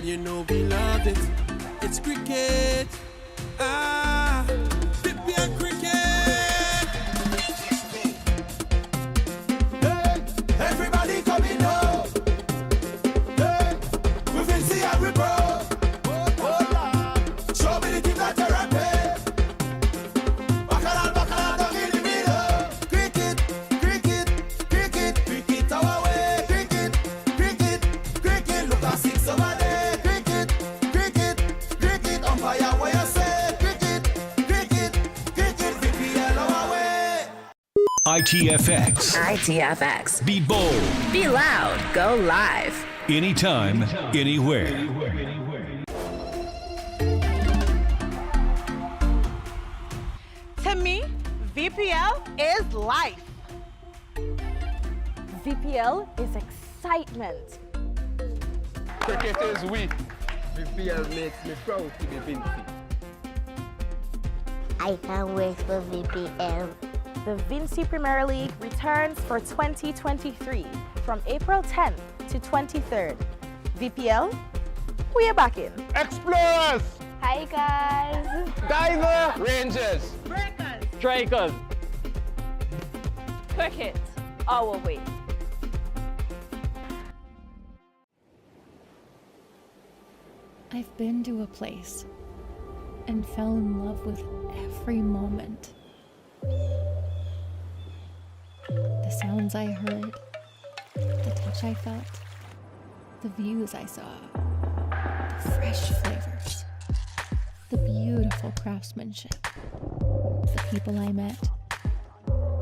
and you know we love it. It's cricket. VPL Cricket. Hey, everybody coming home. Hey, we feel see and we bro. Show me the team that you're rapping. Bacala, down in the middle. Cricket, cricket, cricket, cricket our way. Cricket, cricket, cricket, look at 6 over there. Cricket, cricket, cricket, umpire what you say. Cricket, cricket, cricket, VPL our way. ITFX. Be bold. Be loud. Go live. Anytime, anywhere. To me, VPL is life. VPL is excitement. Cricket is we. VPL makes me proud to be Vinci. I can't wait for VPL. The Vinci Premier League returns for 2023 from April 10th to 23rd. VPL, we are back in. Explorers! Hi guys. Diver! Rangers! Breakers. Strikers! Cricket, our way. I've been to a place and fell in love with every moment. The sounds I heard, the touch I felt, the views I saw, the fresh flavors, the beautiful craftsmanship, the people I met,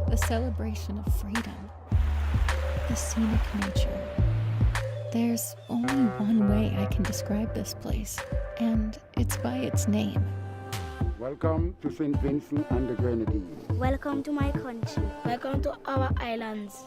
the celebration of freedom, the scenic nature. There's only one way I can describe this place, and it's by its name. Welcome to St. Vincent and the Grenadines. Welcome to my country. Welcome to our islands.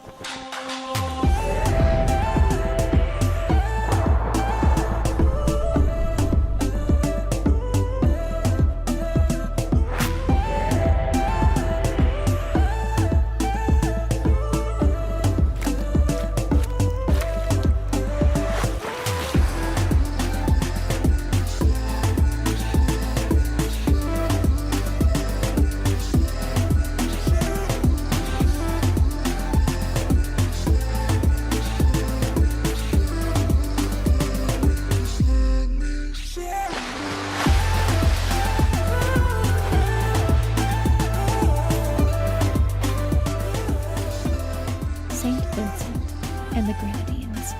St. Vincent and the Grenadines.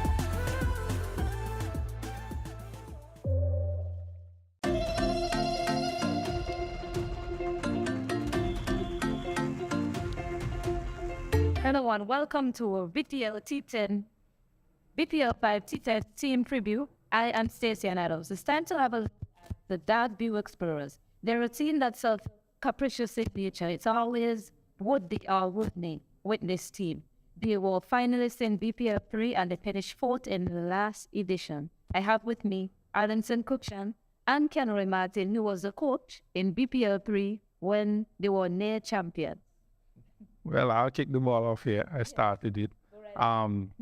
Hello and welcome to a VPL T10, VPL5 T10 team preview. I am Stacey and Adams. It's time to have a look at the Dark View Explorers. They're a team that's of capricious in nature. It's always would they or wouldn't with this team. They were finalists in VPL3 and they finished fourth in the last edition. I have with me Alanson Cookshan and Kenry Martin, who was the coach in VPL3 when they were near champion. Well, I'll kick the ball off here. I started it.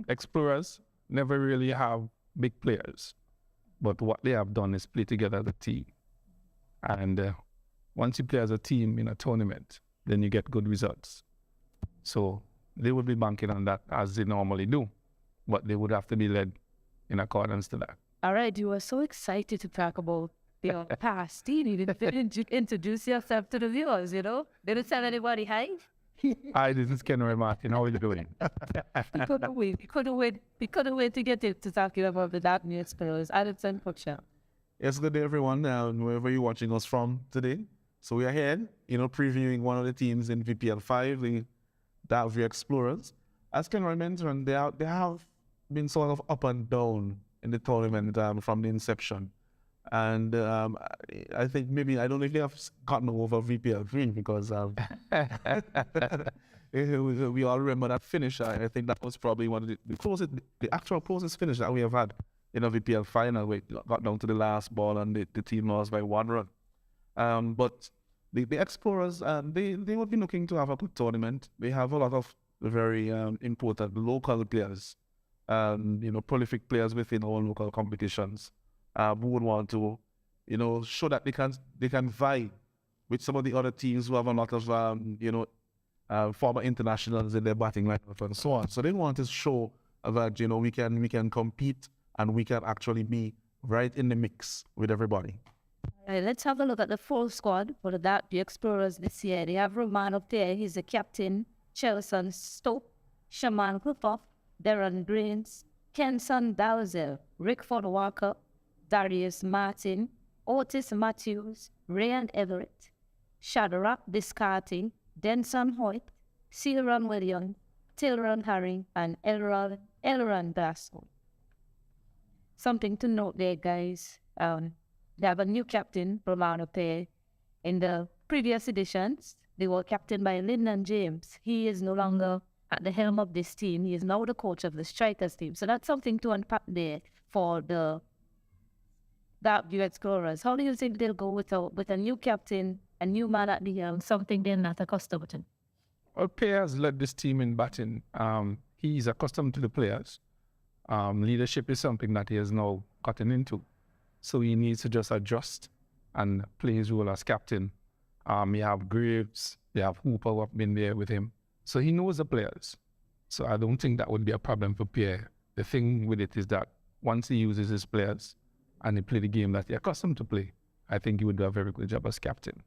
Explorers never really have big players, but what they have done is play together as a team. And once you play as a team in a tournament, then you get good results. So they would be banking on that as they normally do, but they would have to be led in accordance to that. All right, you were so excited to talk about your past. You didn't introduce yourself to the viewers, you know? Didn't tell anybody hi. Hi, this is Kenry Martin. How are you doing? We couldn't wait to get to talking about the Dark View Explorers. Alanson Cookshan. Yes, good day everyone, wherever you're watching us from today. So we are here, previewing one of the teams in VPL5, the Dark View Explorers. As Kenry mentioned, they have been sort of up and down in the tournament from the inception. And I think I don't know if they have gotten over VPL3 because we all remember that finish. I think that was probably one of the actual closest finish that we have had in a VPL final. We got down to the last ball and the team lost by 1 run. But the Explorers, they would be looking to have a good tournament. They have a lot of very important local players, prolific players within all local competitions. who would want to, show that they can vie with some of the other teams who have a lot of, former internationals in their batting lineup and so on. So they want to show that, we can compete and we can actually be right in the mix with everybody. All right, let's have a look at the full squad for the Explorers this year. They have Roman up there. He's the captain. Chelson Stoke, Shaman Cooper, Darren Grains, Kenson Dalzell, Rickford Walker, Darius Martin, Otis Matthews, Ryan Everett, Shadrach Discarting, Denson Hoyt, Cylron Williams, Tilron Herring, and Elron Dasco. Something to note there, guys. They have a new captain, Romano Pay. In the previous editions, they were captained by Lyndon James. He is no longer at the helm of this team. He is now the coach of the strikers team. So that's something to unpack there for the Darkview Explorers. How do you think they'll go with a new captain, a new man at the helm, something they're not accustomed to? Well, Pay has led this team in batting. He's accustomed to the players. Leadership is something that he has now gotten into. So he needs to just adjust and play his role as captain. You have Graves, you have Hooper who have been there with him. So he knows the players. So I don't think that would be a problem for Pierre. The thing with it is that once he uses his players and he play the game that he's accustomed to play, I think he would do a very good job as captain.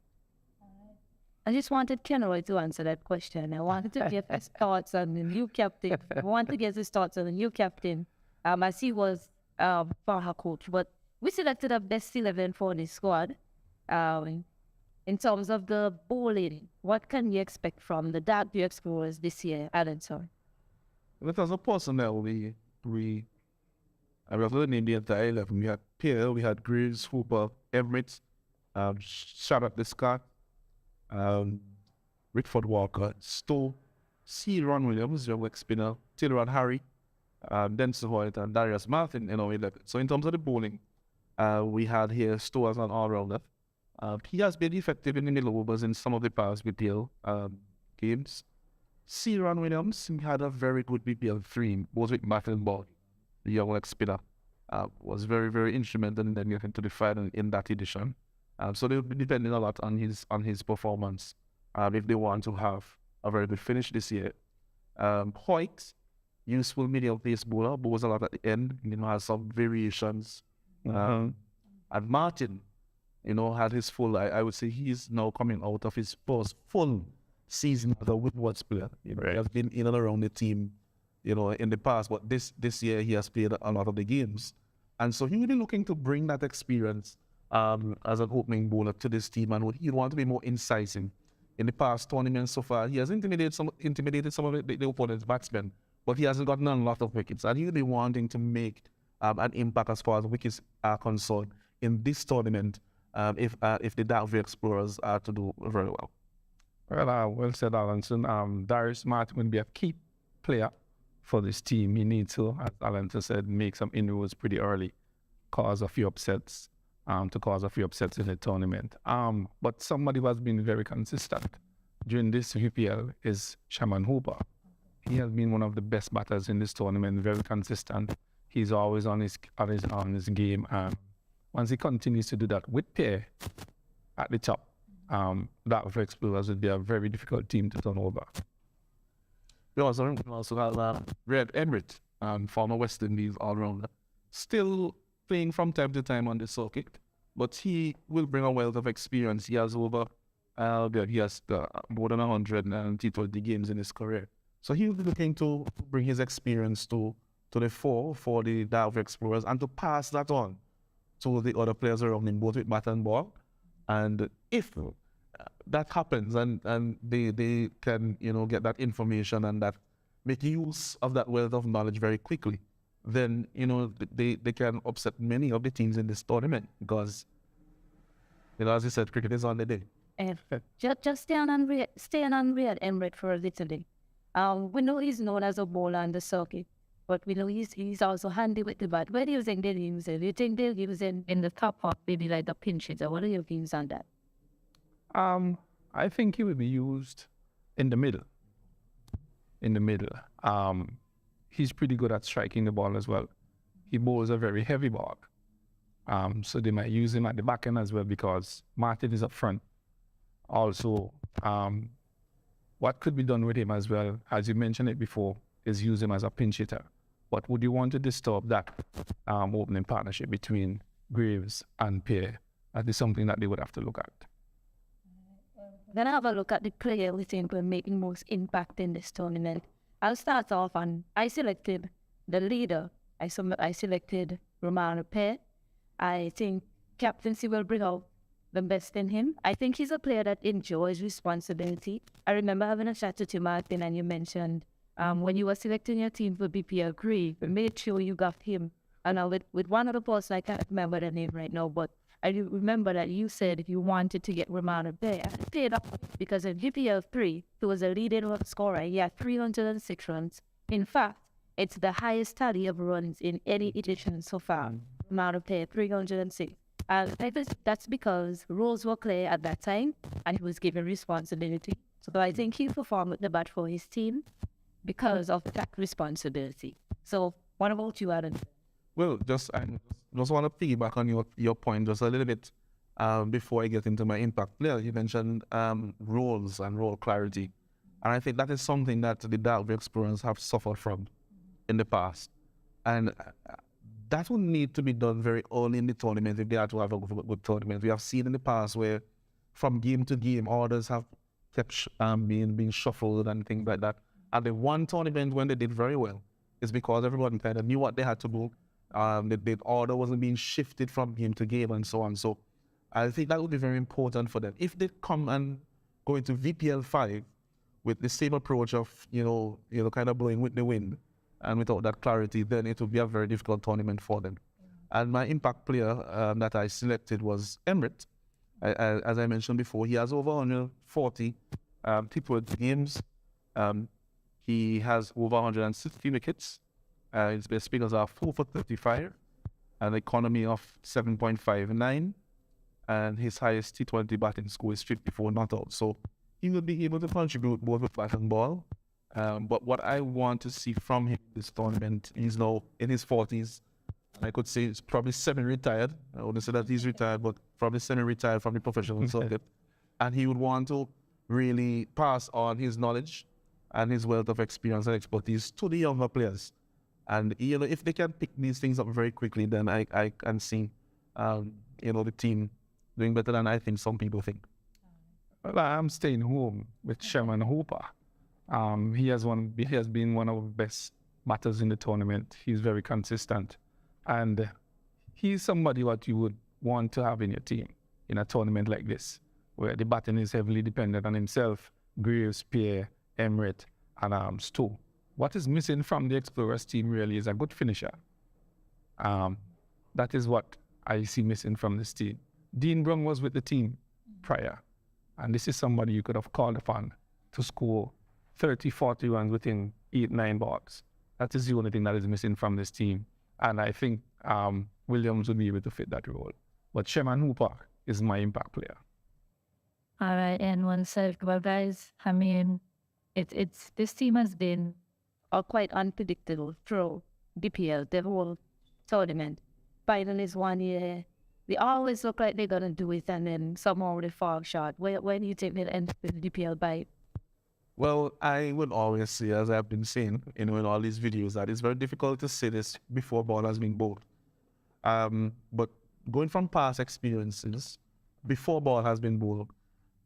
I just wanted Kenroy to answer that question. I wanted to get his thoughts on the new captain. I wanted to get his thoughts on the new captain, as he was Farha coach. But we selected a best 11 for this squad. In terms of the bowling, what can you expect from the Darkview Explorers this year, Alan? Sorry. But as a personnel, we I was going to name the entire 11. We had Pierre, we had Graves, Hooper, Emirates, Shadrach Discard, Rickford Walker, Stowe, Ron Williams, your leg spinner, Tilron Harry, Denson Hoyt, and Darius Martin in our 11. So in terms of the bowling, we had here Stowe as an all-rounder. He has been effective in the middle overs in some of the past VPL games. Ron Williams, he had a very good VPL3, both with bat and ball. The young leg spinner was very, very instrumental in then getting to the final in that edition. So they'll be depending a lot on his performance if they want to have a very good finish this year. Hoyt, useful medium pace bowler, bowls a lot at the end, has some variations. And Martin, had his full, I would say he's now coming out of his first full season as a Whitworth's player. He has been in and around the team, in the past, but this year he has played a lot of the games. And so he will be looking to bring that experience as an opening bowler to this team, and he'd want to be more incisive. In the past tournaments so far, he has intimidated some of the opponent's batsmen, but he hasn't gotten a lot of wickets, and he'll be wanting to make an impact as far as wickets are concerned in this tournament if the Darkview Explorers are to do very well. Well said, Alanson. Darius Martin will be a key player for this team. He needs to, as Alanson said, make some inroads pretty early, cause a few upsets in the tournament. But somebody who has been very consistent during this VPL is Shaman Hooper. He has been one of the best batters in this tournament, very consistent. He's always on his game. Once he continues to do that with Pierre at the top, Darkview Explorers would be a very difficult team to turn over. We also have Red Emirates, former West Indies all-rounder, still playing from time to time on the circuit, but he will bring a wealth of experience. He has more than 100 T20 games in his career. So he will be looking to bring his experience to the fore for the Darkview Explorers and to pass that on to the other players around him, both with bat and ball. And if that happens and they can, get that information and that make use of that wealth of knowledge very quickly, then, they can upset many of the teams in this tournament because, as you said, cricket is on the day. Just staying on Riyad Emirates for a little bit. We know he's known as a bowler on the circuit, but we know he's also handy with the bat. Where do you think they'll use him? Do you think they'll use him in the top half, maybe like the pinch hitter? What are your views on that? I think he will be used in the middle. He's pretty good at striking the ball as well. He bowls a very heavy ball. So they might use him at the back end as well because Martin is up front. Also, what could be done with him as well, as you mentioned it before, is use him as a pinch hitter. But would you want to disturb that opening partnership between Graves and Pierre? That is something that they would have to look at. Then I have a look at the player we think will make the most impact in this tournament. I'll start off and I selected the leader. I selected Romano Pierre. I think captaincy will bring out the best in him. I think he's a player that enjoys responsibility. I remember having a chat to Martin and you mentioned when you were selecting your team for BPL Grey, you made sure you got him. And with one other person, I can't remember the name right now, but I do remember that you said if you wanted to get Romano Pierre, I played up because in VPL3, he was a leading run scorer. He had 306 runs. In fact, it's the highest tally of runs in any edition so far. Romano Pierre, 306. I think that's because roles were clear at that time and he was given responsibility. So I think he performed with the bat for his team because of that responsibility. So what about you, Adam? Well, I just want to piggyback on your point just a little bit before I get into my impact player. You mentioned roles and role clarity. And I think that is something that the Dark Explorers have suffered from in the past. And that will need to be done very early in the tournament if they are to have a good tournament. We have seen in the past where from game to game, orders have kept being shuffled and things like that. And the one tournament when they did very well is because everyone kind of knew what they had to do. The order wasn't being shifted from game to game and so on. So I think that would be very important for them. If they come and go into VPL5 with the same approach of, kind of blowing with the wind and without that clarity, then it would be a very difficult tournament for them. And my impact player that I selected was Emrit. As I mentioned before, he has over 140 T20 games. He has over 160 wickets. His best figures are 4 for 35, an economy of 7.59, and his highest T20 batting score is 54 not out. So he will be able to contribute both with bat and ball. But what I want to see from him this tournament, he's now in his 40s. I could say he's probably semi-retired. I wouldn't say that he's retired, but probably semi-retired from the professional circuit. And he would want to really pass on his knowledge and his wealth of experience and expertise to the younger players. And, if they can pick these things up very quickly, then I can see, the team doing better than I think some people think. Well, I'm staying home with Sherman Hooper. He has been one of the best batters in the tournament. He's very consistent. And he's somebody what you would want to have in your team in a tournament like this, where the batting is heavily dependent on himself, Graves, Pierre, Emrit, and Stowe. What is missing from the Explorers team really is a good finisher. That is what I see missing from this team. Dean Brung was with the team prior, and this is somebody you could have called upon to score 30, 40 runs within 8, 9 balls. That is the only thing that is missing from this team. And I think Williams will be able to fit that role. But Sherman Hooper is my impact player. All right, and one sec, well, guys, I mean, it's this team has been quite unpredictable through BPL, the whole tournament. Biden is 1 year. They always look like they're going to do it, and then somehow they fall short. Where do you think they'll end with BPL by? Well, I would always say, as I've been saying, in all these videos, that it's very difficult to say this before ball has been bowled. But going from past experiences, before ball has been bowled,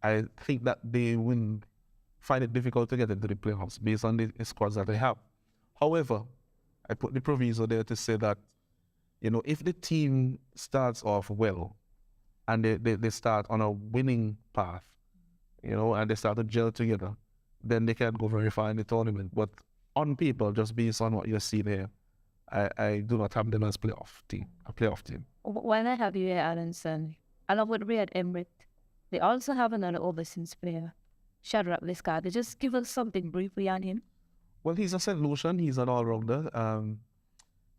I think that they will find it difficult to get into the playoffs based on the squads that they have. However, I put the proviso there to say that, if the team starts off well and they start on a winning path, and they start to gel together, then they can go very far in the tournament. But on paper, just based on what you see there, I do not have them as a playoff team. When I have you here, Alanson, along with Riyad Emrit, they also have another overseas player, Shadrach Liscard. They just give us something briefly on him. Well, he's a St. Lucian. He's an all-rounder.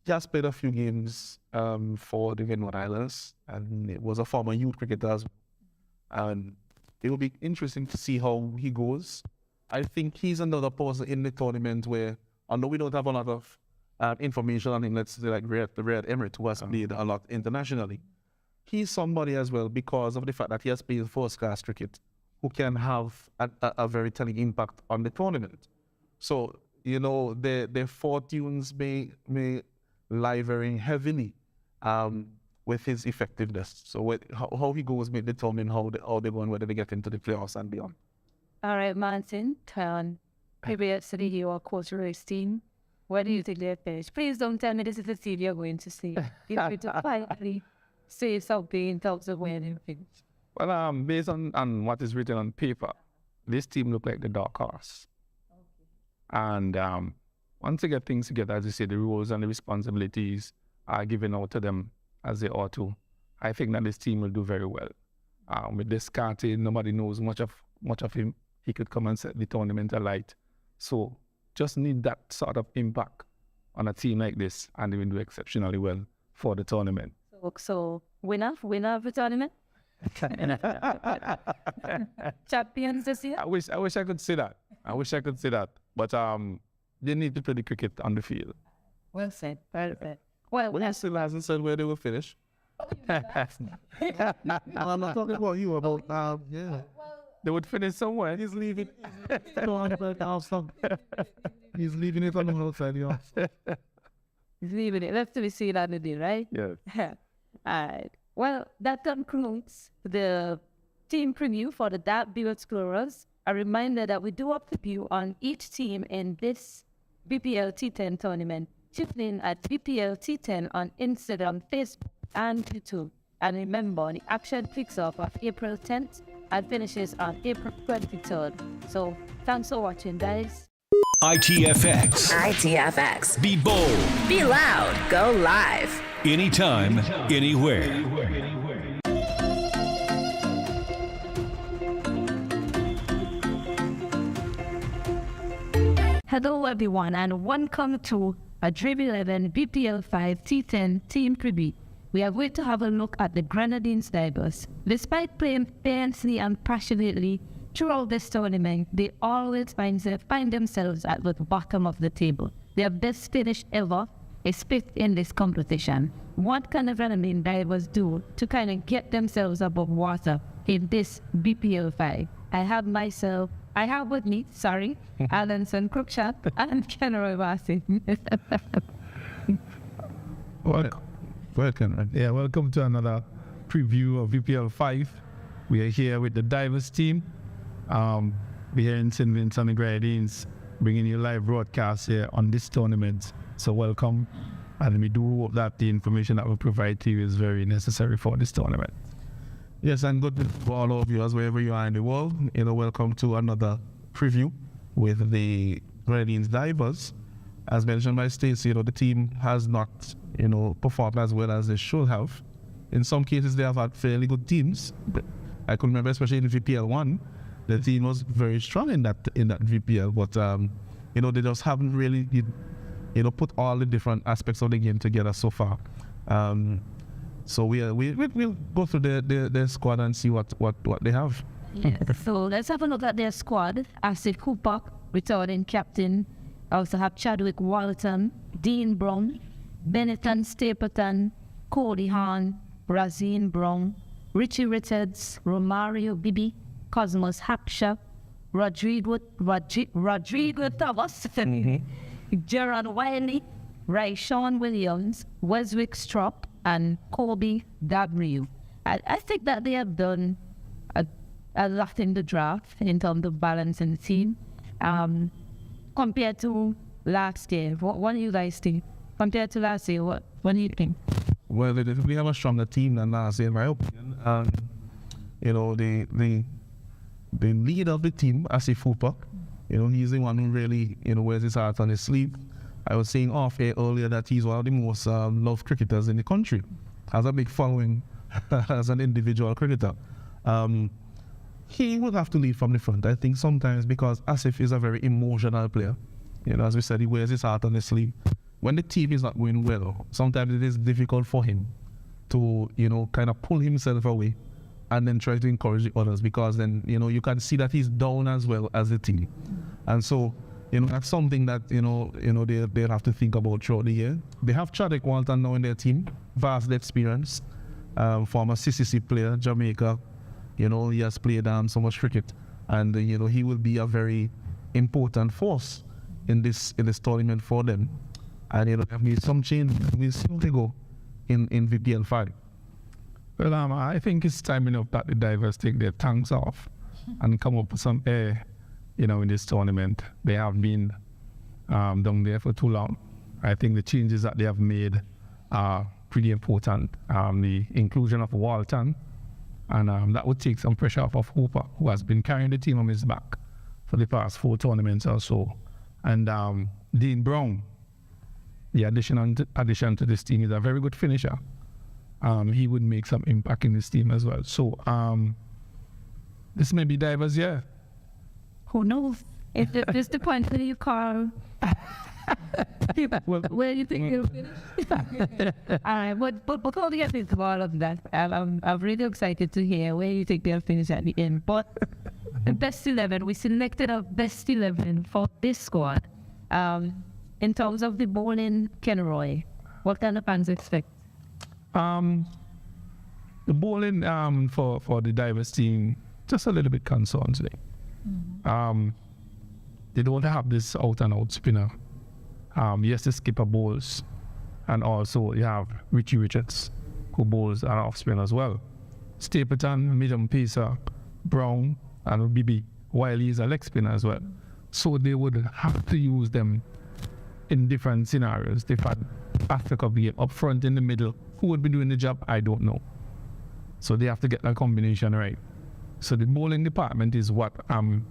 He has played a few games for the Windward Islands, and it was a former youth cricketer as well. And it will be interesting to see how he goes. I think he's another person in the tournament where, although we don't have a lot of information on him. Let's say like Red Emirates, who has played a lot internationally. He's somebody as well because of the fact that he has played first-class cricket, who can have a very telling impact on the tournament. So, their fortunes may lie very heavily with his effectiveness. So how he goes may determine how they're going, whether they get into the playoffs and beyond. All right, Martin, turn. Previously, your coach race team. Where do you think they're finished? Please don't tell me this is the team you're going to see. If you to finally say something in terms of where they're finished. Well, based on what is written on paper, this team look like the dark horse. Okay. And once they get things together, as you say, the roles and the responsibilities are given out to them as they ought to. I think that this team will do very well. With Descartes, nobody knows much of him. He could come and set the tournament alight. So just need that sort of impact on a team like this, and they will do exceptionally well for the tournament. So winner of the tournament? Champions this year? I wish I could say that. But they need to play the cricket on the field. Well said. Well said. Well, still hasn't said where they will finish. I'm not talking about you. About they would finish somewhere. He's leaving. He's leaving it on the outside. He's leaving it. Left to be seen on the day, right? Yes. All right. Well, that concludes the team preview for the Dartview Explorers. A reminder that we do a preview on each team in this VPL T10 tournament. Tune in at VPL T10 on Instagram, Facebook, and YouTube. And remember, the action kicks off on April 10th and finishes on April 23rd. So thanks for watching, guys. ITFX. Be bold. Be loud. Go live. Anytime, anywhere. Hello everyone and welcome to a Dream 11 VPL5 T10 team preview. We are going to have a look at the Grenadines Divers. Despite playing fiercely and passionately throughout this tournament, they always find themselves at the bottom of the table. Their best finish ever is fifth in this competition. What can the Grenadine Divers do to kind of get themselves above water in this VPL5? I have with me, Alanson Cruikshank and Kenroy Bassi. Welcome. Yeah, welcome to another preview of VPL5. We are here with the Divers team. We're here in St. Vincent and the Grenadines, bringing you live broadcast here on this tournament. So welcome, and we do hope that the information that we provide to you is very necessary for this tournament. Yes, and good for all of you, as wherever you are in the world. Welcome to another preview with the Grenadines Divers. As mentioned by Stacey, the team has not, performed as well as they should have. In some cases, they have had fairly good teams. I could remember, especially in VPL1, the team was very strong in that VPL, but they just haven't really, put all the different aspects of the game together so far. So we'll go through their squad and see what they have. Yes. So let's have a look at their squad. Asif Cooper, returning captain. Also have Chadwick Walton, Dean Brown, Benetton Stapleton, Cody Hahn, Razine Brown, Richie Richards, Romario Bibi, Cosmos Haksha, Rodrigo Thomas, Gerard Wiley, Rayshawn Williams, Weswick Strop, and Colby W. I think that they have done a lot in the draft in terms of balancing the team. Compared to last year, what do you guys think? Compared to last year, what do you think? Well, they definitely have a stronger team than last year, in my opinion. The lead of the team, Asif Hooper, he's the one who really, wears his heart on his sleeve. I was saying off air earlier that he's one of the most loved cricketers in the country. Has a big following as an individual cricketer. He would have to lead from the front, I think, sometimes because Asif is a very emotional player. As we said, he wears his heart on his sleeve. When the team is not going well, sometimes it is difficult for him to, kind of pull himself away and then try to encourage the others, because then, you can see that he's down as well as the team. And so That's something that they'll have to think about throughout the year. They have Chadwick Walton now in their team, vast experience, former CCC player, Jamaica. He has played so much cricket, and he will be a very important force in this tournament for them. And there will be some change. We'll see how they go in VPL5. Well, I think it's time enough that the divers take their tongues off and come up with some air, in this tournament. They have been down there for too long. I think the changes that they have made are pretty important. The inclusion of Walton, and that would take some pressure off of Hooper, who has been carrying the team on his back for the past 4 tournaments or so. And Dean Brown, the addition to this team, is a very good finisher. He would make some impact in this team as well. So this may be divers, yeah. Who knows? If there's the point where you call, where do you think you'll finish? All right, but before we get into all of that, I'm really excited to hear where you think they'll finish at the end. But the best 11, we selected a best 11 for this squad. In terms of the bowling, Ken Roy, what kind of fans expect? The bowling for the divers team, just a little bit concerned today. They don't have this out and out spinner. Yes, the skipper bowls, and also you have Richie Richards, who bowls an off spin as well. Stapleton, medium pacer, Brown, and BB, while he's a leg spinner as well. So they would have to use them in different scenarios, different aspect of the game, up front, in the middle. Who would be doing the job? I don't know. So they have to get that combination right. So the bowling department is what I'm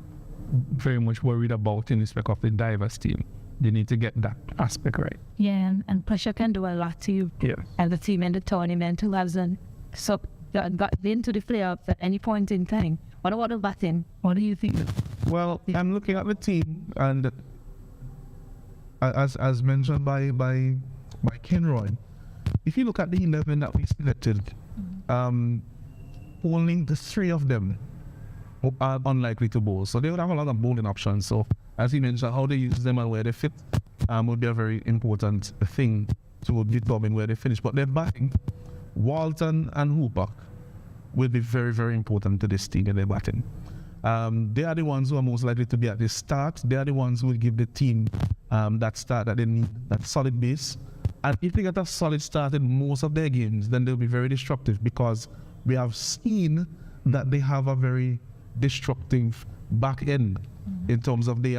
very much worried about in respect of the divers team. They need to get that aspect right. Yeah, and pressure can do a lot to you. Yeah. And the team in the tournament who hasn't got into the playoffs at any point in time. What about the batting? What do you think? Well, I'm looking at the team, and as mentioned by Ken Roy, if you look at the 11 that we selected, only the 3 of them are unlikely to bowl. So they would have a lot of bowling options. So as he mentioned, how they use them and where they fit would be a very important thing to determine where they finish. But their batting, Walton and Hooper, will be very, very important to this team in their batting. They are the ones who are most likely to be at the start. They are the ones who will give the team that start that they need, that solid base. And if they get a solid start in most of their games, then they'll be very destructive, because we have seen that they have a very destructive back end in terms of the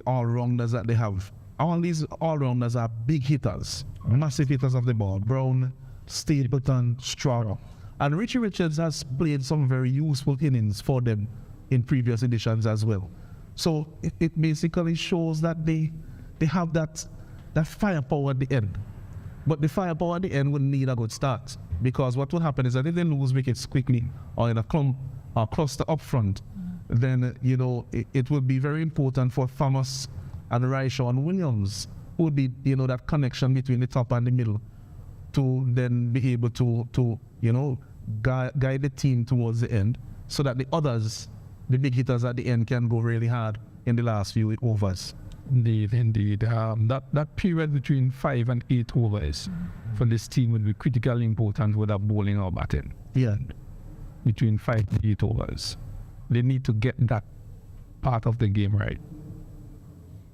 all-rounders that they have. All these all-rounders are big hitters, massive hitters of the ball. Brown, Stapleton, Straw. And Richie Richards has played some very useful innings for them in previous editions as well. So it basically shows that they have that firepower at the end. But the firepower at the end will need a good start, because what will happen is that if they lose wickets quickly or in a clump or cluster up front, then it will be very important for Thomas and Ryshaw and Williams, who would be that connection between the top and the middle, to then be able to guide the team towards the end, so that the others, the big hitters at the end, can go really hard in the last few overs. Indeed. That period between 5 and 8 overs for this team would be critically important, whether bowling or batting. Yeah. Between 5 and 8 overs. They need to get that part of the game right.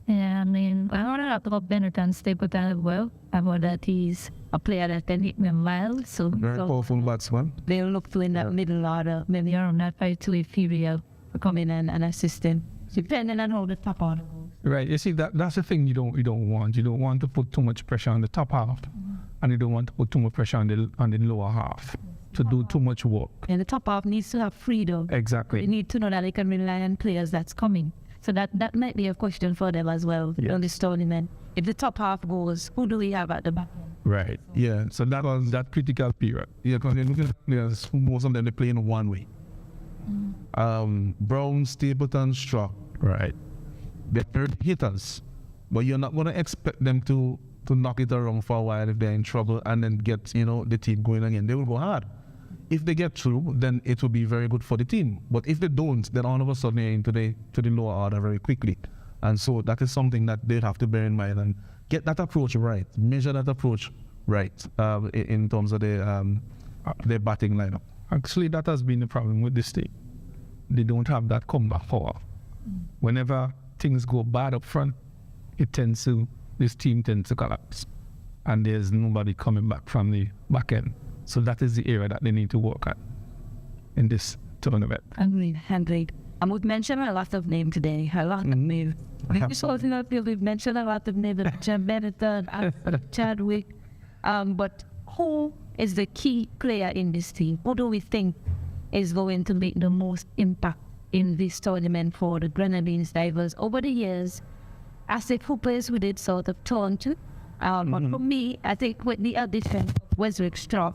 Yeah, I mean, I want to talk about Benetton Stapleton as well. About that he's a player that can hit me miles. So very powerful batsman. They'll look to in that middle order, maybe around that 5-2 period, to come in and assist him, depending on how the top order goes. Right, you see, that's the thing you don't want. You don't want to put too much pressure on the top half, and you don't want to put too much pressure on the lower half to do too much work. And the top half needs to have freedom. Exactly. They need to know that they can rely on players that's coming. So that might be a question for them as well on this tournament. If the top half goes, who do we have at the back end? Right. Yeah. So that was that critical period. Yeah, because you're looking at players, most of them they play in one way. Brown, Stapleton, Straw. Right. They're hitters, but you're not going to expect them to knock it around for a while if they're in trouble and then get the team going again. They will go hard. If they get through, then it will be very good for the team. But if they don't, then all of a sudden they're into the lower order very quickly. And so that is something that they have to bear in mind and get that approach right, measure that approach right in terms of their batting lineup. Actually, that has been the problem with this team. They don't have that comeback power. Whenever things go bad up front, this team tends to collapse. And there's nobody coming back from the back end. So that is the area that they need to work at in this tournament. Agreed. And we've mentioned a lot of names today, a lot of names. We've mentioned a lot of names, Chadwick. But who is the key player in this team? Who do we think is going to make the most impact in this tournament for the Grenadines Divers? Over the years, Asif, who plays with it, sort of turned to. But for me, I think with the addition of Weswick Straw,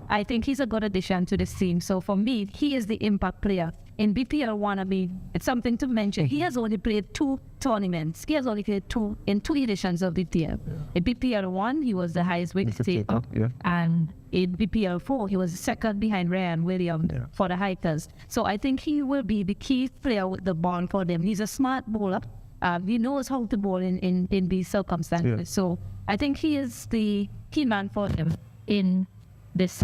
I think he's a good addition to this team. So for me, he is the impact player. In BPL1, I mean, it's something to mention. He has only played 2 tournaments. He has only played in 2 editions of BPL. Yeah. In BPL1, he was the highest wicket taker. Yeah. And in BPL4, he was second behind Ryan Williams for the Hikers. So I think he will be the key player with the ball for them. He's a smart bowler. He knows how to bowl in these circumstances. Yeah. So I think he is the key man for them in this.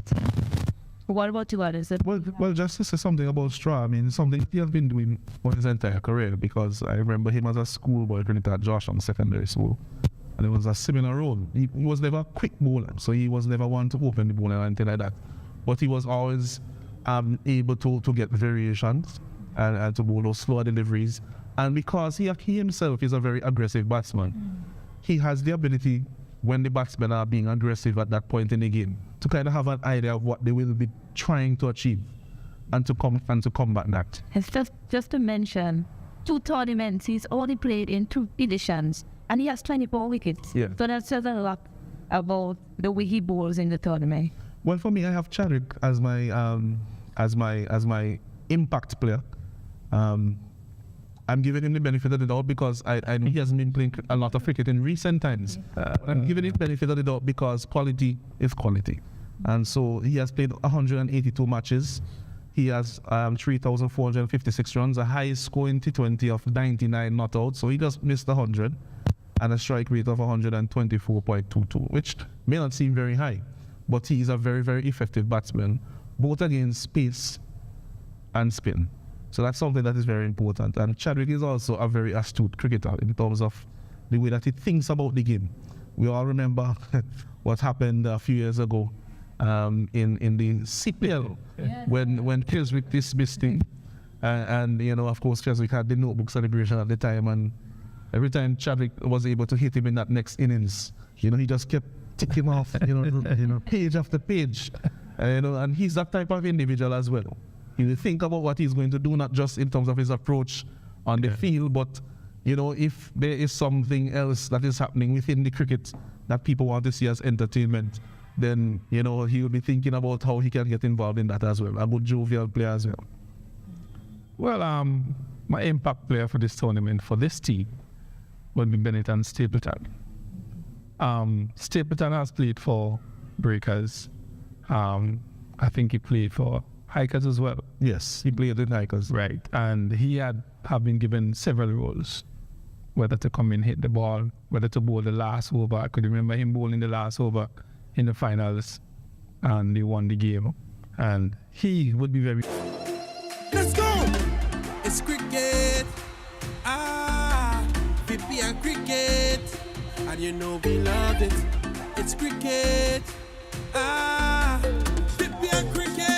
What about you, Addison? Well, just to say something about Straw, I mean, something he has been doing for his entire career, because I remember him as a schoolboy at Georgetown Secondary School, and it was a similar role. He was never a quick bowler, so he was never one to open the bowling or anything like that. But he was always able to get variations and to bowl those slower deliveries. And because he himself is a very aggressive batsman, he has the ability, when the batsmen are being aggressive at that point in the game, to kind of have an idea of what they will be trying to achieve and to combat that. It's just to mention, 2 tournaments, he's only played in 2 editions, and he has 24 wickets. Yeah. So that says a lot about the way he bowls in the tournament. Well, for me, I have Chadwick as my impact player. I'm giving him the benefit of the doubt because I know he hasn't been playing a lot of cricket in recent times. I'm giving him the benefit of the doubt because quality is quality. And so he has played 182 matches. He has 3,456 runs, a highest score in T20 of 99 not out. So he just missed 100 and a strike rate of 124.22, which may not seem very high. But he is a very, very effective batsman, both against pace and spin. So that's something that is very important. And Chadwick is also a very astute cricketer in terms of the way that he thinks about the game. We all remember what happened a few years ago in the CPL when Keswick dismissed him. And you know, of course, Keswick had the notebook celebration at the time, and every time Chadwick was able to hit him in that next innings, you know, he just kept ticking off, page after page. And he's that type of individual as well. You think about what he's going to do, not just in terms of his approach on the field, but if there is something else that is happening within the cricket that people want to see as entertainment, then he will be thinking about how he can get involved in that as well. A good jovial player as well. Well, my impact player for this tournament, for this team, would be Benetton Stapleton. Stapleton has played for Breakers. I think he played for Hikers as well. Yes, he played in Hikers. Right, and he have been given several roles, whether to come in, hit the ball, whether to bowl the last over. I could remember him bowling the last over in the finals, and they won the game. And he would be very... Let's go! It's cricket. VPL cricket. And you know we love it. It's cricket. VPL cricket.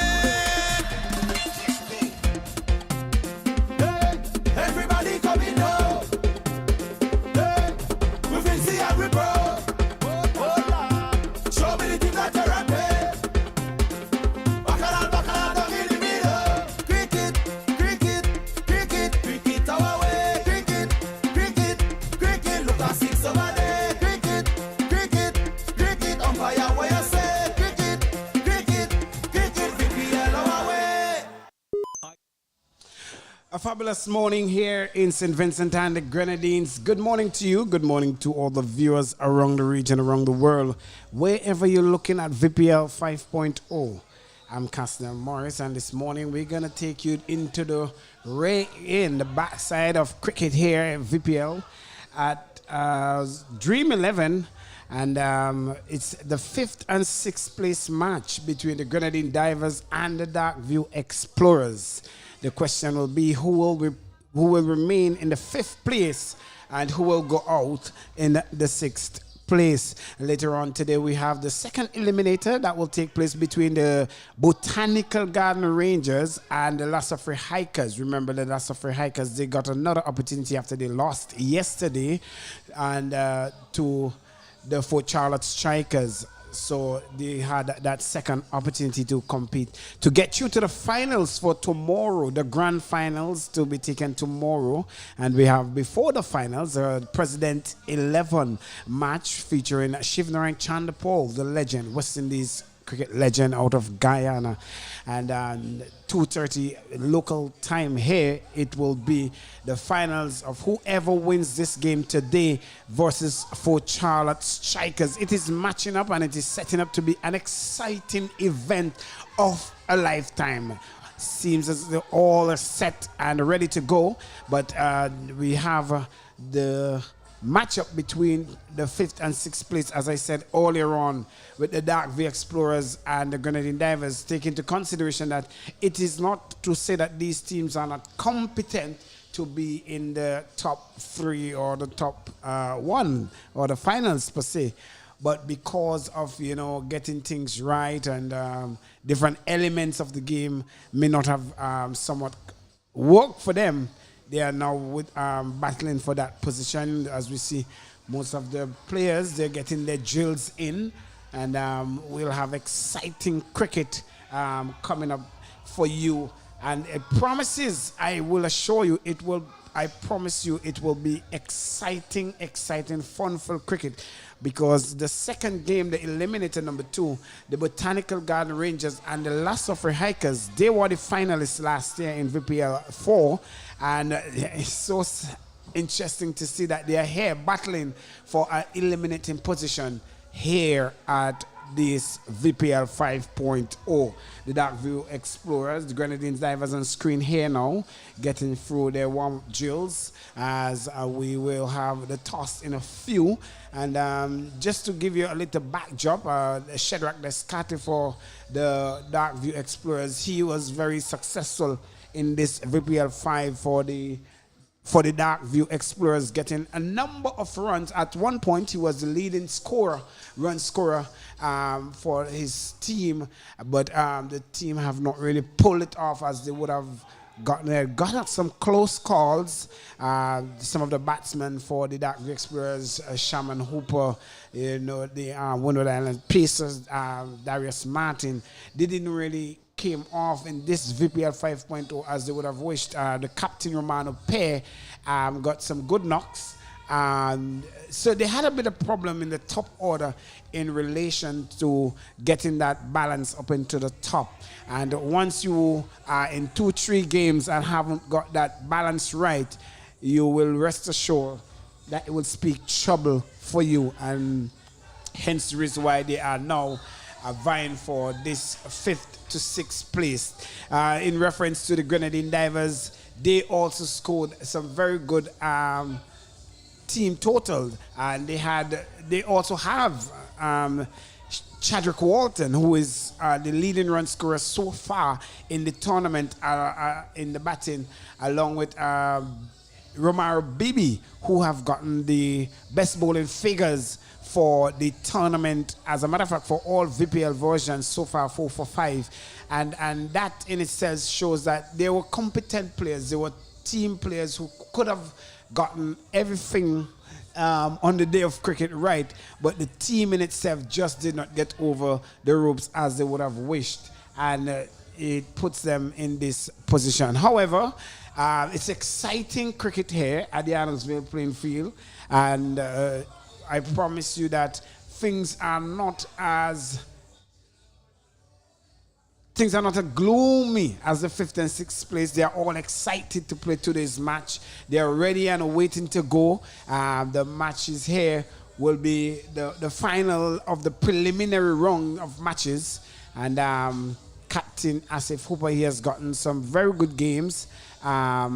Everybody coming now. We will see every bro. Show me the team that you're rapping. Bacala, don't in the middle. Cricket, cricket, cricket, cricket our way. Cricket, look at 6 over there. Cricket, umpire where you say. Cricket, VPL our way. A fabulous morning here in St. Vincent and the Grenadines. Good morning to you. Good morning to all the viewers around the region, around the world. Wherever you're looking at VPL 5.0, I'm Castor Morris, and this morning we're gonna take you into the the backside of cricket here at VPL at Dream 11, and it's the 5th and 6th place match between the Grenadine Divers and the Darkview Explorers. The question will be who will remain in the 5th place and who will go out in the 6th place. Later on today we have the second eliminator that will take place between the Botanical Garden Rangers and the Lassafrey Hikers. Remember, the Lassafrey Hikers, they got another opportunity after they lost yesterday and to the Fort Charlotte Strikers. So they had that second opportunity to compete to get you to the finals for tomorrow, the grand finals to be taken tomorrow. And we have before the finals a President 11 match featuring Shivnarine Chandapal, the legend, West Indies cricket legend out of Guyana. And 2:30 local time here, it will be the finals of whoever wins this game today versus Fort Charlotte Strikers. It is matching up and it is setting up to be an exciting event of a lifetime. Seems as though all are set and ready to go, but we have the matchup between the 5th and 6th place, as I said earlier on, with the Darkview Explorers and the Grenadine Divers. Take into consideration that it is not to say that these teams are not competent to be in the top 3 or the top 1 or the finals per se, but because of, you know, getting things right and different elements of the game may not have somewhat worked for them, they are now battling for that position. As we see, most of the players, they're getting their drills in, and we'll have exciting cricket coming up for you. And it promises, I will assure you, I promise you, it will be exciting, fun-filled cricket. Because the second game, the eliminator number 2, the Botanical Garden Rangers and the Lassafrey Hikers, they were the finalists last year in VPL4, and it's so interesting to see that they are here battling for an eliminating position here at this VPL 5.0. The Darkview Explorers, the Grenadine Divers on screen here now, getting through their warm-up drills as we will have the toss in a few. And just to give you a little backdrop, Shedrack Descarte for the Darkview Explorers, he was very successful in this VPL 5 for the Darkview Explorers, getting a number of runs. At one point, he was the leading run scorer for his team, but the team have not really pulled it off as they would have gotten there. Got out some close calls. Some of the batsmen for the Darkview Explorers, Shaman Hooper, you know, the Windward Island Pacers, Darius Martin, they didn't really came off in this VPL 5.0 as they would have wished. The captain Romano pair got some good knocks. So they had a bit of problem in the top order in relation to getting that balance up into the top. And once you are in 2-3 games and haven't got that balance right, you will rest assured that it will speak trouble for you. And hence the reason why they are now vying for this 5th to 6th place. In reference to the Grenadine Divers, they also scored some very good team total, and they also have Chadwick Walton, who is the leading run scorer so far in the tournament in the batting, along with Romaro Bibi, who have gotten the best bowling figures for the tournament. As a matter of fact, for all VPL versions so far, 4 for 5, and that in itself shows that they were competent players. They were team players who could have gotten everything on the day of cricket right, but the team in itself just did not get over the ropes as they would have wished, and it puts them in this position. However, it's exciting cricket here at the Arnoldville playing field, and I promise you that things are not as gloomy as the 5th and 6th place. They are all excited to play today's match. They are ready and waiting to go. The matches here will be the final of the preliminary round of matches, and captain Asif Hooper. He has gotten some very good games.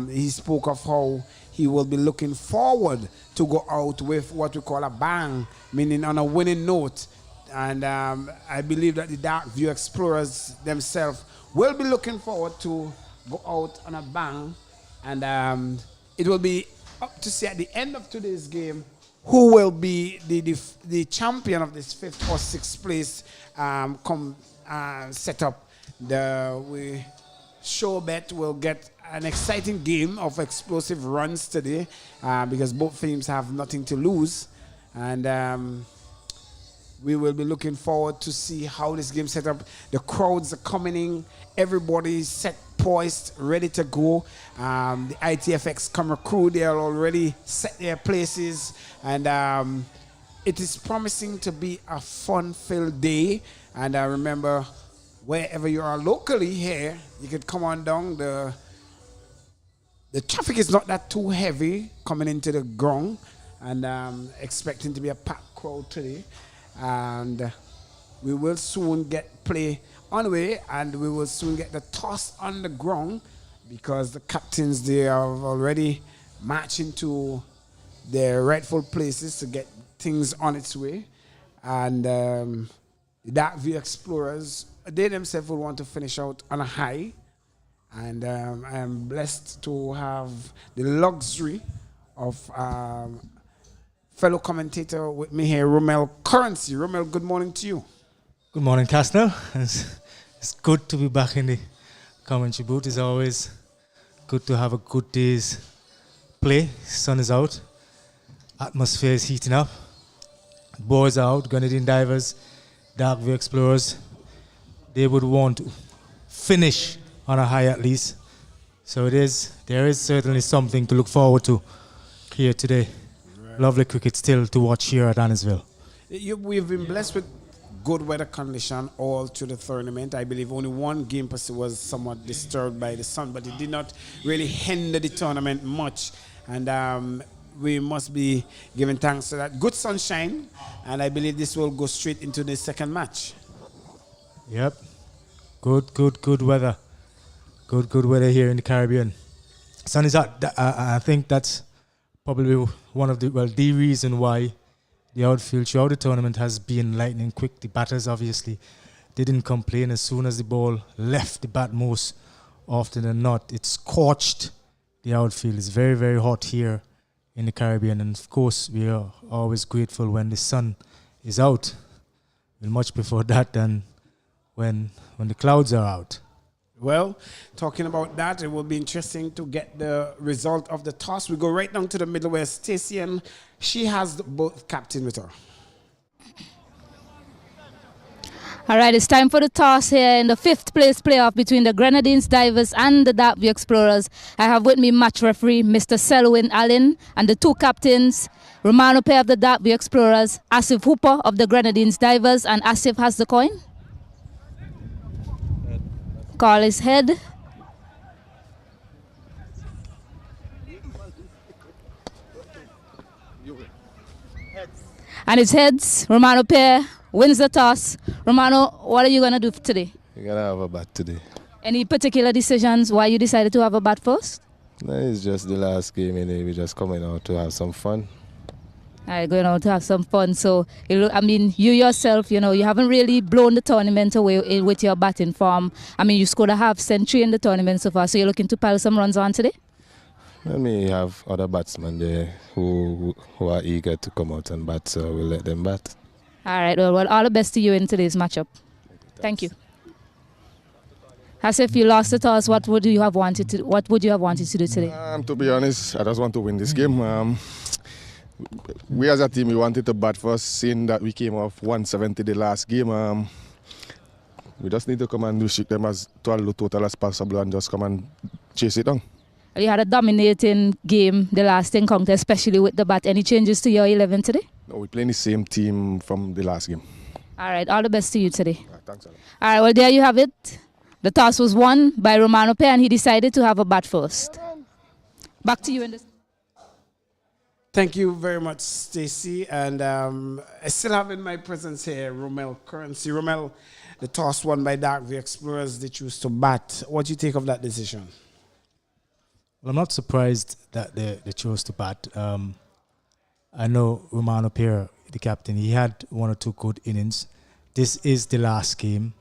He spoke of how he will be looking forward to go out with what we call a bang, meaning on a winning note. And I believe that the Dark View Explorers themselves will be looking forward to go out on a bang. And it will be up to see at the end of today's game who will be the champion of this 5th or 6th place setup. We sure bet will get an exciting game of explosive runs today because both teams have nothing to lose. And we will be looking forward to see how this game set up. The crowds are coming in. Everybody is set, poised, ready to go. The ITFX camera crew, they are already set their places. And it is promising to be a fun-filled day. And remember, wherever you are locally here, you could come on down. The traffic is not that too heavy coming into the ground. And expecting to be a packed crowd today. And we will soon get play on the way, and we will soon get the toss on the ground because the captains, they are already marching to their rightful places to get things on its way. And the Dark View Explorers, they themselves will want to finish out on a high. And I am blessed to have the luxury of fellow commentator with me here, Romel Currency. Romel, good morning to you. Good morning, Castner. It's good to be back in the commentary booth. It's always good to have a good day's play. Sun is out. Atmosphere is heating up. Boys are out. Grenadine Divers, Dark View Explorers. They would want to finish on a high at least. So there is certainly something to look forward to here today. Lovely cricket still to watch here at Annisville. We've been blessed with good weather condition all through the tournament. I believe only one game per se was somewhat disturbed by the sun, but it did not really hinder the tournament much. And we must be giving thanks to that. Good sunshine, and I believe this will go straight into the second match. Yep. Good weather. Good weather here in the Caribbean. Sun is out. I think that's probably one of the reason why the outfield throughout the tournament has been lightning quick. The batters obviously didn't complain as soon as the ball left the bat most often than not. It scorched the outfield. It's very, very hot here in the Caribbean. And of course, we are always grateful when the sun is out. We'll much prefer that than when the clouds are out. Well, talking about that, it will be interesting to get the result of the toss. We go right down to the middle where Stacey, and she has both captain with her. All right, it's time for the toss here in the 5th place playoff between the Grenadines Divers and the Dark View Explorers. I have with me match referee Mr. Selwyn Allen and the two captains, Romano Pair of the Dark View Explorers, Asif Hooper of the Grenadines Divers, and Asif has the coin. Call his head. And it's heads. Romano Pair wins the toss. Romano, what are you going to do today? We're going to have a bat today. Any particular decisions why you decided to have a bat first? No, it's just the last game, we're just coming out to have some fun. All right, going out to have some fun. So, I mean, you yourself, you haven't really blown the tournament away with your batting form. I mean, you scored a half century in the tournament so far. So, you're looking to pile some runs on today? I mean, you have other batsmen there who are eager to come out and bat, so we'll let them bat. All right, well, all the best to you in today's matchup. Thank you. As if you lost the toss, what would you have wanted to do today? To be honest, I just want to win this game. We as a team, we wanted to bat first, seeing that we came off 170 the last game. We just need to come and restrict them as to a low total as possible and just come and chase it down. You had a dominating game the last encounter, especially with the bat. Any changes to your 11 today? No, we're playing the same team from the last game. All right, all the best to you today. Thanks a lot. All right, well, there you have it. The toss was won by Romano Pair, and he decided to have a bat first. Back to you in this. Thank you very much, Stacey. And I still have in my presence here Romel Currency. Romel, the toss won by Darkview Explorers. They choose to bat. What do you take of that decision? Well, I'm not surprised that they chose to bat. I know Romano Pierre, the captain, he had one or two good innings. This is the last game.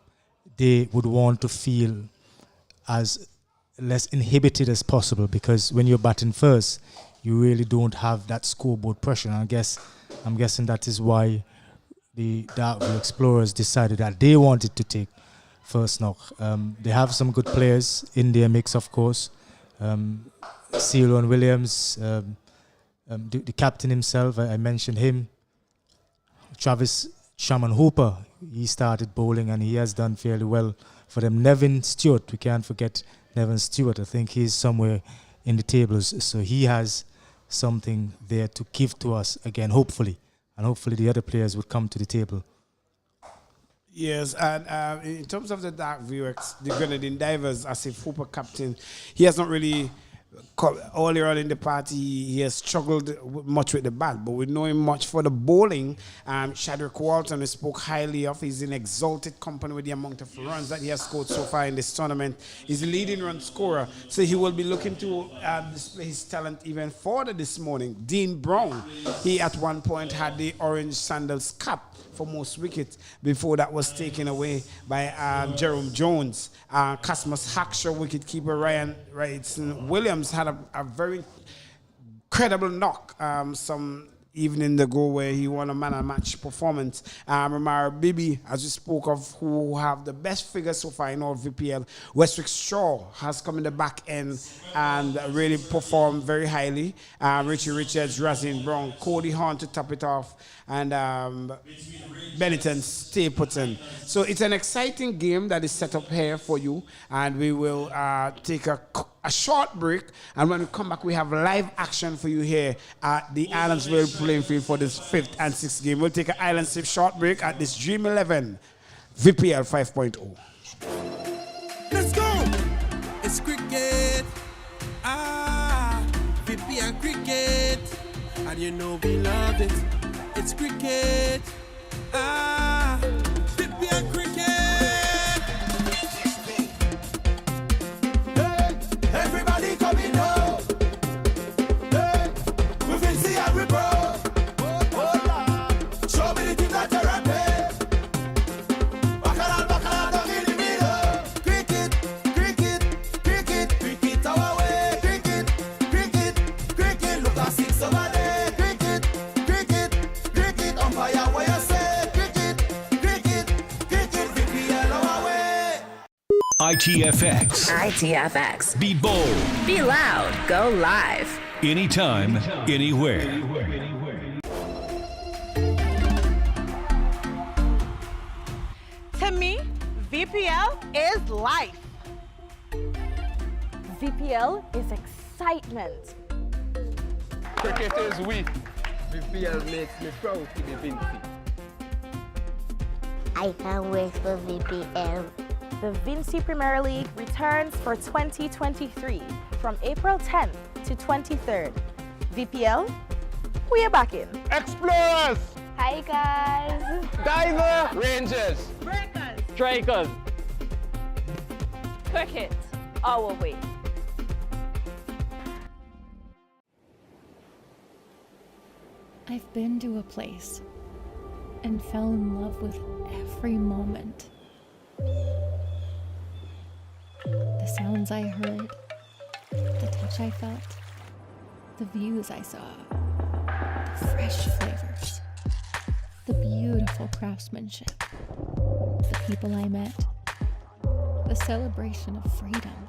They would want to feel as less inhibited as possible, because when you're batting first, you really don't have that scoreboard pressure. And I'm guessing that is why the Darkview Explorers decided that they wanted to take first knock. They have some good players in their mix, of course. Ceylon Williams, the captain himself, I mentioned him. Travis Shaman Hooper, he started bowling and he has done fairly well for them. Nevin Stewart, we can't forget Nevin Stewart. I think he's somewhere in the tables, so he has something there to give to us again, hopefully. And hopefully the other players would come to the table. Yes, and in terms of the Darkview, the Grenadine Divers, as a Hooper captain, he has not really, earlier on in the party, he has struggled much with the bat, but we know him much for the bowling. Chadwick Walton, we spoke highly of. He's in exalted company with the amount of runs that he has scored so far in this tournament. He's the leading run scorer, so he will be looking to display his talent even further this morning. Dean Brown, he at one point had the orange sandals cap for most wickets before that was taken away by Jerome Jones. Cosmos Hackshaw, wicketkeeper Ryan Williams had a very credible knock some evening ago where he won a man of match performance. Ramar Bibi, as we spoke of, who have the best figures so far in all VPL. Westwick Shaw has come in the back end and really performed very highly. Richie Richards, Razin Brown, Cody Horn to top it off, and Benetton Stapleton. So it's an exciting game that is set up here for you, and we will take a short break, and when we come back we have live action for you here at the Islandsville playing field for this 5th and 6th game. We'll take an Island Safe short break at this Dream 11 VPL 5.0. Let's go! It's cricket. VPL cricket. And you know we love it. It's cricket. VPL cricket. Everybody coming home. Hey, we will see how we bro. Show me the team that you're rapping. Bacala, down in the middle. Cricket, cricket, cricket, cricket our way. Cricket, cricket, cricket. Look at 6 over there. Cricket, cricket, cricket. Umpire where you say. Cricket, cricket, cricket. VPL our way. ITFX. Be bold. Be loud. Go live. Anytime, anywhere. To me, VPL is life. VPL is excitement. Cricket is we. VPL makes me proud to be Vinci. I can't wait for VPL. The Vinci Premier League returns for 2023 from April 10th to 23rd. VPL, we are back in. Explorers! Hi guys! Diver! Rangers! Breakers! Strikers! Cricket, our way. I've been to a place and fell in love with every moment. The sounds I heard, the touch I felt, the views I saw, the fresh flavors, the beautiful craftsmanship, the people I met, the celebration of freedom,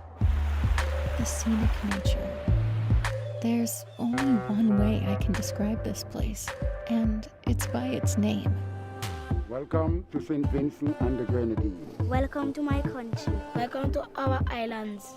the scenic nature. There's only one way I can describe this place, and it's by its name. Welcome to St. Vincent and the Grenadines. Welcome to my country. Welcome to our islands.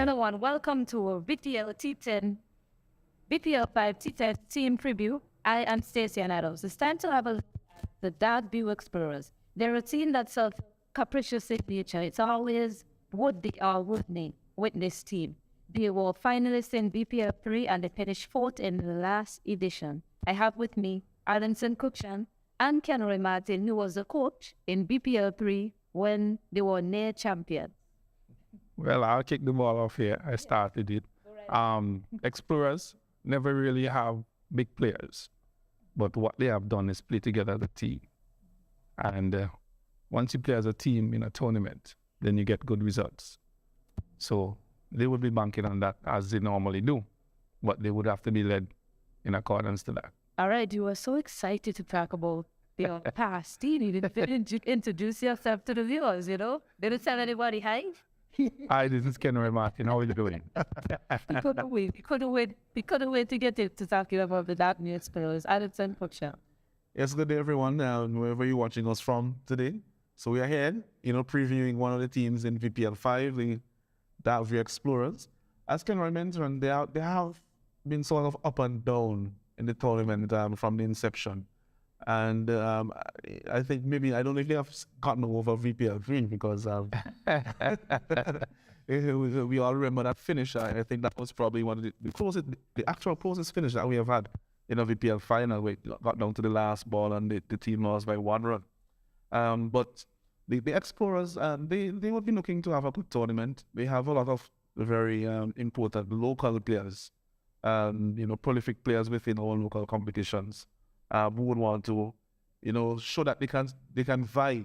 Hello and welcome to a VPL T10, VPL5 T10 team preview. I am Stacey Adams. It's time to have a look at the Dartview Explorers. They're a team that's of capricious in nature. It's always would they or would they with this team. They were finalists in VPL3 and they finished fourth in the last edition. I have with me Alanson Cookshan and Kenry Martin, who was the coach in VPL3 when they were near champion. Well, I'll kick the ball off here. I started it. Explorers never really have big players, but what they have done is play together as a team. And once you play as a team in a tournament, then you get good results. So they would be banking on that as they normally do, but they would have to be led in accordance to that. All right, you were so excited to talk about your past. You didn't introduce yourself to the viewers, you know? Didn't tell anybody hi. Hi, this is Kenry Martin. How are you doing? We couldn't wait to get to talking about the Dartview Explorers. Alanson Cookshan. Yes, good day everyone, wherever you're watching us from today. So we are here, previewing one of the teams in VPL5, the Dartview Explorers. As Kenry mentioned, they have been sort of up and down in the tournament from the inception. And I think maybe, I don't know if they have gotten over VPL3 because we all remember that finish. I think that was probably one of the actual closest finish that we have had in a VPL final. We got down to the last ball and the team lost by 1 run. But the Explorers, they would be looking to have a good tournament. They have a lot of very important local players, prolific players within all local competitions. Who would want to, show that they can vie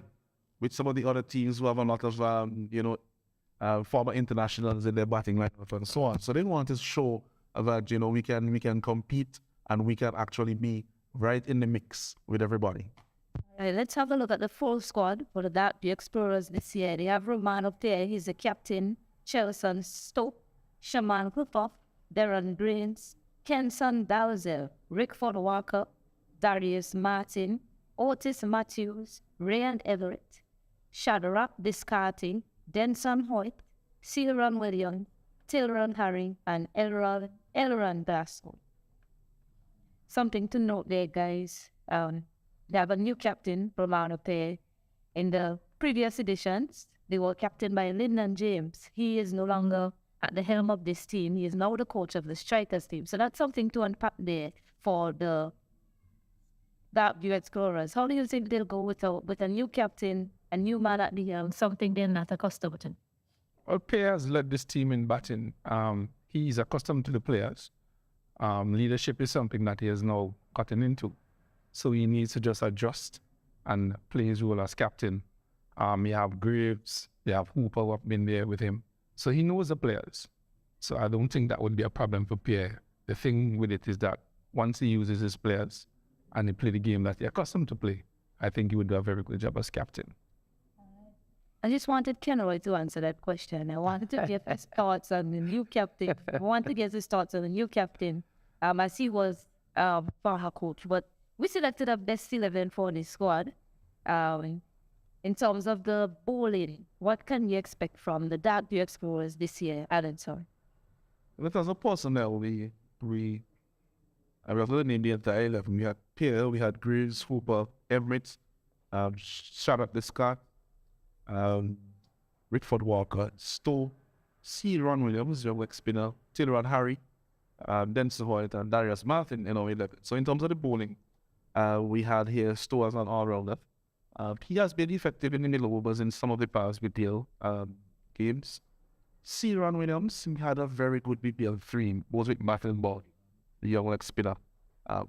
with some of the other teams who have a lot of, former internationals in their batting lineup and so on. So they want to show that, we can compete and we can actually be right in the mix with everybody. All right, let's have a look at the full squad for the Dartview Explorers this year. They have Roman up there. He's the captain. Chelson Stoke, Shaman Cliffoff, Darren Grains, Kenson Dalzell, Rickford Walker, Darius Martin, Otis Matthews, Ryan Everett, Shadrach Discarting, Denson Hoyt, Cylron Williams, Tilron Harry, and Elron Basco. Something to note there, guys. They have a new captain, Romano Pay. In the previous editions, they were captained by Lyndon James. He is no longer at the helm of this team. He is now the coach of the Strikers team. So that's something to unpack there for the Dartview Explorers. How do you think they'll go with a new captain, a new man at the helm, something they're not accustomed to? Well, Pay has led this team in batting. He's accustomed to the players. Leadership is something that he has now gotten into. So he needs to just adjust and play his role as captain. You have Graves, you have Hooper who have been there with him. So he knows the players. So I don't think that would be a problem for Pierre. The thing with it is that once he uses his players and he play the game that he's accustomed to play, I think he would do a very good job as captain. I just wanted Kenroy to answer that question. I wanted to get his thoughts on the new captain. I wanted to get his thoughts on the new captain. As he was Baha coach, but we selected the best 11 for the squad. In terms of the bowling, what can you expect from the Dartview Explorers this year, Alan? Sorry. But as a personnel, I was going to name the entire 11. We had Pierre, we had Graves, Hooper, Emirates, Shadrach Discard, Rickford Walker, Stowe, Cylron Williams, your leg spinner, Tilron Harry, Denson Hoyt, and Darius Martin in our 11. So in terms of the bowling, we had here Stowe as an all-rounder. He has been effective in the middle overs in some of the past VPL games. Cylron Williams had a very good VPL 3, both with bat and ball. The young leg spinner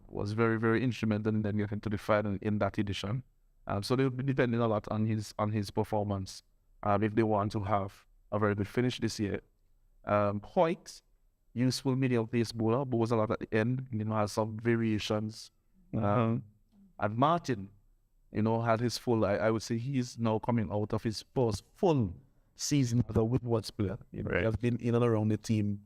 was very, very instrumental in getting to the final in that edition. So they'll be depending a lot on his performance if they want to have a very good finish this year. Hoyt, useful medium pace bowler, bowls a lot at the end, has some variations. And Martin, had his full, I would say he's now coming out of his first full season as a Woodwards player. He has been in and around the team,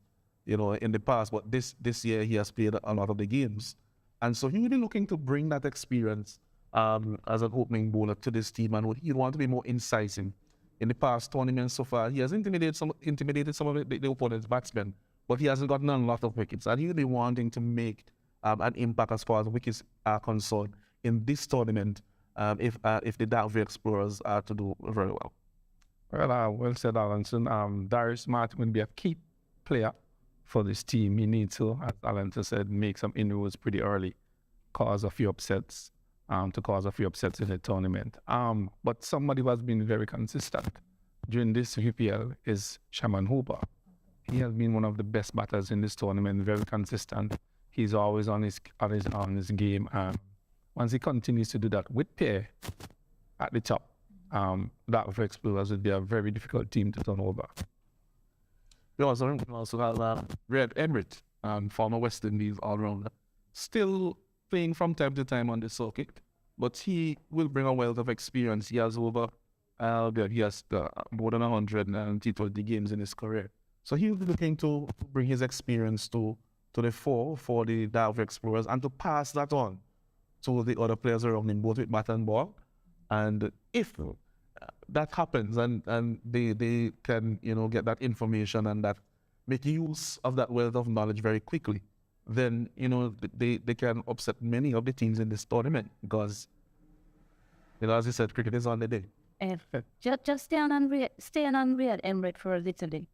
in the past, but this year he has played a lot of the games. And so he will be looking to bring that experience as an opening bowler to this team, and he'd want to be more incisive in the past tournaments so far, he has intimidated some of the opponent's batsmen, but he hasn't gotten a lot of wickets. And he'll be wanting to make an impact as far as wickets are concerned in this tournament if the Dartford Explorers are to do very well. Well said, Alanson. Darius Martin will be a key player for this team. He needs to, as Alanson said, make some inroads pretty early, cause a few upsets. To cause a few upsets in the tournament. But somebody who has been very consistent during this VPL is Shaman Hooper. He has been one of the best batters in this tournament, very consistent. He's always on his game. Once he continues to do that with pair at the top, that for Explorers would be a very difficult team to turn over. We also have Red Emirates, former West Indies all-rounder, still playing from time to time on the circuit, but he will bring a wealth of experience. He has more than 100 T20 games in his career. So he'll be looking to bring his experience to the fore for the Dartford Explorers and to pass that on to the other players around him, both with bat and ball. And if that happens and they can, get that information and that make use of that wealth of knowledge very quickly, then, they can upset many of the teams in this tournament because, as you said, cricket is on the day. Just stay on Red Emirates for a little bit.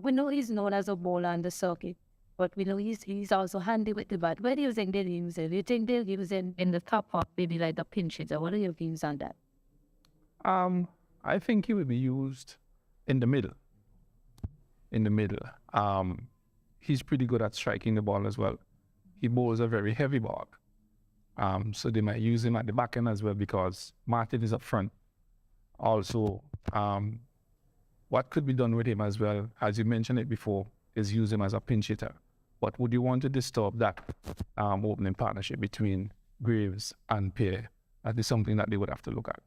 We know he's known as a bowler on the circuit, but we know he's also handy with the bat. Where do you think they'll use him? Do you think they'll use him in the top half, maybe like the pinch hitter? What are your views on that? I think he will be used in the middle. He's pretty good at striking the ball as well. He bowls a very heavy ball. So they might use him at the back end as well because Martin is up front. Also, what could be done with him as well, as you mentioned it before, is use him as a pinch hitter. But would you want to disturb that opening partnership between Graves and Pierre? That is something that they would have to look at.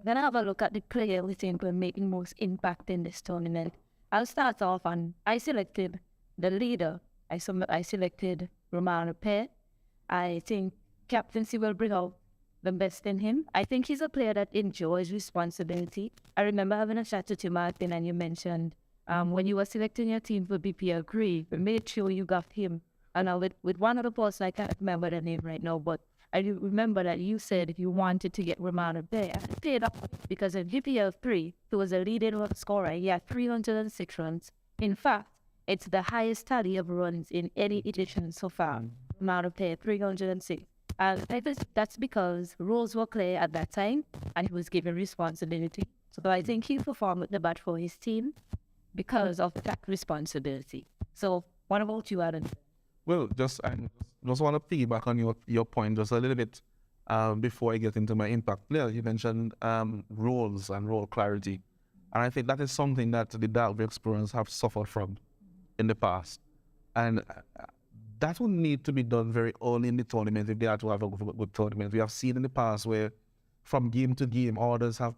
Then I have a look at the player we think will make the most impact in this tournament. I'll start off and I selected the leader. I selected Romano Pear. I think captaincy will bring out the best in him. I think he's a player that enjoys responsibility. I remember having a chat to you, Martin, and you mentioned when you were selecting your team for BPL Grey, made sure you got him. And with one other person, I can't remember the name right now, but I do remember that you said if you wanted to get Romano Pear, I paid up because in VPL 3, he was a leading run scorer. He had 306 runs. In fact, it's the highest tally of runs in any edition so far. Romano Pear, 306. And I think that's because roles were clear at that time and he was given responsibility. So I think he performed with the bat for his team because of that responsibility. So what about you, Adam? Well, I just want to piggyback on your point just a little bit before I get into my impact player. You mentioned roles and role clarity. And I think that is something that the Dartford Explorers have suffered from in the past. And that will need to be done very early in the tournament if they are to have a good tournament. We have seen in the past where from game to game, orders have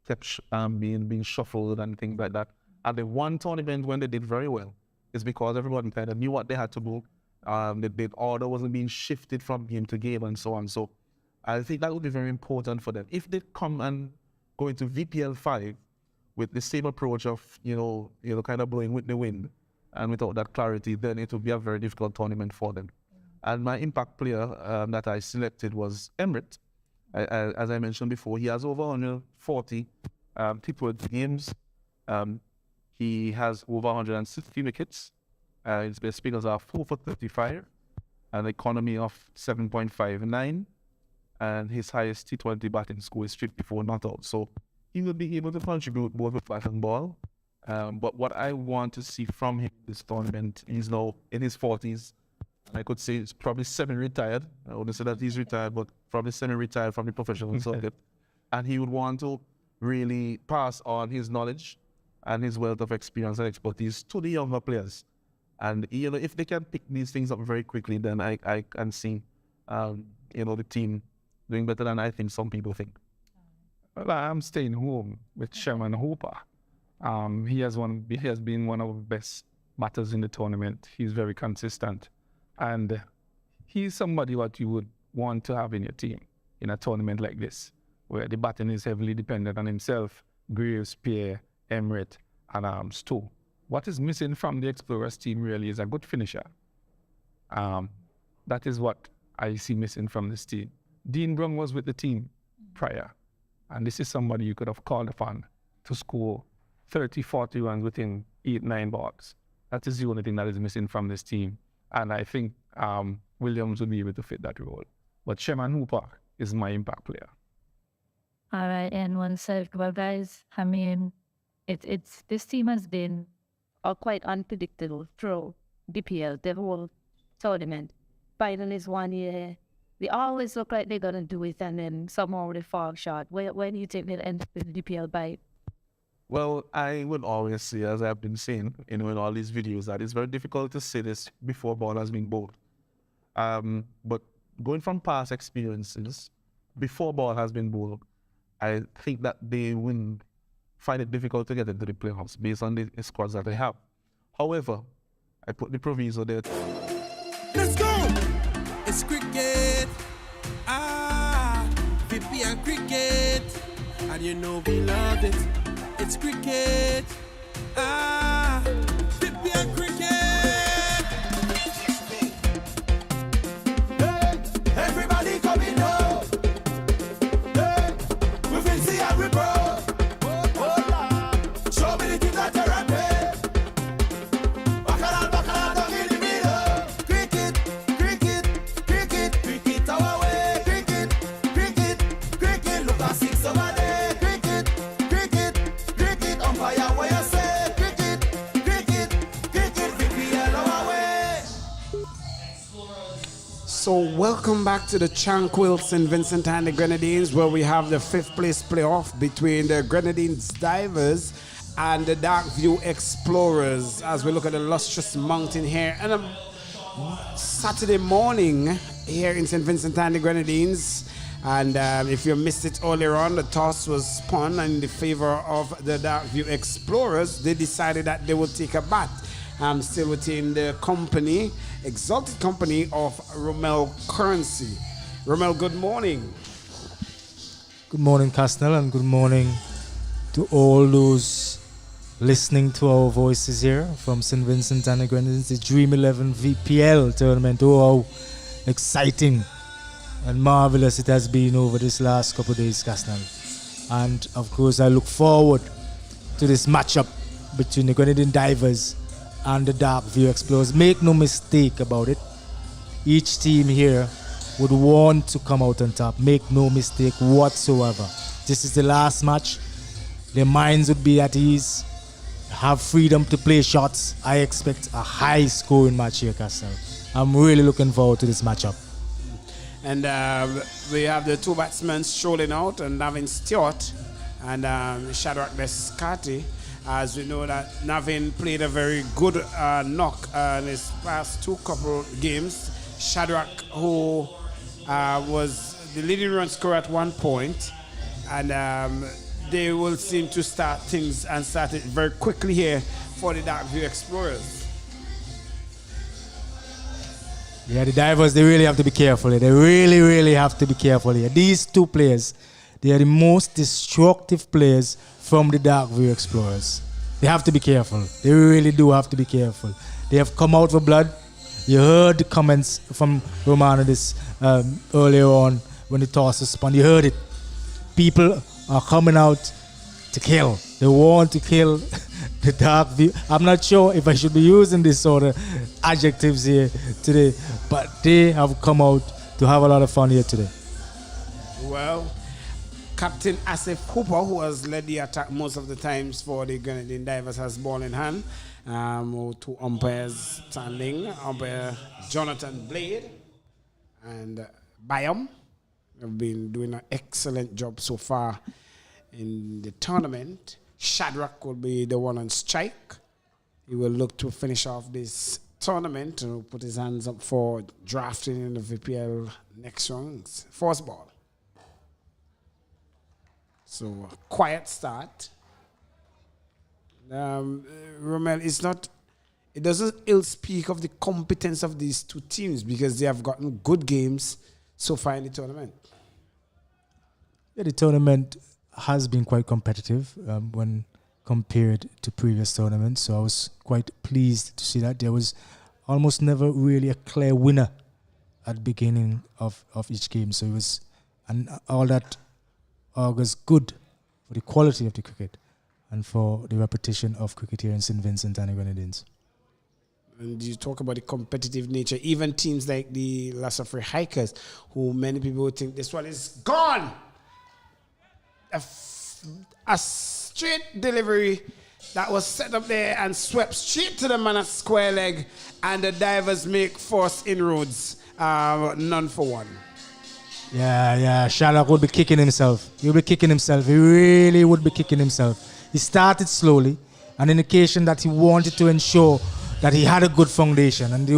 kept being shuffled and things like that. At the one tournament when they did very well, it's because everyone kind of knew what they had to do. The order wasn't being shifted from game to game and so on. So I think that would be very important for them. If they come and go into VPL5 with the same approach of, kind of blowing with the wind and without that clarity, then it would be a very difficult tournament for them. And my impact player that I selected was Emirates. As I mentioned before, he has over 140 T20 games. He has over 160 wickets. His best figures are 4 for 35, an economy of 7.59, and his highest T20 batting score is 54 not out. So he will be able to contribute both with bat and ball. But what I want to see from him this tournament, he's now in his 40s. I could say he's probably semi-retired. I wouldn't say that he's retired, but probably semi-retired from the professional circuit. And he would want to really pass on his knowledge and his wealth of experience and expertise to the younger players. And, if they can pick these things up very quickly, then I can see, the team doing better than I think some people think. Well, I'm staying home with Sherman Hooper. He has been one of the best batters in the tournament. He's very consistent. And he's somebody what you would want to have in your team in a tournament like this. where the batting is heavily dependent on himself, Graves, Pierre, Emirates, and Stowe. What is missing from the Explorers team really is a good finisher. That is what I see missing from this team. Dean Brown was with the team prior, and this is somebody you could have called upon to score 30, 40 runs within 8, 9 balls. That is the only thing that is missing from this team. And I think Williams will be able to fit that role. But Sherman Hooper is my impact player. All right, and one side, well, guys, I mean, it's this team has been quite unpredictable through BPL, the whole tournament. Biden is 1 year. They always look like they're going to do it, and then somehow they fall short. Where do you think they'll end up with BPL by? Well, I would always say, as I've been saying, in all these videos, that it's very difficult to say this before ball has been bowled. But going from past experiences, before ball has been bowled, I think that they will find it difficult to get into the playoffs based on the squads that they have. However, I put the proviso there. Let's go! It's cricket. VPL cricket. And you know we love it. It's cricket. VPL cricket. Hey, everybody coming up. Hey, we will see how we pro. Show me the team that you're at. Bacala, don't give me the cricket, cricket, cricket, cricket our way. Cricket, cricket, cricket. Look at 6 over there. Cricket, cricket, cricket. Umpire what you say. Cricket, cricket, cricket. VPL our way. So welcome back to the Tranquil St. Vincent and the Grenadines, where we have the 5th place playoff between the Grenadines Divers and the Darkview Explorers, as we look at the lustrous mountain here. And Saturday morning here in St. Vincent and the Grenadines. And if you missed it earlier on, the toss was spun in the favor of the Darkview Explorers. They decided that they would take a bat. Still within the company, exalted company of Romel Currency. Romel, good morning. Good morning, Casnell, and good morning to all those listening to our voices here from St. Vincent and the Grenadines, the Dream 11 VPL tournament. Oh, how exciting and marvelous it has been over this last couple of days, Casnell. And of course, I look forward to this matchup between the Grenadine Divers and the Darkview Explorers. Make no mistake about it. Each team here would want to come out on top. Make no mistake whatsoever. This is the last match. Their minds would be at ease, have freedom to play shots. I expect a high scoring match here, Castle. I'm really looking forward to this matchup. And we have the two batsmen strolling out, and Navin Stewart and Shadrach Descati. As we know that Navin played a very good knock in his past 2 couple games. Shadrach, who was the leading run scorer at 1 point, and they will seem to start things and start it very quickly here for the Darkview Explorers. Yeah, the Divers, they really have to be careful here. They really, really have to be careful here. These 2 players, they are the most destructive players from the Darkview Explorers. They have to be careful. They really do have to be careful. They have come out for blood. You heard the comments from Romano this earlier on when the toss was spun. You heard it. People are coming out to kill. They want to kill the Darkview. I'm not sure if I should be using this sort of adjectives here today, but they have come out to have a lot of fun here today. Well, Captain Asif Hooper, who has led the attack most of the times for the Grenadine Divers, has ball in hand. 2 umpires standing. Umpire Jonathan Blade and Bayam have been doing an excellent job so far in the tournament. Shadrach will be the one on strike. He will look to finish off this tournament and put his hands up for drafting in the VPL next round. First ball. So, a quiet start. Romel, it doesn't ill speak of the competence of these 2 teams because they have gotten good games so far in the tournament. Yeah, the tournament has been quite competitive when compared to previous tournaments. So I was quite pleased to see that. There was almost never really a clear winner at the beginning of each game. So it was, and all that augurs good for the quality of the cricket and for the reputation of cricket here in St. Vincent and the Grenadines. And you talk about the competitive nature. Even teams like the Lassafre Hikers, who many people would think this one is gone. A straight delivery that was set up there and swept straight to the man at square leg, and the Divers make forced inroads, none for one. Yeah, Sherlock would be kicking himself. He would be kicking himself. He really would be kicking himself. He started slowly, an indication that he wanted to ensure that he had a good foundation, and the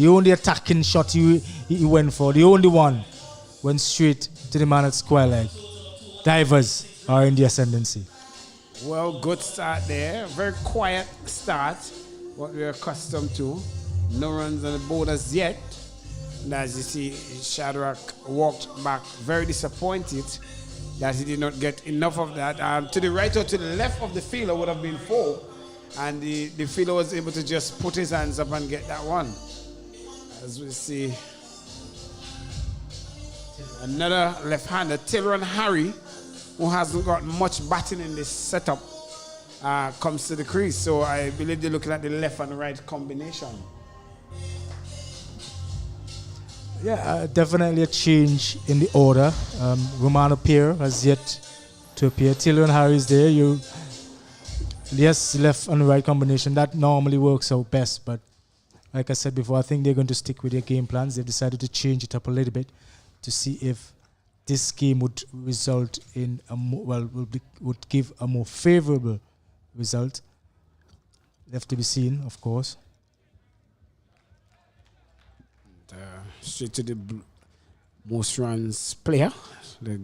only attacking shot he went for, the only one, went straight to the man at square leg. Divers are in the ascendancy. Well, good start there. Very quiet start, what we're accustomed to. No runs on the board as yet. And as you see, Shadrach walked back very disappointed that he did not get enough of that. To the right or to the left of the fielder would have been 4. And the fielder was able to just put his hands up and get that one. As we see, another left-hander, Tilron Harry, who hasn't got much batting in this setup, comes to the crease. So I believe they're looking at the left and right combination. Yeah, definitely a change in the order. Romano Pierre has yet to appear. Tilron Harry is there. Yes, left and right combination, that normally works out best, but like I said before, I think they're going to stick with their game plans. They've decided to change it up a little bit to see if this game would result in would give a more favorable result. Left to be seen, of course. Straight to the most runs player, the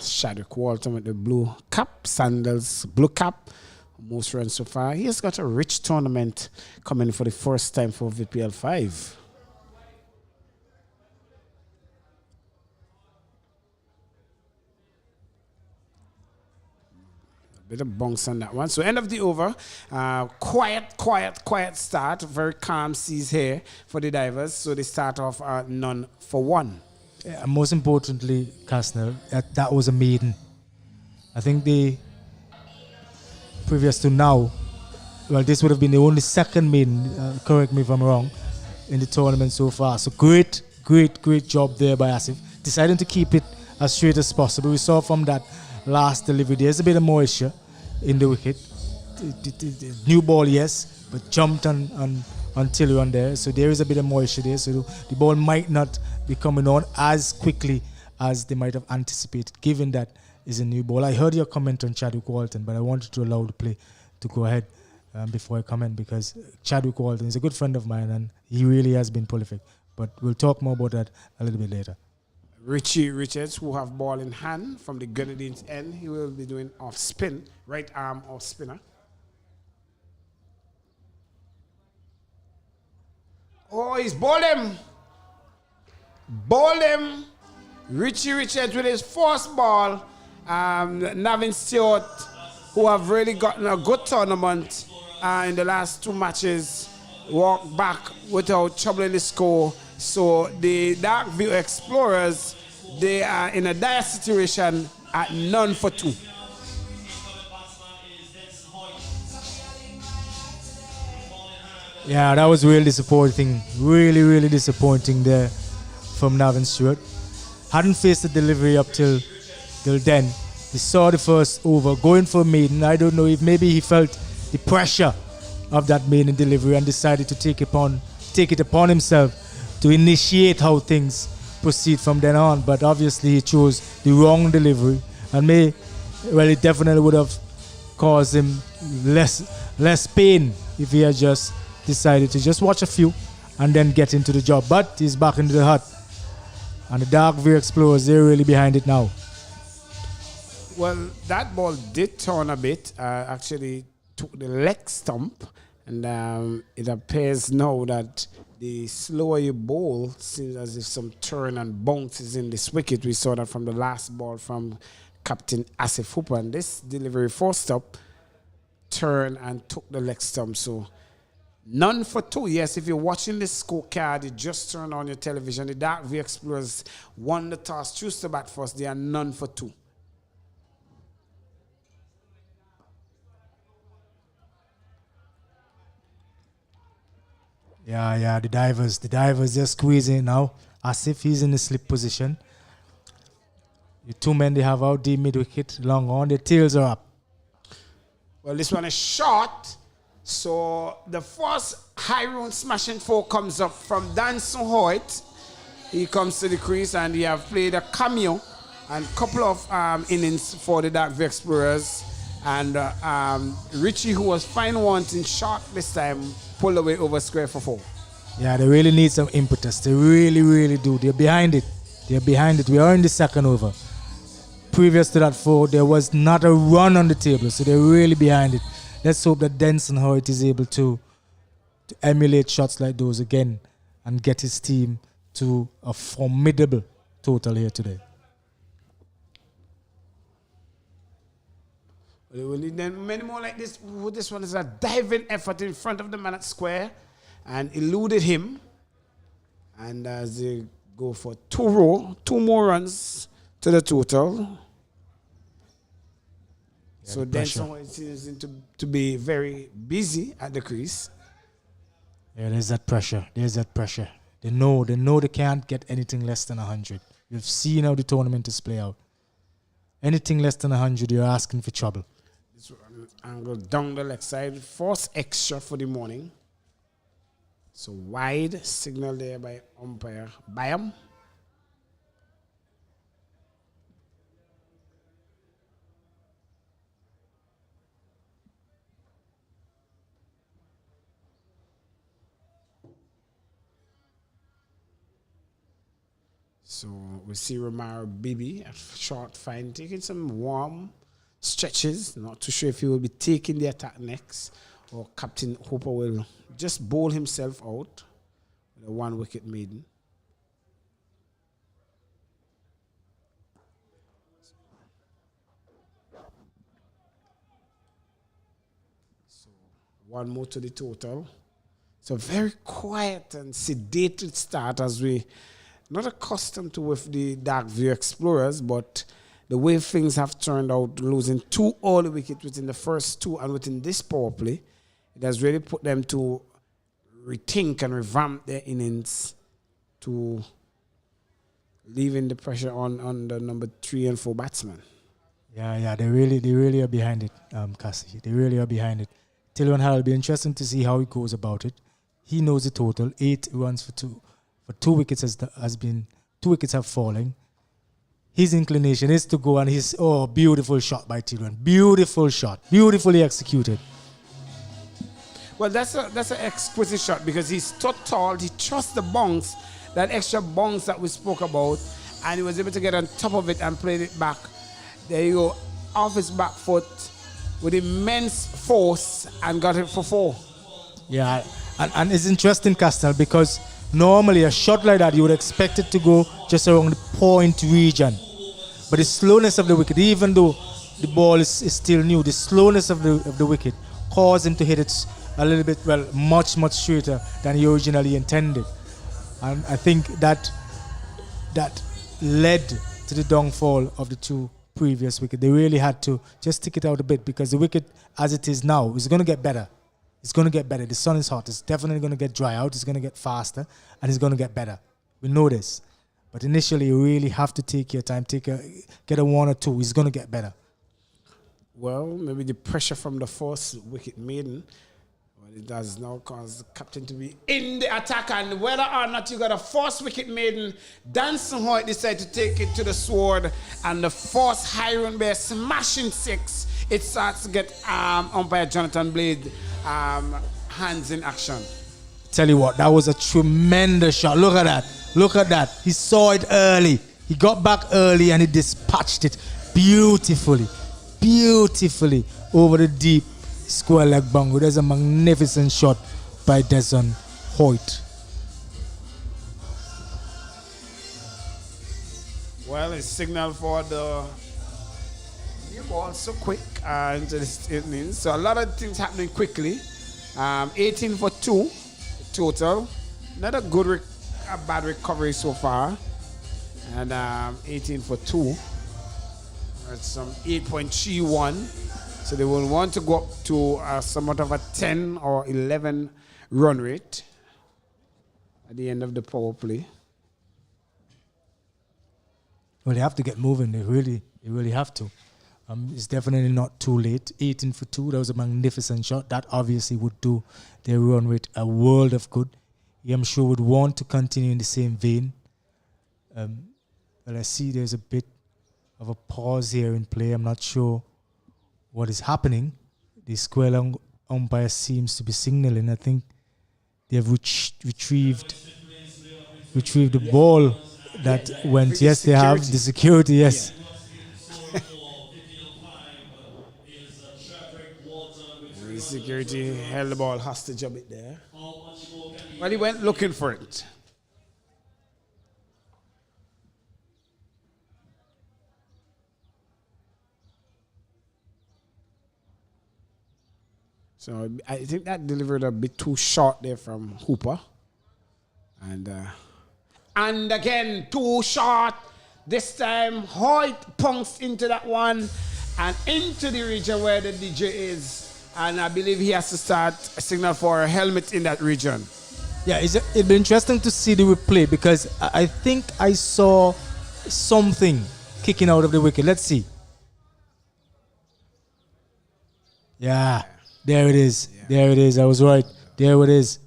Shadrach Walton with the blue cap, Sandals blue cap. Most runs so far. He has got a rich tournament coming for the first time for VPL5. A bit of bounce on that one. So end of the over. Quiet start. Very calm seas here for the Divers. So they start off none for one. Yeah, most importantly, Kastner, that was a maiden. I think they, previous to now, well, this would have been the only second maiden, correct me if I'm wrong, in the tournament so far. So great job there by Asif. Deciding to keep it as straight as possible. We saw from that last delivery, there's a bit of moisture in the wicket. New ball, yes, but jumped on Tilron there. So there is a bit of moisture there. So the ball might not be coming on as quickly as they might have anticipated, given that is a new ball. I heard your comment on Chadwick Walton, but I wanted to allow the play to go ahead before I comment, because Chadwick Walton is a good friend of mine and he really has been prolific. But we'll talk more about that a little bit later. Richie Richards, who have ball in hand from the Grenadines end, he will be doing off spin, right arm off spinner. Oh, he's bowled him. Bowled him. Richie Richards with his first ball. Navin Stewart, who have really gotten a good tournament in the last 2 matches, walked back without troubling the score. So the Dark View Explorers, they are in a dire situation at none for 2. Yeah, that was really disappointing. Really disappointing there from Navin Stewart. Hadn't faced the delivery up till then. He saw the first over, going for a maiden. I don't know if maybe he felt the pressure of that maiden delivery and decided to take it upon himself to initiate how things proceed from then on. But obviously he chose the wrong delivery, and it definitely would have caused him less pain if he had just decided to just watch a few and then get into the job. But he's back into the hut, and the Dark View Explorers, they're really behind it now. Well, that ball did turn a bit, actually took the leg stump, and it appears now that the slower you bowl, seems as if some turn and bounces in this wicket. We saw that from the last ball from Captain Asif Hooper. And this delivery forced up, turn and took the leg stump. So none for two. Yes, if you're watching this scorecard, you just turn on your television. The Dark View Explorers won the toss, choose to bat first. They are none for two. Yeah, the divers they're squeezing now as if he's in a slip position. The two men they have out the mid wicket, long on, their tails are up. Well, this one is short. So the first high run smashing four comes up from Danson Hoyt. He comes to the crease and he have played a cameo and couple of innings for the Dark View Explorers. And Richie, who was fine wanting short this time, pulled away over square for four. Yeah, they really need some impetus. They really, really do. They're behind it. We are in the second over. Previous to that four, there was not a run on the table, so they're really behind it. Let's hope that Denson Hoyt is able to emulate shots like those again and get his team to a formidable total here today. We will need many more like this. This one is a diving effort in front of the man at square and eluded him. And as they go for two more runs to the total. Yeah, so Denson seems to be very busy at the crease. Yeah, there's that pressure. They know they can't get anything less than 100. You've seen how the tournament is play out. Anything less than 100, you're asking for trouble. This angle down the left side. Force extra for the morning. So wide signal there by umpire Bayam. So we see Romaro Bibi at short fine taking some warm stretches. Not too sure if he will be taking the attack next or Captain Hooper will just bowl himself out with a 1 wicket maiden. So one more to the total. So very quiet and sedated start as we not accustomed to with the Dark View Explorers, but the way things have turned out, losing 2 early wickets within the first 2 and within this power play, it has really put them to rethink and revamp their innings to leaving the pressure on the number 3 and 4 batsmen. Yeah, they really are behind it, Cassie. They really are behind it. Tilwan Hall will be interesting to see how he goes about it. He knows the total, 8 runs for 2. For 2 wickets has been 2 wickets have fallen. His inclination is to go and beautiful shot by Tilwan. Beautiful shot. Beautifully executed. Well, that's an exquisite shot because he's so tall. He trusts the bounce, that extra bounce that we spoke about, and he was able to get on top of it and played it back. There you go, off his back foot with immense force and got it for 4. Yeah, and it's interesting, Castle, because normally a shot like that you would expect it to go just around the point region. But the slowness of the wicket, even though the ball is still new, the slowness of the wicket caused him to hit it a little bit, much straighter than he originally intended. And I think that led to the downfall of the 2 previous wickets. They really had to just stick it out a bit because the wicket, as it is now, is going to get better. It's going to get better. The sun is hot. It's definitely going to get dry out. It's going to get faster, and it's going to get better. We know this. But initially, you really have to take your time, get a 1 or 2. It's going to get better. Well, maybe the pressure from the first wicket maiden, it does now cause the captain to be in the attack, and whether or not you got a first wicket maiden, Danson Hoyt decided to take it to the sword, and the first high run by a smashing 6. It starts to get umpire Jonathan Blade hands in action. Tell you what, that was a tremendous shot. Look at that. He saw it early. He got back early and he dispatched it beautifully over the deep square leg bungo. There's a magnificent shot by Desmond Hoyt. Well, it's signal for the new ball so quick into this evening. So a lot of things happening quickly. 18 for 2 total. Not a good, a bad recovery so far. And 18 for 2. That's some 8.31. So they will want to go up to somewhat of a 10 or 11 run rate at the end of the power play. Well, they have to get moving. They really have to. It's definitely not too late. 18 for 2. That was a magnificent shot. That obviously would do their run rate a world of good. I'm sure would want to continue in the same vein. But I see there's a bit of a pause here in play. I'm not sure what is happening. The square long umpire seems to be signaling. I think they have retrieved the ball that went. Yes, they have the security. Yes. The security held the ball hostage a bit there. Well, he went looking for it. So I think that delivered a bit too short there from Hooper. And again, too short. This time, Hoyt punks into that one and into the region where the DJ is. And I believe he has to start a signal for a helmet in that region. Yeah, it'd be interesting to see the replay because I think I saw something kicking out of the wicket. Let's see. Yeah, there it is. Yeah. There it is. I was right. There it is.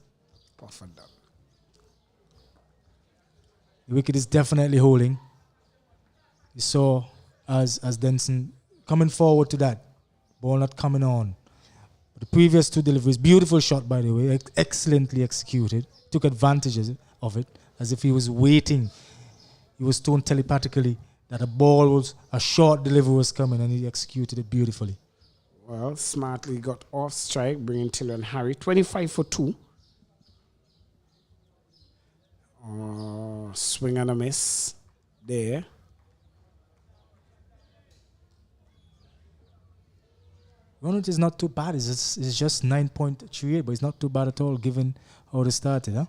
The wicket is definitely holding. You saw as Denson coming forward to that. Ball not coming on. The previous two deliveries, beautiful shot by the way, excellently executed. Took advantage of it as if he was waiting. He was told telepathically that a short delivery was coming and he executed it beautifully. Well, smartly got off strike, bringing Tiller and Harry. 25 for 2. Swing and a miss there. Run rate is not too bad. It's just 9.38, but it's not too bad at all given how they started, huh?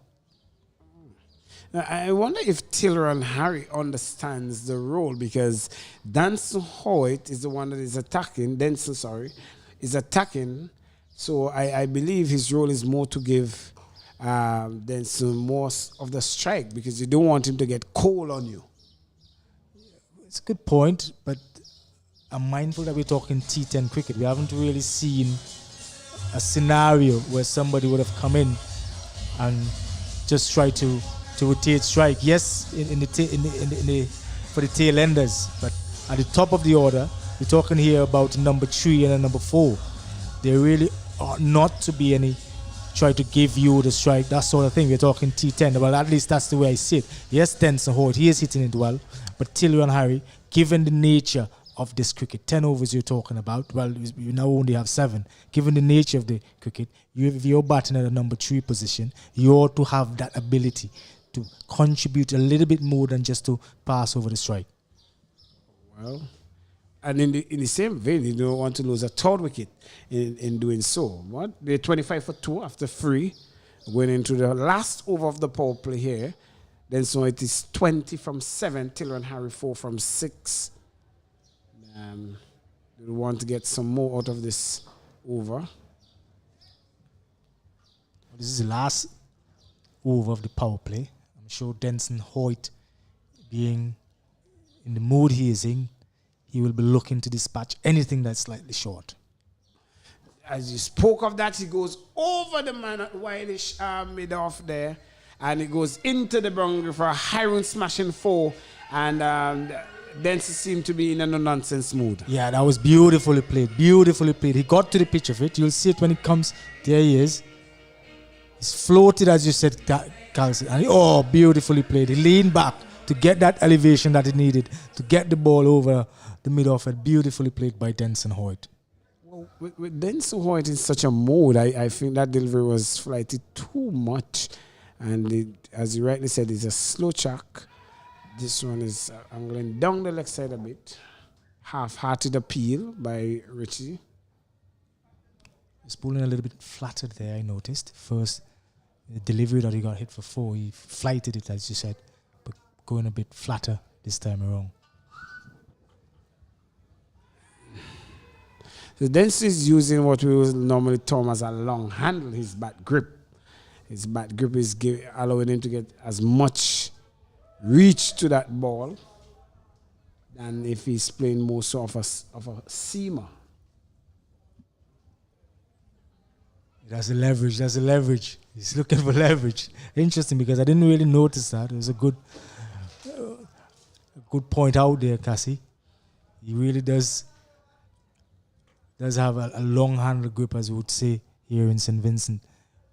Now, I wonder if Tiller and Harry understands the role because Denson Hoyt is the one that is attacking. Denson, is attacking. So I believe his role is more to give Denson more of the strike because you don't want him to get cold on you. It's a good point, but I'm mindful that we're talking T10 cricket. We haven't really seen a scenario where somebody would have come in and just tried to rotate strike. Yes, for the tail enders, but at the top of the order, we're talking here about number 3 and a number 4. There really ought not to be any try to give you the strike, that sort of thing. We're talking T10. Well, at least that's the way I see it. Yes, Denson Hoyt, he is hitting it well, but Tiller and Harry, given the nature of this cricket, 10 overs you're talking about, well, you now only have 7. Given the nature of the cricket, if you're batting at a number 3 position, you ought to have that ability to contribute a little bit more than just to pass over the strike. Well, and in the same vein, you don't want to lose a third wicket in doing so. What? They're 25 for 2 after 3, going into the last over of the power play here. Then so it is 20 from 7, Tiller and Harry 4 from 6. We want to get some more out of this over. This is the last over of the power play. I'm sure Denson Hoyt, being in the mood he is in, he will be looking to dispatch anything that's slightly short. As you spoke of that, he goes over the man at Wildish mid-off there, and he goes into the boundary for a high-run smashing 4, and Denson seemed to be in a no-nonsense mood. Yeah, that was beautifully played. Beautifully played. He got to the pitch of it. You'll see it when it comes. There he is. He's floated, as you said, Carlson. And beautifully played. He leaned back to get that elevation that he needed to get the ball over the mid-off. Beautifully played by Denson Hoyt. Well, with Denson Hoyt in such a mode, I think that delivery was flighted too much. And as you rightly said, it's a slow track. This one is angling down the leg side a bit. Half-hearted appeal by Richie. He's pulling a little bit flattered there, I noticed. First, the delivery that he got hit for 4, he flighted it, as you said, but going a bit flatter this time around. So Dempsey is using what we would normally term as a long handle, his bat grip. His bat grip is allowing him to get as much reach to that ball than if he's playing more so of a seamer. That's the leverage, that's the leverage. He's looking for leverage. Interesting, because I didn't really notice that. It was a good point out there, Cassie. He really does have a long handle grip, as we would say here in St. Vincent,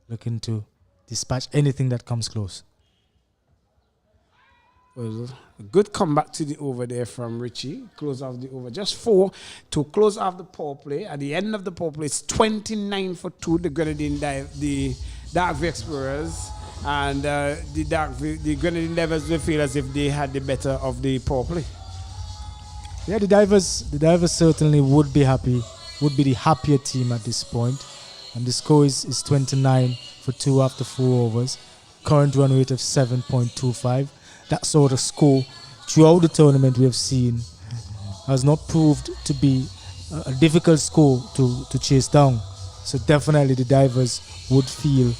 looking to dispatch anything that comes close. Well, a good comeback to the over there from Richie. Close off the over. Just 4 to close off the power play. At the end of the power play, it's 29 for 2. The Dark Explorers and the Grenadine Divers will feel as if they had the better of the power play. Yeah, the divers certainly would be happy. Would be the happier team at this point. And the score is 29 for 2 after 4 overs. Current run rate of 7.25. That sort of score throughout the tournament we have seen has not proved to be a difficult score to chase down. So definitely the divers would feel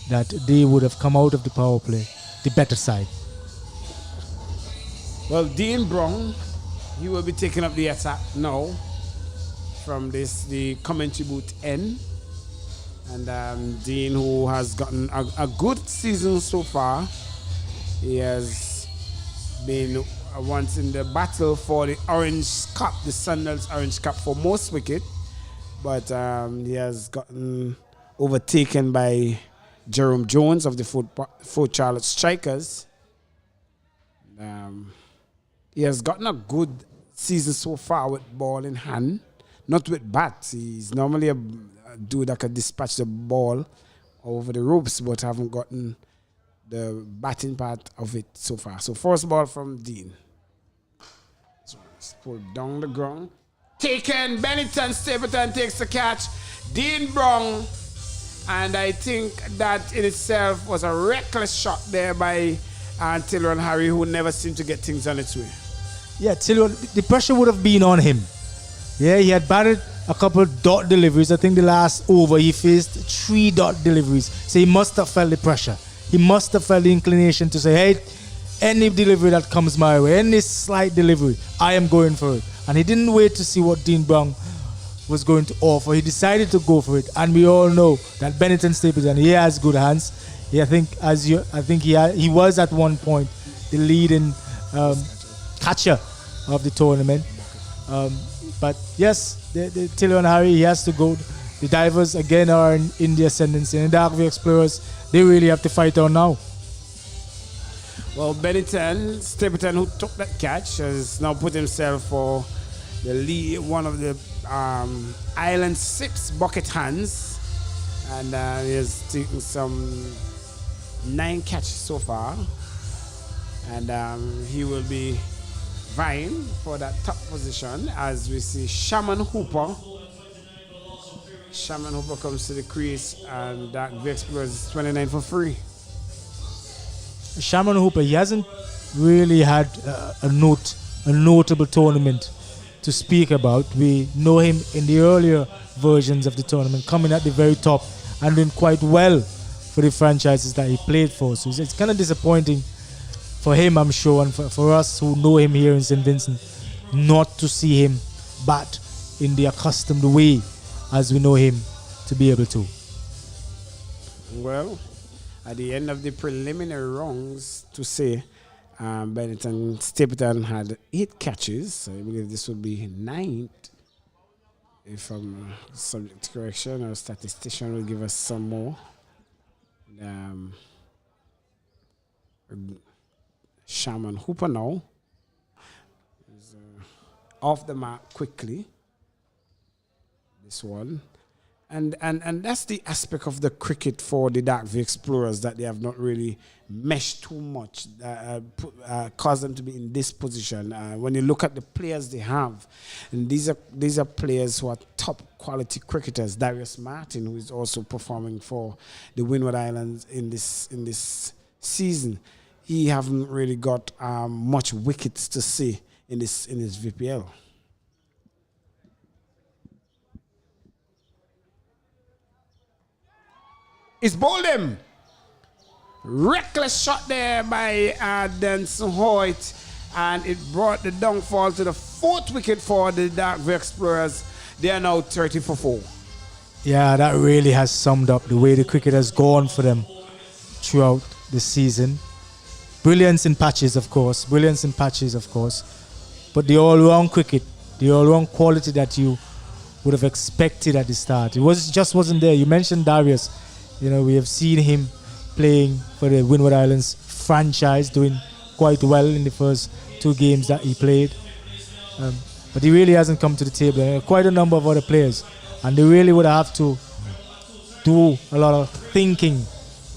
that they would have come out of the power play the better side. Well, Dean Brown, he will be taking up the attack now from the commentary booth end. And Dean, who has gotten a good season so far, he has been once in the battle for the Orange Cup, the Sandals Orange Cup for most wicket, but he has gotten overtaken by Jerome Jones of the Fort Charlotte Strikers. He has gotten a good season so far with ball in hand, not with bat. He's normally a dude that can dispatch the ball over the ropes, but haven't gotten the batting part of it so far. So first ball from Dean. So it's pulled down the ground. Taken, Bennington Stapleton takes the catch. Dean Brown, and I think that in itself was a reckless shot there by Tillon Harry, who never seemed to get things on its way. Yeah, Tillon, the pressure would have been on him. Yeah, he had batted a couple dot deliveries. I think the last over he faced 3 dot deliveries. So he must have felt the pressure. He must have felt the inclination to say, hey, any delivery that comes my way, any slight delivery, I am going for it. And he didn't wait to see what Dean Brown was going to offer. He decided to go for it. And we all know that Bennington Stapleton, he has good hands. I think he was at one point the leading catcher of the tournament. But yes, the Tillon Harry, he has to go. The divers again are in the ascendancy, and the Dark Explorers, they really have to fight on now. Well, Bennington Stapleton, who took that catch, has now put himself for the lead, one of the Island Sips bucket hands, and he has taken some 9 catches so far, and he will be vying for that top position as we see Shaman Hooper. Shaman Hooper comes to the crease, and Dark Explorers 29 for 3. Shaman Hooper, he hasn't really had a notable tournament to speak about. We know him in the earlier versions of the tournament, coming at the very top and doing quite well for the franchises that he played for. So it's kind of disappointing for him, I'm sure, and for us who know him here in St. Vincent, not to see him bat in the accustomed way as we know him to be able to. Well, at the end of the preliminary rounds, to say Bennington Stapleton had 8 catches, so I believe this would be 9th. If I'm subject to correction, our statistician will give us some more. Shaman Hooper now is off the mark quickly. This one. And that's the aspect of the cricket for the Darkview Explorers that they have not really meshed too much, caused them to be in this position. When you look at the players they have, and these are players who are top quality cricketers. Darius Martin, who is also performing for the Windward Islands in this season, he haven't really got much wickets to see in this VPL. It's bowled him. Reckless shot there by Denson Hoyt, and it brought the downfall to the 4th wicket for the Darkview Explorers. They are now 30 for 4. Yeah, that really has summed up the way the cricket has gone for them throughout the season. Brilliance in patches, of course. But the all-round cricket, the all-round quality that you would have expected at the start, just wasn't there. You mentioned Darius. You know, we have seen him playing for the Windward Islands franchise, doing quite well in the first 2 games that he played. But he really hasn't come to the table. Quite a number of other players. And they really would have to do a lot of thinking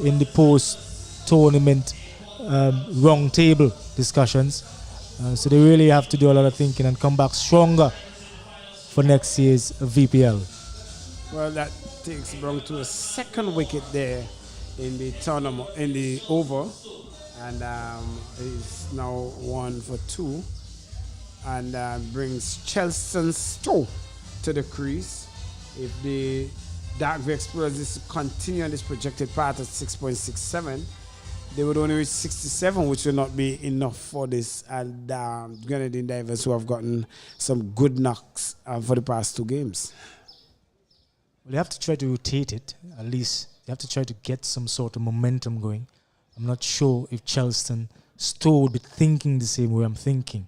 in the post-tournament round table discussions. So they really have to do a lot of thinking and come back stronger for next year's VPL. Well, that takes Brown to a 2nd wicket there in the tournament, in the over, and is now 1 for 2, and brings Chelston Stowe to the crease. If the Darkview Explorers is to continue on this projected path at 6.67, they would only reach 67, which will not be enough for this and Grenadine Divers, who have gotten some good knocks for the past 2 games. Well, you have to try to rotate it, at least. You have to try to get some sort of momentum going. I'm not sure if Chelston Stowe would be thinking the same way I'm thinking.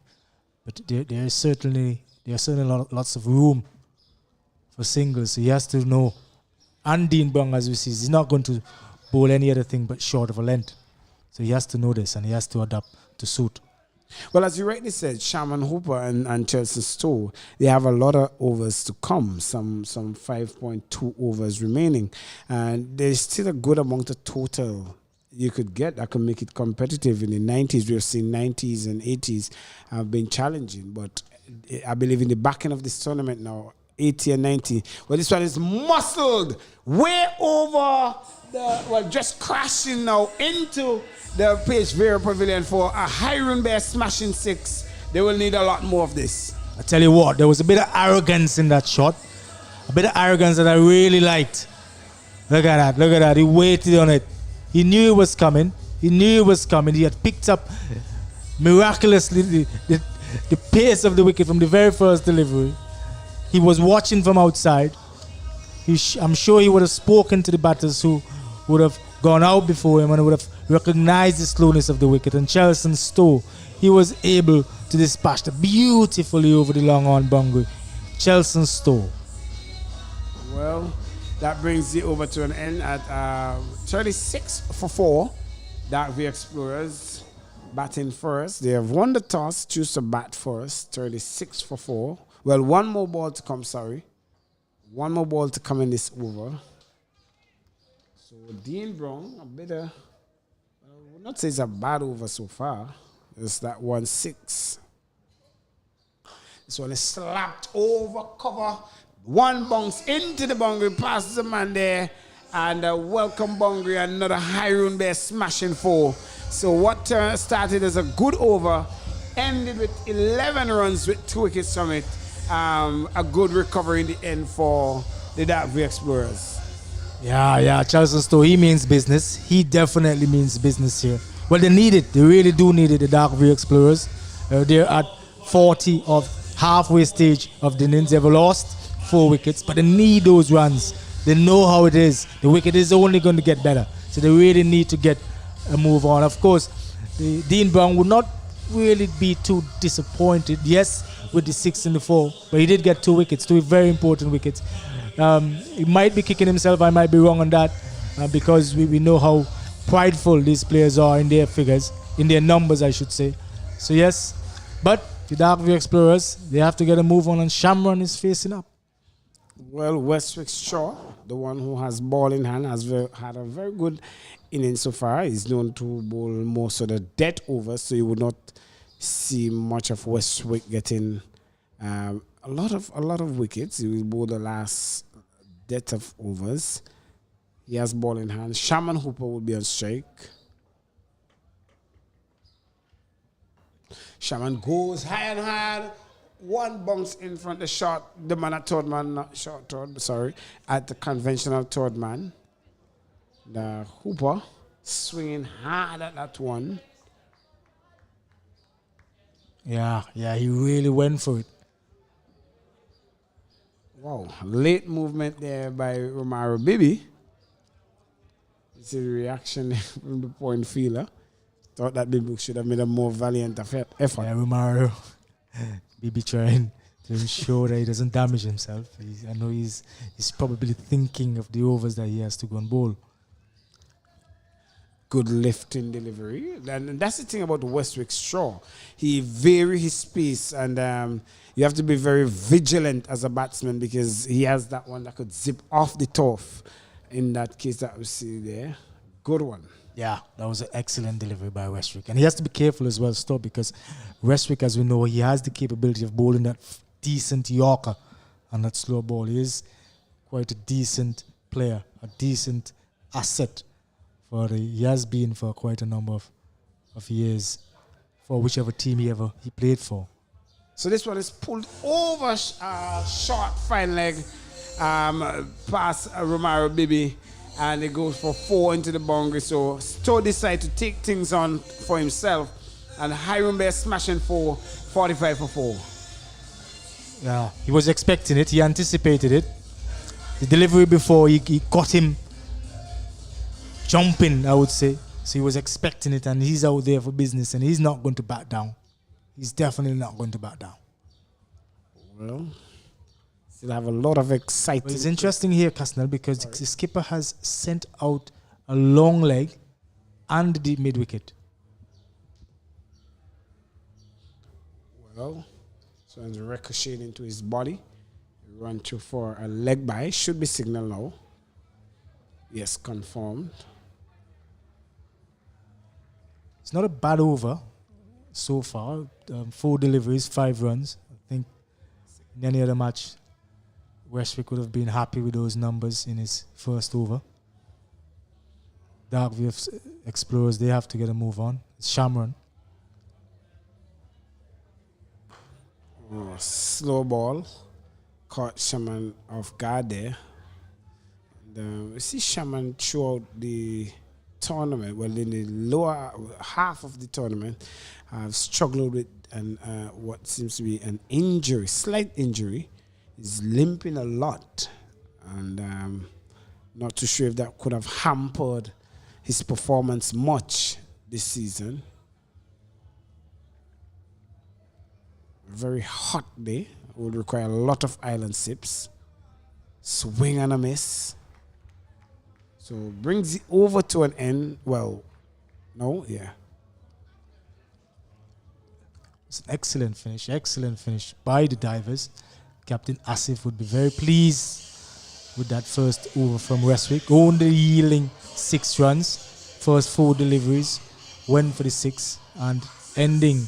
But there is certainly lots of room for singles. So he has to know. And Dean Brown, as we see, is not going to bowl any other thing but short of a length. So he has to know this, and he has to adapt to suit. Well, as you rightly said, Sharman Hooper and Chelsea Stowe, they have a lot of overs to come, some 5.2 overs remaining. And there's still a good amount of total you could get that can make it competitive in the 90s. We've seen 90s and 80s have been challenging. But I believe in the back end of this tournament now, 80 and 90, well, this one is muscled way over just crashing now into the Page Vera Pavilion for a Hiron Bear smashing 6. They will need a lot more of this. I tell you what, there was a bit of arrogance in that shot. A bit of arrogance that I really liked. Look at that. He waited on it. He knew it was coming. He had picked up miraculously the pace of the wicket from the very first delivery. He was watching from outside. I'm sure he would have spoken to the batters who would have gone out before him and would have recognized the slowness of the wicket. And Chelston Stowe, he was able to dispatch it beautifully over the long on boundary. Chelston Stowe. Well, that brings the over to an end at 36 for 4. Darkview Explorers batting first. They have won the toss, choose to bat first. 36 for 4. Well, one more ball to come, One more ball to come in this over. So Dean Brown, a bit of, I would not say it's a bad over so far. It's that 1-6. This one is slapped over cover. One bounce into the boundary, passes the man there, and a welcome boundary, another Hiron Bear smashing 4. So what started as a good over ended with 11 runs with 2 wickets from it. A good recovery in the end for the Darkview Explorers. Yeah, Chelston Stowe, he means business. He definitely means business here. Well, they need it. They really do need it, the Darkview Explorers. They're at 40 of halfway stage of the innings. They've lost 4 wickets, but they need those runs. They know how it is. The wicket is only going to get better. So they really need to get a move on. Of course, Dean Brown would not really be too disappointed, yes, with the 6 and the 4, but he did get 2 wickets, 2 very important wickets. He might be kicking himself, I might be wrong on that, because we know how prideful these players are in their figures, in their numbers, I should say. So yes, but the Darkview Explorers, they have to get a move on, and Shamron is facing up. Well, Westwick Shaw, the one who has ball in hand, has had a very good inning so far. He's known to bowl most of the dead overs, so you would not see much of Westwick getting a lot of wickets. He will bowl the last death of overs. He has ball in hand. Shaman Hooper will be on strike. Shaman goes high and hard. One bounce in front the short. The man at third man, not short third, sorry, at the conventional third man. The Hooper swinging hard at that one. Yeah, he really went for it. Wow, late movement there by Romaro Bibi. It's a reaction from the point fielder. Thought that Bibi should have made a more valiant effort. Yeah, Romaro. Bibi trying to ensure that he doesn't damage himself. I know he's probably thinking of the overs that he has to go and bowl. Good lifting delivery. And that's the thing about Westwick Shaw. He varies his pace, and you have to be very vigilant as a batsman because he has that one that could zip off the turf. In that case that we see there. Good one. Yeah, that was an excellent delivery by Westwick. And he has to be careful as well, Stop, because Westwick, as we know, he has the capability of bowling that decent Yorker on that slow ball. He is quite a decent player, a decent asset. He has been for quite a number of years for whichever team he played for. So this one is pulled over short fine leg past Romaro Bibi. And it goes for 4 into the boundary. So Stowe decides to take things on for himself. And Hiram Bear smashing 45 for 4. Yeah, he was expecting it. He anticipated it. The delivery before, he got him jumping, I would say. So he was expecting it, and he's out there for business, and he's not going to back down. He's definitely not going to back down. Well, still have a lot of exciting. Well, it's interesting here, Casnell, because the skipper has sent out a long leg and the mid wicket. Well, so it's ricocheting into his body. Run through for a leg by. Should be signal now. Yes, confirmed. It's not a bad over so far. 4 deliveries, 5 runs. I think in any other match, Westwick would have been happy with those numbers in his first over. Darkview Explorers, they have to get a move on. It's Shamron. Oh, slow ball. Caught Shaman off guard there. And, we see Shaman throughout the tournament, well, in the lower half of the tournament, have struggled with what seems to be an injury, slight injury. He's limping a lot. And not too sure if that could have hampered his performance much this season. Very hot day. Would require a lot of island sips. Swing and a miss. So brings it over to an end. Well, no, yeah. It's an excellent finish by the divers. Captain Asif would be very pleased with that first over from Westwick. Only yielding 6 runs. First 4 deliveries. Went for the 6 and ending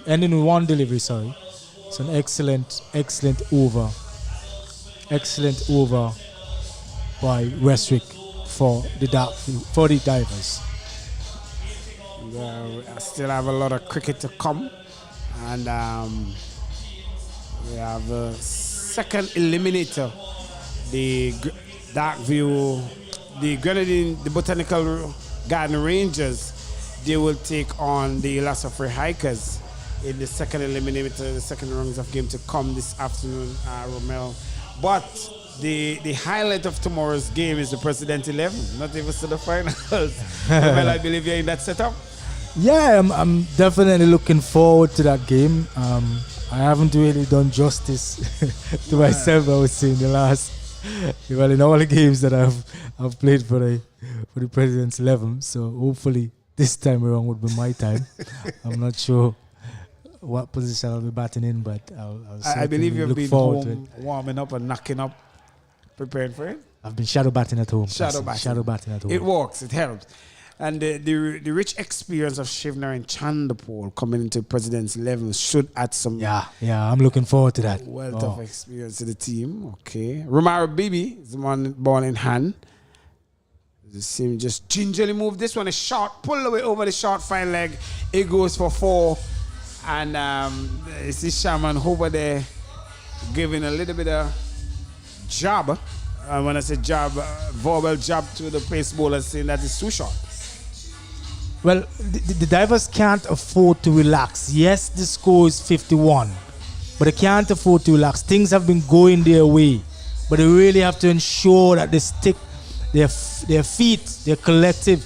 ending in 1 delivery, sorry. It's an excellent over. Excellent over by Westwick for the divers. I still have a lot of cricket to come. And we have a second eliminator. The Darkview, the Grenadine, the Botanical Garden Rangers, they will take on the Lassafrey Hikers in the second eliminator, the second rounds of game to come this afternoon, Romel. But the highlight of tomorrow's game is the President 11, not even to the finals. Romel, I believe you're in that setup. Yeah, I'm definitely looking forward to that game. I haven't really done justice to myself, I would say, in the last, well, in all the games that I've played for the President's 11. So hopefully this time around would be my time. I'm not sure what position I'll be batting in, but I believe you've look been forward to home warming up and knocking up, preparing for it. I've been shadow batting at home. Shadow batting at home. It works. It helps. And the rich experience of Shivner and Chandapur coming into President's 11 should add some. Yeah, I'm looking forward to that. Wealth of experience to the team. Okay. Romaro Bibi is the one ball in hand. The team just gingerly move. This one is short. Pull away over the short fine leg. It goes for 4. And it's this Shaman over there giving a little bit of jab. When I say jab, verbal jab to the pace bowler saying that it's too short. Well, the divers can't afford to relax. Yes, the score is 51, but they can't afford to relax. Things have been going their way, but they really have to ensure that they stick their feet, their collective,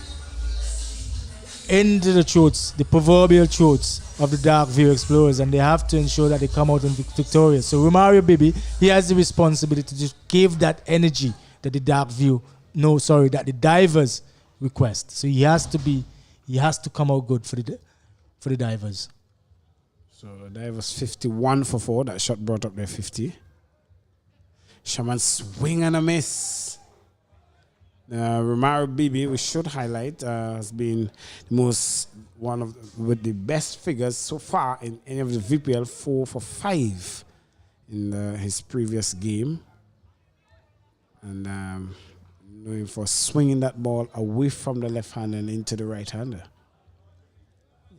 into the throats, the proverbial throats of the Dark View Explorers, and they have to ensure that they come out victorious. So Romario Bibi, he has the responsibility to give that energy that the that the divers request. So he has to come out good for the divers. So the divers 51 for 4. That shot brought up their 50. Shaman swing and a miss. Romaro Bibi, we should highlight, has been with the best figures so far in any of the VPL, 4 for 5 in his previous game. And knowing for swinging that ball away from the left hand and into the right hander.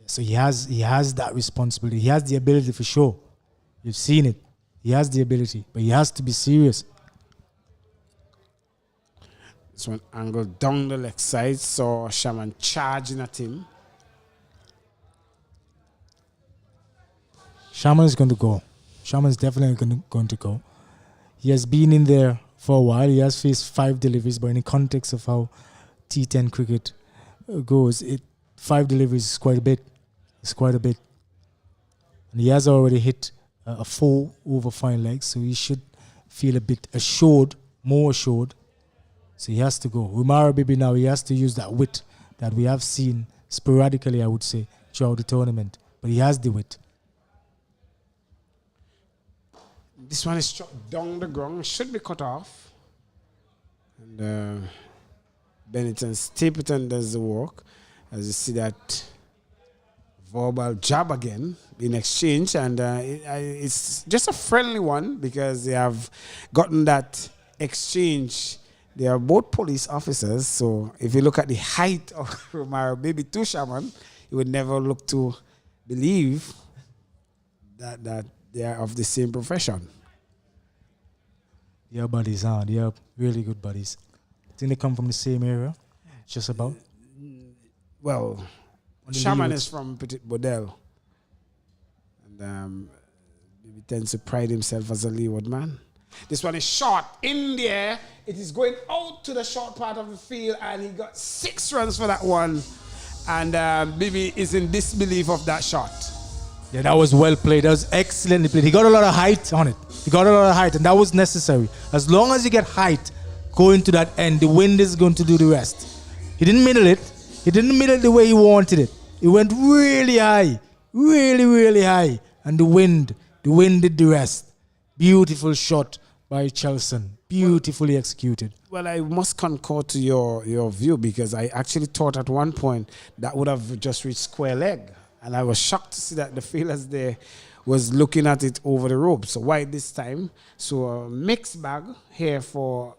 So he has that responsibility. He has the ability for sure. You've seen it. He has the ability, but he has to be serious. This one angled down the leg side, saw Shaman charging at him. Shaman is going to go. Shaman is definitely going to go. He has been in there for a while. He has faced 5 deliveries, but in the context of how T10 cricket goes, 5 deliveries is quite a bit. It's quite a bit. And he has already hit a 4 over fine leg, so he should feel a bit assured, more assured. So he has to go. Romaro Bibi now, he has to use that wit that we have seen sporadically, I would say, throughout the tournament. But he has the wit. This one is struck down the ground, should be cut off. And Benetton Stapleton does the work. As you see that verbal jab again in exchange. And it's just a friendly one because they have gotten that exchange. They are both police officers, so if you look at the height of Romaro Bibi to Shaman, you would never look to believe that they are of the same profession. They are buddies, huh? They are really good buddies. I think they come from the same area, just about. Well, Shaman is from Petit Bodel. And he tends to pride himself as a leeward man. This one is short in the air. It is going out to the short part of the field, and he got 6 runs for that one. And Bibi is in disbelief of that shot. Yeah, that was well played. That was excellently played. He got a lot of height on it. He got a lot of height, and that was necessary. As long as you get height going to that end, the wind is going to do the rest. He didn't middle it. He didn't middle it the way he wanted it. It went really high, really, really high, and the wind did the rest. Beautiful shot by Chelson. Beautifully executed. Well, I must concur to your view because I actually thought at one point that would have just reached square leg. And I was shocked to see that the fielders there was looking at it over the rope. So why this time? So a mixed bag here for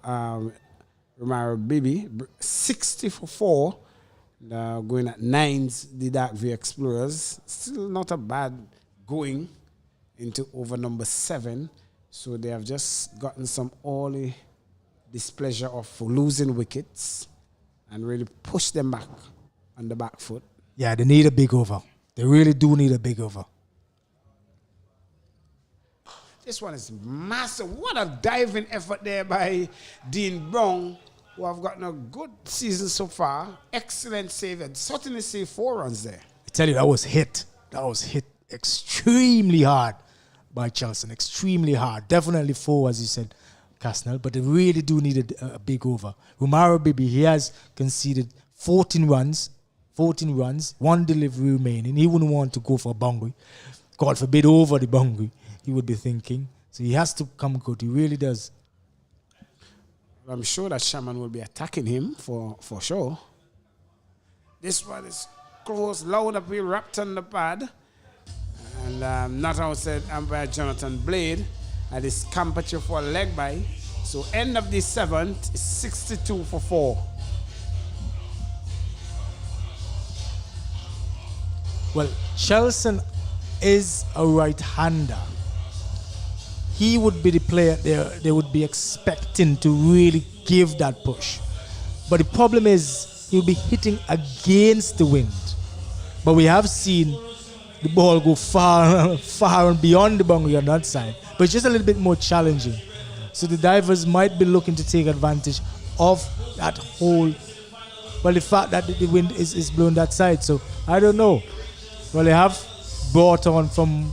Romaro Bibi. 60 for 4. Going at 9s, the Dark View Explorers. Still not a bad going into over number 7. So they have just gotten some early displeasure of losing wickets and really push them back on the back foot. Yeah, they need a big over. They really do need a big over. This one is massive. What a diving effort there by Dean Brown, who have gotten a good season so far. Excellent save and certainly saved 4 runs there. I tell you, that was hit. That was hit extremely hard by Chelson. Extremely hard. Definitely 4, as you said, Casnell. But they really do need a big over. Romaro Bibi, he has conceded 14 runs, 1 delivery remaining. He wouldn't want to go for a boundary. God forbid, over the boundary, he would be thinking. So he has to come good. He really does. I'm sure that Shaman will be attacking him for sure. This one is close, loud up here, wrapped on the pad. And not outside umpire Jonathan Blade. And it's Campature for a leg by. So end of the 7th is 62 for 4. Well, Chelson is a right-hander. He would be the player they would be expecting to really give that push. But the problem is he'll be hitting against the wind. But we have seen the ball go far and beyond the boundary on that side. But it's just a little bit more challenging. So the divers might be looking to take advantage of that whole, well, the fact that the wind is blowing that side. So I don't know. Well, they have brought on from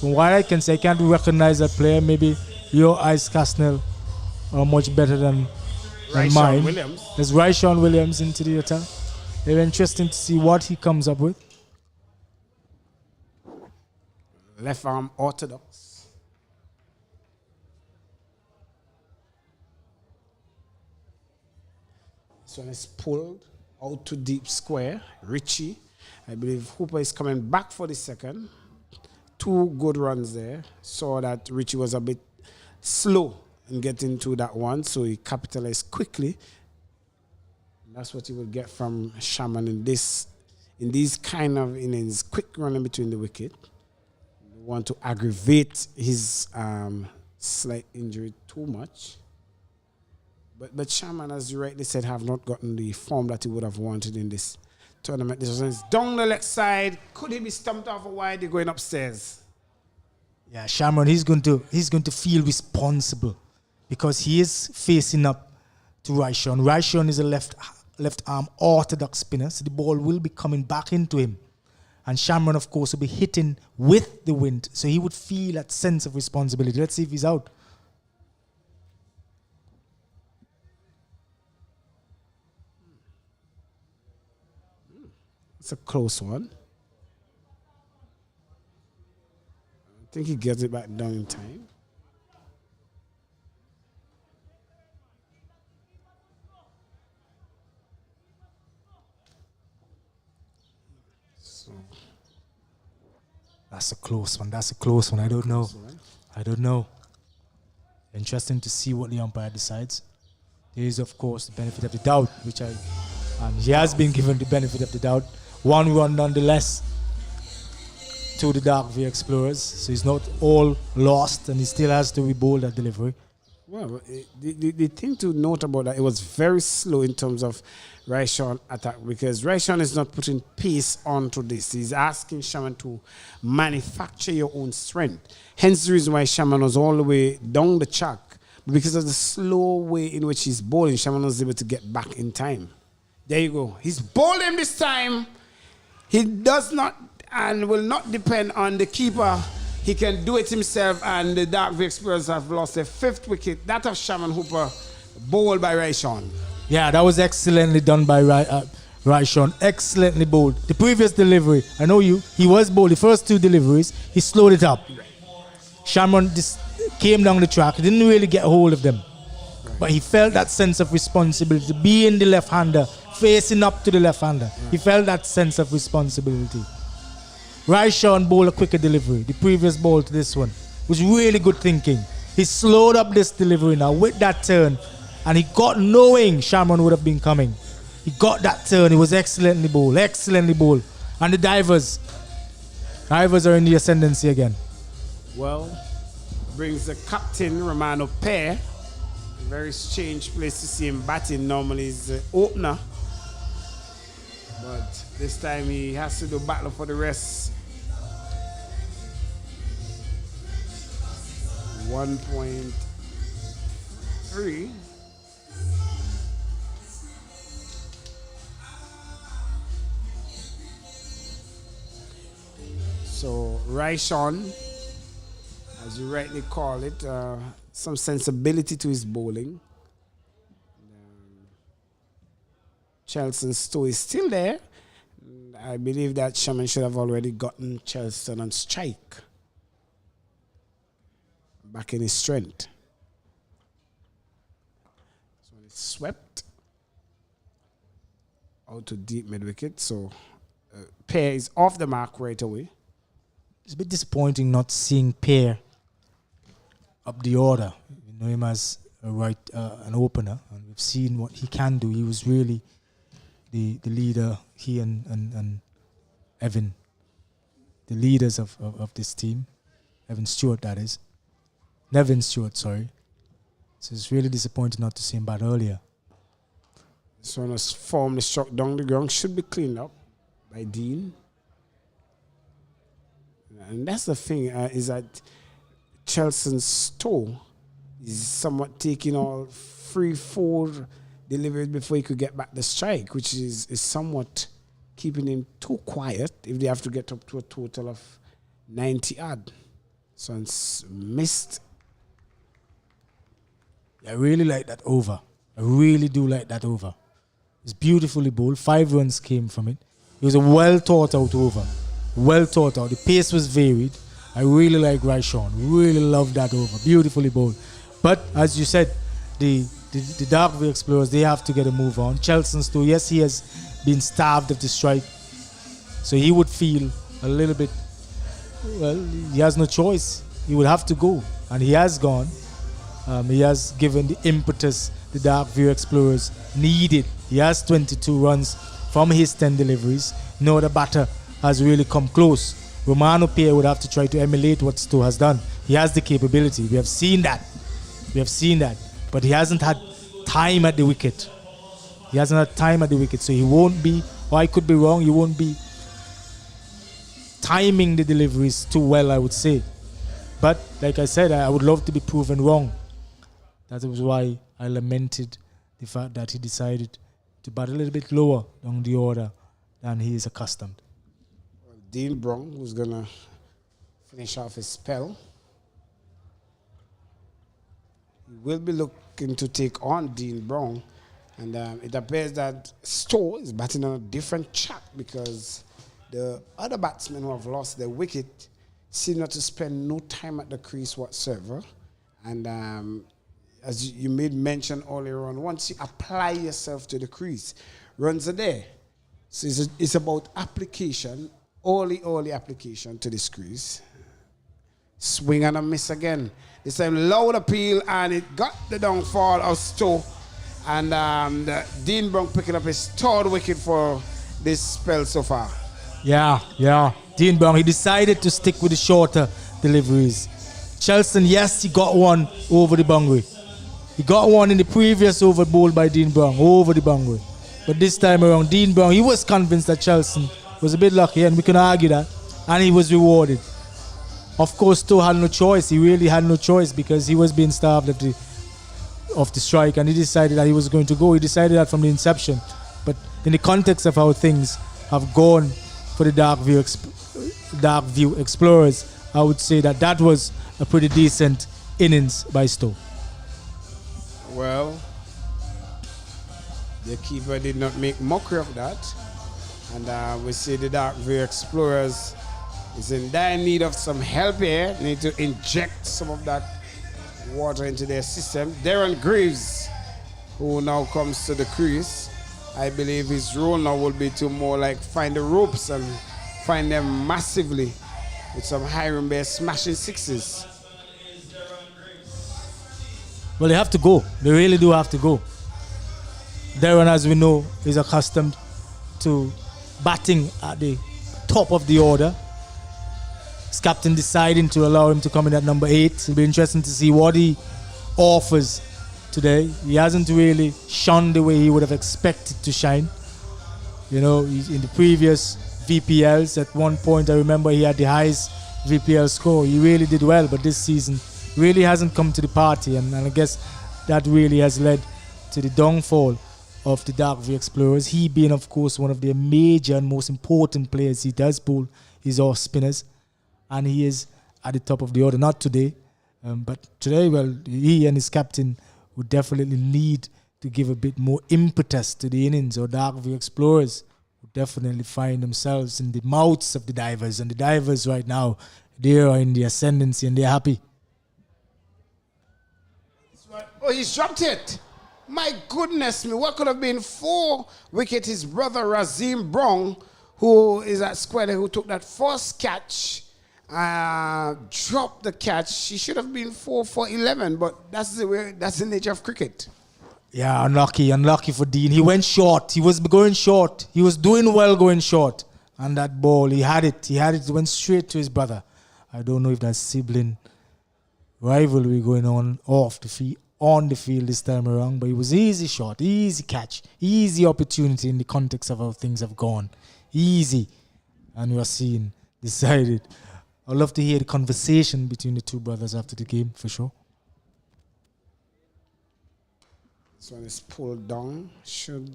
what I can say, I can't recognize that player. Maybe your eyes, Castnell, are much better than mine. Williams. There's Ryshawn Williams into the attack. They're interesting to see what he comes up with. Left arm orthodox. This one is pulled out to deep square. Richie. I believe Hooper is coming back for the second. 2 good runs there. Saw that Richie was a bit slow in getting to that one, so he capitalized quickly. And that's what you will get from Shaman in these kind of innings. Quick running between the wicket. You want to aggravate his slight injury too much. But Shaman, as you rightly said, have not gotten the form that he would have wanted in this tournament. This was down the left side. Could he be stumped off a wide? They're going upstairs. Yeah, Shamron, he's going to feel responsible because he is facing up to Ryshawn. Ryshawn is a left arm orthodox spinner, so the ball will be coming back into him. And Shamron, of course, will be hitting with the wind, so he would feel that sense of responsibility. Let's see if he's out. It's a close one. I think he gets it back down in time. So that's a close one. That's a close one. I don't know. I don't know. Interesting to see what the umpire decides. There is, of course, the benefit of the doubt, which he has been given the benefit of the doubt. 1 run nonetheless to the Dark V Explorers. So he's not all lost and he still has to re-bowl that delivery. Well, the thing to note about that, it was very slow in terms of Ryshawn attack because Ryshawn is not putting pace onto this. He's asking Shaman to manufacture your own strength. Hence the reason why Shaman was all the way down the track. But because of the slow way in which he's bowling, Shaman was able to get back in time. There you go. He's bowling this time. He does not and will not depend on the keeper. He can do it himself, and the Dark V Explorers have lost a 5th wicket. That of Shaman Hooper, bowled by Ryshawn. Yeah, that was excellently done by Ryshawn. Excellently bowled. The previous delivery, I know he was bowled. The first 2 deliveries, he slowed it up. Shaman just came down the track. He didn't really get a hold of them. But he felt that sense of responsibility, being the left-hander, facing up to the left-hander. He felt that sense of responsibility. Ryshawn bowled a quicker delivery. The previous ball to this one was really good thinking. He slowed up this delivery now with that turn, and he got knowing Shamron would have been coming. He got that turn. It was excellently bowled. Excellently bowled. And the divers are in the ascendancy again. Well, brings the captain, Romano Pair. Very strange place to see him batting. Normally he's the opener. But this time he has to do battle for the rest. 1.3. So Ryshawn, as you rightly call it, some sensibility to his bowling. Chelson Stowe is still there. I believe that Shaman should have already gotten Charleston on strike. Back in his strength. So it's swept out to deep mid wicket. So Pair is off the mark right away. It's a bit disappointing not seeing Pair up the order. You know him as an opener, and we've seen what he can do. He was really the leader. He and Evan, the leaders of this team. Evan Stewart, that is. Nevin Stewart, sorry. So it's really disappointing not to see him bat earlier. This one was formally struck down the ground. Should be cleaned up by Dean. And that's the thing, is that Chelsea's toe is somewhat taking all 3-4 deliveries before he could get back the strike, which is somewhat keeping him too quiet if they have to get up to a total of 90 odd. So it's missed. I really like that over. I really do like that over. It's beautifully bowled. 5 runs came from it. It was a well thought out over. Well thought out. The pace was varied. I really like Raishon. Really love that over. Beautifully bowled. But as you said, the Darkview Explorers, they have to get a move on. Chelsea's too, yes, he has been starved of the strike. So he would feel a little bit, well, he has no choice. He would have to go. And he has gone. He has given the impetus the Darkview Explorers needed. He has 22 runs from his 10 deliveries. No other batter has really come close. Romano Pierre would have to try to emulate what Stowe has done. He has the capability. We have seen that. But he hasn't had time at the wicket. So he won't be, or I could be wrong, he won't be timing the deliveries too well, I would say. But like I said, I would love to be proven wrong. That was why I lamented the fact that he decided to bat a little bit lower down the order than he is accustomed. Dean Brown, who's going to finish off his spell. He will be looking to take on Dean Brown. And it appears that Stowe is batting on a different track because the other batsmen who have lost their wicket seem not to spend no time at the crease whatsoever. And as you made mention earlier on, once you apply yourself to the crease, runs are there. So it's about application, early application to this crease. Swing and a miss again. This time loud appeal, and it got the downfall of Stowe. And Dean Brown picking up his 3rd wicket for this spell so far. Yeah. Dean Brown, he decided to stick with the shorter deliveries. Chelsea, yes, he got one over the boundary. He got one in the previous over bowled by Dean Brown, over the boundary. But this time around, Dean Brown, he was convinced that Chelsea was a bit lucky, and we can argue that, and he was rewarded. Of course, Stowe had no choice. He really had no choice because he was being starved of the strike, and he decided that he was going to go. He decided that from the inception. But in the context of how things have gone for the Darkview Explorers, I would say that was a pretty decent innings by Stowe. Well, the keeper did not make mockery of that. And we see the Darkview Explorers is in dire need of some help here. They need to inject some of that water into their system. Darren Greaves, who now comes to the crease, I believe his role now will be to more like find the ropes and find them massively with some Hiram Bear smashing sixes. Well, they have to go. They really do have to go. Darren, as we know, is accustomed to batting at the top of the order. His captain deciding to allow him to come in at number 8. It'll be interesting to see what he offers today. He hasn't really shone the way he would have expected to shine. You know, in the previous VPLs, at one point I remember he had the highest VPL score. He really did well, but this season really hasn't come to the party, and I guess that really has led to the downfall of the Darkview Explorers. He being, of course, one of their major and most important players. He does bowl his off spinners, and he is at the top of the order. Not today, but today, well, he and his captain would definitely need to give a bit more impetus to the innings, or Darkview Explorers would definitely find themselves in the mouths of the divers. And the divers right now, they are in the ascendancy and they're happy. Oh, he's dropped it. My goodness me, what could have been 4 wickets? His brother Razim Brown, who is at square, who took that first catch, dropped the catch. She should have been 4 for 11, but that's the nature of cricket. Yeah, unlucky for Dean. He went short. He was going short. He was doing well going short. And that ball, he had it. It went straight to his brother. I don't know if that's sibling rivalry going on off the field, on the field this time around, but it was easy shot, easy catch, easy opportunity in the context of how things have gone. Easy. And we are seeing, decided. I'd love to hear the conversation between the two brothers after the game, for sure. This one is pulled down, should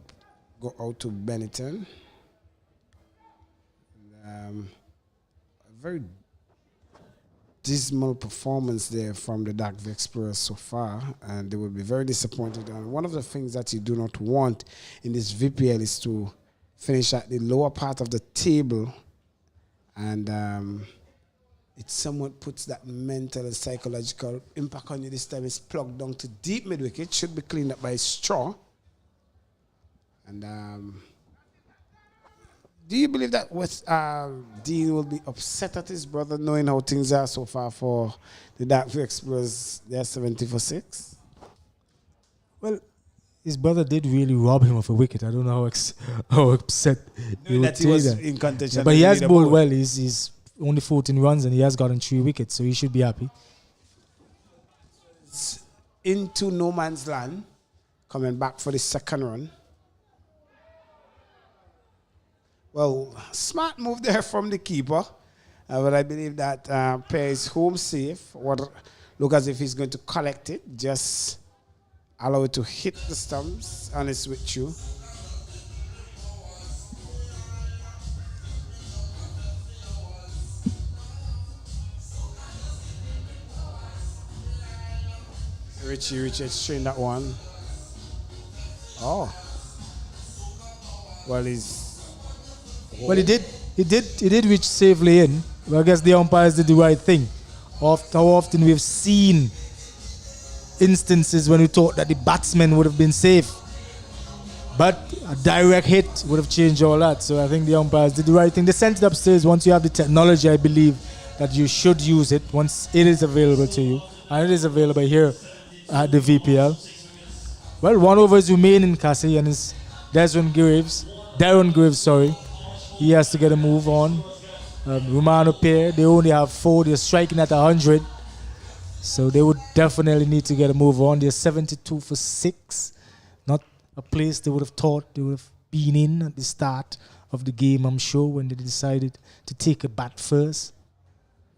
go out to Benetton. A very dismal performance there from the Dark Explorers so far, and they will be very disappointed. And one of the things that you do not want in this VPL is to finish at the lower part of the table, and it somewhat puts that mental and psychological impact on you. This time it's plugged down to deep mid-wicket, should be cleaned up by Straw. And do you believe that Dean will be upset at his brother, knowing how things are so far for the Dark Explorers? They're 70 for 6. Well, his brother did really rob him of a wicket. I don't know how upset he would he was that. in contention. Yeah, but he has bowled well. He's only 14 runs and he has gotten 3 wickets, so he should be happy. It's into no man's land, coming back for the second run. Well, smart move there from the keeper, but I believe that pair is home safe. Look as if he's going to collect it, just allow it to hit the stumps, honest with you. Richie strained that one. Oh. Well, Well, he did reach safely in. Well, I guess the umpires did the right thing. How often we've seen instances when we thought that the batsman would have been safe, but a direct hit would have changed all that. So I think the umpires did the right thing. They sent it upstairs. Once you have the technology, I believe that you should use it once it is available to you, and it is available here at the VPL. Well, 1 over is remaining, Cassie, and it's Darren Graves, sorry. He has to get a move on. Romano pair, they only have 4. They're striking at 100. So they would definitely need to get a move on. They're 72 for 6. Not a place they would have thought they would have been in at the start of the game, I'm sure, when they decided to take a bat first.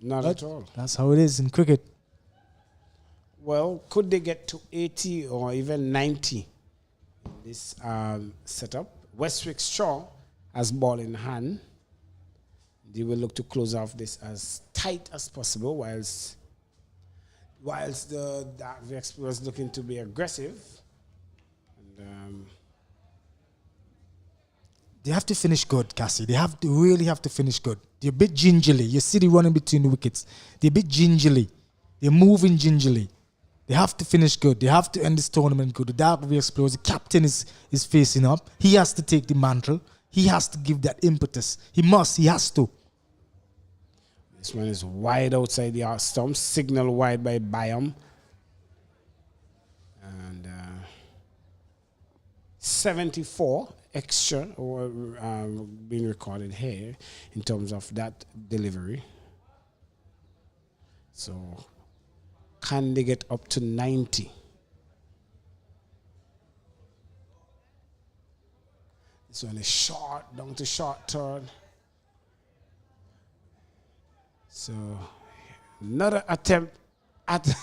Not at all. That's how it is in cricket. Well, could they get to 80 or even 90 in this setup? Westwick Straw has ball in hand. They will look to close off this as tight as possible, whilst the Dark Explorers looking to be aggressive. And, they have to finish good, Cassie. They really have to finish good. They're a bit gingerly. You see the running between the wickets. They're a bit gingerly. They're moving gingerly. They have to finish good. They have to end this tournament good. The Dark Explorers, the captain is facing up. He has to take the mantle. He has to give that impetus. He has to. This one is wide outside the arc stump. Signal wide by Byam. And 74 extra being recorded here in terms of that delivery. So can they get up to 90? This one is short, down to short turn. So another attempt at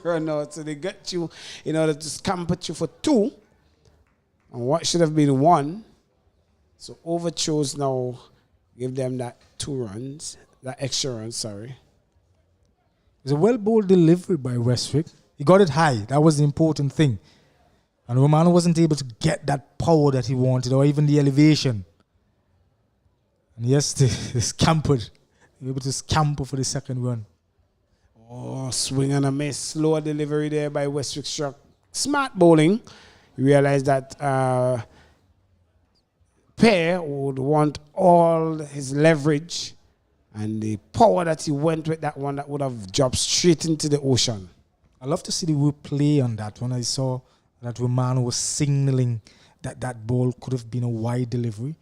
run out. So they got you in order to scamper you for 2. And what should have been 1. So overthrows now give them that 2 runs, that extra run, sorry. It was a well-bowled delivery by Westwick. He got it high. That was the important thing. And Romano wasn't able to get that power that he wanted or even the elevation. And yes, they scampered. They were able to scamper for the second run. Oh, swing and a miss. Slower delivery there by Westwick Struck. Smart bowling. You realize that Pear would want all his leverage and the power that he went with that one that would have dropped straight into the ocean. I love to see the replay on that when I saw that Romano was signaling that that ball could have been a wide delivery.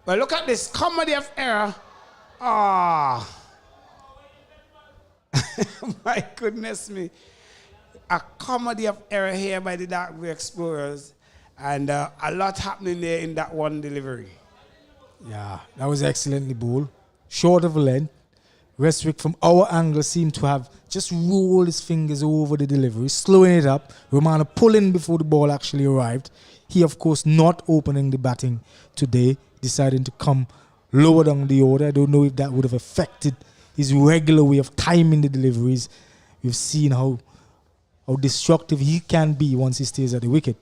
Well, look at this comedy of error. Ah. My goodness me. A comedy of error here by the Dark Blue Explorers. And a lot happening there in that one delivery. Yeah, that was excellently bowled. Short of a length. Westwick from our angle seemed to have just rolled his fingers over the delivery, slowing it up. Romano pulling before the ball actually arrived. He, of course, not opening the batting today, deciding to come lower down the order. I don't know if that would have affected his regular way of timing the deliveries. We've seen how destructive he can be once he stays at the wicket.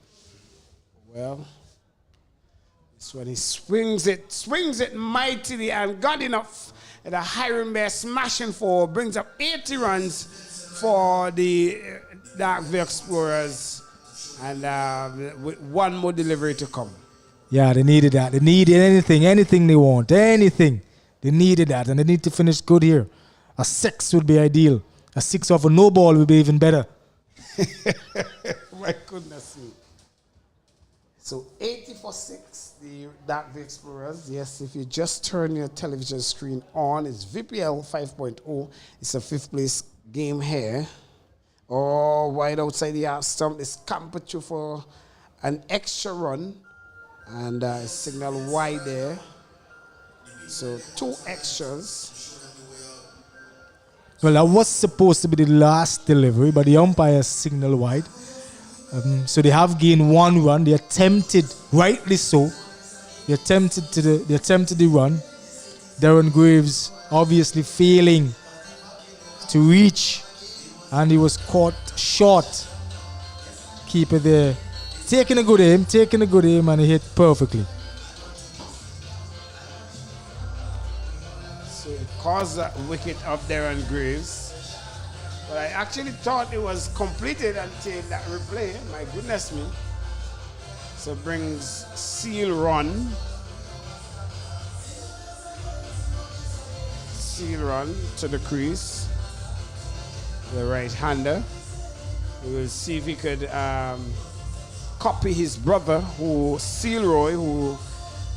Well, it's when he swings it mightily and got enough. And the Hiram Bear smashing four brings up 80 runs for the Dark Blue Explorers. And with one more delivery to come. Yeah, they needed that. They needed anything they want, anything. They needed that, and they need to finish good here. A 6 would be ideal. A 6 off a no ball would be even better. My goodness me. So 80 for 6, the Dark Blue Explorers. Yes, if you just turn your television screen on, it's VPL 5.0. It's a 5th place game here. Oh, wide outside the half stump. This campered through for an extra run. And signal wide there. So 2 extras. Well, that was supposed to be the last delivery, but the umpire signaled wide. So they have gained 1 run. They attempted, rightly so, they attempted the run. Darren Graves obviously failing to reach, and he was caught short. Keeper there taking a good aim, and he hit perfectly. So it caused that wicket of Darren Graves. But I actually thought it was completed until that replay. My goodness me. So brings Seal run. Seal run to the crease. The right-hander. We will see if he could copy his brother, Sealroy, who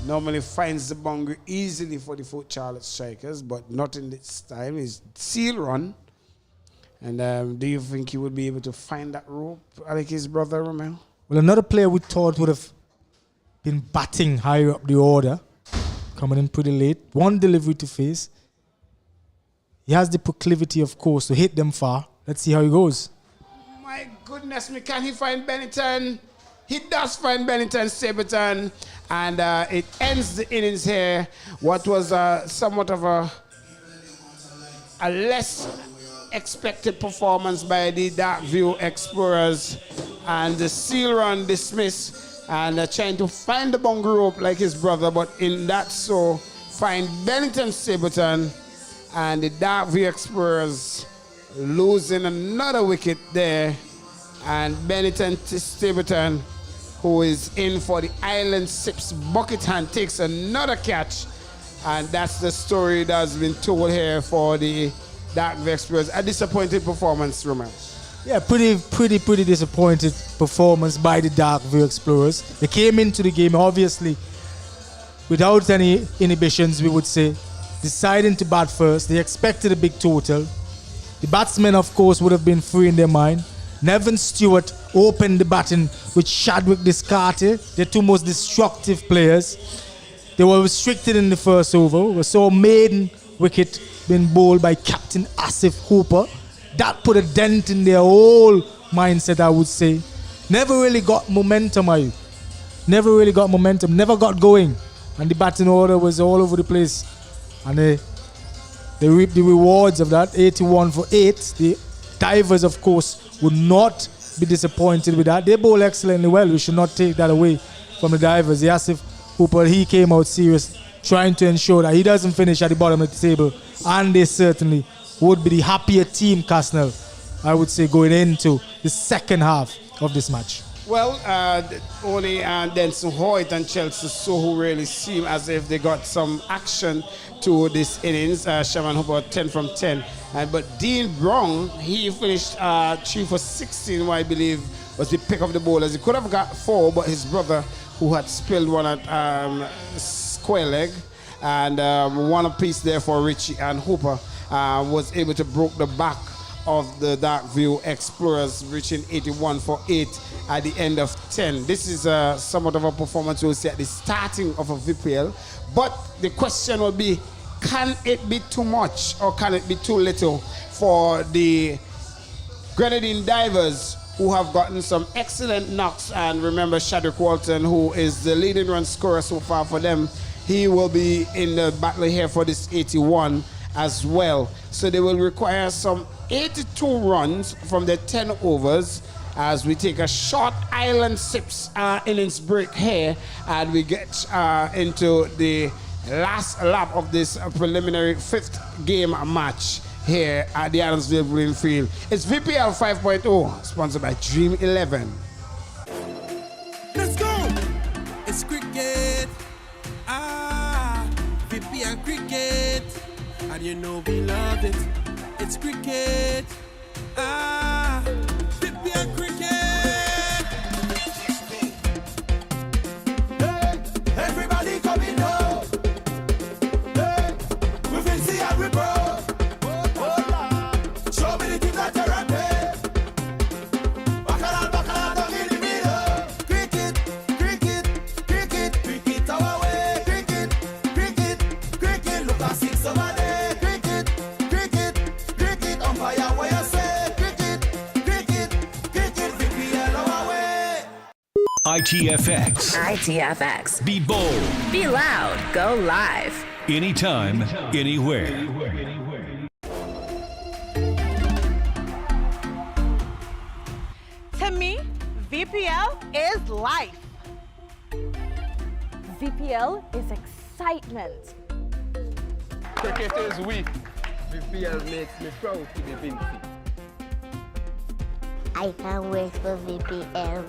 normally finds the boundary easily for the Fort Charlotte Strikers, but not in this time. It's Seal run. And do you think he would be able to find that rope like his brother, Romeo? Well, another player we thought would have been batting higher up the order, coming in pretty late. 1 delivery to face. He has the proclivity, of course, to hit them far. Let's see how he goes. My goodness me, can he find Bennington? He does find Bennington Sableton, and it ends the innings here. What was somewhat of a less expected performance by the Dark View Explorers, and the Seal run dismissed, and trying to find the bungle rope like his brother, but in that so find Bennington Sableton, and the Dark View Explorers losing another wicket there, and Bennington Sableton, who is in for the Island Sips bucket hand, takes another catch, and that's the story that's been told here for the Dark View Explorers. A disappointing performance, Roman. Yeah, pretty disappointed performance by the Dark View Explorers. They came into the game, obviously, without any inhibitions, we would say, deciding to bat first. They expected a big total. The batsmen, of course, would have been free in their mind. Nevin Stewart opened the batting with Chadwick Descartes, their 2 most destructive players. They were restricted in the first over. We saw maiden wicket being bowled by Captain Asif Hooper. That put a dent in their whole mindset, I would say. Never really got momentum, never got going. And the batting order was all over the place. And they reaped the rewards of that. 81 for 8. They Divers, of course, would not be disappointed with that. They bowl excellently well. We should not take that away from the Divers. Yasif Hooper, he came out serious, trying to ensure that he doesn't finish at the bottom of the table. And they certainly would be the happier team, Casnell, I would say, going into the second half of this match. Well, only Denson Hoyt and Chelsea Soho really seem as if they got some action to this innings. Shaman Hooper 10 from 10. But Dean Brown, he finished 3 for 16, what I believe was the pick of the bowlers. He could have got 4, but his brother, who had spilled one at square leg, and one apiece there for Richie and Hooper, was able to broke the back of the Darkview Explorers, reaching 81 for 8 at the end of 10. This is somewhat of a performance we'll see at the starting of a VPL, but the question will be, can it be too much or can it be too little for the Grenadine Divers, who have gotten some excellent knocks? And remember, Shadrick Walton, who is the leading run scorer so far for them, he will be in the battle here for this 81 as well. So they will require some 82 runs from the 10 overs as we take a short Island Sips innings break here, and we get into the last lap of this preliminary 5th game match here at the Adamsville Greenfield. It's VPL 5.0, sponsored by Dream 11. Let's go! It's cricket. VPL cricket. And you know we love it. It's cricket. VPL cricket. Hey, everybody coming home. Hey, we will see how we bro. Show me the team that you're rapping. Bacala, down in the middle. Cricket, cricket, cricket, cricket our way. Cricket, cricket, cricket. Look at 6 over there. Cricket, cricket, cricket. Umpire where you say. Cricket, cricket, cricket. VPL our way. ITFX. Be bold. Be loud. Go live. Anytime, anywhere. To me, VPL is life. VPL is excitement. Cricket is we. VPL makes me proud to be Vinci. I can't wait for VPL.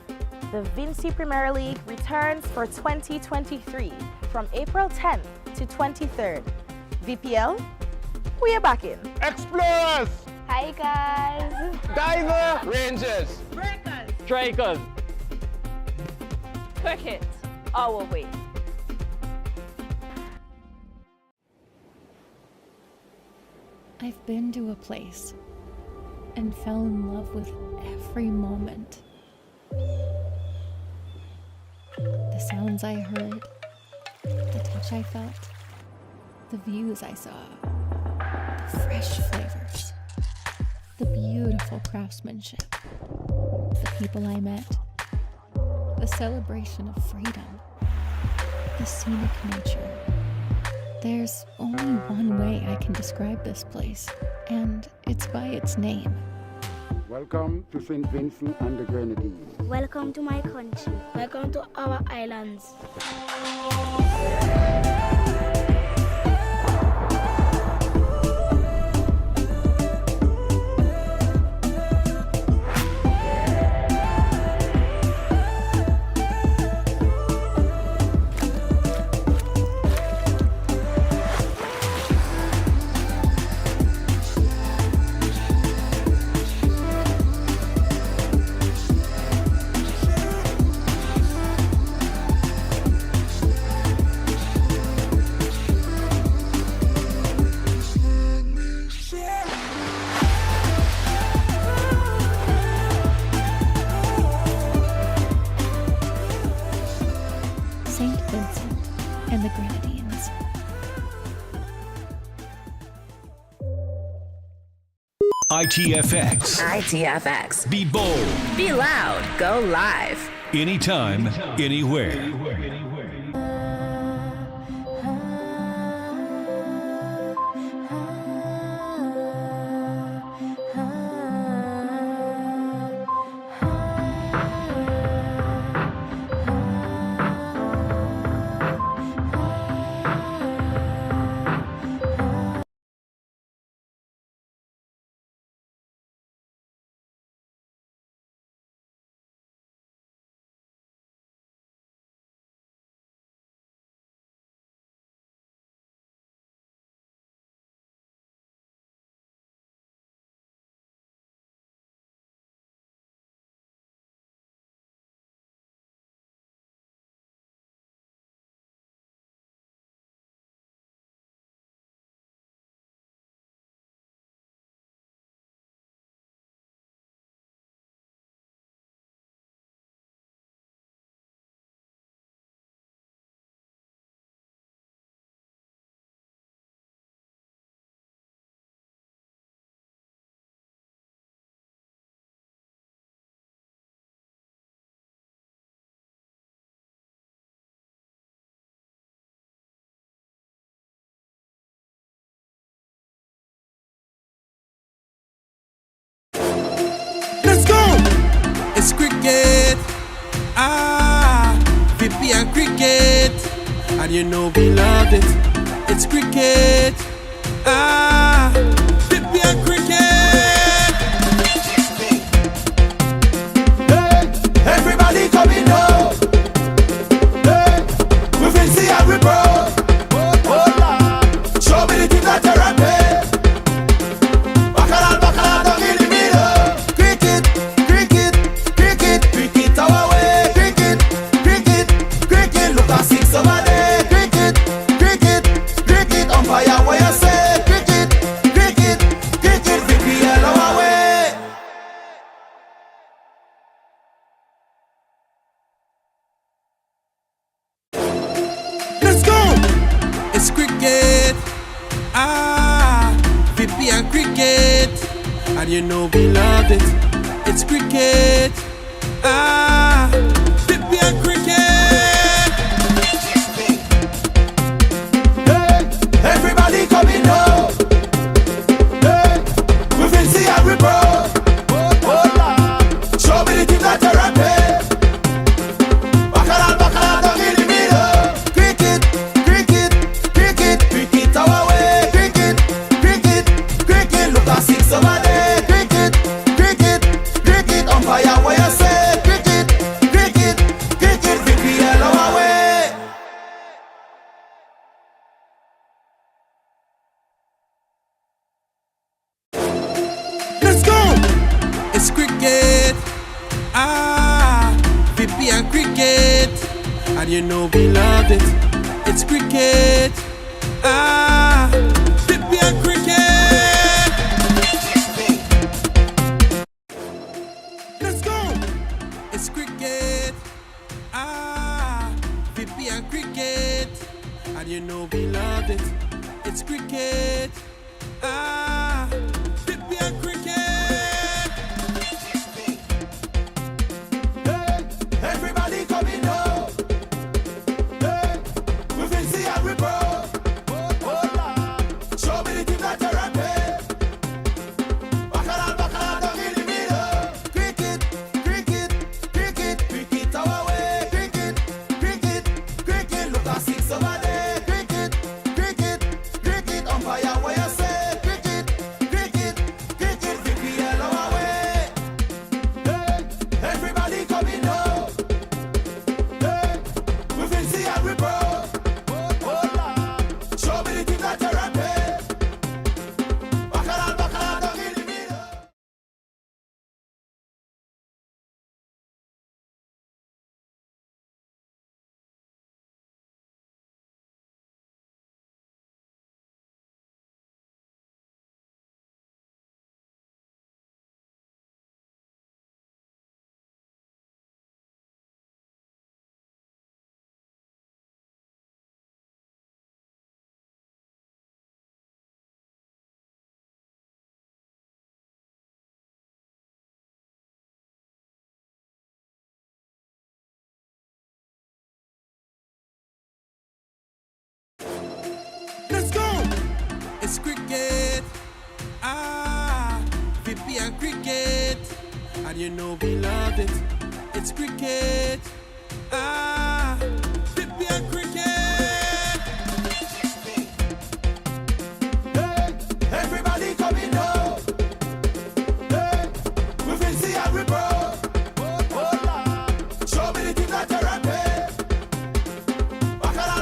The Vinci Premier League returns for 2023 from April 10th to 23rd. VPL, we are back in. Explorers! Hi guys. Diver! Rangers! Breakers. Strikers! Cricket, our way. I've been to a place and fell in love with every moment. The sounds I heard, the touch I felt, the views I saw, the fresh flavors, the beautiful craftsmanship, the people I met, the celebration of freedom, the scenic nature. There's only one way I can describe this place, and it's by its name. Welcome to St. Vincent and the Grenadines. Welcome to my country. Welcome to our islands. St. Vincent and the Grenadines. ITFX. Be bold. Be loud. Go live. Anytime, anywhere. It's cricket. VPL cricket. And you know we love it. It's cricket. VPL cricket. Hey, everybody coming home. Hey, we fancy and we bro. Show me the things that you're rapping. Bacala, down in the middle. Cricket, cricket, cricket, cricket our way. Cricket, cricket, cricket, look at 6 over there. Cricket, cricket, cricket, umpire what you say. Cricket, cricket, cricket, VPL our way. Let's go! It's cricket. VPL cricket. And you know we love it. It's cricket. VPL cricket. Hey, everybody coming home. Hey, we fancy and we bro. Show me the things that you're rapping. Bacala, down in the middle. Cricket, cricket, cricket, cricket our way. Cricket, cricket, cricket, look at 6 over there. Cricket, cricket, cricket, umpire what you say. Cricket, cricket, cricket, VPL our way. Let's go! It's cricket. VPL cricket. And you know we love it. It's cricket. VPL cricket. Let's go! It's cricket. VPL cricket. And you know we love it. It's cricket. VPL cricket. Hey, everybody coming home. Hey, we fancy and we bro. Show me the things that you're rapping. Bacala, down in the middle. Cricket, cricket, cricket, cricket our way. Cricket, cricket, cricket, look at 6 over there. Cricket, cricket, cricket, umpire what you say. Cricket, cricket, cricket, VPL our way. Hey, everybody coming home. Hey, we fancy and we bro. Show me the things that you're rapping. Bacala, down in the middle. Let's go! It's cricket. VPL cricket. And you know we love it. It's cricket. VPL cricket. Hey, everybody coming home. Hey, we fancy and we bro. Show me the things that you're rapping. Bacala,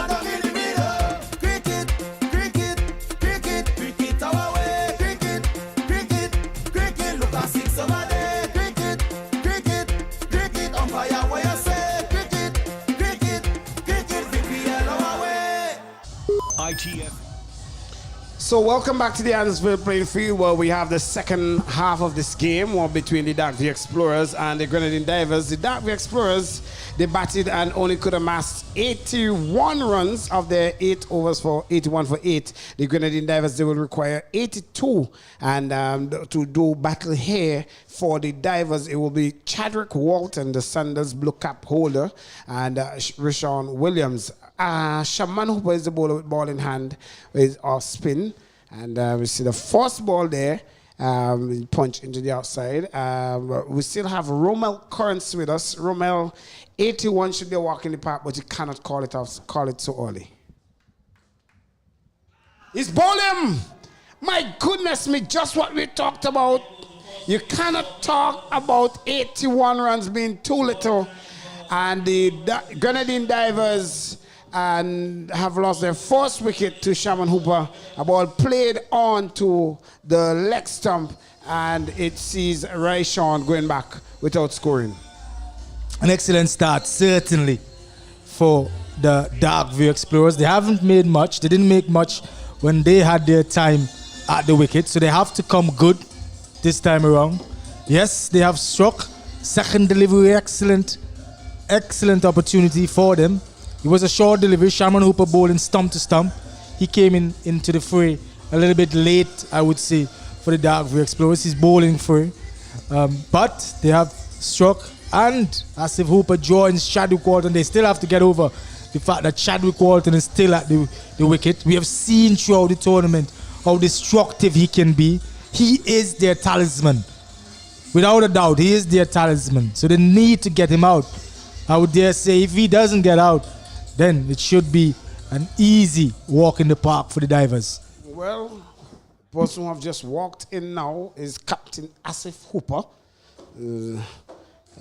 down in the middle. Cricket, cricket, cricket, cricket our way. Cricket, cricket, cricket, look at 6 over there. Cricket, cricket, cricket, umpire what you say. Cricket, cricket, cricket, VPL our way. ITF. So welcome back to the Adamsville playing field where we have the second half of this game, one between the Darkview Explorers and the Grenadine Divers. The Darkview Explorers, they batted and only could amass 81 runs of their 8 overs for 81 for 8. The Grenadine Divers, they will require 82. And to do battle here for the Divers, it will be Chadwick Walton, the Sanders blue cap holder, and Rashawn Williams. Shaman Hooper is the bowler with ball in hand, is off spin. And we see the first ball there. punch into the outside. We still have Romel Currents with us. Romel, 81 should be a walk in the park, but he cannot call it so early. He's bowling. My goodness me, just what we talked about. You cannot talk about 81 runs being too little. And the Grenadine Divers have lost their first wicket to Shaman Hooper. A ball played on to the leg stump, and it sees Rayshawn going back without scoring. An excellent start, certainly, for the Darkview Explorers. They haven't made much. They didn't make much when they had their time at the wicket, so they have to come good this time around. Yes, they have struck. Second delivery, excellent opportunity for them. It was a short delivery. Shaman Hooper bowling stump to stump. He came into the fray a little bit late, I would say, for the Darkview Explorers. He's bowling fray. But they have struck, and Asif Hooper joins Chadwick Walton. They still have to get over the fact that Chadwick Walton is still at the wicket. We have seen throughout the tournament how destructive he can be. He is their talisman. Without a doubt, he is their talisman. So they need to get him out. I would dare say if he doesn't get out, then it should be an easy walk in the park for the Divers. Well, the person who have just walked in now is Captain Asif Hooper,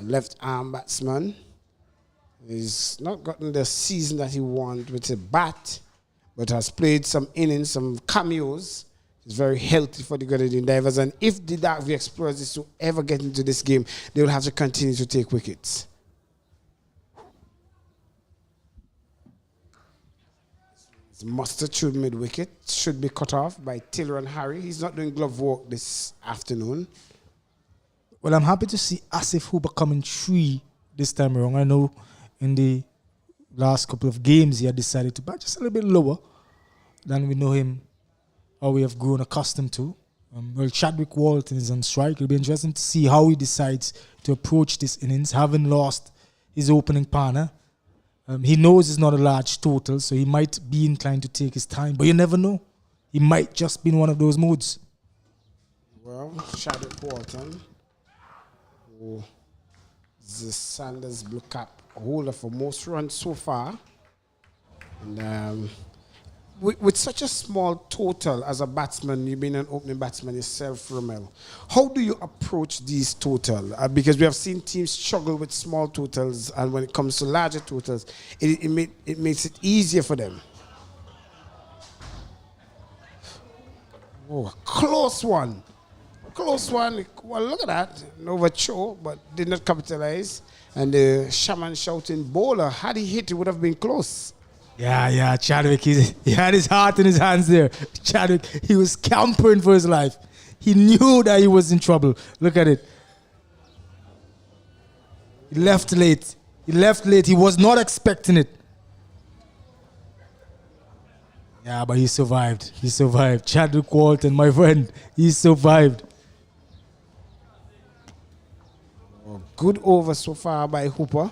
left arm batsman. He's not gotten the season that he wanted with a bat, but has played some innings, some cameos. He's very healthy for the Grenadine Divers, and if the Darkview Explorers is to ever get into this game, they will have to continue to take wickets. Mustard should mid wicket, should be cut off by Taylor and Harry. He's not doing glove work this afternoon. Well, I'm happy to see Asif Hooper coming 3 this time around. I know in the last couple of games he had decided to bat just a little bit lower than we know him, or we have grown accustomed to. Well, Chadwick Walton is on strike. It'll be interesting to see how he decides to approach this innings, having lost his opening partner. He knows it's not a large total, so he might be inclined to take his time, but you never know. He might just be in one of those moods. Well, Chadwick Walton, who is the Sanders Blue Cap holder for most runs so far. And with such a small total as a batsman, you've been an opening batsman yourself, Romel. How do you approach these totals? Because we have seen teams struggle with small totals, and when it comes to larger totals, it makes it easier for them. Oh, close one. Close one. Well, look at that. Overthrow, but did not capitalize. And the Shaman shouting bowler, had he hit, it would have been close. Yeah, Chadwick, he had his heart in his hands there. Chadwick, he was scampering for his life. He knew that he was in trouble. Look at it. He left late. He was not expecting it. Yeah, but he survived. Chadwick Walton, my friend, he survived. Good over so far by Hooper.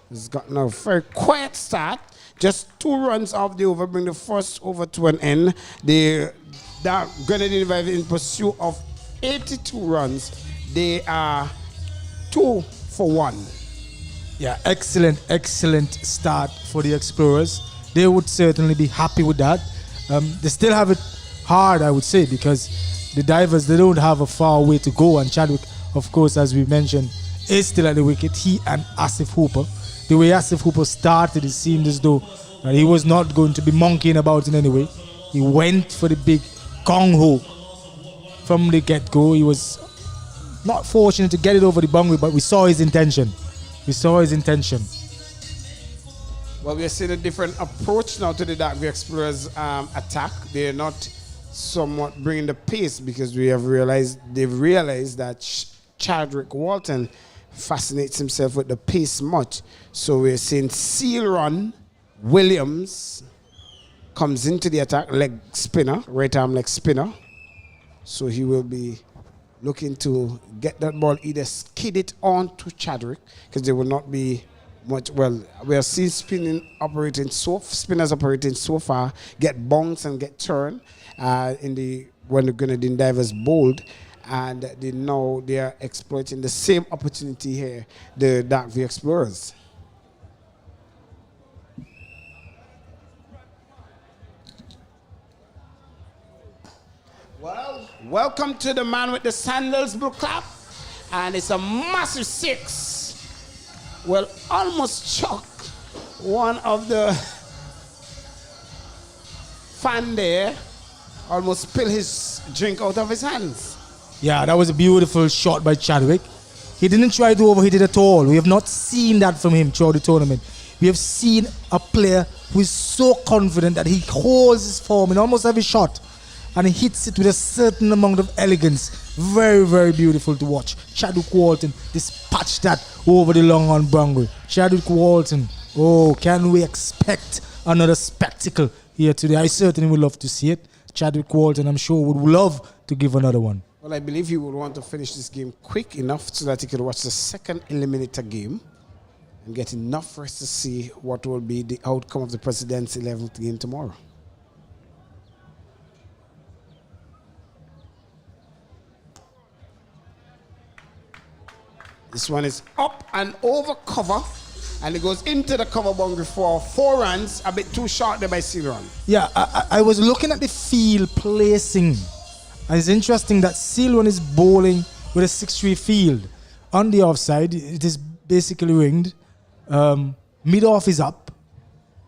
He's gotten a very quiet start. Just 2 runs off the over, bring the first over to an end. The Grenadine Divers in pursuit of 82 runs. They are 2 for 1. Yeah, excellent start for the Explorers. They would certainly be happy with that. They still have it hard, I would say, because the Divers, they don't have a far way to go. And Chadwick, of course, as we mentioned, is still at the wicket. He and Asif Hooper. The way Asif Hooper started, it seemed as though he was not going to be monkeying about in any way. He went for the big gong-ho from the get-go. He was not fortunate to get it over the boundary, but we saw his intention. Well, we are seeing a different approach now to the Darkview Explorers attack. They are not somewhat bringing the pace, because they've realized that Chadwick Walton fascinates himself with the pace much. So we're seeing Seal run. Williams comes into the attack, leg spinner, right arm leg spinner. So he will be looking to get that ball, either skid it on to Chadwick, because there will not be much. Well, we are seeing spinners operating so far, get bounced and get turned when the Grenadine Divers bowled. And they are exploiting the same opportunity here, the Dark View Explorers. Well, welcome to the man with the sandals, blue clap. And it's a massive 6. Well, almost chucked one of the fan there, almost spilled his drink out of his hands. Yeah, that was a beautiful shot by Chadwick. He didn't try to overhit it at all. We have not seen that from him throughout the tournament. We have seen a player who is so confident that he holds his form in almost every shot and he hits it with a certain amount of elegance. Very, very beautiful to watch. Chadwick Walton dispatched that over the long on boundary. Chadwick Walton, oh, can we expect another spectacle here today? I certainly would love to see it. Chadwick Walton, I'm sure, would love to give another one. Well, I believe he would want to finish this game quick enough so that he could watch the second eliminator game and get enough rest to see what will be the outcome of the President's 11th game tomorrow. This one is up and over cover, and it goes into the cover boundary for 4 runs, a bit too short there by Sealrun. Yeah, I was looking at the field placing. And it's interesting that Sealrun is bowling with a 6-3 field. On the offside, it is basically winged. Mid-off is up,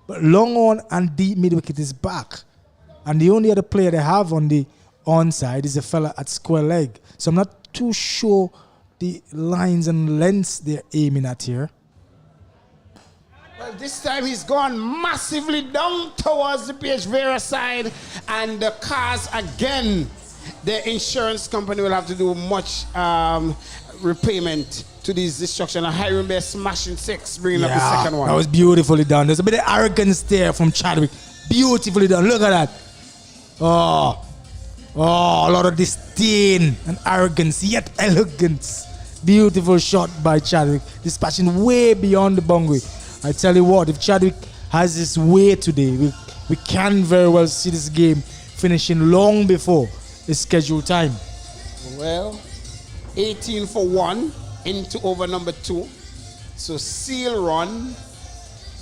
but long on and deep mid-wicket is back. And the only other player they have on the onside is a fella at square leg. So I'm not too sure the lines and lengths they're aiming at here. Well, this time he's gone massively down towards the PH Vera side, and the cars again, the insurance company will have to do much repayment to this destruction. A Hiram Bear smashing 6, bringing up the second one. That was beautifully done. There's a bit of arrogance there from Chadwick. Beautifully done. Look at that. Oh, a lot of disdain and arrogance, yet elegance. Beautiful shot by Chadwick, dispatching way beyond the boundary. I tell you what, if Chadwick has his way today, we can very well see this game finishing long before the scheduled time. Well, 18 for 1 into over number 2. So Sealrun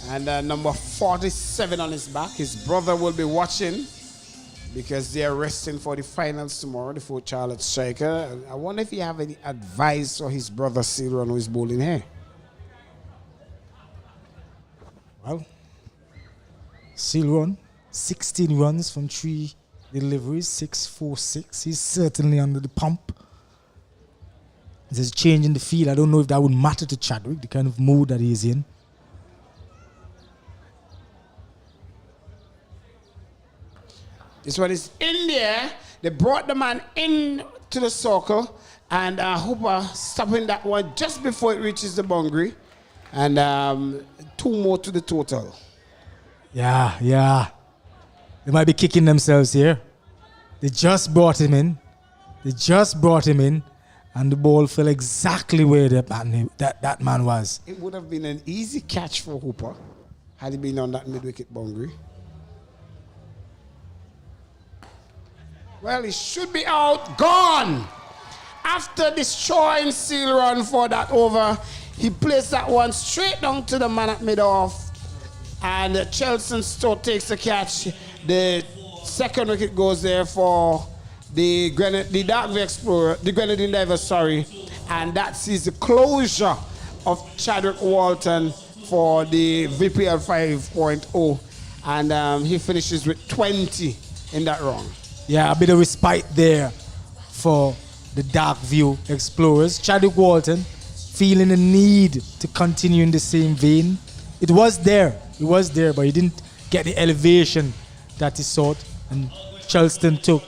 and number 47 on his back. His brother will be watching because they are resting for the finals tomorrow, the Fort Charlotte striker. I wonder if you have any advice for his brother Sealrun, who is bowling here. Well, Sealrun, 16 runs from 3 deliveries, 6-4-6. He's certainly under the pump. There's a change in the field. I don't know if that would matter to Chadwick, the kind of mood that he's in. This one is in there. They brought the man in to the circle, and Hooper stopping that one just before it reaches the boundary. And 2 more to the total. Yeah. They might be kicking themselves here. They just brought him in. And the ball fell exactly where that man was. It would have been an easy catch for Hooper had he been on that mid-wicket boundary. Well, he should be out. Gone! After destroying Sealrun for that over, he placed that one straight down to the man at mid-off. And Chelson Stowe takes the catch. The second wicket goes there for the Dark View Explorer, the Grenadine Divers, sorry. And that sees the closure of Chadwick Walton for the VPL 5.0. And he finishes with 20 in that round. Yeah, a bit of respite there for the Dark View Explorers. Chadwick Walton feeling the need to continue in the same vein. It was there, but he didn't get the elevation that he sought. And Charleston took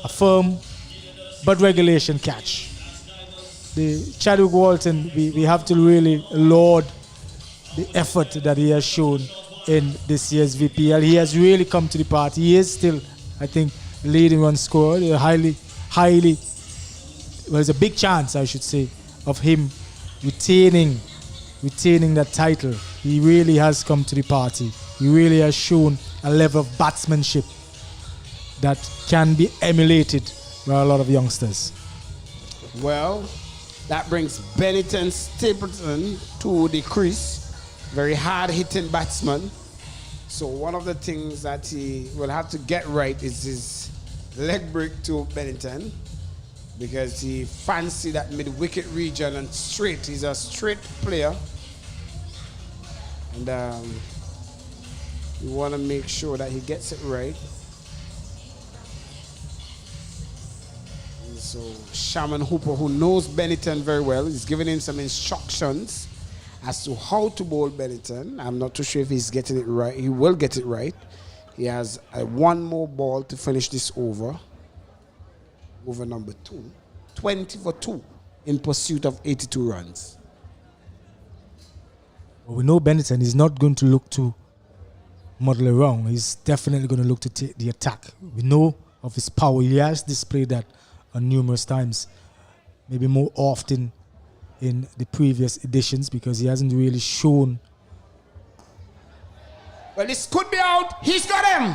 a firm but regulation catch. The Chadwick Walton, we have to really laud the effort that he has shown in this year's VPL. He has really come to the party. He is still, I think, leading run scorer. There's a big chance, I should say, of him retaining that title. He really has come to the party. He really has shown a level of batsmanship that can be emulated by a lot of youngsters. Well, that brings Bennington Stapleton to the crease. Very hard-hitting batsman. So one of the things that he will have to get right is his leg break to Bennington, because he fancy that mid-wicket region and straight. He's a straight player. And you want to make sure that he gets it right. And so Shaman Hooper, who knows Bennington very well, is giving him some instructions as to how to bowl Bennington. I'm not too sure if he's getting it right. He will get it right. He has one more ball to finish this over. Over number 2. 20 for 2 in pursuit of 82 runs. Well, we know Bennington is not going to look to muddle around. He's definitely going to look to take the attack. We know of his power. He has displayed that on numerous times, maybe more often in the previous editions, because he hasn't really shown. Well, this could be out. He's got him.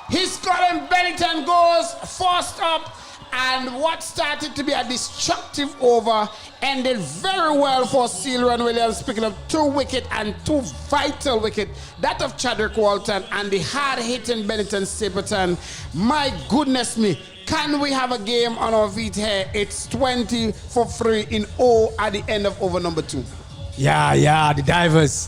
He's got him. Bennington goes first up. And what started to be a destructive over ended very well for Ceylon Williams, picking up 2 wickets and 2 vital wickets. That of Chadwick Walton and the hard-hitting Bennington Stapleton. My goodness me. Can we have a game on our feet here? It's 20 for 3 in O at the end of over number 2. Yeah, the divers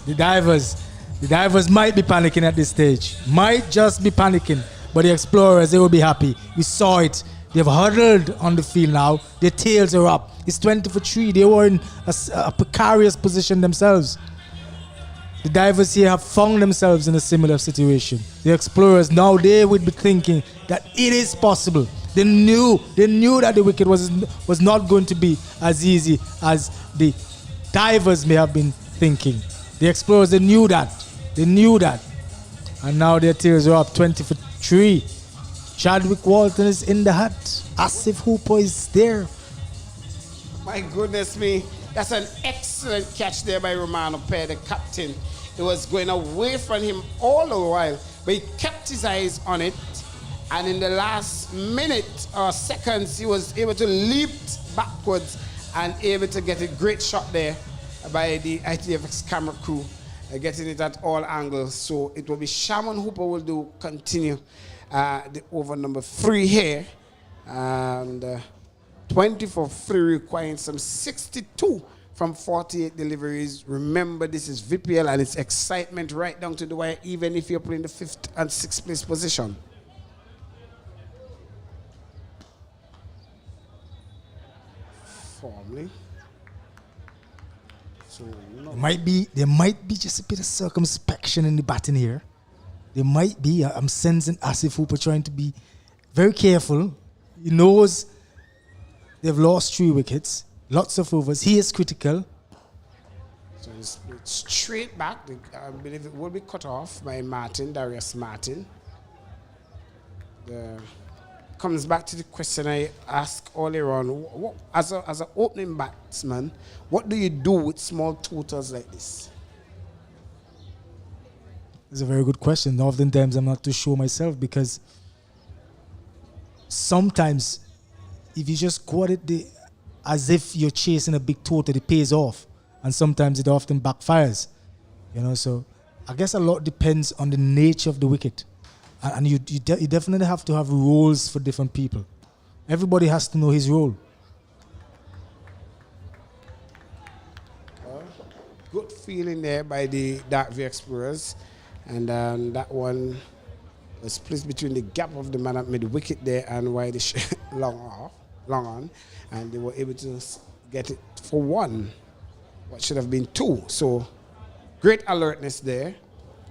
might be panicking at this stage. Might just be panicking. But the Explorers, they will be happy. We saw it. They've huddled on the field now. Their tails are up. It's 20 for 3. They were in a precarious position themselves. The divers here have found themselves in a similar situation. The Explorers, now they would be thinking that it is possible. They knew that the wicket was not going to be as easy as the divers may have been thinking. The Explorers, they knew that. And now their tails are up 20 for 3. Chadwick Walton is in the hut. Asif Hooper is there. My goodness me. That's an excellent catch there by Romano Perez, the captain. It was going away from him all the while, but he kept his eyes on it. And in the last minute or seconds, he was able to leap backwards and able to get a great shot there by the ITFX camera crew, getting it at all angles. So it will be Shaman Hooper will continue the over number 3 here, and 20 for 3 requiring some 62 from 48 deliveries. Remember, this is VPL and it's excitement right down to the wire, even if you're playing the 5th and 6th place position. Formally. So there might be just a bit of circumspection in the batting here. There might be. I'm sensing Asif Hooper trying to be very careful. He knows they've lost 3 wickets, lots of overs. He is critical. So it's straight back. I believe it will be cut off by Darius Martin. Comes back to the question I asked earlier on. As an opening batsman, what do you do with small totals like this? It's a very good question. Oftentimes, I'm not too sure myself, because sometimes if you just go at it as if you're chasing a big total, it pays off. And sometimes it often backfires. So I guess a lot depends on the nature of the wicket. And you definitely have to have roles for different people. Everybody has to know his role. Good feeling there by the Dark Explorers. And that one was placed between the gap of the man at mid-wicket there and wide long on. And they were able to get it for 1. What should have been 2. So great alertness there.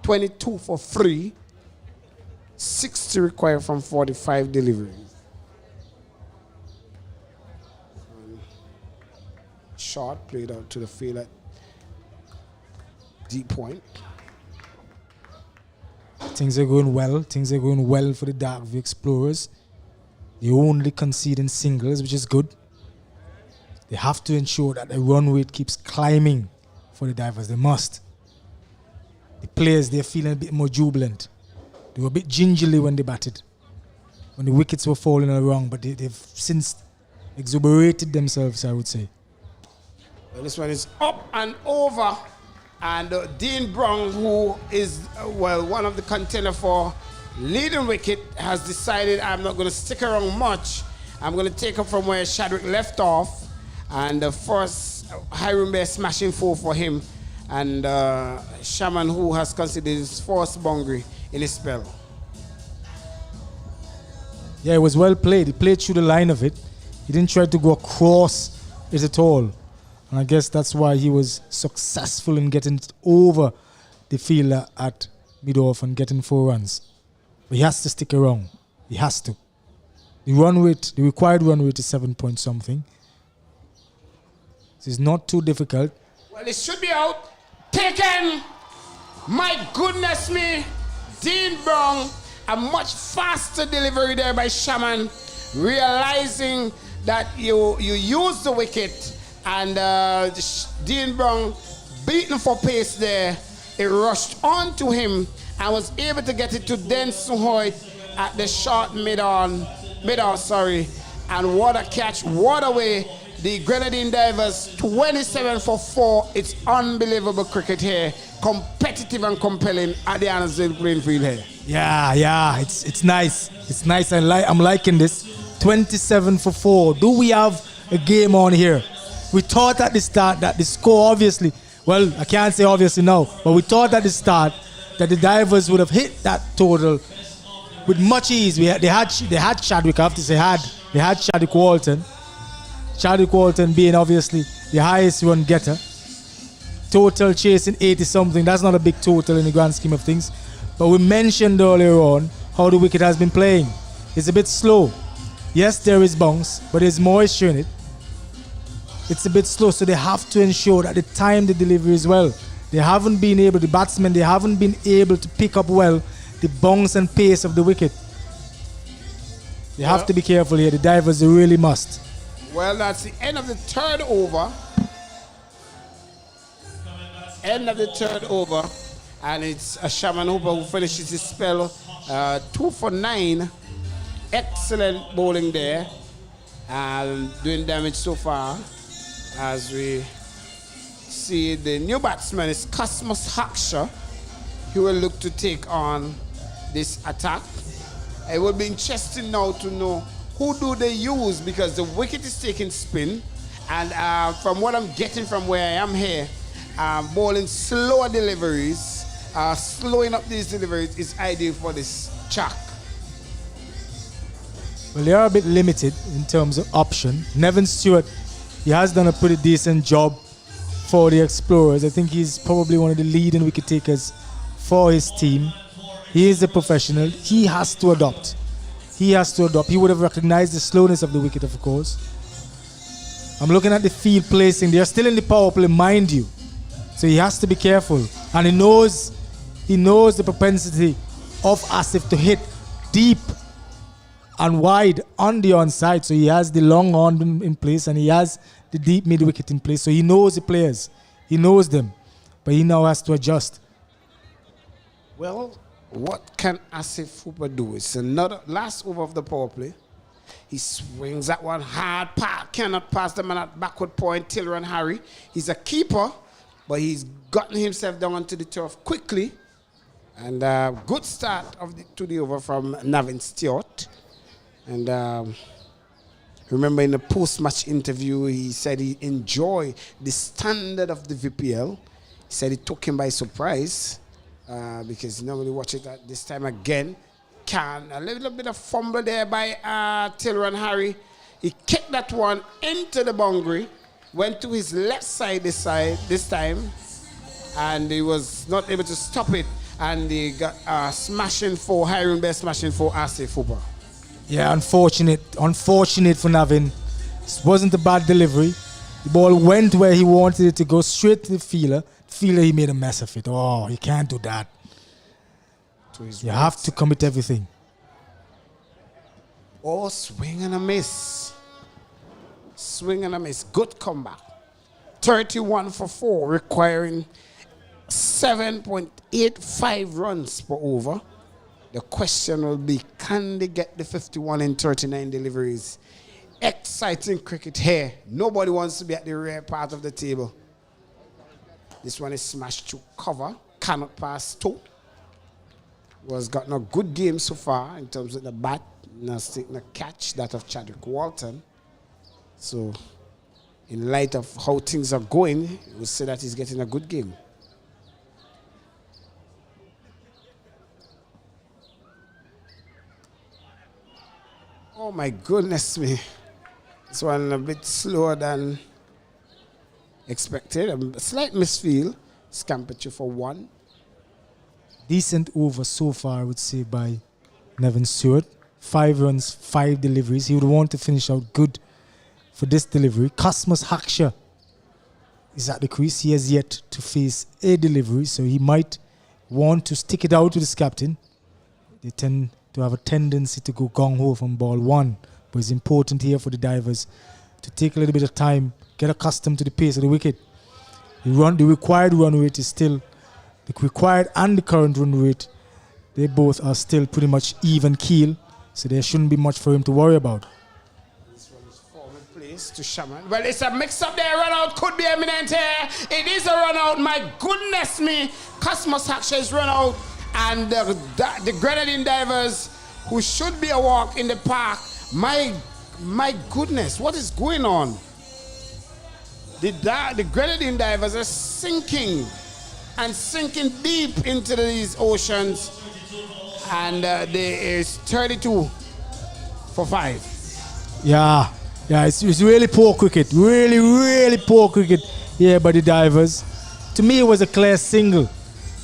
22 for 3. 60 required from 45 deliveries. Short played out to the field at deep point. Things are going well. Things are going well for the Darkview Explorers. They only concede in singles, which is good. They have to ensure that the run rate keeps climbing for the divers. They must. The players, they're feeling a bit more jubilant. They were a bit gingerly when they batted, when the wickets were falling around, but they've since exuberated themselves, I would say. Well, this one is up and over. And Dean Brown, who is, one of the contender for leading wicket, has decided I'm not going to stick around much. I'm going to take up from where Shadwick left off. And the first Hiram Bear smashing 4 for him. And Shaman, who has considered his first boundary in his spell. Yeah, it was well played. He played through the line of it. He didn't try to go across it at all. And I guess that's why he was successful in getting over the fielder at mid-off and getting 4 runs. But he has to stick around. He has to. The required run rate is 7 point something. This is not too difficult. Well, it should be out. Taken. My goodness me. Dean Brown. A much faster delivery there by Shaman. Realizing that you use the wicket. And Dean Brown beaten for pace there. It rushed onto him and was able to get it to Denson Hoyt at the short mid-on. And what a catch, what a way. The Grenadine Divers 27 for 4. It's unbelievable cricket here. Competitive and compelling at the Annesville Greenfield here. Yeah, it's nice. It's nice. I'm liking this. 27 for 4. Do we have a game on here? We thought at the start that the score obviously, well, I can't say obviously now, but we thought at the start that the Divers would have hit that total with much ease. They had Chadwick, I have to say, they had Chadwick Walton. Chadwick Walton being obviously the highest run getter. Total chasing 80 something. That's not a big total in the grand scheme of things. But we mentioned earlier on how the wicket has been playing. It's a bit slow. Yes, there is bounce, but there's moisture in it. It's a bit slow, so they have to ensure that they time the delivery as well. The batsmen, they haven't been able to pick up well the bounce and pace of the wicket. They have to be careful here. The Divers, they really must. Well, that's the end of the third over. And it's a Shaman Hooper who finishes his spell 2 for 9. Excellent bowling there. And doing damage so far. As we see, the new batsman is Cosmos Haksha. He will look to take on this attack. It will be interesting now to know who do they use, because the wicket is taking spin. And from what I'm getting from where I am here, bowling slower deliveries, slowing up these deliveries is ideal for this chuck. Well, they are a bit limited in terms of option. Nevin Stewart, he has done a pretty decent job for the Explorers. I think he's probably one of the leading wicket takers for his team. He is a professional. He has to adopt. He would have recognized the slowness of the wicket, of course. I'm looking at the field placing. They are still in the power play, mind you. So he has to be careful. And he knows the propensity of Asif to hit deep and wide on the onside. So he has the long on in place and he has the deep mid wicket in place. So he knows the players. He knows them. But he now has to adjust. Well, what can Asif Hooper do? It's another last over of the power play. He swings that one hard, cannot pass the man at backward point, Tilron Harry. He's a keeper, but he's gotten himself down onto the turf quickly. And good start to the over from Navin Stewart. And remember in the post-match interview, he said he enjoyed the standard of the VPL. He said it took him by surprise because he normally watch it at this time again. A little bit of fumble there by Tilron Harry. He kicked that one into the boundary, went to his left side this time, and he was not able to stop it. And he got smashing for Hiram Bear, smashing for Asif Hooper. Yeah, unfortunate for Navin. It wasn't a bad delivery. The ball went where he wanted it to go, straight to the fielder. He made a mess of it. Oh, you can't do that. You have to commit everything. Oh, swing and a miss. Swing and a miss. Good comeback. 31 for 4, requiring 7.85 runs per over. The question will be, can they get the 51 in 39 deliveries Exciting cricket here. Nobody wants to be at the rear part of the table. This one is smashed to cover. Cannot pass two. Was gotten a good game so far in terms of the bat. Now taking a catch, that of Chadwick Walton. So, in light of how things are going, we say that he's getting a good game. Oh my goodness me. This one a bit slower than expected. A slight misfield. Scamperture for one. Decent over so far, I would say, by Nevin Stewart. 5 runs, 5 deliveries. He would want to finish out good for this delivery. Cosmos Haksha is at the crease. He has yet to face a delivery, so he might want to stick it out to this captain. They tend to have a tendency to go gung-ho from ball one, but it's important here for the divers to take a little bit of time, get accustomed to the pace of the wicket. The required run rate is still, the required and the current run rate, they both are still pretty much even keel, so there shouldn't be much for him to worry about. This one is forward place to Shaman. Well, it's a mix-up there. Run out could be imminent here. It is a run out. My goodness me. Cosmos Haksha is run out. And the Grenadine divers who should be a walk in the park. My goodness, what is going on? The Grenadine divers are sinking and sinking deep into these oceans. And there is 32 for 5. Yeah, it's really poor cricket. Really poor cricket here by the divers. To me, it was a clear single.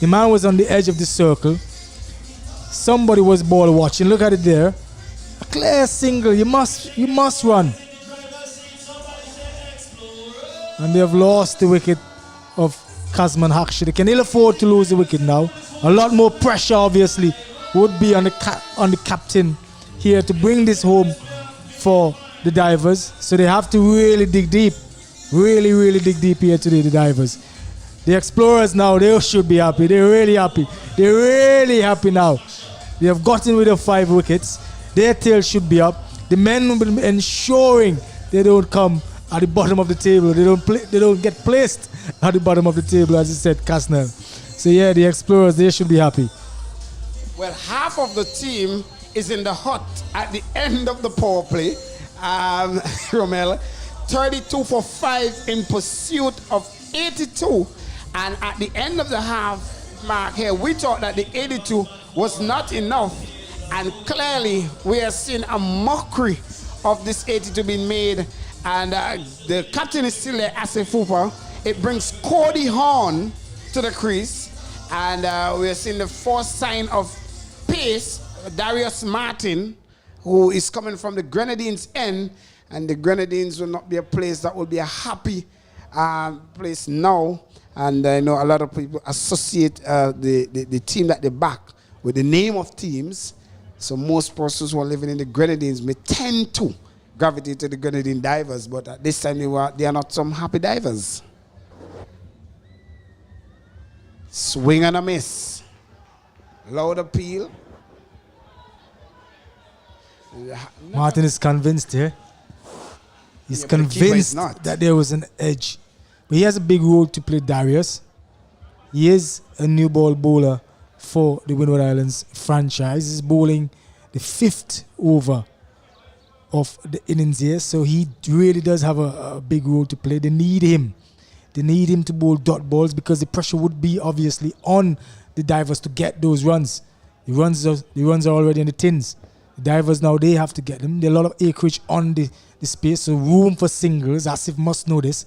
The man was on the edge of the circle. Somebody was ball watching. Look at it there. A clear single. You must run. And they have lost the wicket of Kazman Haksha. They can ill afford to lose the wicket now. A lot more pressure, obviously, would be on the captain here to bring this home for the divers. So they have to really dig deep. Really dig deep here today, the divers. The Explorers now, they should be happy. They're really happy. They're really happy now. They have gotten rid of 5 wickets. Their tail should be up. The men will be ensuring they don't come at the bottom of the table. They don't get placed at the bottom of the table, as you said, Kasnel. So yeah, the Explorers, they should be happy. Well, half of the team is in the hut at the end of the power play. Romel, 32 for 5 in pursuit of 82. And at the end of the half mark here, we thought that the 82 was not enough. And clearly, we are seeing a mockery of this 82 being made. And the captain is still there, Asif Fupa. It brings Cody Horn to the crease. And we are seeing the first sign of pace, Darius Martin, who is coming from the Grenadines end. And the Grenadines will not be a place that will be a happy place now. And I know a lot of people associate the team that they back with the name of teams. So most persons who are living in the Grenadines may tend to gravitate to the Grenadine divers, but at this time they are not some happy divers. Swing and a miss. Loud appeal. Martin is convinced here. He's convinced that there was an edge. But he has a big role to play, Darius. He is a new ball bowler for the Windward Islands franchise. He's bowling the 5th over of the innings here. So he really does have a big role to play. They need him. They need him to bowl dot balls because the pressure would be obviously on the divers to get those runs. The runs are already in the tins. The divers now, they have to get them. There are a lot of acreage on the space, so room for singles. Asif must know this.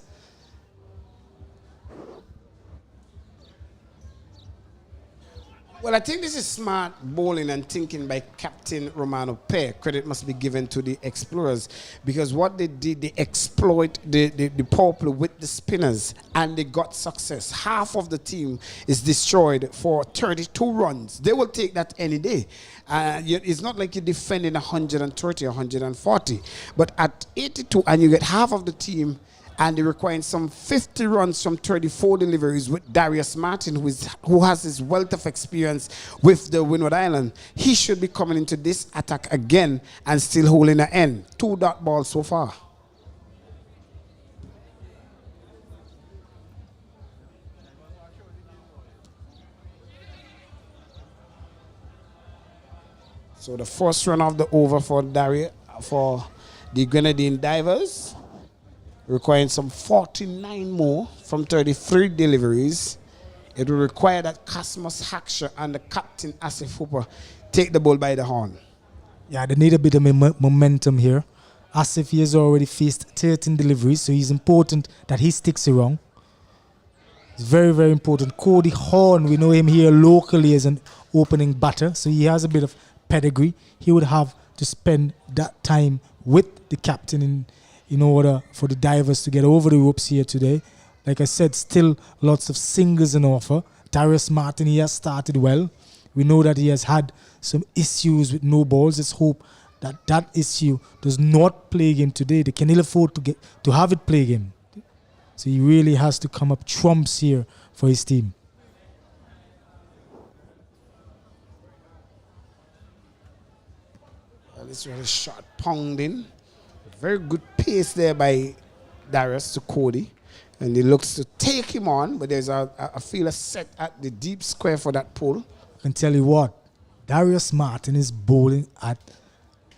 Well, I think this is smart bowling and thinking by Captain Romano Pear. Credit must be given to the Explorers because what they did, they exploit the power play with the spinners and they got success. Half of the team is destroyed for 32 runs. They will take that any day. It's not like you're defending 130 or 140. But at 82 and you get half of the team and they're requiring some 50 runs from 34 deliveries with Darius Martin, who has his wealth of experience with the Windward Island. He should be coming into this attack again and still holding the end. 2 dot balls so far. So the first run of the over for the Grenadine Divers, requiring some 49 more from 33 deliveries. It will require that Cosmos Hackshaw and the captain Asif Hooper take the ball by the horn. Yeah, they need a bit of momentum here. Asif he has already faced 13 deliveries, so it's important that he sticks around. It's very, very important. Cody Horn, we know him here locally as an opening batter, so he has a bit of pedigree. He would have to spend that time with the captain in order for the Divers to get over the ropes here today. Like I said, still lots of singles in offer. Darius Martin, he has started well. We know that he has had some issues with no balls. Let's hope that that issue does not plague him today. They can ill afford to have it plague him. So he really has to come up trumps here for his team. This was a shot ponged in. Very good pace there by Darius to Cody. And he looks to take him on, but there's a fielder set at the deep square for that pull. I can tell you what, Darius Martin is bowling at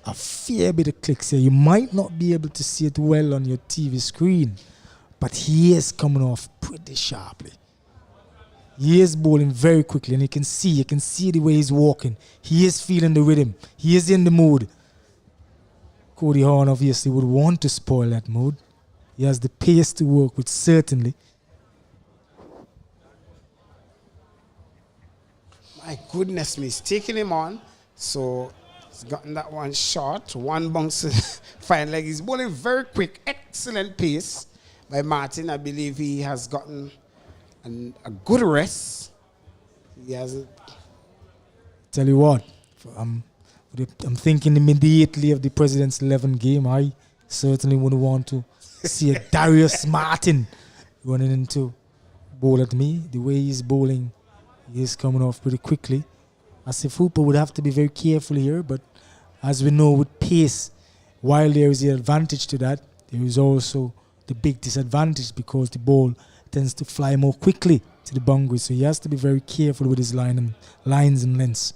a fair bit of clicks here. You might not be able to see it well on your TV screen, but he is coming off pretty sharply. He is bowling very quickly, and you can see the way he's walking. He is feeling the rhythm. He is in the mood. Cody Horn obviously would want to spoil that mood. He has the pace to work with, certainly. My goodness me, he's taking him on. So he's gotten that one shot. One bounce, fine leg. He's bowling very quick. Excellent pace by Martin. I believe he has gotten a good rest. He hasn't. Tell you what, I'm thinking immediately of the President's 11 game. I certainly would want to see a Darius Martin running into bowl at me. The way he's bowling, he is coming off pretty quickly. Asif Hooper would have to be very careful here, but as we know with pace, while there is the advantage to that, there is also the big disadvantage because the ball tends to fly more quickly to the boundary, so he has to be very careful with his lines and lengths.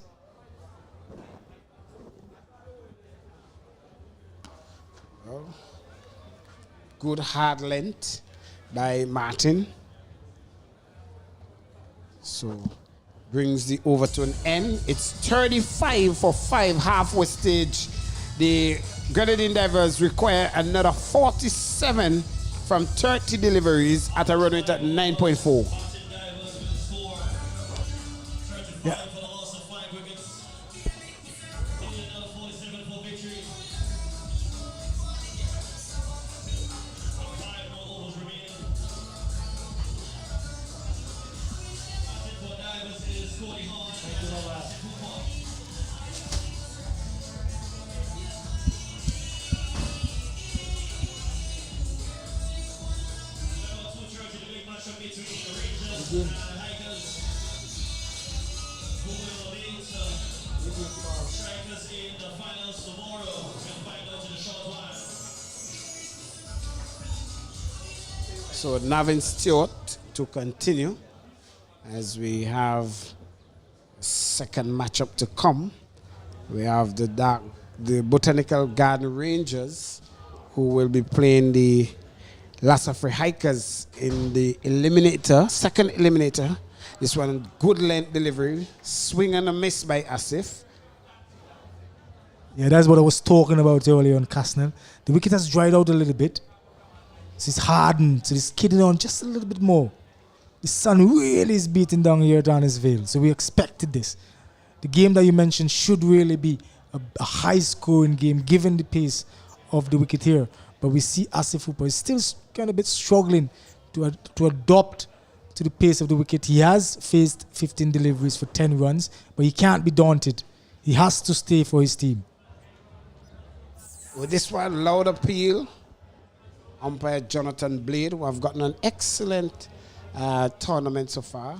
Good hard length by Martin. So brings the over to an end. It's 35 for 5 halfway stage. The Grenadine Divers require another 47 from 30 deliveries at a run rate at 9.4. Yeah. So Navin Stewart to continue as we have a second matchup to come. We have the Botanical Garden Rangers who will be playing the Lassafree Hikers in the eliminator, second eliminator. This one, good length delivery, swing and a miss by Asif. Yeah, that's what I was talking about earlier on Casnell. The wicket has dried out a little bit. So it's hardened, so it's kidding on just a little bit more. The sun really is beating down here at Vale, so we expected this. The game that you mentioned should really be a high-scoring game, given the pace of the wicket here. But we see Asif Hooper is still kind of a bit struggling to adopt to the pace of the wicket. He has faced 15 deliveries for 10 runs, but he can't be daunted. He has to stay for his team. With this one, loud appeal umpire Jonathan Blade, who have gotten an excellent tournament so far.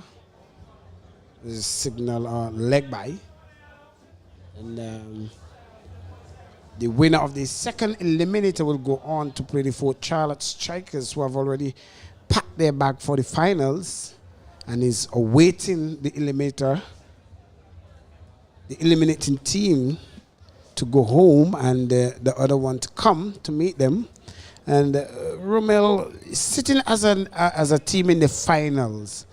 This is signal leg by. And the winner of the second eliminator will go on to play the 4 Charlotte Strikers, who have already packed their bag for the finals and is awaiting the eliminator, the eliminating team, to go home and the other one to come to meet them. And Romel, sitting as a team in the finals,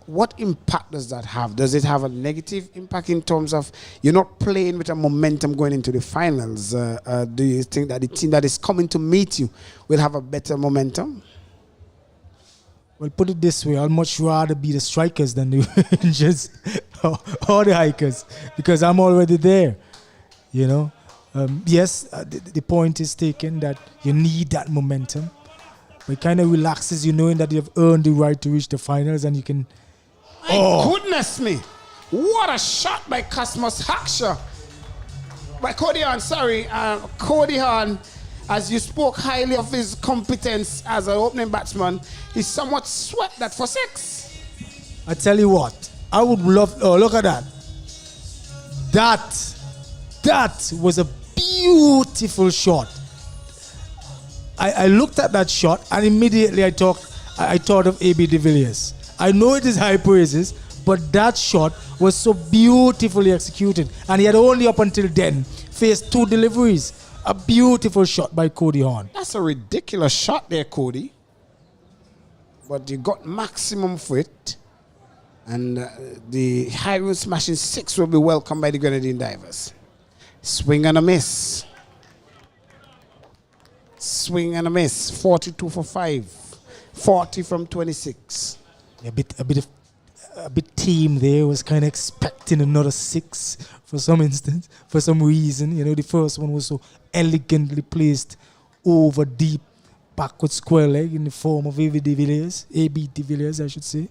what impact does that have? Does it have a negative impact in terms of you're not playing with a momentum going into the finals? Do you think that the team that is coming to meet you will have a better momentum? Well, put it this way, I'd much rather be the strikers than the Rangers or the hikers, because I'm already there, you know. Yes, the point is taken that you need that momentum, but it kind of relaxes you knowing that you have earned the right to reach the finals and you can... My goodness me! What a shot by Cosmos Haksha. By Cody Hahn, sorry. Cody Hahn, as you spoke highly of his competence as an opening batsman, he somewhat swept that for 6. I tell you what, I would love... Oh, look at that. That was a beautiful shot. I looked at that shot and immediately I thought of A.B. de Villiers. I know it is high praises, but that shot was so beautifully executed. And he had only up until then faced 2 deliveries. A beautiful shot by Cody Hahn. That's a ridiculous shot there, Cody. But you got maximum for it. And the high run smashing 6 will be welcomed by the Grenadine Divers. Swing and a miss. Swing and a miss. 42 for 5. 40 from 26. A bit team there was kind of expecting another 6 for some instance, for some reason. You know, the first one was so elegantly placed over deep backward square leg in the form of A.B. de Villiers, I should say.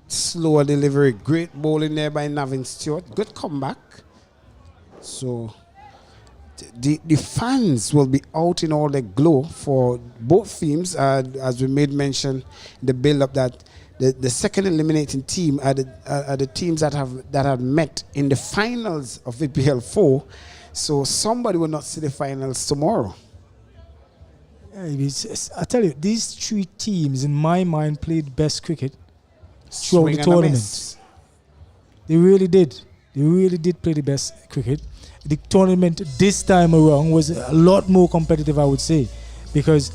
Slower delivery, great bowling there by Navin Stewart. Good comeback. So the fans will be out in all their glow for both teams, as we made mention in the build-up that the second eliminating team are the teams that have met in the finals of VPL4. So somebody will not see the finals tomorrow. I tell you, these 3 teams, in my mind, played best cricket throughout the tournament. They really did. They really did play the best cricket. The tournament this time around was a lot more competitive, I would say, because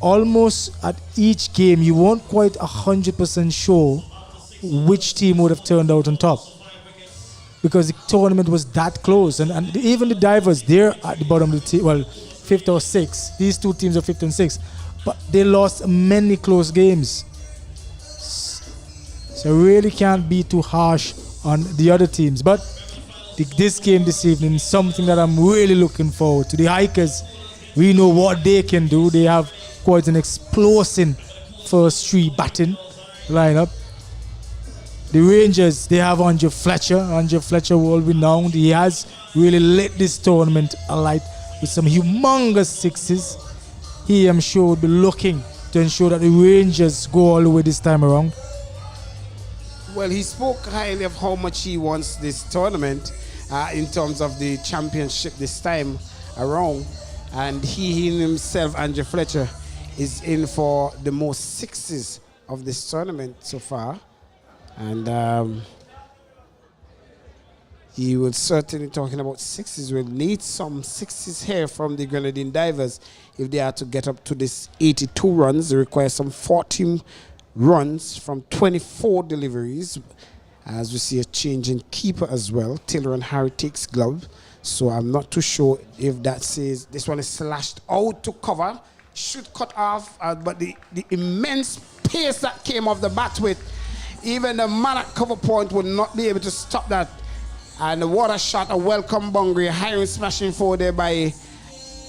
almost at each game you weren't quite 100% sure which team would have turned out on top, because the tournament was that close. And even the Divers, they're at the bottom of the table, well, 5th or 6th. These 2 teams are 5th and 6th, but they lost many close games. So really can't be too harsh on the other teams. But this game this evening is something that I'm really looking forward to. The Hikers, we know what they can do. They have quite an explosive first 3 batting lineup. The Rangers, they have Andre Fletcher. Andre Fletcher, world renowned. He has really lit this tournament alight with some humongous 6s. He, I'm sure, will be looking to ensure that the Rangers go all the way this time around. Well, he spoke highly of how much he wants this tournament in terms of the championship this time around. And he himself, Andre Fletcher, is in for the most 6s of this tournament so far. And he will certainly, talking about 6s, will need some 6s here from the Grenadine Divers if they are to get up to this 82 runs. They require some 14 runs from 24 deliveries. As we see a change in keeper as well. Taylor and Harry takes glove. So I'm not too sure if that says this one is slashed out to cover. Should cut off, but the immense pace that came off the bat with, even the man at cover point would not be able to stop that. And the water shot, a welcome boundary, high smashing forward there by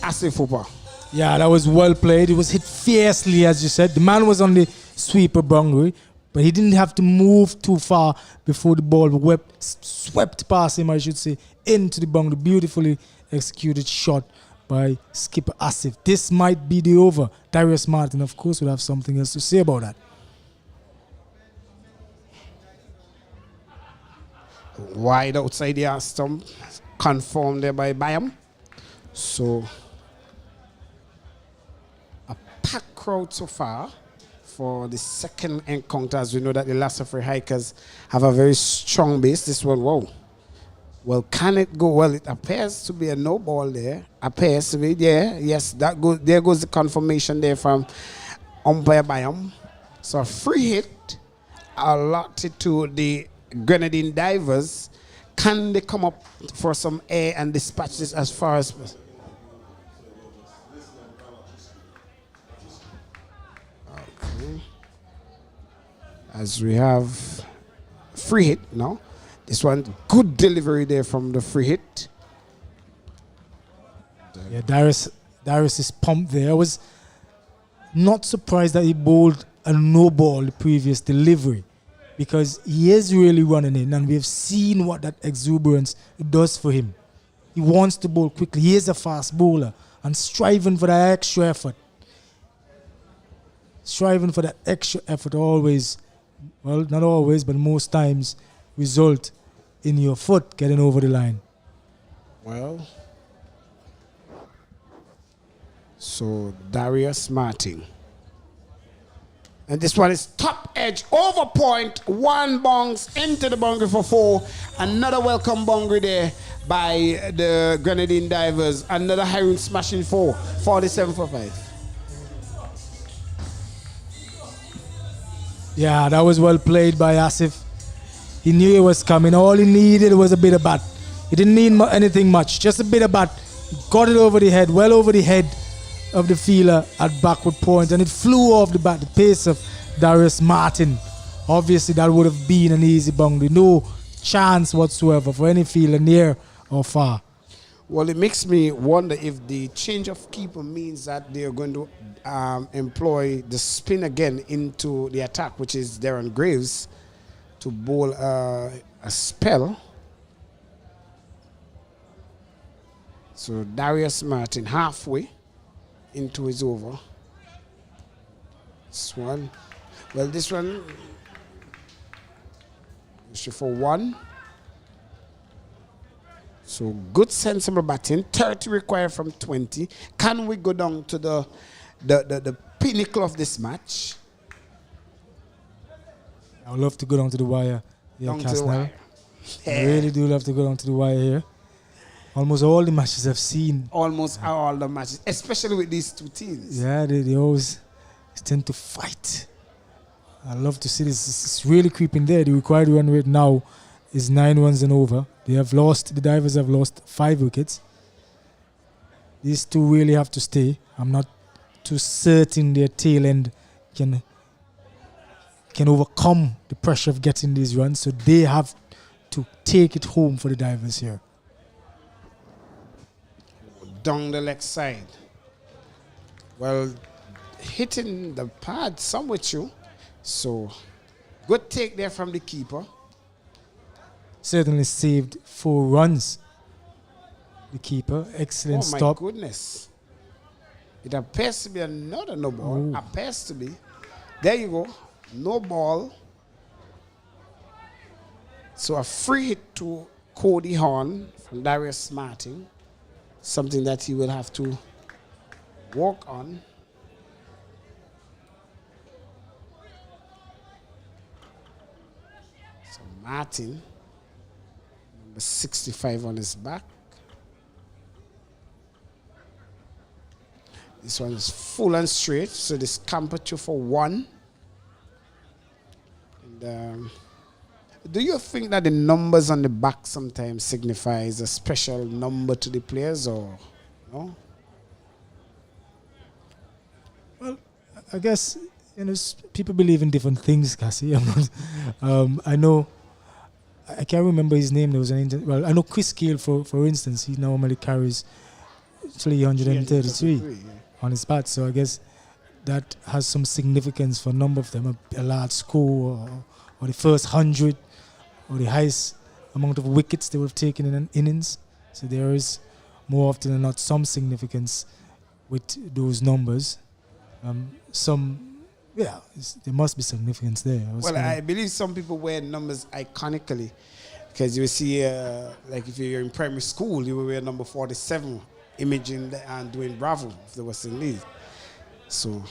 Asif Hooper. Yeah, that was well played. It was hit fiercely, as you said. The man was on the sweeper boundary, but he didn't have to move too far before the ball swept past him, I should say, into the boundary. Beautifully executed shot by skipper Asif. This might be the over. Darius Martin, of course, would have something else to say about that. Wide outside the stump, confirmed there by Bayam. So, a packed crowd so far for the second encounter, as we know that the last of the Hikers have a very strong base. This one, whoa. Well, can it go? Well, it appears to be a no ball there. Appears to be there. Yes, that goes. There goes the confirmation there from umpire Bayam. So a free hit allotted to the Grenadine Divers. Can they come up for some air and dispatch this as far as possible? Okay. As we have free hit now. This one, good delivery there from the free hit. Yeah, Darius is pumped there. I was not surprised that he bowled a no ball the previous delivery, because he is really running in, and we have seen what that exuberance does for him. He wants to bowl quickly. He is a fast bowler and striving for that extra effort. Striving for that extra effort always, well, not always, but most times, result in your foot getting over the line. Well, so Darius Martin. And this one is top edge over point. One bounce into the boundary for 4. Another welcome boundary there by the Grenadine Divers. Another Hiring smashing 4. 47 for 5. Yeah, that was well played by Asif. He knew it was coming. All he needed was a bit of bat. He didn't need anything much, just a bit of bat. He got it over the head, well over the head of the fielder at backward point, and it flew off the bat, the pace of Darius Martin. Obviously, that would have been an easy boundary. No chance whatsoever for any fielder near or far. Well, it makes me wonder if the change of keeper means that they are going to employ the spin again into the attack, which is Darren Graves, to bowl a spell. So Darius Martin halfway into his over. This one, well, this one is for 1. So good sensible batting. 30 required from 20. Can we go down to the pinnacle of this match? I would love to go down to the wire. Yeah, down to the wire. I really do love to go down to the wire here. Almost all the matches I've seen. Almost all the matches, especially with these two teams. Yeah, they always tend to fight. I love to see this. It's really creeping there. The required run rate now is 9 runs and over. The Divers have lost 5 wickets. These two really have to stay. I'm not too certain their tail end can overcome the pressure of getting these runs, so they have to take it home for the Divers here. Down the leg side. Well, hitting the pad, some with you. So, good take there from the keeper. Certainly saved 4 runs. The keeper, excellent stop. Oh my goodness. It appears to be another no ball. Ooh. Appears to be. There you go. No ball. So a free hit to Cody Horn from Darius Martin. Something that he will have to work on. So Martin, number 65 on his back. This one is full and straight, so this camper 2 for 1. And do you think that the numbers on the back sometimes signifies a special number to the players, or no? Well, I guess people believe in different things, Cassie. I know. I can't remember his name. There was I know Chris Gale, for instance. He normally carries 333 on his bat, so I guess that has some significance for a number of them. A large score, or the first 100, or the highest amount of wickets they would have taken in an innings. So there is more often than not some significance with those numbers. There must be significance there. Well, I believe some people wear numbers iconically, because you see, like if you're in primary school, you will wear number 47, imaging and doing Bravo if the West Indies. So,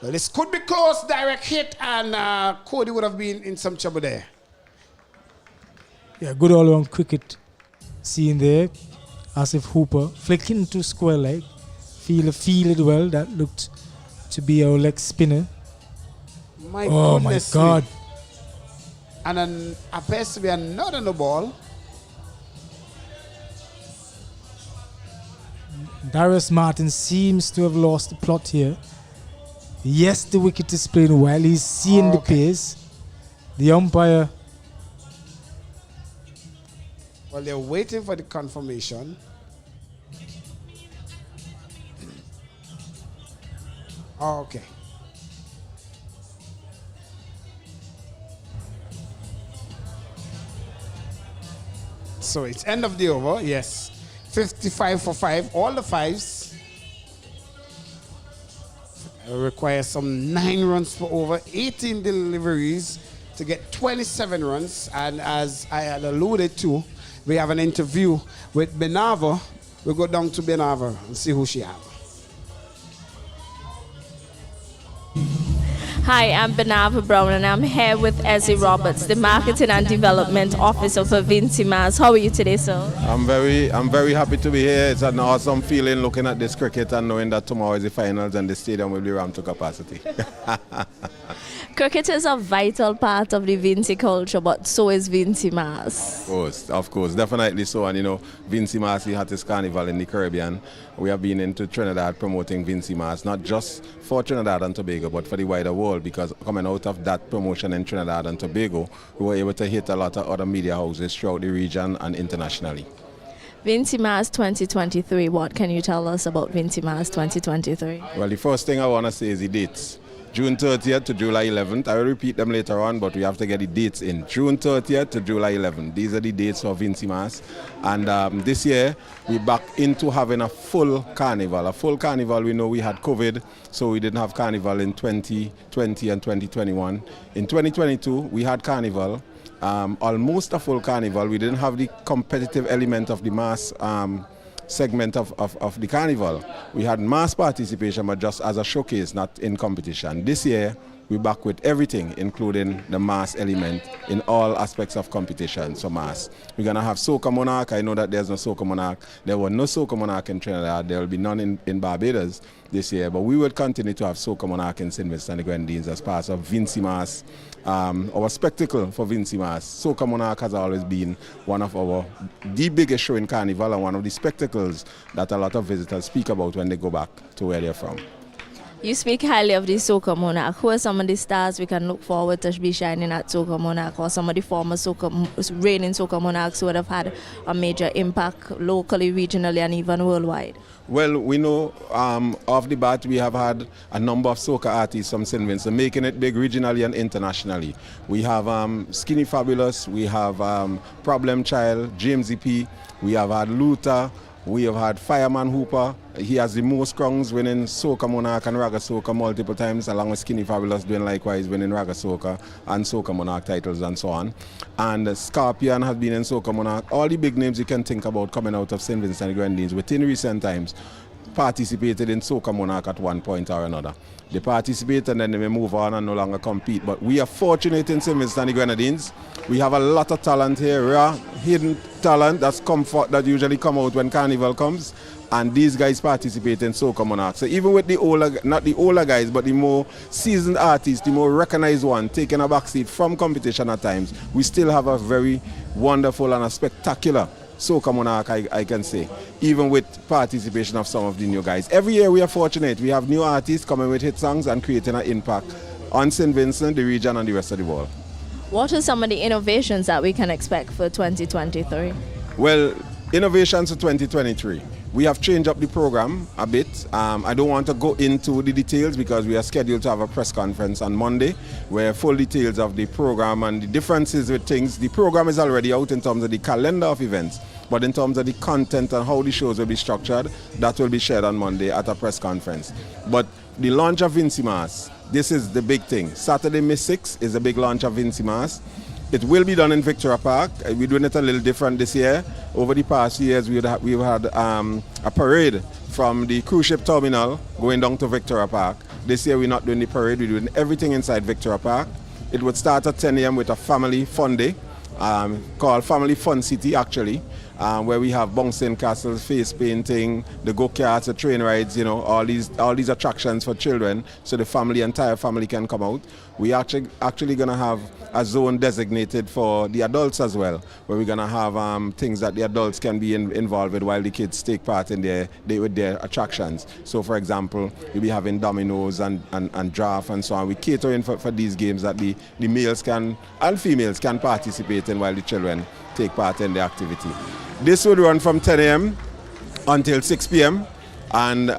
well, this could be close, direct hit, and Cody would have been in some trouble there. Yeah, good all-around cricket scene there. Asif Hooper flicking to square leg. Feel it well. That looked to be our leg spinner. My God. And then appears to be another no ball. Darius Martin seems to have lost the plot here. Yes, the wicket is playing well. He's seeing the pace. The umpire. Well, they're waiting for the confirmation. Oh, okay. So it's end of the over, yes. 55 for 5, all the fives. Require some 9 runs per over, 18 deliveries to get 27 runs. And as I had alluded to, we have an interview with Benava. We'll go down to Benava and see who she has. Hi, I'm Benava Brown and I'm here with Ezzy Roberts, the Marketing and Development Officer for Vincy Mars. How are you today, sir? I'm very happy to be here. It's an awesome feeling looking at this cricket and knowing that tomorrow is the finals and the stadium will be rammed to capacity. Cricket is a vital part of the Vincy culture, but so is Vincy Mars. Of course, definitely so. And you know, Vincy Mars, he had his carnival in the Caribbean. We have been into Trinidad promoting Vincy Mars, not just for Trinidad and Tobago, but for the wider world, because coming out of that promotion in Trinidad and Tobago, we were able to hit a lot of other media houses throughout the region and internationally. Vincy Mars 2023, what can you tell us about Vincy Mars 2023? Well, the first thing I want to say is the dates. June 30th to July 11th. I will repeat them later on, but we have to get the dates in. June 30th to July 11th. These are the dates for Vincy Mars. And this year, we're back into having a full carnival. A full carnival, we know we had COVID, so we didn't have carnival in 2020 and 2021. In 2022, we had carnival, almost a full carnival. We didn't have the competitive element of the mass segment of the carnival. We had mass participation, but just as a showcase, not in competition. This year, we're back with everything, including the mass element in all aspects of competition, so mass. We're going to have Soca Monarch. I know that there's no Soca Monarch. There were no Soca Monarch in Trinidad. There will be none in Barbados this year, but we will continue to have Soca Monarch in St. Vincent and the Grenadines as part of Vincy Mars, our spectacle for Vincy Mars. Soca Monarch has always been one of the biggest show in Carnival and one of the spectacles that a lot of visitors speak about when they go back to where they're from. You speak highly of the Soca Monarch. Who are some of the stars we can look forward to be shining at Soca Monarch, or some of the former reigning Soca Monarchs who would have had a major impact locally, regionally, and even worldwide? Well, we know off the bat we have had a number of soca artists from St. Vincent making it big regionally and internationally. We have Skinny Fabulous, we have Problem Child, James E.P., we have had Luther, we have had Fireman Hooper. He has the most crowns, winning Soca Monarch and Raga Soca multiple times, along with Skinny Fabulous doing likewise, winning Raga Soca and Soca Monarch titles and so on. And Scorpion has been in Soca Monarch. All the big names you can think about coming out of St. Vincent and the Grenadines within recent times participated in Soca Monarch at one point or another. They participate and then they may move on and no longer compete. But we are fortunate in St. Vincent and the Grenadines. We have a lot of talent here, rare, hidden talent that usually come out when Carnival comes. And these guys participate in Soca Monarch. So even with the older, not the older guys, but the more seasoned artists, the more recognized one, taking a backseat from competition at times, we still have a very wonderful and a spectacular Soca Monarch, I can say, even with participation of some of the new guys. Every year we are fortunate. We have new artists coming with hit songs and creating an impact on St. Vincent, the region, and the rest of the world. What are some of the innovations that we can expect for 2023? Well, innovations for 2023. We have changed up the program a bit. I don't want to go into the details because we are scheduled to have a press conference on Monday where full details of the program and the differences with things. The program is already out in terms of the calendar of events. But in terms of the content and how the shows will be structured, that will be shared on Monday at a press conference. But the launch of Vincy Mas, this is the big thing. Saturday, May 6th is the big launch of Vincy Mas. It will be done in Victoria Park. We're doing it a little different this year. Over the past years, we've had a parade from the cruise ship terminal going down to Victoria Park. This year, we're not doing the parade. We're doing everything inside Victoria Park. It would start at 10 a.m. with a family fun day called Family Fun City, actually, where we have bouncing castles, face painting, the go-karts, the train rides, you know, all these attractions for children, so the entire family can come out. We actually gonna have a zone designated for the adults as well, where we're gonna have things that the adults can be involved with while the kids take part in with their attractions. So, for example, we'll be having dominoes and draft and so on. We're catering for these games that the males and females can participate in while the children take part in the activity. This would run from 10 a.m. until 6 p.m. and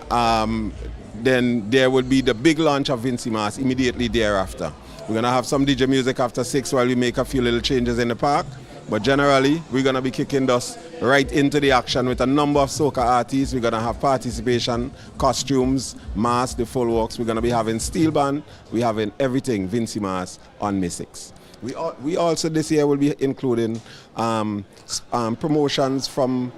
then there will be the big launch of Vincy Mas immediately thereafter. We're going to have some DJ music after 6 while we make a few little changes in the park. But generally, we're going to be kicking us right into the action with a number of soca artists. We're going to have participation, costumes, masks, the full works. We're going to be having steel band. We're having everything Vincy Mas on May 6th. We also this year will be including promotions from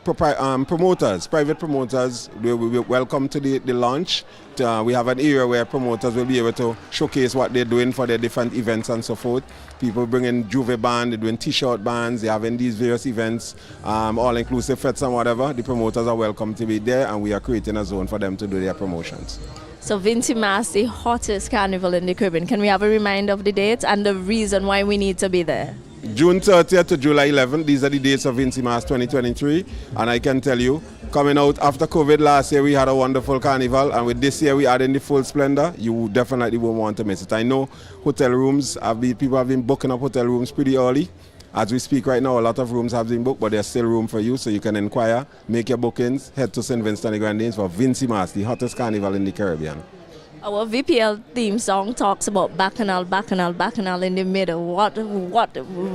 promoters, private promoters. We welcome to the launch. We have an area where promoters will be able to showcase what they're doing for their different events and so forth. People bringing Juve band, they're doing t-shirt bands, they're having these various events, all-inclusive fets and whatever. The promoters are welcome to be there, and we are creating a zone for them to do their promotions. So Vincy Mas, the hottest carnival in the Caribbean. Can we have a reminder of the dates and the reason why we need to be there? June 30th to July 11th, these are the dates of Vincy Mas 2023. And I can tell you, coming out after COVID last year, we had a wonderful carnival. And with this year, we add in the full splendor. You definitely won't want to miss it. I know hotel rooms, people have been booking up hotel rooms pretty early. As we speak right now, a lot of rooms have been booked, but there's still room for you, so you can inquire, make your bookings, head to St. Vincent and the Grenadines for Vincy Mas, the hottest carnival in the Caribbean. Our VPL theme song talks about Bacchanal, Bacchanal, Bacchanal in the middle. What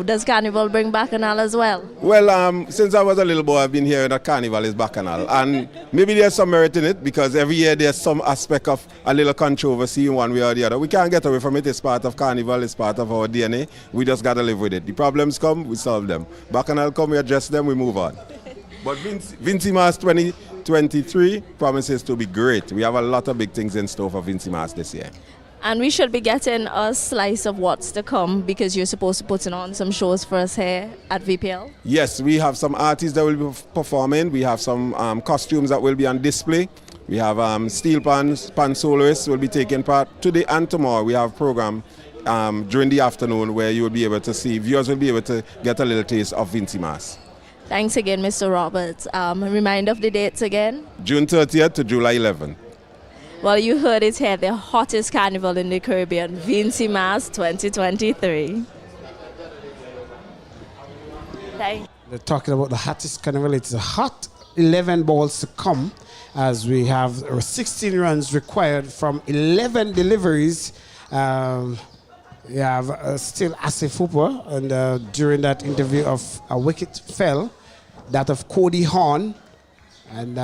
does Carnival bring Bacchanal as well? Well, since I was a little boy, I've been hearing that Carnival is Bacchanal. And maybe there's some merit in it, because every year there's some aspect of a little controversy in one way or the other. We can't get away from it. It's part of Carnival. It's part of our DNA. We just got to live with it. The problems come, we solve them. Bacchanal come, we address them, we move on. But Vincy Mas 2023 promises to be great. We have a lot of big things in store for Vincy Mas this year. And we should be getting a slice of what's to come, because you're supposed to put on some shows for us here at VPL. Yes, we have some artists that will be performing. We have some costumes that will be on display. We have steel pan soloists will be taking part. Today and tomorrow we have a program during the afternoon where you will be able to see, viewers will be able to get a little taste of Vincy Mas. Thanks again, Mr. Roberts. Reminder of the dates again? June 30th to July 11th. Well, you heard it here, the hottest carnival in the Caribbean, Vincy Mas 2023. They're talking about the hottest carnival. It's a hot 11 balls to come, as we have 16 runs required from 11 deliveries. We have still Asif Hooper, and during that interview a wicket fell, that of Cody Horn, and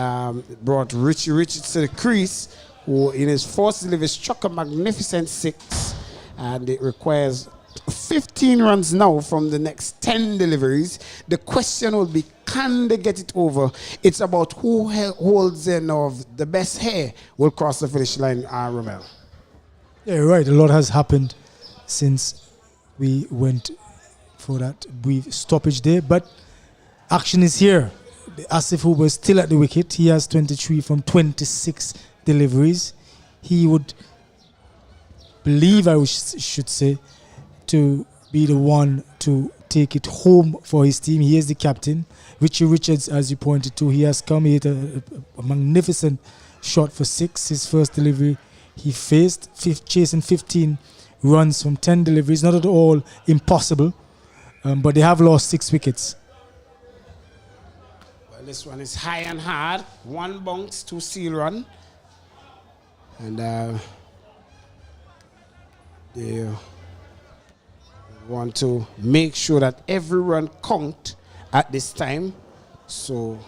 brought Richie Richards to the crease, who in his first delivery struck a magnificent 6, and it requires 15 runs now from the next 10 deliveries. The question will be, can they get it over? It's about who holds in of the best hair will cross the finish line, Romel. Yeah, right. A lot has happened since we went for that brief stoppage there, but action is here. Asif Hooper is still at the wicket. He has 23 from 26 deliveries. He would believe, I should say, to be the one to take it home for his team. He is the captain. Richie Richards, as you pointed to, he has come. He hit a magnificent shot for 6. His first delivery he faced, chasing 15 runs from 10 deliveries. Not at all impossible, but they have lost 6 wickets. Well, this one is high and hard. 1 bounce, 2 seal run. And they want to make sure that every run count at this time. So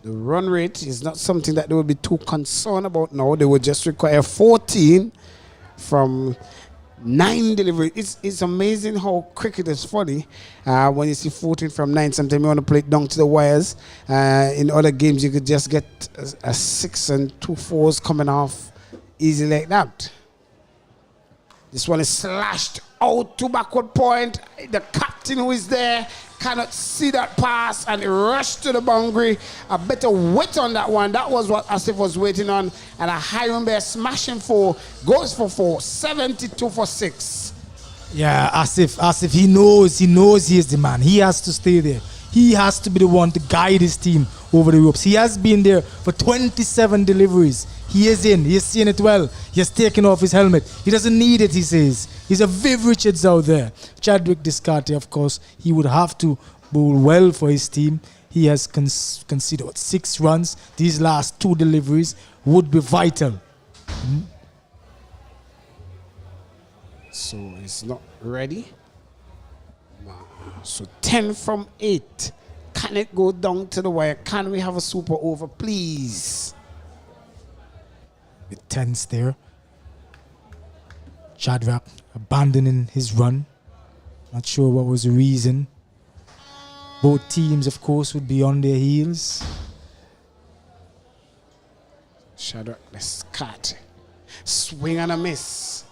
the run rate is not something that they will be too concerned about now. They will just require 14 from 9 deliveries. It's amazing how cricket is funny. When you see 14 from 9, sometimes you want to play it down to the wires. In other games, you could just get a 6 and 2 4s coming off easy like that. This one is slashed out to backward point. The captain who is there cannot see that pass and rushed to the boundary. A better weight on that one. That was what Asif was waiting on. And a Hiram Bear smashing 4 goes for 4, 72 for 6. Yeah, Asif, he knows he is the man. He has to stay there. He has to be the one to guide his team over the ropes. He has been there for 27 deliveries. He is in. He has seen it well. He has taken off his helmet. He doesn't need it, he says. He's a Viv Richards out there. Chadwick Descartes, of course, he would have to bowl well for his team. He has conceded 6 runs. These last 2 deliveries would be vital. So he's not ready. So 10 from 8. Can it go down to the wire? Can we have a super over, please? The tense there. Chadwick abandoning his run. Not sure what was the reason. Both teams, of course, would be on their heels. Chadwick, let's cut. Swing and a miss.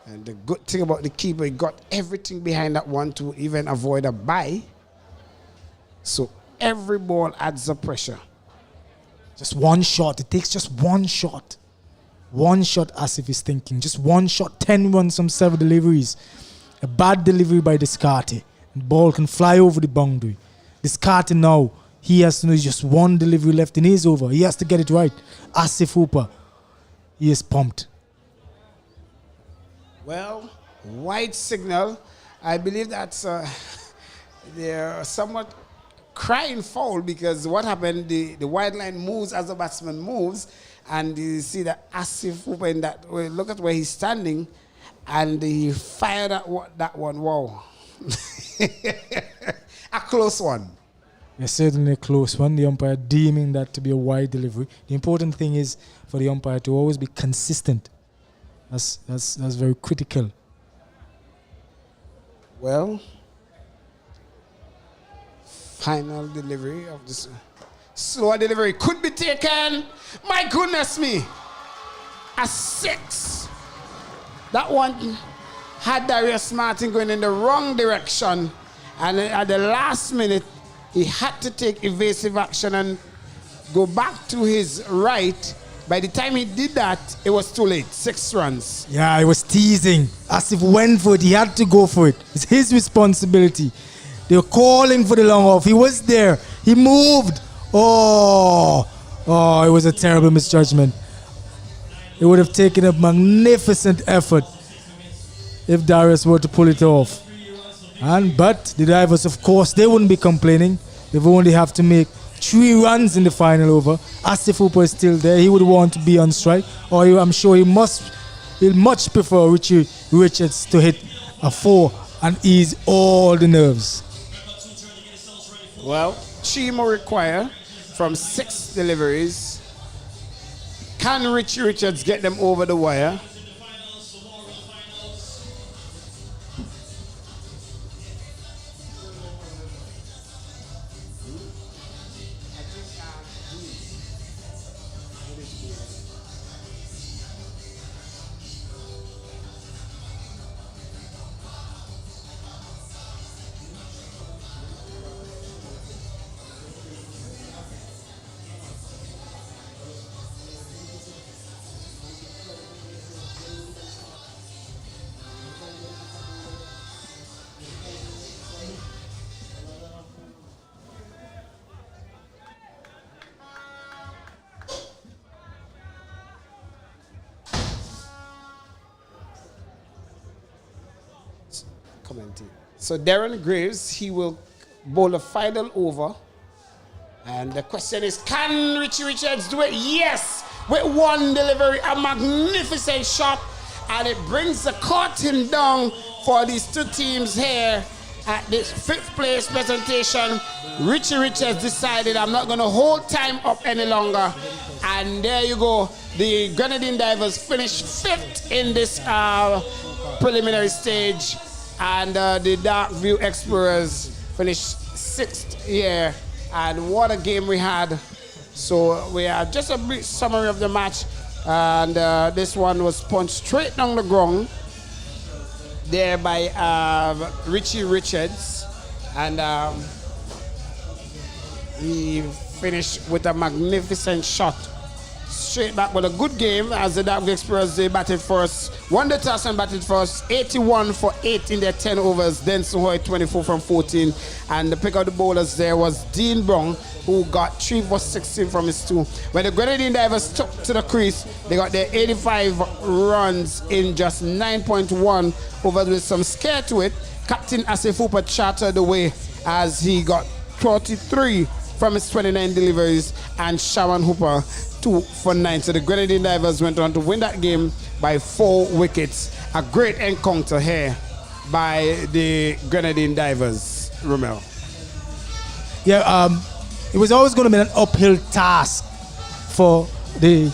And the good thing about the keeper, he got everything behind that one to even avoid a bye. So every ball adds the pressure. Just one shot. It takes just one shot. One shot, as if he's thinking. Just one shot, 10 runs from 7 deliveries. A bad delivery by Descartes. The ball can fly over the boundary. Descartes now, he has to know just one delivery left in his over. He has to get it right. Asif Hooper, he is pumped. Well, white signal. I believe that's they're somewhat crying foul because what happened, the wide line moves as the batsman moves, and you see that Asif Hooper in that way. Look at where he's standing, and he fired that one. Wow. A close one. Yes, certainly a close one. The umpire deeming that to be a wide delivery. The important thing is for the umpire to always be consistent. That's very critical. Well, final delivery of this slower delivery could be taken. My goodness me, a 6. That one had Darius Martin going in the wrong direction, and at the last minute he had to take evasive action and go back to his right. By the time he did that, it was too late. 6 runs. Yeah, he was teasing. As if went for it, he had to go for it. It's his responsibility. They were calling for the long off. He was there. He moved. Oh, it was a terrible misjudgment. It would have taken a magnificent effort if Darius were to pull it off. But the divers, of course, they wouldn't be complaining. They've only have to make 3 runs in the final over. Asif Hooper is still there. He would want to be on strike, or I'm sure he'll much prefer Richie Richards to hit a 4 and ease all the nerves. Well, 3 more require from 6 deliveries. Can Richie Richards get them over the wire? So Darren Graves, he will bowl a final over. And the question is, can Richie Richards do it? Yes! With 1 delivery, a magnificent shot. And it brings the curtain down for these 2 teams here. at this 5th place presentation. Richie Richards decided I'm not going to hold time up any longer. And there you go. The Grenadine Divers finished 5th in this preliminary stage. And the Darkview Explorers finished 6th here. And what a game we had. So we have just a brief summary of the match. And this one was punched straight down the ground there by Richie Richards. And he finished with a magnificent shot. Straight back with a good game as the Darkview Explorers, they batted first. Won the toss and batted first. 81 for 8 in their 10 overs. Then Suhoy 24 from 14. And the pick of the bowlers there was Dean Brown, who got 3 for 16 from his 2. When the Grenadine Divers took to the crease, they got their 85 runs in just 9.1 overs with some scare to it. Captain Asif Hooper chartered the way as he got 33 from his 29 deliveries, and Sharon Hooper 2 for 9. So the Grenadine Divers went on to win that game by 4 wickets. A great encounter here by the Grenadine Divers. Romel. Yeah, it was always going to be an uphill task for the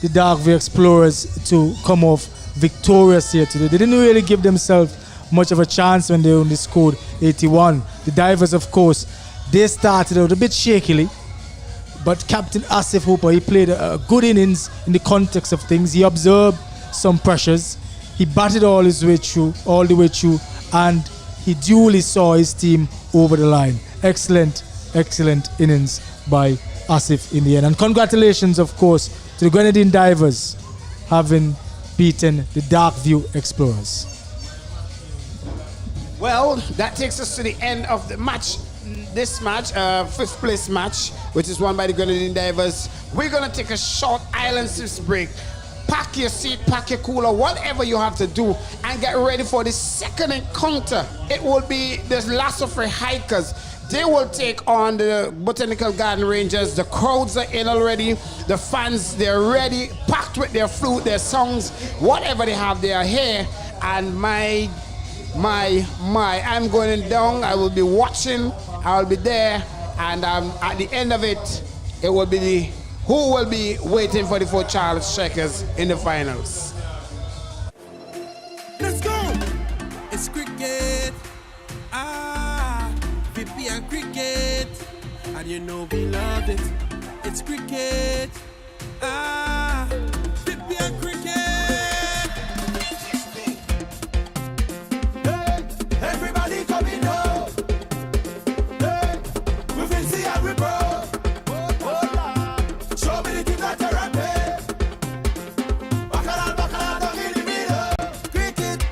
Darkview Explorers to come off victorious here today. They didn't really give themselves much of a chance when they only scored 81. The Divers, of course, they started out a bit shakily, but Captain Asif Hooper, he played a good innings in the context of things. He observed some pressures. He batted all the way through, and he duly saw his team over the line. Excellent innings by Asif in the end. And congratulations, of course, to the Grenadine Divers having beaten the Darkview Explorers. Well, that takes us to the end of the match. This match, 5th place match, which is won by the Grenadine Divers. We're going to take a short island sips break. Pack your seat, pack your cooler, whatever you have to do, and get ready for the second encounter. It will be the Lasso Free Hikers. They will take on the Botanical Garden Rangers. The crowds are in already. The fans, they're ready, packed with their flute, their songs, whatever they have, they are here. And my, I'm going down. I will be watching. I'll be there. And at the end of it, it will be who will be waiting for the 4 Charles Strikers in the finals. Let's go! It's cricket. VPL Cricket. And you know we love it. It's cricket. VPL Cricket. Hey, everybody coming up. Hey, we will see how we bro. Show me the team that you're rapping. Bacala, don't give me the cricket,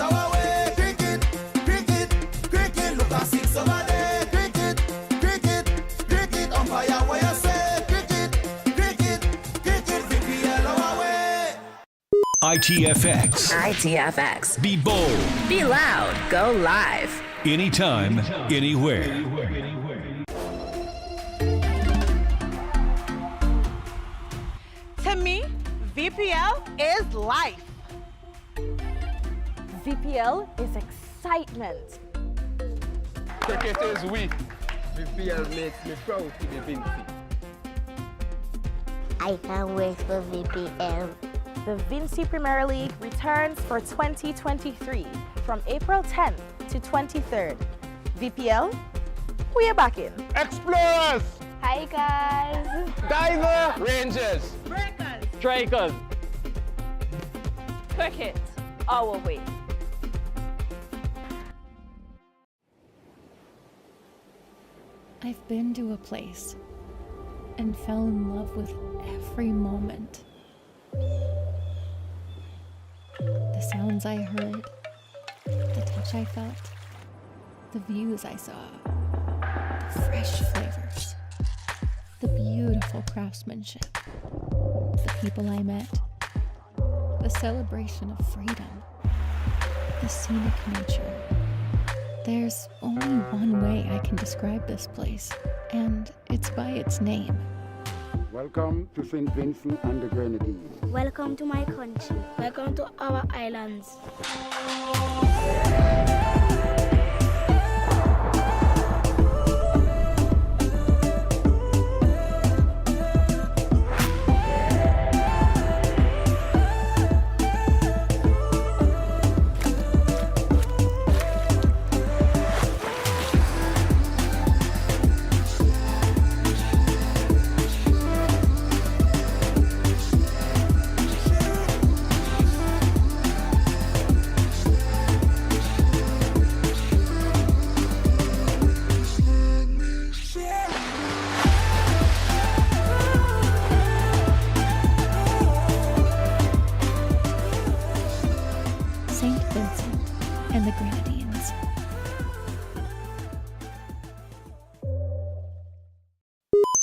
our way. Cricket, look at 6 over there. Cricket, on fire, what you say? Cricket, VPL our way. ITFX. Be bold. Be loud. Go live. Anytime, anywhere. To me, VPL is life. VPL is excitement. Cricket is we. VPL makes me proud to be Vinci. I can't wait for VPL. The Vinci Premier League returns for 2023 from April 10th to 23rd. VPL, we are back in. Explorers! Hi guys! Diver! Rangers! Breakers! Strikers! Cricket, our way. I've been to a place and fell in love with every moment. The sounds I heard, the touch I felt, the views I saw, the fresh flavors, the beautiful craftsmanship, the people I met, the celebration of freedom, the scenic nature. There's only one way I can describe this place, and it's by its name. Welcome to St. Vincent and the Grenadines. Welcome to my country. Welcome to our islands. Vincent and the Grenadines.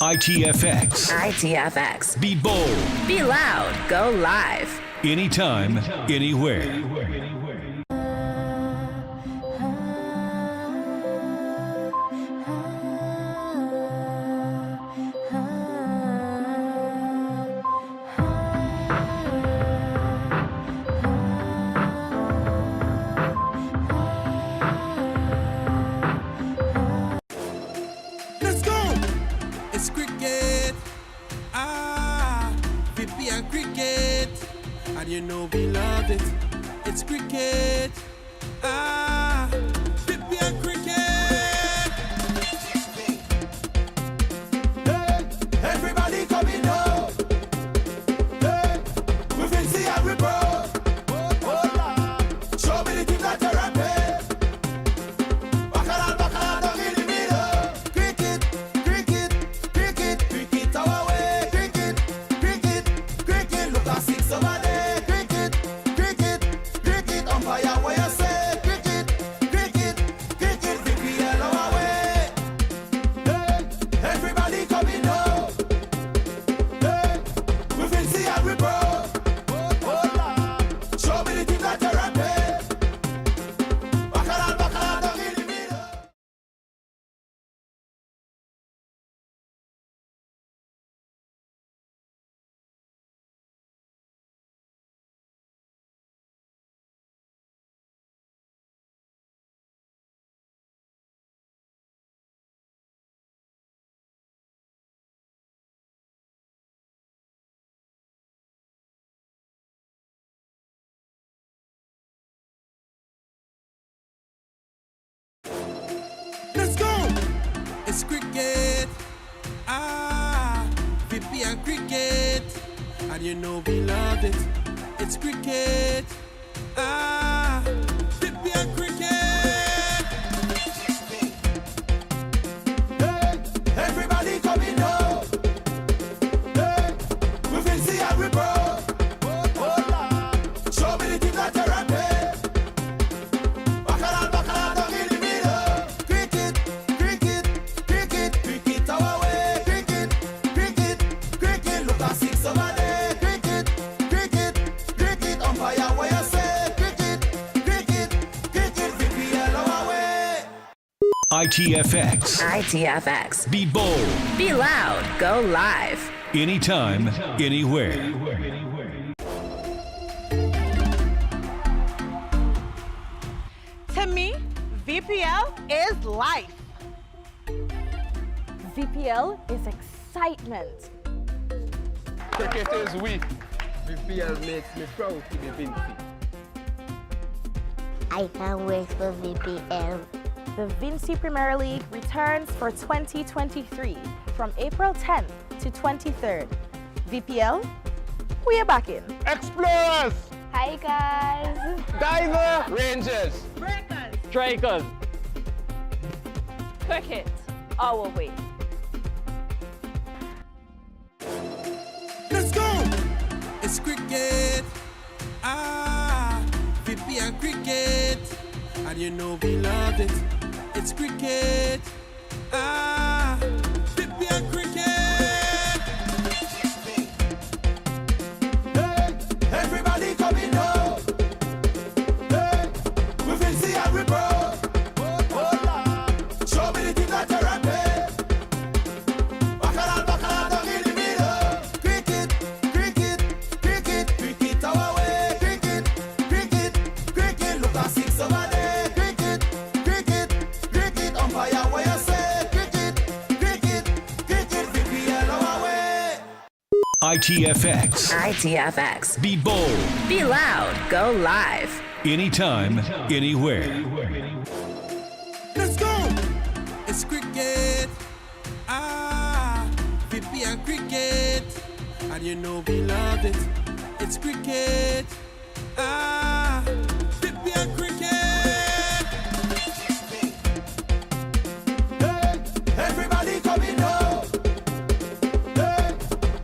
ITFX. ITFX. Be bold. Be loud. Go live. Anytime, anywhere. Let's go! It's cricket. VPL cricket. And you know we love it. It's cricket. VPL cricket. Hey, everybody coming now. Hey, we can see every bro. Show me the team that you're rapping. Bacala, down in the middle. Cricket, cricket, cricket our way. Cricket, look at 6 over there. Cricket, umpire where you say. Cricket, VPL our way. Hey, everybody coming now. Hey, we can see every bro. Show me the team that you're rapping. Bacala, down in the middle. Let's go! It's cricket. VPL cricket. And you know we love it. It's cricket. VPL cricket. Hey, everybody coming now. Hey, we can see every bro. Show me the team that you're rapping. Bacala, down in the middle. Cricket our way. Cricket, look at 6 over there. Cricket, umpire where you say. Cricket, VPL our way. ITFX. ITFX. Be bold. Be loud. Go live. Anytime, anywhere. To me, VPL is life. VPL is excitement. Cricket is we. VPL makes me proud to be Vinci. I can't wait for VPL. The Vinci Premier League returns for 2023 from April 10th to 23rd. VPL, we are back in. Explorers! Hi guys. Diver! Rangers! Breakers. Strikers! Cricket our way. Let's go! It's cricket. VPL cricket. And you know we love it. It's cricket. VPL cricket. Hey, everybody coming now. Hey, we can see every bro. Show me the team that you're rapping. Bacala, down in the middle. Cricket our way. Cricket, look at 6 over there. Cricket, umpire where you say. Cricket, VPL our way. ITFX. ITFX. Be bold. Be loud. Go live. Anytime, anywhere. Let's go! It's cricket. VPL cricket. And you know we love it. It's cricket. VPL cricket. Hey, everybody coming now. Hey,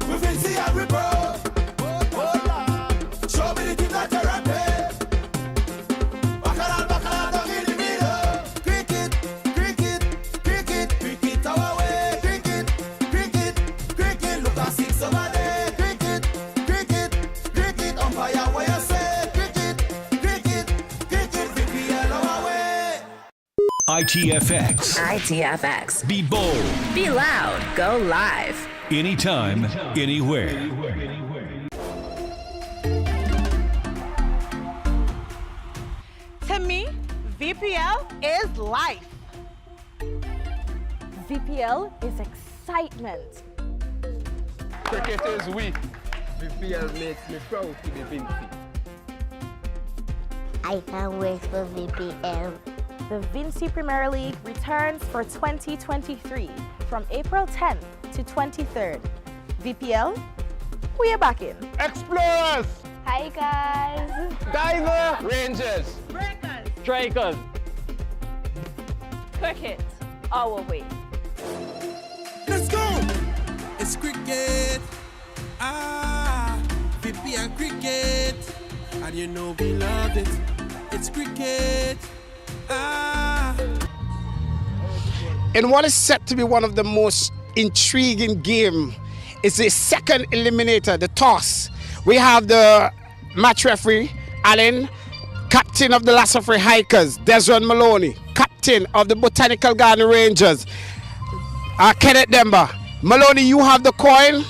we can see every bro. Show me the team that you're rapping. ITFX. ITFX. Be bold. Be loud. Go live. Anytime, anywhere. To me, VPL is life. VPL is excitement. Cricket is we. VPL makes me proud to be Vinci. I can't wait for VPL. The Vinci Premier League returns for 2023 from April 10th to 23rd. VPL, we are back in. Explorers! Hi guys! Diver! Rangers! Breakers! Strikers! Cricket, our way. Let's go! It's cricket. VPL cricket. And you know we love it. It's cricket. In what is set to be one of the most intriguing game is the second eliminator, the toss. We have the match referee, Alan, captain of the Lassafrey Hikers, Desmond Maloney, captain of the Botanical Garden Rangers, Kenneth Demba. Maloney, you have the coin.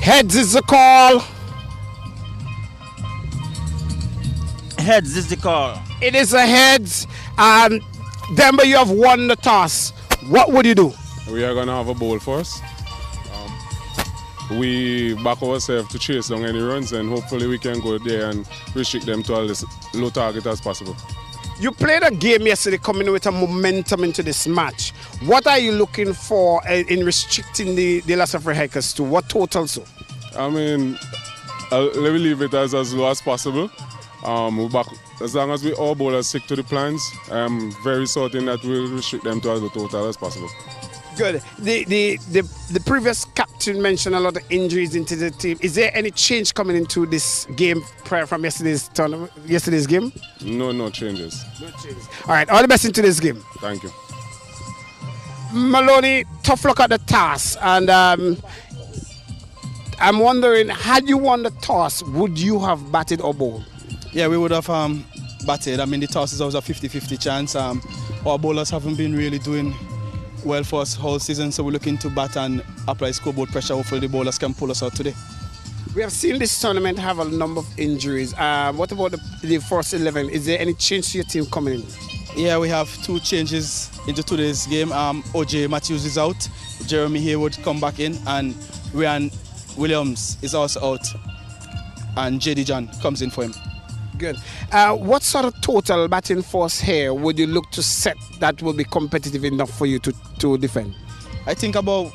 Heads is the call. Heads is the call. It is a heads. Demba, you have won the toss. What would you do? We are going to have a bowl first. We back ourselves to chase down any runs, and hopefully we can go there and restrict them to as low target as possible. You played a game yesterday coming with a momentum into this match. What are you looking for in restricting the Lassafrey Hikers to? What total so? I mean, let me leave it as low as possible. Back, as long as we all bowlers stick to the plans, I'm very certain that we'll restrict them to as low total as possible. Good. The previous captain mentioned a lot of injuries into the team. Is there any change coming into this game from yesterday's tournament, yesterday's game? No changes. No changes. All right. All the best into this game. Thank you. Maloney, tough luck at the toss, and I'm wondering, had you won the toss, would you have batted or bowled? Yeah, we would have batted. I mean, the toss is always a 50-50 chance. Our bowlers haven't been really doing well for us whole season, so we're looking to bat and apply scoreboard pressure. Hopefully the bowlers can pull us out today. We have seen this tournament have a number of injuries. What about the first 11? Is there any change to your team coming in? Yeah, we have two changes into today's game. OJ Matthews is out, Jeremy Haywood come back in, and Ryan Williams is also out, and JD John comes in for him. Good. What sort of total batting force here would you look to set that will be competitive enough for you to defend? I think about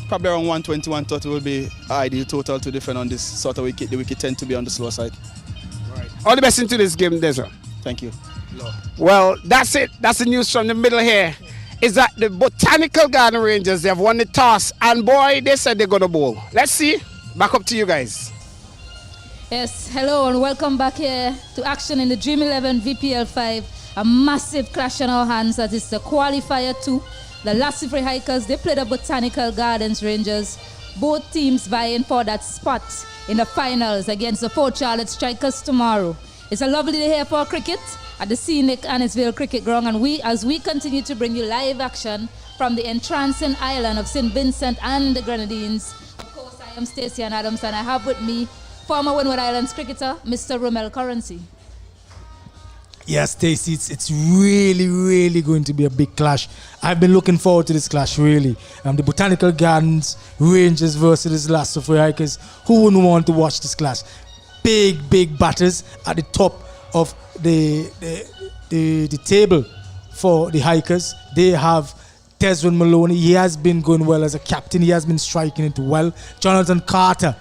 probably around 120, 130 will be ideal total to defend on this sort of wicket. The wicket tend to be on the slower side. Right. All the best into this game, Desmond. Thank you. Well, that's it. That's the news from the middle here. Is that the Botanical Garden Rangers, they have won the toss, and boy, they said they're going to bowl. Let's see. Back up to you guys. Yes, hello and welcome back here to action in the Dream 11 VPL5. A massive clash on our hands as it's the qualifier 2. The Lassafrey Hikers, they play the Botanical Gardens Rangers. Both teams vying for that spot in the finals against the Port Charlotte Strikers tomorrow. It's a lovely day here for cricket at the scenic Annisville Cricket Ground, and as we continue to bring you live action from the entrancing island of St. Vincent and the Grenadines. Of course, I am Stacey Adams, and I have with me former Windward Islands cricketer, Mr. Romel Currency. Yes, Stacey, it's really, really going to be a big clash. I've been looking forward to this clash, really. The Botanical Gardens Rangers versus the Lassafrey Hikers. Who wouldn't want to watch this clash? Big batters at the top of the table for the Hikers. They have Desmond Maloney. He has been going well as a captain. He has been striking it well. Jonathan Carter,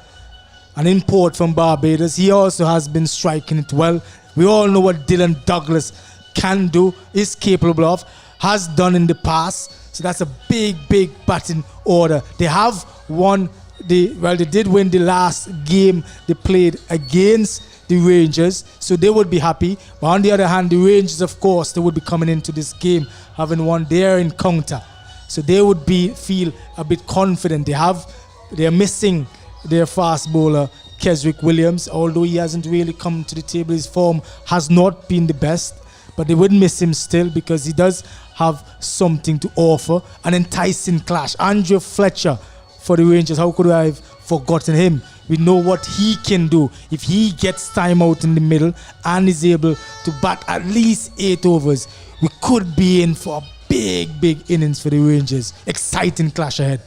an import from Barbados, he also has been striking it well. We all know what Dylan Douglas can do, is capable of, has done in the past. So that's a big batting order. They have won they did win the last game they played against the Rangers, so they would be happy. But on the other hand, the Rangers, of course, they would be coming into this game having won their encounter. So they would feel a bit confident. They're missing their fast bowler, Kesrick Williams, although he hasn't really come to the table. His form has not been the best, but they would miss him still because he does have something to offer. An enticing clash. Andrew Fletcher for the Rangers. How could I have forgotten him? We know what he can do if he gets time out in the middle and is able to bat at least 8 overs. We could be in for a big innings for the Rangers. Exciting clash ahead.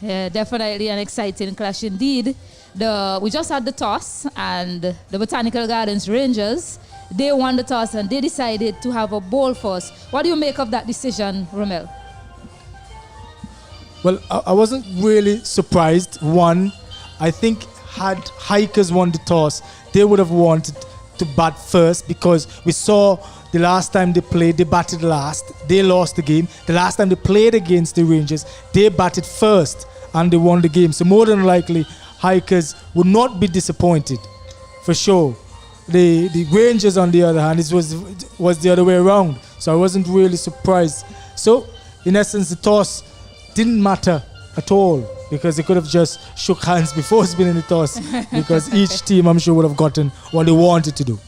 Yeah, definitely an exciting clash indeed. We just had the toss, and the Botanical Gardens Rangers, they won the toss and they decided to have a bowl first. What do you make of that decision, Romel? Well, I wasn't really surprised. One, I think had Hikers won the toss, they would have wanted to bat first, because we saw the last time they played, they batted last. They lost the game. The last time they played against the Rangers, they batted first and they won the game. So more than likely, Hikers would not be disappointed, for sure. The Rangers, on the other hand, it was the other way around. So I wasn't really surprised. So, in essence, the toss didn't matter at all, because they could have just shook hands before spinning the toss, because each team, I'm sure, would have gotten what they wanted to do.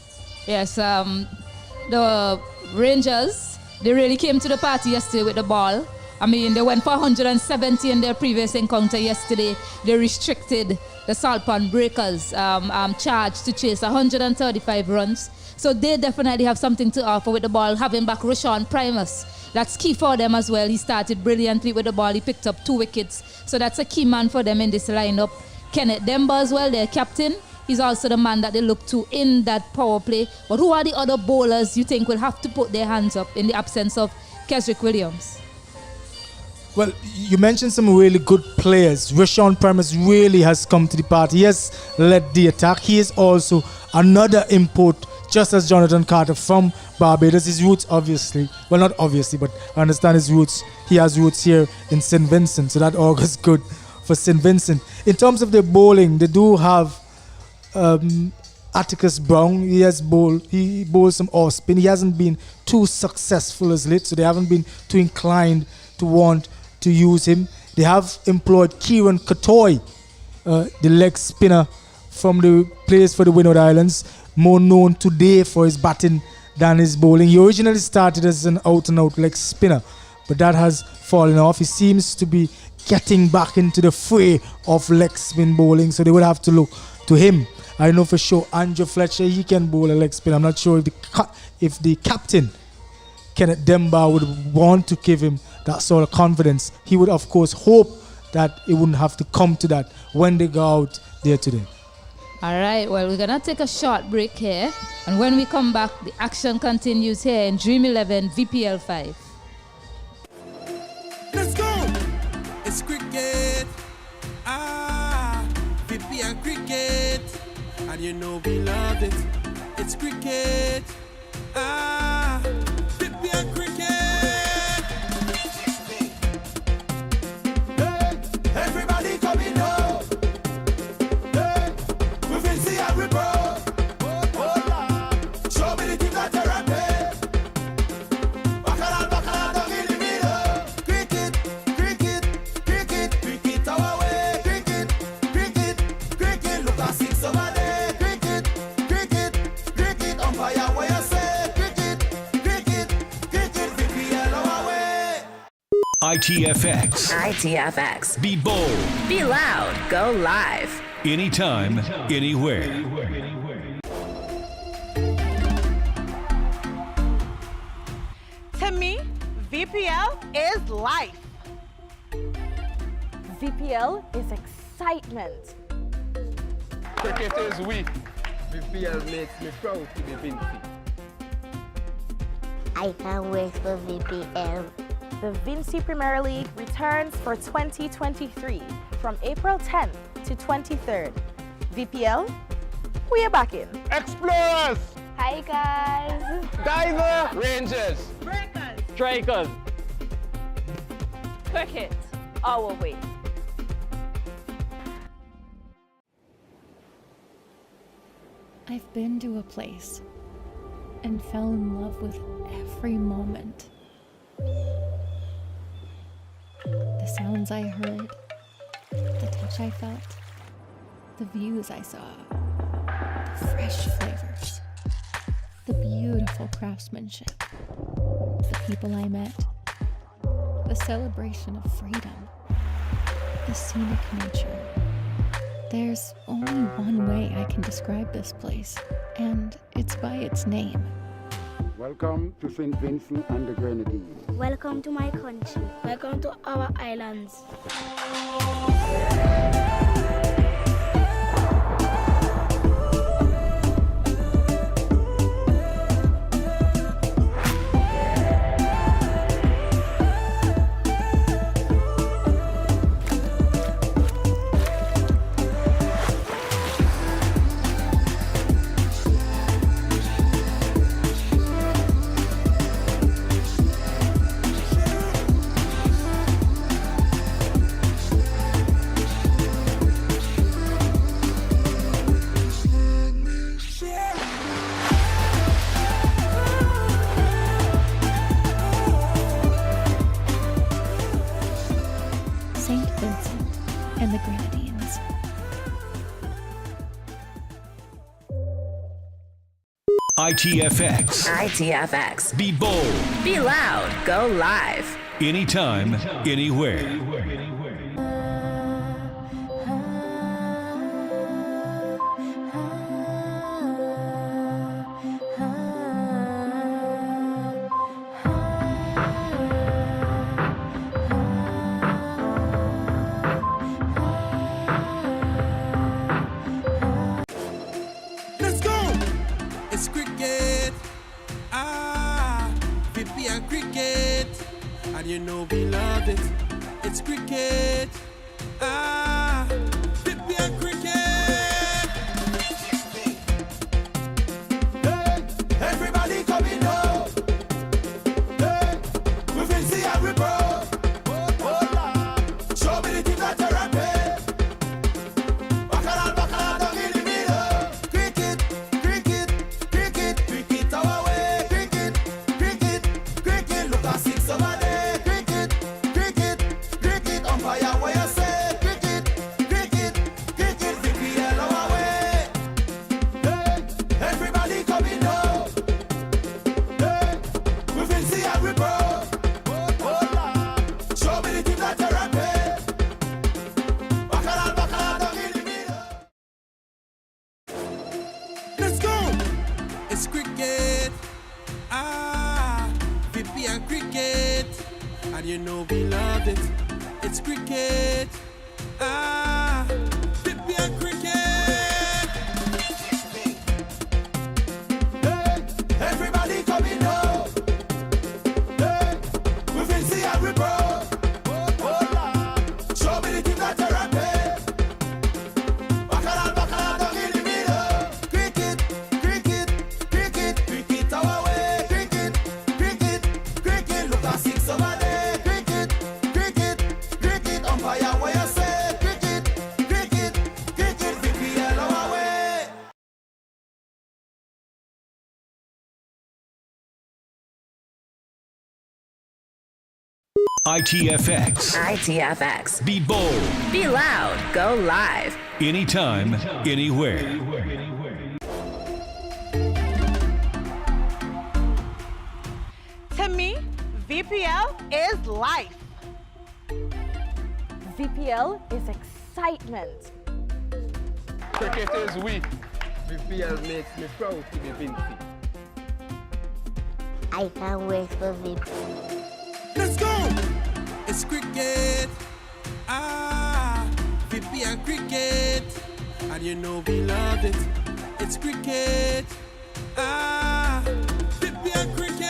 Yes, the Rangers, they really came to the party yesterday with the ball. I mean, they went for 170 in their previous encounter yesterday. They restricted the Saltpond Breakers charge to chase 135 runs. So they definitely have something to offer with the ball, having back Rashawn Primus. That's key for them as well. He started brilliantly with the ball. He picked up 2 wickets. So that's a key man for them in this lineup. Kenneth Demba as well, their captain. He's also the man that they look to in that power play. But who are the other bowlers you think will have to put their hands up in the absence of Kesrick Williams? Well, you mentioned some really good players. Rashawn Primus really has come to the party. He has led the attack. He is also another import, just as Jonathan Carter, from Barbados. His roots, obviously, well, not obviously, but I understand his roots. He has roots here in St. Vincent, so that augurs good for St. Vincent. In terms of their bowling, they do have Atticus Brown. He bowls some off spin. He hasn't been too successful as late, so they haven't been too inclined to want to use him. They have employed Kieran Katoy, the leg spinner from the players for the Windward Islands, more known today for his batting than his bowling. He originally started as an out-and-out leg spinner, but that has fallen off. He seems to be getting back into the fray of leg spin bowling, so they would have to look to him. I know for sure Andrew Fletcher, he can bowl a leg spin. I'm not sure if the captain, Kenneth Demba, would want to give him that sort of confidence. He would, of course, hope that it wouldn't have to come to that when they go out there today. All right, well, we're going to take a short break here. And when we come back, the action continues here in Dream 11 VPL5. Let's go! It's cricket. VPL cricket. And you know we love it. It's cricket. VPL cricket. Hey, everybody coming home. Hey, we will see every bro. Show me the team that they're at. Bacala, down in the middle. Cricket, cricket, cricket, cricket our way. Cricket, cricket, cricket, look at 6 over there. Cricket, cricket, cricket, umpire where you say. Cricket, cricket, cricket, VPL our way. ITFX. Be bold. Be loud. Go live. Anytime, anywhere. To me, VPL is life. VPL is excitement. Cricket is we. VPL makes me proud to be Vinci. I can't wait for VPL. The Vinci Premier League returns for 2023 from April 10th to 23rd. VPL, we are back in. Explorers! Hi guys! Diver! Rangers! Breakers! Strikers! Cricket, our way. I've been to a place and fell in love with every moment. The sounds I heard, the touch I felt, the views I saw, the fresh flavors, the beautiful craftsmanship, the people I met, the celebration of freedom, the scenic nature. There's only one way I can describe this place, and it's by its name. Welcome to St. Vincent and the Grenadines. Welcome to my country. Welcome to our islands. St. Vincent and the Grenadines. ITFX. ITFX. Be bold. Be loud. Go live. Anytime, anywhere. Let's go! It's cricket. VPL cricket. And you know we love it. It's cricket. VPL cricket. Hey, everybody coming up. Hey, we will see how we bro. Show me the team that you're rapping. Bacala, down in the middle. Cricket, cricket, cricket, cricket our way. Cricket, cricket, cricket. Look at 6 over there. Cricket, cricket, cricket. Umpire where you say. Cricket, cricket, cricket. VPL our way. Hey, everybody coming up. Hey, we will see how we bro. Show me the team that you're rapping. Bacala, down in the middle. Let's go! It's cricket. VPL cricket. And you know we love it. It's cricket. VPL cricket. Hey, everybody coming up. Hey, we will see how we bro. Show me the team that you're rapping. Bacala, down in the middle. Cricket, cricket, cricket, cricket our way. Cricket, cricket, cricket. Look at 6 over there. Cricket, cricket, cricket. Umpire where you say. Cricket, cricket, cricket. VPL our way. ITFX. ITFX. Be bold. Be loud. Go live. Anytime, anywhere. To me, VPL is life. VPL is excitement. Cricket is we. VPL makes me proud to be Vinci. I can't wait for VIP. Let's go! It's cricket. VPL cricket. And you know we love it. It's cricket. VPL cricket.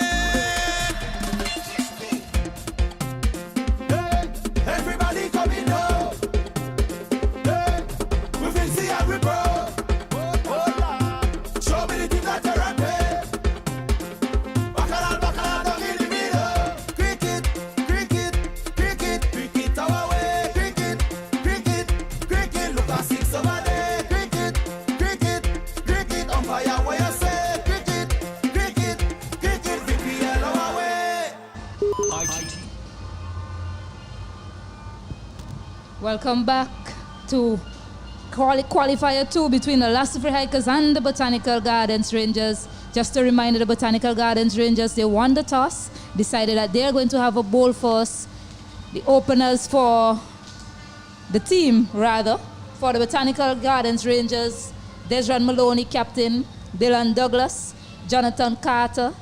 Hey, everybody coming up. Hey, we will see how we bro. Show me the team that you're rapping. Bacala, down in the middle. Cricket, cricket, cricket, cricket our way. Cricket, cricket, cricket. Look at 6 over there. Cricket, cricket, cricket. Umpire where you say. Cricket, cricket, cricket. VPL our way. Welcome back to qualifier 2 between the Lassifree Hikers and the Botanical Gardens Rangers. Just a reminder, the Botanical Gardens Rangers, they won the toss, decided that they're going to have a bowl first. The openers for the team, rather, for the Botanical Gardens Rangers, Desron Maloney, captain, Dylan Douglas, Jonathan Carter,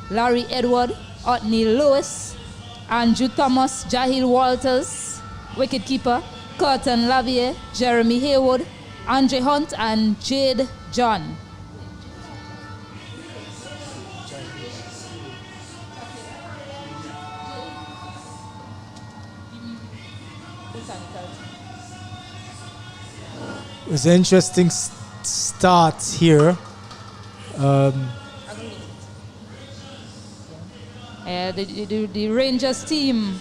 Larry Edward, Otney Lewis, Andrew Thomas, Jahil Walters, wicketkeeper, Curtin Lavier, Jeremy Haywood, Andre Hunt, and Jade John. It was an interesting start here. The Rangers team,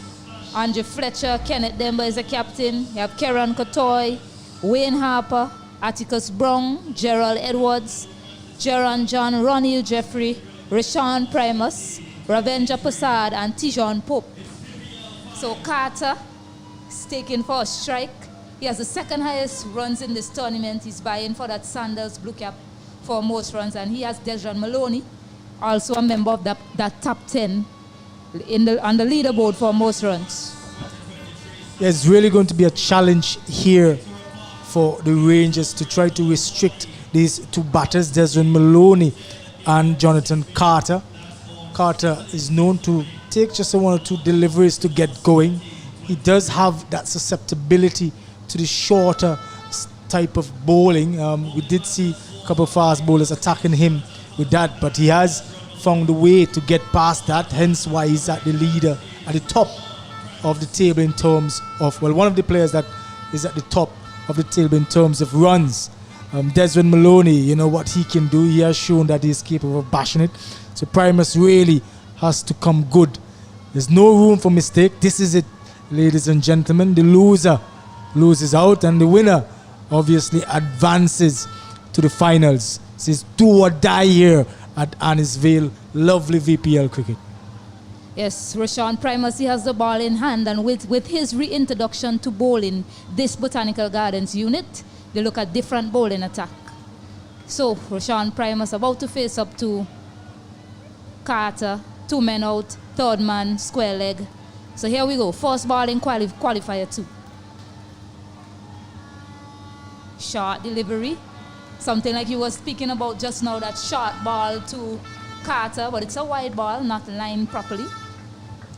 Andre Fletcher, Kenneth Demba is a captain. You have Kieran Kotoy, Wayne Harper, Atticus Brown, Gerald Edwards, Jaron John, Ronil Jeffrey, Rashawn Primus, Ravendra Prasad, and Tijon Pope. So Carter is taken for a strike. He has the second highest runs in this tournament. He's vying for that Sanders blue cap for most runs, and he has Desron Maloney, also a member of that top 10 on the leaderboard for most runs. There's really going to be a challenge here for the Rangers to try to restrict these two batters, Desron Maloney and Jonathan Carter. Carter is known to take just one or two deliveries to get going. He does have that susceptibility to the shorter type of bowling. We did see a couple of fast bowlers attacking him with that, but he has found a way to get past that, hence why he's at the leader, at the top of the table in terms of, well, one of the players that is at the top of the table in terms of runs. Desron Maloney, you know what he can do. He has shown that he's capable of bashing it. So Primus really has to come good. There's no room for mistake. This is it, ladies and gentlemen. The loser loses out, and the winner obviously advances to the finals. This is do or die here at Annisvale. Lovely VPL cricket. Yes, Rashawn Primus, he has the ball in hand, and with his reintroduction to bowling, this Botanical Gardens unit, they look at different bowling attack. So Rashawn Primus about to face up to Carter, 2 men out, third man, square leg. So here we go, first ball in qualifier 2. Short delivery, something like you were speaking about just now, that short ball to Carter, but it's a wide ball, not lined properly.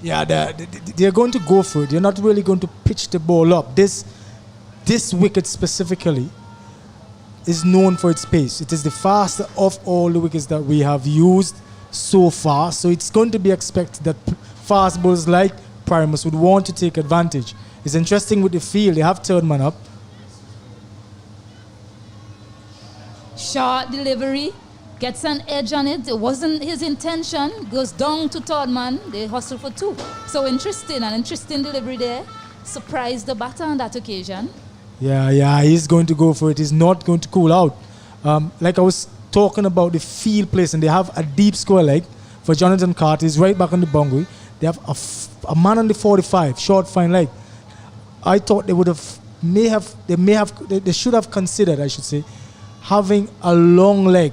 Yeah, they're going to go for it. They're not really going to pitch the ball up. This wicket specifically is known for its pace. It is the fastest of all the wickets that we have used so far. So it's going to be expected that fast bowlers like Primus would want to take advantage. It's interesting with the field. They have third man up. Short delivery, gets an edge on it. It wasn't his intention. Goes down to third man. They hustle for 2. So interesting delivery there. Surprised the batter on that occasion. Yeah, he's going to go for it. He's not going to cool out. Like I was talking about the field place, and they have a deep square leg for Jonathan Carter. He's right back on the boundary. They have a man on the 45, short fine leg. I thought they should have considered, I should say, having a long leg.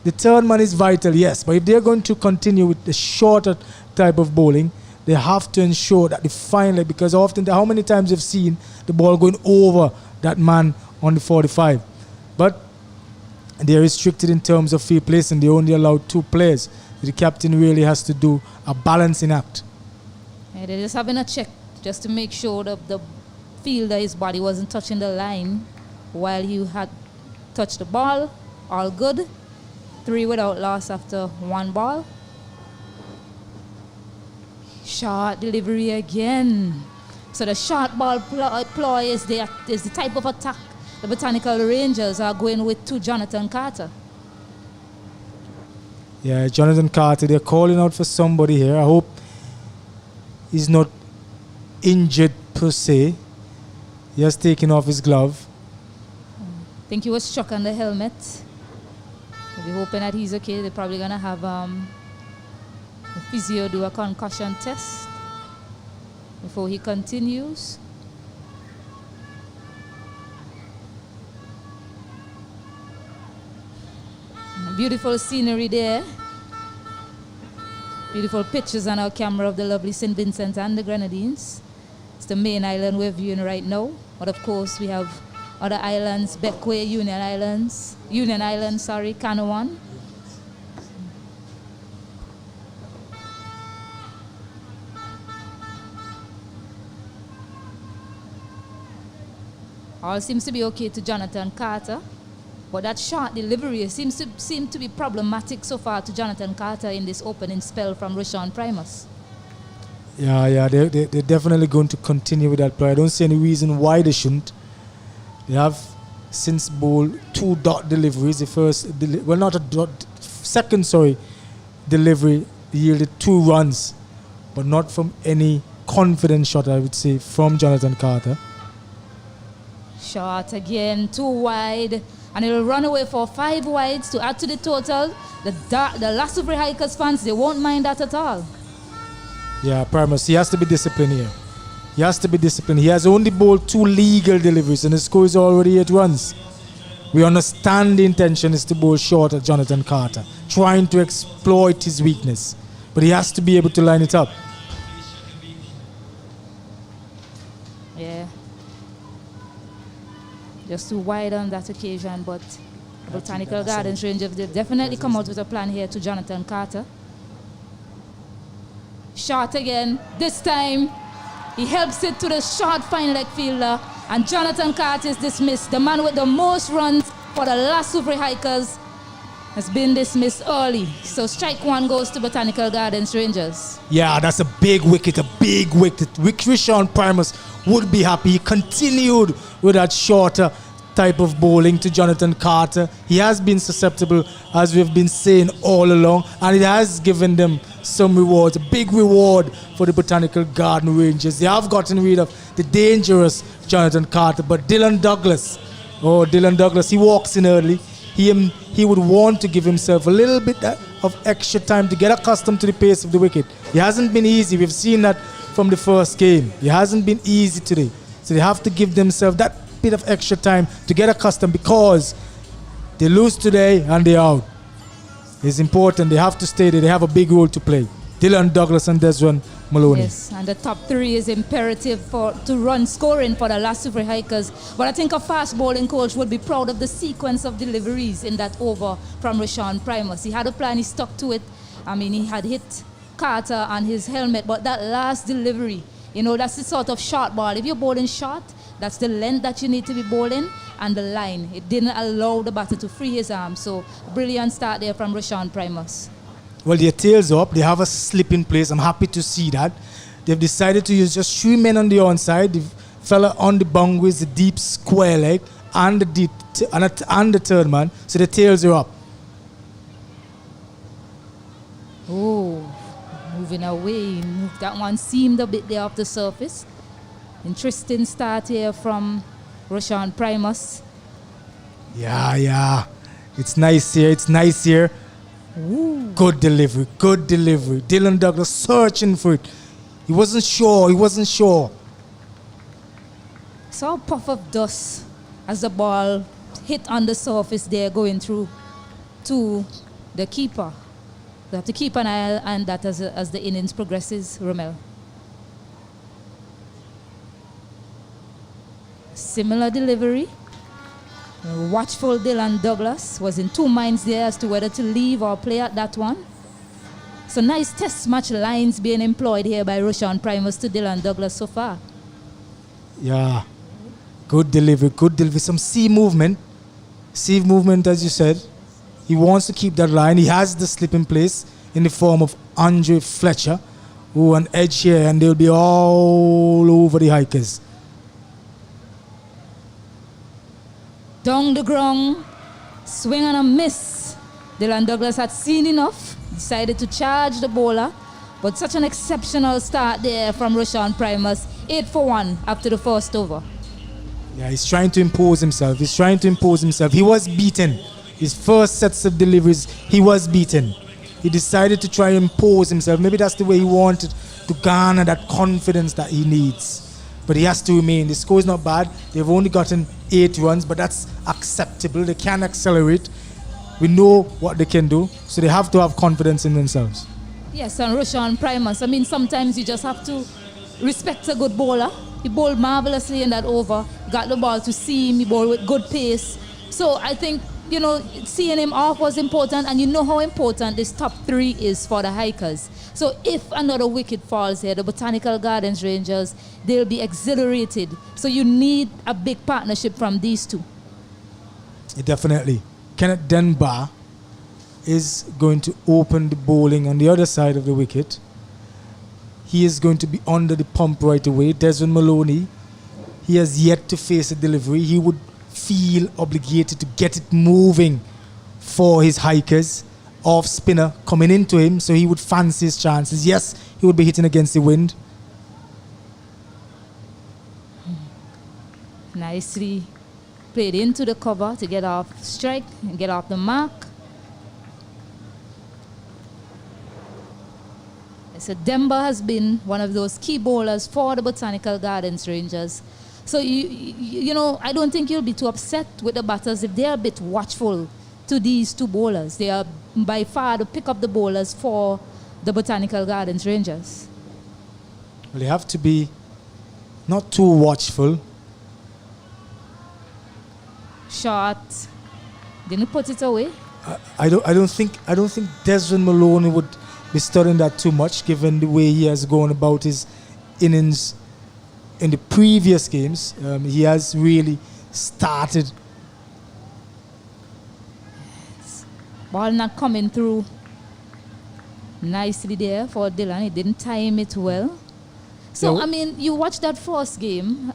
The third man is vital, yes, but if they're going to continue with the shorter type of bowling, they have to ensure that the fine leg, because often, how many times you've seen the ball going over that man on the 45. But they're restricted in terms of field placing. They only allow 2 players. The captain really has to do a balancing act. Yeah, they're just having a check just to make sure that the fielder, his body wasn't touching the line while he had touched the ball. All good. 3 without loss after 1 ball. Short delivery again. So the short ball ploy is the type of attack the Botanical Rangers are going with to Jonathan Carter. Yeah, Jonathan Carter, they're calling out for somebody here. I hope he's not injured per se. He has taken off his glove. I think he was struck on the helmet. We're hoping that he's okay. They're probably going to have the physio do a concussion test before he continues. Beautiful scenery there. Beautiful pictures on our camera of the lovely St. Vincent and the Grenadines. It's the main island we're viewing right now. But of course we have other islands, Bequia, Union Island, Canoan. All seems to be okay to Jonathan Carter, but that short delivery seems to be problematic so far to Jonathan Carter in this opening spell from Rashawn Primus. Yeah, they're definitely going to continue with that play. I don't see any reason why they shouldn't. They have since bowled 2 dot deliveries. The second delivery yielded 2 runs, but not from any confident shot, I would say, from Jonathan Carter. Short again, 2 wide, and it'll run away for 5 wides to add to the total. The Lasufri Hikers fans, they won't mind that at all. Yeah, Primus, he has to be disciplined here. He has to be disciplined. He has only bowled 2 legal deliveries and the score is already 8 runs. We understand the intention is to bowl short at Jonathan Carter, trying to exploit his weakness. But he has to be able to line it up. Yeah. Just too wide on that occasion, but Botanical Gardens Rangers did definitely come out with a plan here to Jonathan Carter. Short again. This time, he helps it to the short fine leg fielder, and Jonathan Carter is dismissed. The man with the most runs for the Lasufri Hikers has been dismissed early. So strike 1 goes to Botanical Gardens Rangers. Yeah, that's a big wicket, Rashawn Primus would be happy. He continued with that shorter type of bowling to Jonathan Carter. He has been susceptible, as we've been saying all along, and it has given them some rewards, a big reward for the Botanical Garden Rangers. They have gotten rid of the dangerous Jonathan Carter, but Dylan Douglas, he walks in early. He would want to give himself a little bit of extra time to get accustomed to the pace of the wicket. It hasn't been easy. We've seen that from the first game. It hasn't been easy today. So they have to give themselves that bit of extra time to get accustomed, because they lose today and they're out. It's important. They have to stay there. They have a big role to play. Dylan Douglas and Desron Maloney. Yes, and the top 3 is imperative to run scoring for the Lasufri Hikers. But I think a fast bowling coach would be proud of the sequence of deliveries in that over from Rashawn Primus. He had a plan, he stuck to it. I mean, he had hit Carter on his helmet, but that last delivery, that's the sort of short ball. If you're bowling short, that's the length that you need to be bowling, and the line. It didn't allow the batter to free his arm. So, brilliant start there from Rashawn Primus. Well, their tails up. They have a slip in place. I'm happy to see that. They've decided to use just 3 men on the onside. The fella on the boundaries, the deep square leg, and the third man. So the tails are up. Oh, moving away. That one seemed a bit there off the surface. Interesting start here from Rashawn Primus. Yeah. It's nice here. Ooh. Good delivery. Dylan Douglas searching for it. He wasn't sure. Saw a puff of dust as the ball hit on the surface there, going through to the keeper. We have to keep an eye on that as the innings progresses, Romel. Similar delivery. Watchful Dylan Douglas was in 2 minds there as to whether to leave or play at that one. So nice test match lines being employed here by Rashawn Primus to Dylan Douglas so far. Yeah, good delivery. Some sea movement as you said. He wants to keep that line. He has the slip in place in the form of Andre Fletcher, who an edge here, and they'll be all over the Hikers. Down the ground, swing and a miss. Dylan Douglas had seen enough, decided to charge the bowler, but such an exceptional start there from Rashawn Primus. 8 for 1 after the first over. Yeah, he's trying to impose himself. He was beaten. His first sets of deliveries, he was beaten. He decided to try and impose himself. Maybe that's the way he wanted to garner that confidence that he needs. But he has to remain. The score is not bad. They've only gotten 8 runs, but that's acceptable. They can accelerate. We know what they can do, so they have to have confidence in themselves. Yes, and Roshan Primus. I mean, sometimes you just have to respect a good bowler. He bowled marvelously in that over. Got the ball to seam. He bowled with good pace. So I think, you know, seeing him off was important, and you know how important this top 3 is for the Hikers. So if another wicket falls here, the Botanical Gardens Rangers, they'll be exhilarated. So you need a big partnership from these two. Definitely. Kenneth Denbar is going to open the bowling on the other side of the wicket. He is going to be under the pump right away. Desmond Maloney, he has yet to face a delivery. He would feel obligated to get it moving for his Hikers. Off spinner coming into him, so he would fancy his chances. Yes, he would be hitting against the wind. Nicely played into the cover to get off strike and get off the mark. So Demba has been one of those key bowlers for the Botanical Gardens Rangers. So you know, I don't think you'll be too upset with the batters if they're a bit watchful to these two bowlers. They are by far the pick up the bowlers for the Botanical Gardens Rangers. Well, they have to be not too watchful. Shot. Didn't put it away. I don't think Desmond Maloney would be studying that too much, given the way he has gone about his innings in the previous games. He has really started. Ball not coming through nicely there for Dylan. He didn't time it well. So, No. I mean, you watched that first game.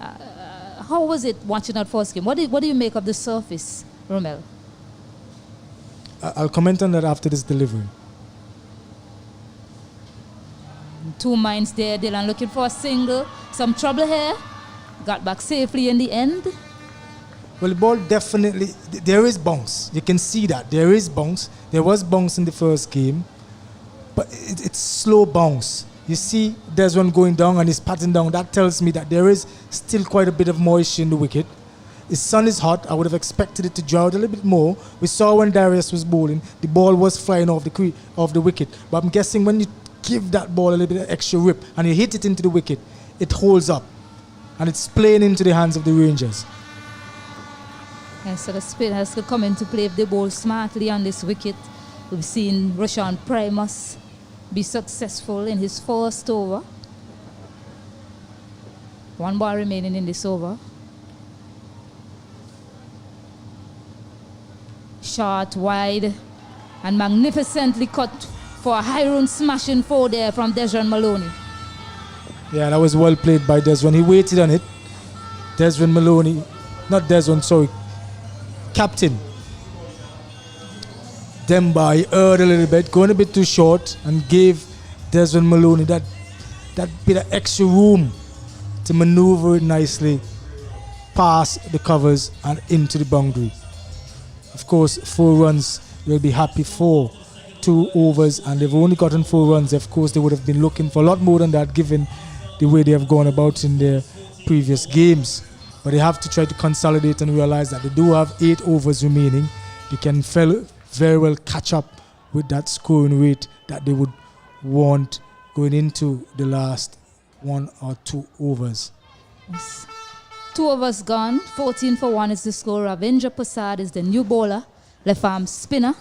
How was it watching that first game? What do you make of the surface, Romel? I'll comment on that after this delivery. 2 minds there. Dylan looking for a single. Some trouble here. Got back safely in the end. Well, the ball definitely, there is bounce. You can see that. There is bounce. There was bounce in the first game, but it's slow bounce. You see there's one going down and he's patting down. That tells me that there is still quite a bit of moisture in the wicket. The sun is hot. I would have expected it to dry out a little bit more. We saw when Darius was bowling, the ball was flying off the wicket. But I'm guessing when you give that ball a little bit of extra rip and you hit it into the wicket, it holds up. And it's playing into the hands of the Rangers. And so the spin has to come into play if they bowl smartly on this wicket. We've seen Roshan Primus be successful in his first over. 1 ball remaining in this over. Shot wide and magnificently cut for a high run smashing 4 there from Desmond Maloney. Yeah, that was well played by Desmond. He waited on it. Desmond Maloney, not Desmond, sorry. Captain Demba, he erred a little bit, going a bit too short, and gave Desmond Maloney that bit of extra room to maneuver it nicely past the covers and into the boundary. Of course, 4 runs, they'll be happy for 2 overs, and they've only gotten 4 runs. Of course, they would have been looking for a lot more than that given the way they have gone about in their previous games. But they have to try to consolidate and realize that they do have 8 overs remaining. They can very well catch up with that scoring rate that they would want going into the last 1 or 2 overs. Yes. 2 overs gone. 14 for 1 is the score. Ravindra Prasad is the new bowler. Left arm spinner.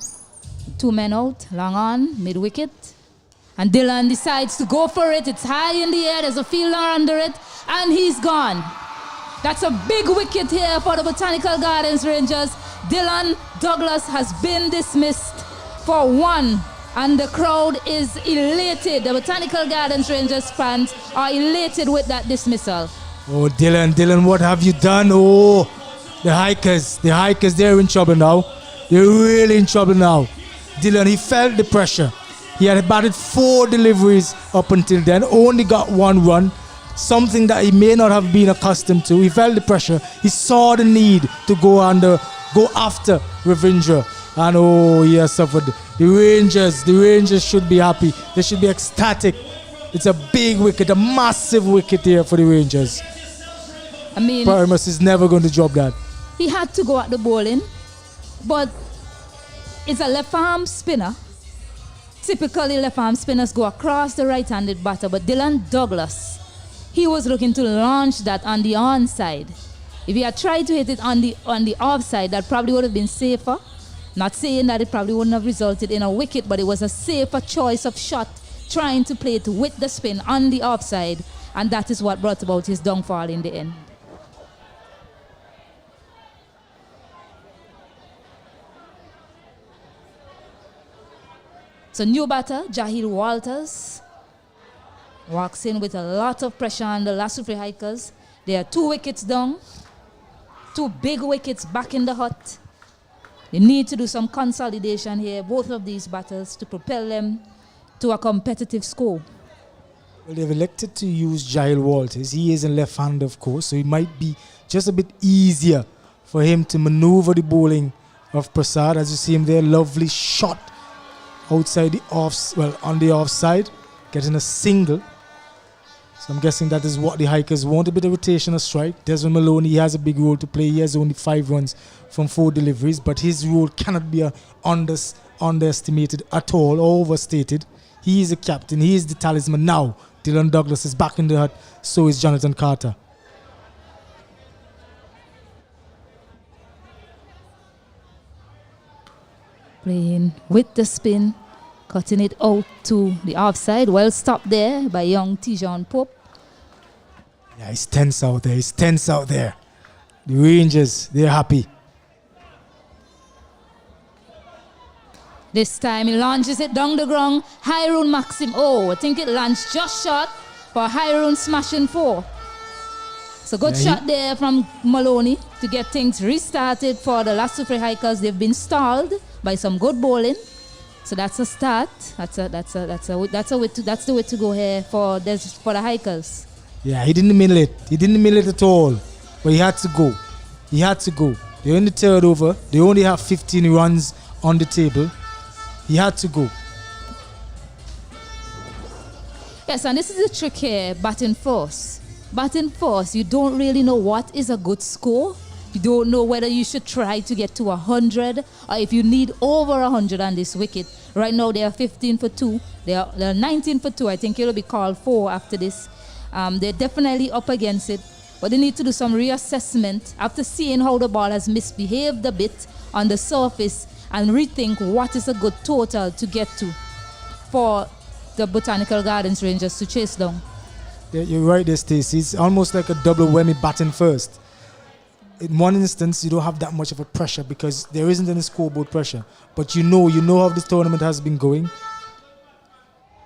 2 men out. Long on. Mid wicket. And Dylan decides to go for it. It's high in the air. There's a fielder under it. And he's gone. That's a big wicket here for the Botanical Gardens Rangers. Dylan Douglas has been dismissed for 1. And the crowd is elated. The Botanical Gardens Rangers fans are elated with that dismissal. Oh, Dylan, what have you done? Oh, the Hikers, they're in trouble now. They're really in trouble now. Dylan, he felt the pressure. He had batted 4 deliveries up until then, only got 1 run. Something that he may not have been accustomed to. He felt the pressure. He saw the need to go after Ravindra. And oh, he has suffered. The Rangers should be happy. They should be ecstatic. It's a big wicket, a massive wicket here for the Rangers. I mean, Primus is never going to drop that. He had to go at the bowling, but It's a left arm spinner. Typically, left arm spinners go across the right-handed batter, but Dylan Douglas, he was looking to launch that on the onside. If he had tried to hit it on the offside, that probably would have been safer. Not saying that it probably wouldn't have resulted in a wicket, but it was a safer choice of shot, trying to play it with the spin on the offside, and that is what brought about his downfall in the end. So new batter, Jahil Walters, walks in with a lot of pressure on the Lasufre Hikers. They are 2 wickets down, 2 big wickets back in the hut. They need to do some consolidation here, both of these batters, to propel them to a competitive score. Well, they've elected to use Jahil Walters. He is a left-hander, of course, so it might be just a bit easier for him to maneuver the bowling of Prasad. As you see him there, lovely shot outside the on the offside, getting a single. So I'm guessing that is what the Hikers want, a bit of rotational strike. Desmond Maloney, he has a big role to play. He has only 5 runs from 4 deliveries, but his role cannot be underestimated at all or overstated. He is a captain. He is the talisman now. Dylan Douglas is back in the hut. So is Jonathan Carter. Playing with the spin, cutting it out to the offside. Well stopped there by young Tijon Pope. Yeah, he's tense out there. He's tense out there. The Rangers, they're happy. This time he launches it down the ground. Hyrule Maxim. Oh, I think it lands just short for Hyrule smashing 4. So good shot there from Maloney to get things restarted for the Lasufre Hikers. They've been stalled by some good bowling. So that's a start. That's the way to go here for the Hikers. Yeah, he didn't middle it. He didn't middle it at all. But he had to go. He had to go. They're in the 3rd over. They only have 15 runs on the table. He had to go. Yes, and this is the trick here, batting force. Batting force, you don't really know what is a good score. You don't know whether you should try to get to 100 or if you need over 100 on this wicket. Right now they are 15 for 2. They are 19 for 2. I think it'll be called 4 after this. They're definitely up against it, but they need to do some reassessment after seeing how the ball has misbehaved a bit on the surface and rethink what is a good total to get to for the Botanical Gardens Rangers to chase down. Yeah, you're right there, Stacey. It's almost like a double whammy batting first. In one instance, you don't have that much of a pressure because there isn't any scoreboard pressure. But you know how this tournament has been going.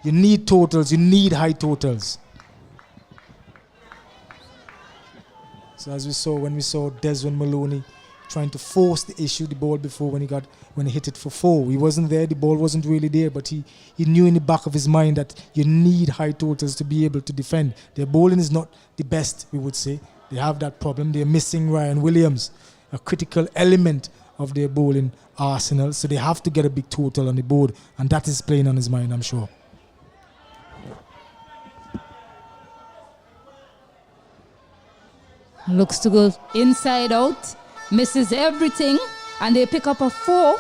You need totals. You need high totals. So as when we saw Desmond Maloney trying to force the issue, the ball before when he hit it for 4. He wasn't there, the ball wasn't really there, but he knew in the back of his mind that you need high totals to be able to defend. Their bowling is not the best, we would say. They have that problem. They're missing Ryan Williams, a critical element of their bowling arsenal, so they have to get a big total on the board, and that is playing on his mind, I'm sure. Looks to go inside out. Misses everything, and they pick up a 4.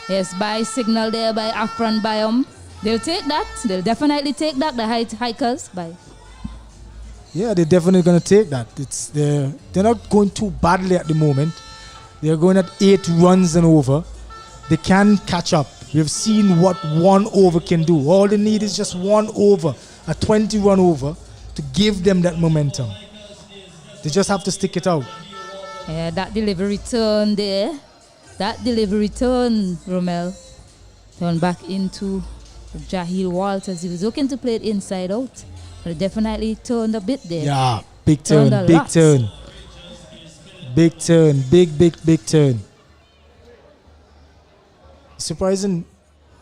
Yes, by signal there by Afran Bayam. They'll take that. They'll definitely take that, the Hikers. By. Yeah, they're definitely going to take that. They're not going too badly at the moment. They're going at 8 runs and over. They can catch up. We've seen what 1 over can do. All they need is just 1 over, a 20-run over, to give them that momentum. They just have to stick it out. Yeah, that delivery turn there. That delivery turn, Romel. Turn back into Jahil Walters. He was looking to play it inside out. But it definitely turned a bit there. Yeah, big turn, big turn. Big turn, big turn. Surprising,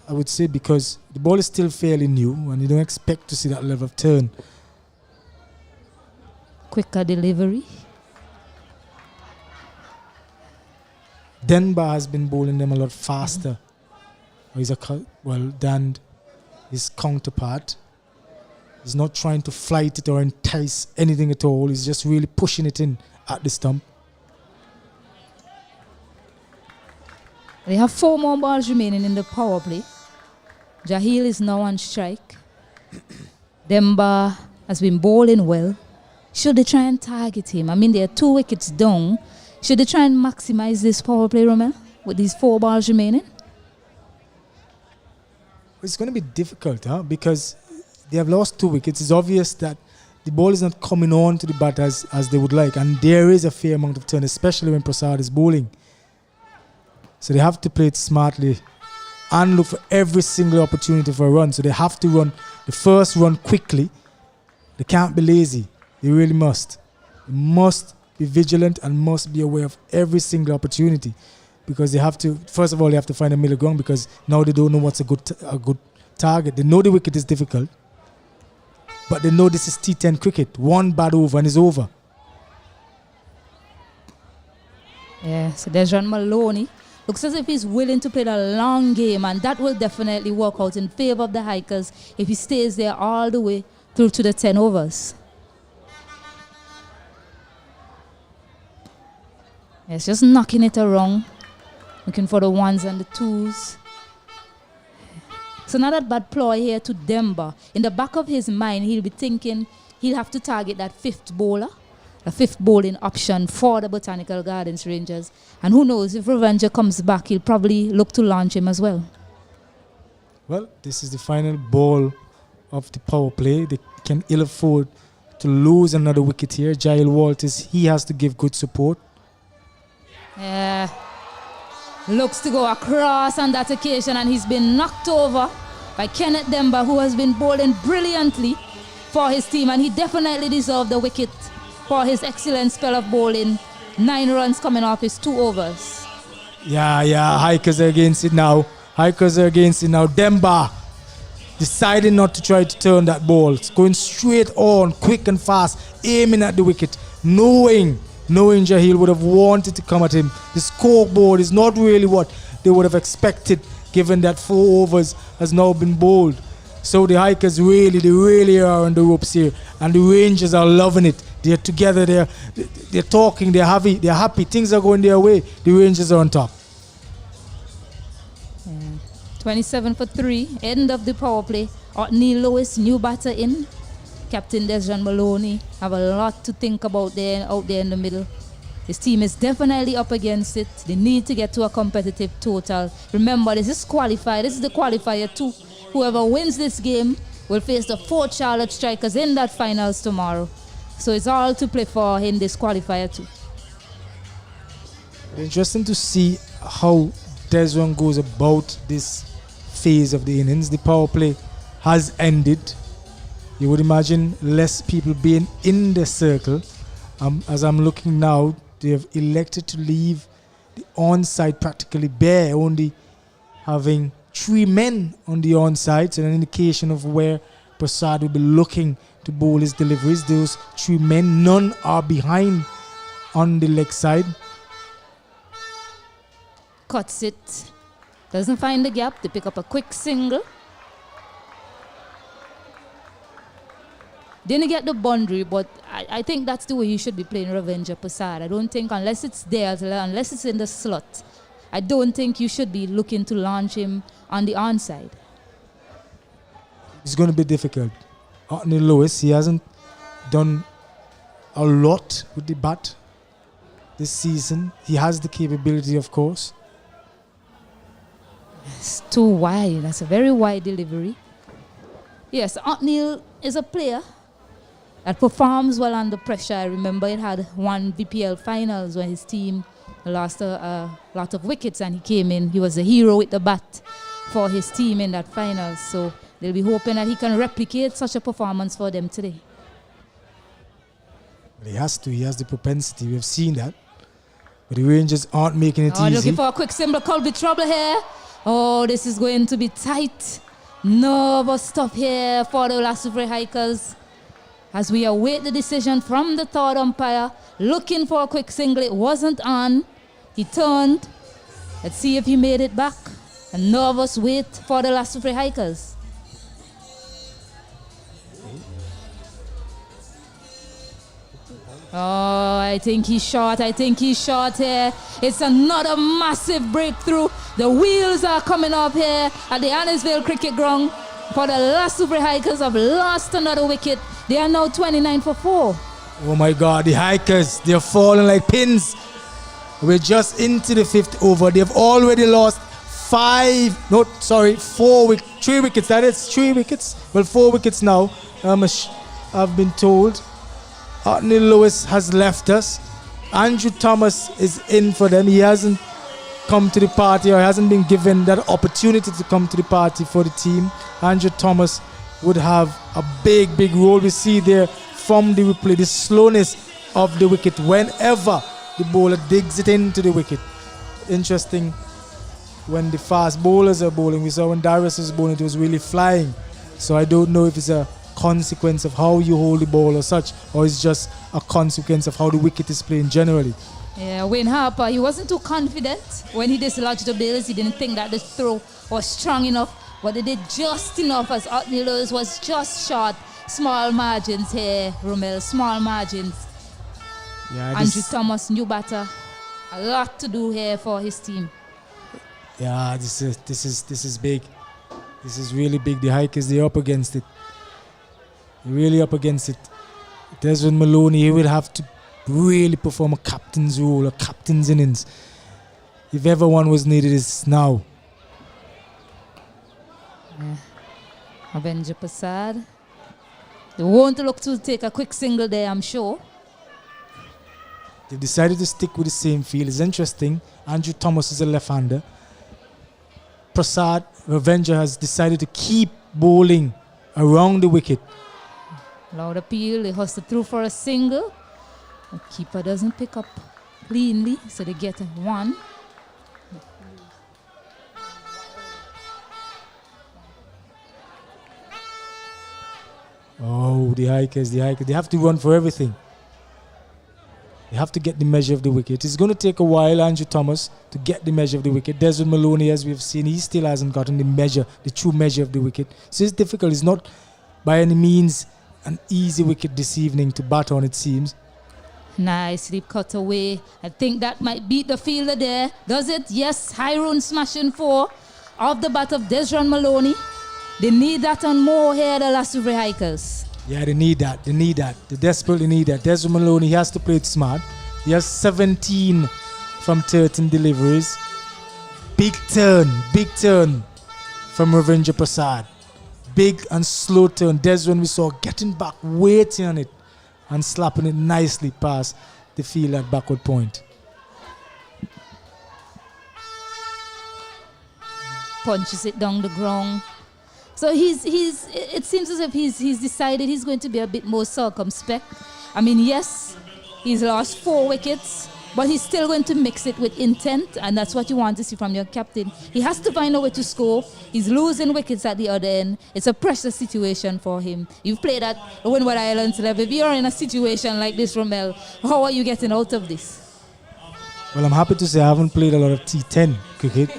I would say, because the ball is still fairly new and you don't expect to see that level of turn. Quicker delivery. Denbar has been bowling them a lot faster. Than his counterpart. He's not trying to flight it or entice anything at all. He's just really pushing it in at the stump. They have 4 more balls remaining in the power play. Jahil is now on strike. Demba has been bowling well. Should they try and target him? I mean, there are 2 wickets down. Should they try and maximize this power play, Romel, with these 4 balls remaining? It's going to be difficult, because they have lost 2 wickets. It's obvious that the ball is not coming on to the batters as they would like, and there is a fair amount of turn, especially when Prasad is bowling. So they have to play it smartly and look for every single opportunity for a run. So they have to run the first run quickly. They can't be lazy. They really must. They must be vigilant and must be aware of every single opportunity, because they have to, first of all, they have to find a middle ground, because now they don't know what's a good target. They know the wicket is difficult, but they know this is T10 cricket. 1 bad over and it's over. Yeah, so there's John Maloney. Looks as if he's willing to play the long game, and that will definitely work out in favor of the Hikers if he stays there all the way through to the 10 overs. It's just knocking it around, looking for the 1s and the 2s. So not that bad ploy here to Demba. In the back of his mind, he'll be thinking he'll have to target that 5th bowler, the 5th bowling option for the Botanical Gardens Rangers. And who knows, if Revenger comes back, he'll probably look to launch him as well. Well, this is the final ball of the power play. They can ill afford to lose another wicket here. Jael Walters, he has to give good support. Yeah. Looks to go across on that occasion, and he's been knocked over by Kenneth Demba, who has been bowling brilliantly for his team, and he definitely deserved the wicket for his excellent spell of bowling. 9 runs coming off his 2 overs. Yeah, Hikers are against it now. Demba deciding not to try to turn that ball. It's going straight on, quick and fast, aiming at the wicket, knowing Jahil would have wanted to come at him. The scoreboard is not really what they would have expected, given that 4 overs has now been bowled. So the Hikers really are on the ropes here, and the Rangers are loving it. They're together, they're talking, they're happy, things are going their way. The Rangers are on top. 27 for 3, end of the power play. Neil Lewis, new batter in. Captain Desjon Maloney have a lot to think about out there in the middle. His team is definitely up against it. They need to get to a competitive total. Remember, this is qualifier. This is the qualifier too. Whoever wins this game will face the 4 Charlotte Strikers in that finals tomorrow. So it's all to play for in this qualifier too. Interesting to see how Desjon goes about this phase of the innings. The power play has ended. You would imagine less people being in the circle. As I'm looking now, they have elected to leave the onside practically bare, only having 3 men on the onside. So an indication of where Prasad will be looking to bowl his deliveries. Those 3 men, none are behind on the leg side. Cuts it. Doesn't find the gap. They pick up a quick single. Didn't get the boundary, but I think that's the way you should be playing Revenger Prasad. I don't think, unless it's there, unless it's in the slot, I don't think you should be looking to launch him on the onside. It's going to be difficult. Neil Lewis, he hasn't done a lot with the bat this season. He has the capability, of course. It's too wide. That's a very wide delivery. Yes, Neil is a player that performs well under pressure. I remember it had 1 VPL finals when his team lost a lot of wickets and he came in. He was a hero with the bat for his team in that finals. So they'll be hoping that he can replicate such a performance for them today. He has to. He has the propensity. We've seen that. But the Rangers aren't making it easy. Looking for a quick single. Could be trouble here. Oh, this is going to be tight. Nervous stuff here for the Lasufre Hikers as we await the decision from the 3rd umpire. Looking for a quick single. It wasn't on. He turned. Let's see if he made it back. A nervous wait for the Lasufre Hikers. Oh, I think he's short. I think he's short here. It's another massive breakthrough. The wheels are coming up here at the Annisville Cricket Ground. For the last Super Hikers have lost another wicket. They are now 29 for 4. Oh my God, the Hikers, they're falling like pins. We're just into the 5th over. They've already lost 3 wickets. That is 3 wickets. Well, 4 wickets now. I've been told. Otney Lewis has left us. Andrew Thomas is in for them. He hasn't come to the party, or hasn't been given that opportunity to come to the party for the team. Andrew Thomas would have a big, big role. We see there from the replay the slowness of the wicket whenever the bowler digs it into the wicket. Interesting, when the fast bowlers are bowling, we saw when Darius was bowling, it was really flying. So I don't know if it's a consequence of how you hold the ball or such, or it's just a consequence of how the wicket is playing generally. Yeah, Wayne Harper, he wasn't too confident when he dislodged the bails. He didn't think that the throw was strong enough, but they did just enough as Otney Lewis was just short. Small margins here, Romel, small margins. Yeah, Andrew Thomas, new batter, a lot to do here for his team. Yeah, this is big. This is really big. The Hikers, they're up against it. They're really up against it. Desmond Maloney, he will have to really perform a captain's role, a captain's innings. If ever one was needed, it's now. Avenger Prasad. They won't look to take a quick single there, I'm sure. They've decided to stick with the same field. It's interesting. Andrew Thomas is a left-hander. Prasad, Avenger, has decided to keep bowling around the wicket. Loud appeal, they hustle through for a single. The keeper doesn't pick up cleanly, so they get 1. Oh, the Hikers, they have to run for everything. They have to get the measure of the wicket. It's going to take a while, Andrew Thomas, to get the measure of the wicket. Desmond Maloney, as we've seen, he still hasn't gotten the true measure of the wicket. So it's difficult. It's not by any means an easy wicket this evening to bat on, it seems. Nicely cut away. I think that might beat the fielder there. Does it? Yes. High run smashing 4 off the bat of Desmond Maloney. They need that and more here, the Lasuvre Hikers. Yeah, they need that. They need that. They desperately need that. Desmond Maloney, he has to play it smart. He has 17 from 13 deliveries. Big turn from Ravindra Prasad. Big and slow turn. Desmond, we saw getting back, waiting on it, and slapping it nicely past the field at backward point. Punches it down the ground. So it seems as if he's decided he's going to be a bit more circumspect. I mean, yes, he's lost 4 wickets, but he's still going to mix it with intent, and that's what you want to see from your captain. He has to find a way to score. He's losing wickets at the other end. It's a pressure situation for him. You've played at Windward Islands level. If you're in a situation like this, Romel, how are you getting out of this? Well, I'm happy to say I haven't played a lot of T10 cricket,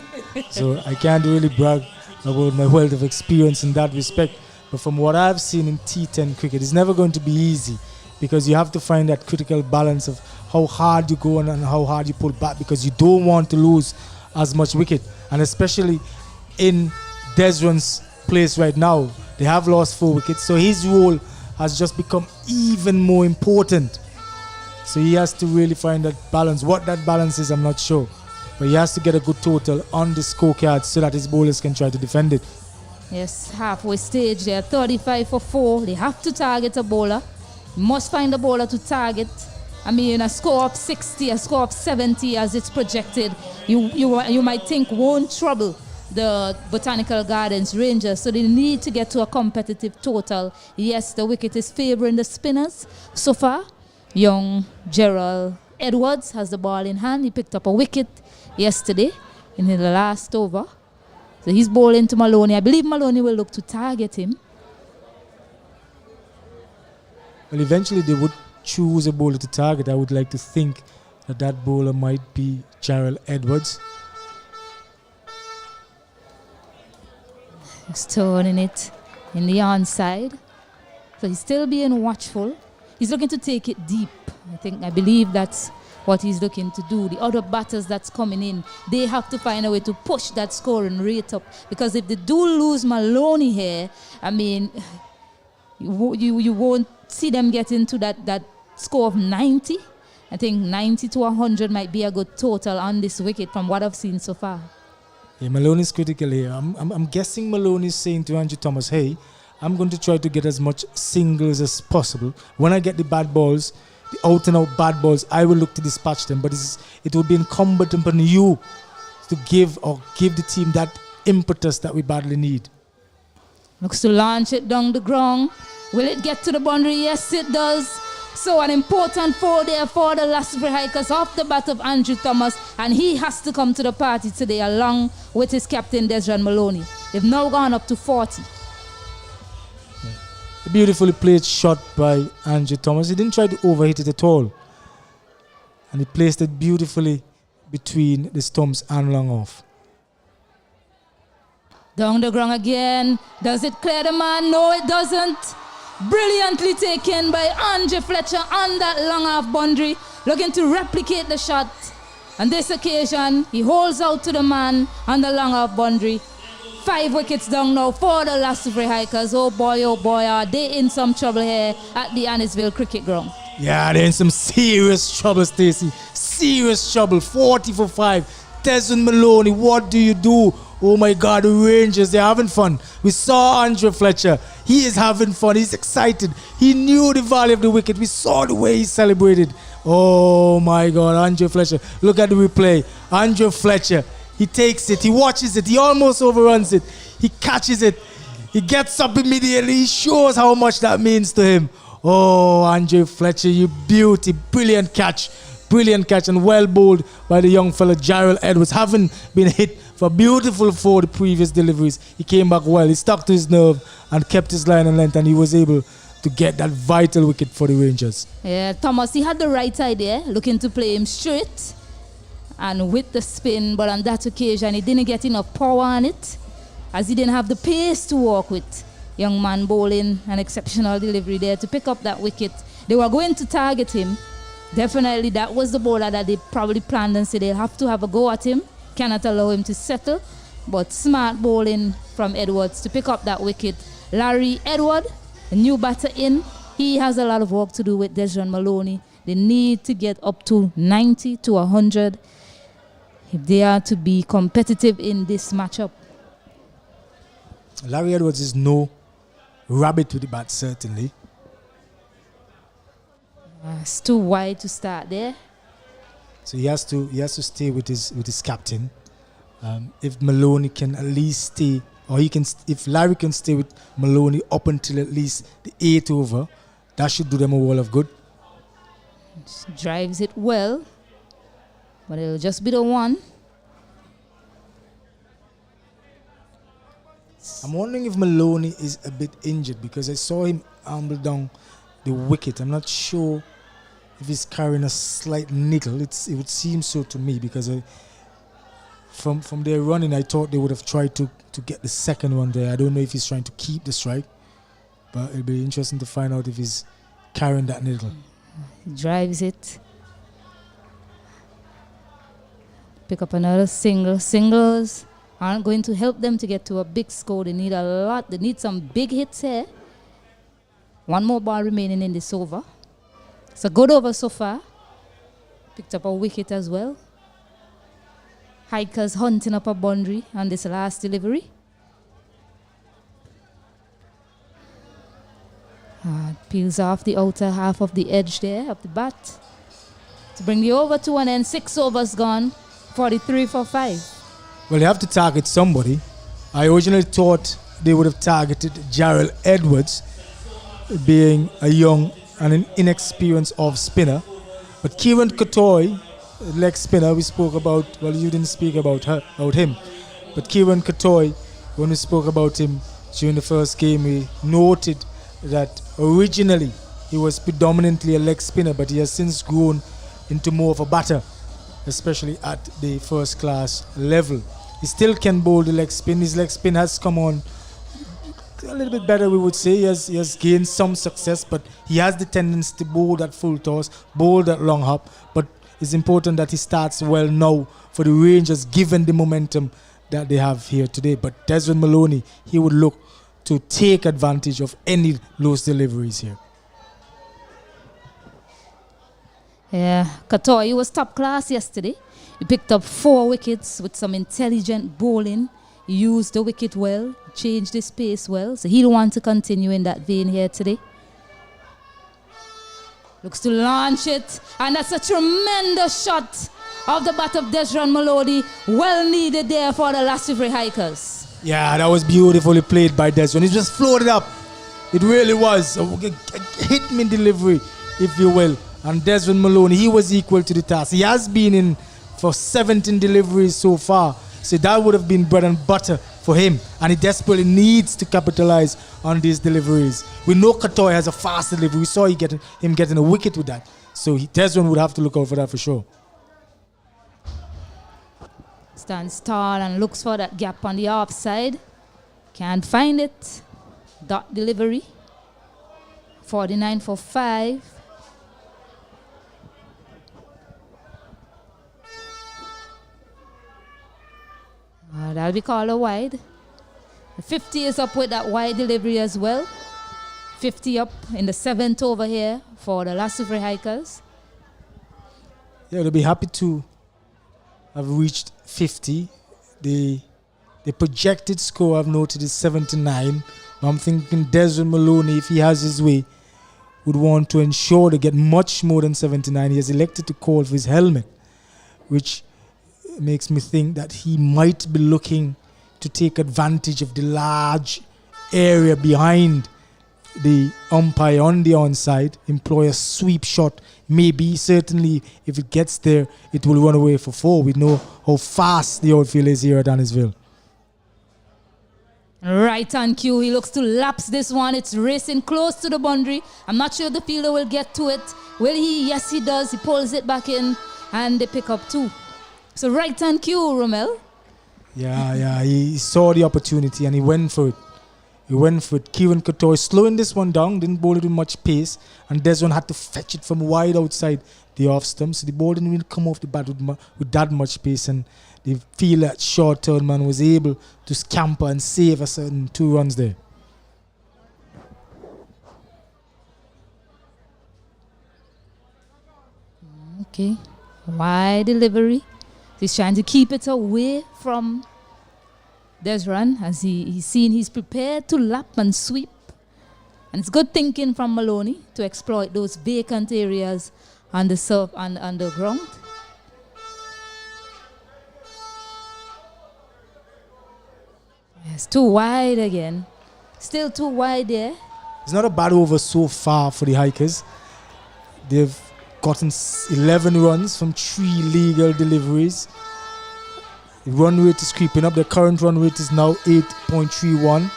so I can't really brag about my wealth of experience in that respect. But from what I've seen in T10 cricket, it's never going to be easy, because you have to find that critical balance of how hard you go and how hard you pull back, because you don't want to lose as much wicket. And especially in Desmond's place right now, they have lost 4 wickets, so his role has just become even more important. So he has to really find that balance. What that balance is, I'm not sure. But he has to get a good total on the scorecard so that his bowlers can try to defend it. Yes, halfway stage, they are 35 for 4. They have to target a bowler. You must find a bowler to target. I mean, a score of 60, a score of 70 as it's projected, you might think won't trouble the Botanical Gardens Rangers. So they need to get to a competitive total. Yes, the wicket is favouring the spinners so far. Young Gerald Edwards has the ball in hand. He picked up a wicket yesterday in the last over. So he's bowling to Maloney. I believe Maloney will look to target him. Well, eventually they would choose a bowler to target. I would like to think that bowler might be Gerald Edwards. He's turning it in the onside. So he's still being watchful. he's looking to take it deep. I believe that's what he's looking to do. The other batters that's coming in, they have to find a way to push that scoring rate up, because if they do lose Maloney here, I mean, you won't see them get into that score of 90. I think 90 to 100 might be a good total on this wicket from what I've seen so far. Yeah, Maloney's critical here. I'm guessing Maloney's saying to Andrew Thomas, hey, I'm going to try to get as much singles as possible. When I get the bad balls, the out and out bad balls, I will look to dispatch them. But it will be incumbent upon you to give the team that impetus that we badly need. Looks to launch it down the ground. Will it get to the boundary? Yes, it does. So an important 4 there for the Lasbury Hikers off the bat of Andrew Thomas, and he has to come to the party today along with his captain Desron Maloney. They've now gone up to 40. A beautifully played shot by Andrew Thomas. He didn't try to overhit it at all. And he placed it beautifully between the stumps and long off. Down the ground again. Does it clear the man? No, it doesn't. Brilliantly taken by Andre Fletcher on that long off boundary, looking to replicate the shot. On this occasion, he holds out to the man on the long off boundary. 5 wickets down now for the Lasbury Hikers. Oh boy, are they in some trouble here at the Annisville Cricket Ground. Yeah, they're in some serious trouble, Stacey. Serious trouble. 40 for 5. Desmond Maloney, what do you do? Oh my God, the Rangers, they're having fun. We saw Andre Fletcher. He is having fun. He's excited. He knew the value of the wicket. We saw the way he celebrated. Oh my God, Andre Fletcher. Look at the replay. Andre Fletcher. He takes it. He watches it. He almost overruns it. He catches it. He gets up immediately. He shows how much that means to him. Oh, Andre Fletcher, you beauty. Brilliant catch. Brilliant catch and well bowled by the young fella Jarrell Edwards. Having been hit for beautiful 4 the previous deliveries, he came back well. He stuck to his nerve and kept his line and length, and he was able to get that vital wicket for the Rangers. Yeah, Thomas, he had the right idea, looking to play him straight and with the spin, but on that occasion he didn't get enough power on it, as he didn't have the pace to walk with. Young man bowling an exceptional delivery there to pick up that wicket. They were going to target him. Definitely that was the bowler that they probably planned and said they'll have to have a go at him. Cannot allow him to settle. But smart bowling from Edwards to pick up that wicket. Larry Edward, a new batter in. He has a lot of work to do with Desron Maloney. They need to get up to 90 to 100 if they are to be competitive in this matchup. Larry Edwards is no rabbit with the bat, certainly. It's too wide to start there. So he has to stay with his captain. If Maloney can at least stay, or if Larry can stay with Maloney up until at least the 8th over, that should do them a world of good. Drives it well, but it'll just be the one. I'm wondering if Maloney is a bit injured, because I saw him amble down the wicket. I'm not sure if he's carrying a slight niggle. It would seem so to me, because from their running, I thought they would have tried to get the second one there. I don't know if he's trying to keep the strike, but it'll be interesting to find out if he's carrying that niggle. Drives it. Pick up another single. Singles aren't going to help them to get to a big score. They need a lot. They need some big hits here. One more ball remaining in this over. It's a good over so far. Picked up a wicket as well. Hikers hunting up a boundary on this last delivery. Peels off the outer half of the edge there of the bat to bring the over to an end. 6 overs gone. 43 for 5. Well, they have to target somebody. I originally thought they would have targeted Jarrell Edwards, being a young and an inexperienced off spinner. But Kieran Katoy, leg spinner, we spoke about, well, you didn't speak about him. But Kieran Katoy, when we spoke about him during the first game, we noted that originally he was predominantly a leg spinner, but he has since grown into more of a batter, especially at the first class level. He still can bowl the leg spin. His leg spin has come on a little bit better, we would say. He has gained some success, but he has the tendency to bowl that full toss, bowl that long hop. But it's important that he starts well now for the Rangers, given the momentum that they have here today. But Desmond Maloney, he would look to take advantage of any loose deliveries here. Yeah, Katoy, he was top class yesterday. He picked up 4 wickets with some intelligent bowling. He used the wicket well, changed his pace well. So he'll want to continue in that vein here today. Looks to launch it. And that's a tremendous shot off the bat of Desmond Maloney. Well needed there for the Lassifree Hikers. Yeah, that was beautifully played by Desmond. He just floated up. It really was. A hit-me delivery, if you will. And Desmond Maloney, he was equal to the task. He has been in for 17 deliveries so far. So that would have been bread and butter for him. And he desperately needs to capitalize on these deliveries. We know Katoy has a fast delivery. We saw him getting a wicket with that. So Desmond would have to look out for that for sure. Stands tall and looks for that gap on the offside. Can't find it. Dot delivery. 49 for 5. That'll be called a wide. 50 is up with that wide delivery as well. 50 up in the 7th over here for the Lassifree Hikers. Yeah, they'll be happy to have reached 50. The projected score I've noted is 79. I'm thinking Desmond Maloney, if he has his way, would want to ensure they get much more than 79. He has elected to call for his helmet, which makes me think that he might be looking to take advantage of the large area behind the umpire on the onside, employ a sweep shot. Maybe, certainly, if it gets there, it will run away for 4. We know how fast the outfield is here at Annisville. Right on cue, he looks to lapse this one. It's racing close to the boundary. I'm not sure the fielder will get to it. Will he? Yes, he does. He pulls it back in, and they pick up 2. So right on cue, Romel. Yeah, he saw the opportunity and he went for it. Kieran Katoy slowing this one down, didn't bowl it with much pace, and Desmond had to fetch it from wide outside the off stump. So the ball didn't really come off the bat with that much pace, and they feel that short third man was able to scamper and save a certain 2 runs there. Okay, wide delivery. He's trying to keep it away from Desron as he's prepared to lap and sweep. And it's good thinking from Maloney to exploit those vacant areas on the ground. It's too wide again. Still too wide there. It's not a bad over so far for the Hikers. They've gotten 11 runs from 3 legal deliveries. The run rate is creeping up. The current run rate is now 8.31.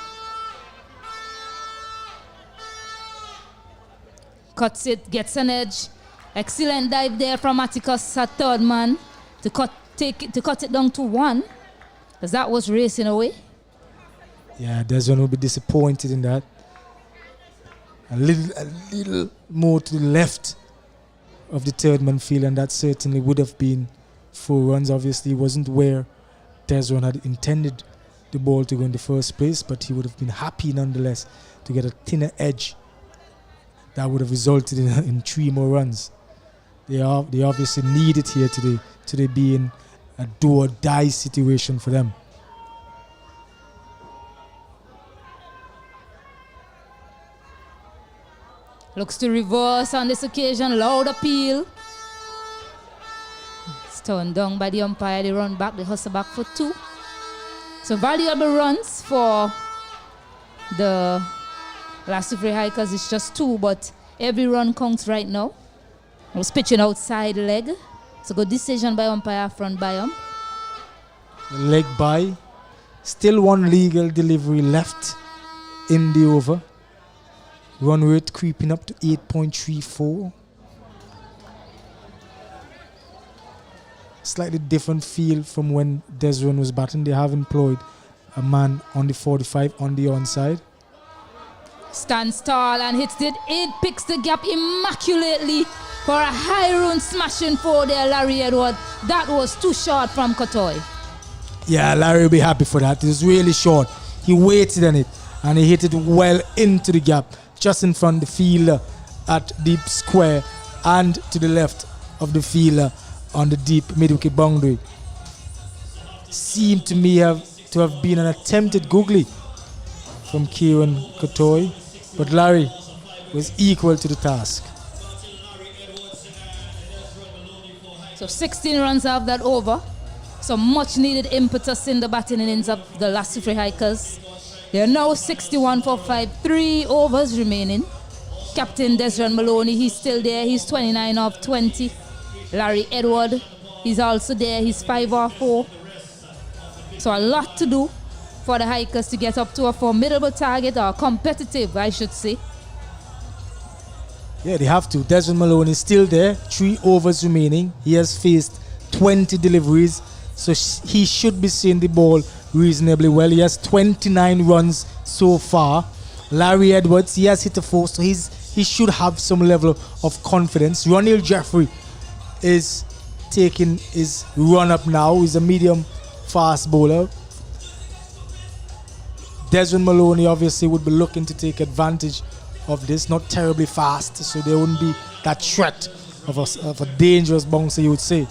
Cuts it, gets an edge. Excellent dive there from Atticus at third man to cut it down to 1, because that was racing away. Yeah, Desmond will be disappointed in that. A little more to the left of the third man field, and that certainly would have been 4 runs. Obviously, it wasn't where Desmond had intended the ball to go in the first place, but he would have been happy nonetheless to get a thinner edge that would have resulted in 3 more runs. They obviously need it here today being a do or die situation for them. Looks to reverse on this occasion. Loud appeal. It's turned down by the umpire. They run back. They hustle back for 2. So valuable runs for the Lassifree Hikers. It's just 2, but every run counts right now. I was pitching outside leg. It's a good decision by umpire, front by him. Leg by. Still 1 legal delivery left in the over. Run rate creeping up to 8.34. Slightly different feel from when Desron was batting. They have employed a man on the 45 on the onside. Stands tall and hits it. It picks the gap immaculately for a high run smashing for there, Larry Edward. That was too short from Kotoy. Yeah, Larry will be happy for that. It was really short. He waited on it and he hit it well into the gap, just in front of the fielder at deep square and to the left of the fielder on the deep mid-wicket boundary. Seemed to me to have been an attempted googly from Kieran Kotoy, but Larry was equal to the task. So 16 runs off that over. Some much needed impetus in the batting innings of the last three hikers. They are now 61 for 5, 3 overs remaining. Captain Desron Maloney, he's still there. He's 29 off 20. Larry Edward, he's also there. He's 5 off 4. So a lot to do for the hikers to get up to a formidable target, or competitive, I should say. Yeah, they have to. Desmond Malone is still there. 3 overs remaining. He has faced 20 deliveries, so he should be seeing the ball reasonably well. He has 29 runs so far. Larry Edwards, he has hit a 4, so he should have some level of confidence. Ronil Jeffrey is taking his run up now. He's a medium fast bowler. Desmond Maloney obviously would be looking to take advantage of this. Not terribly fast, so there wouldn't be that threat of a dangerous bouncer, you would say.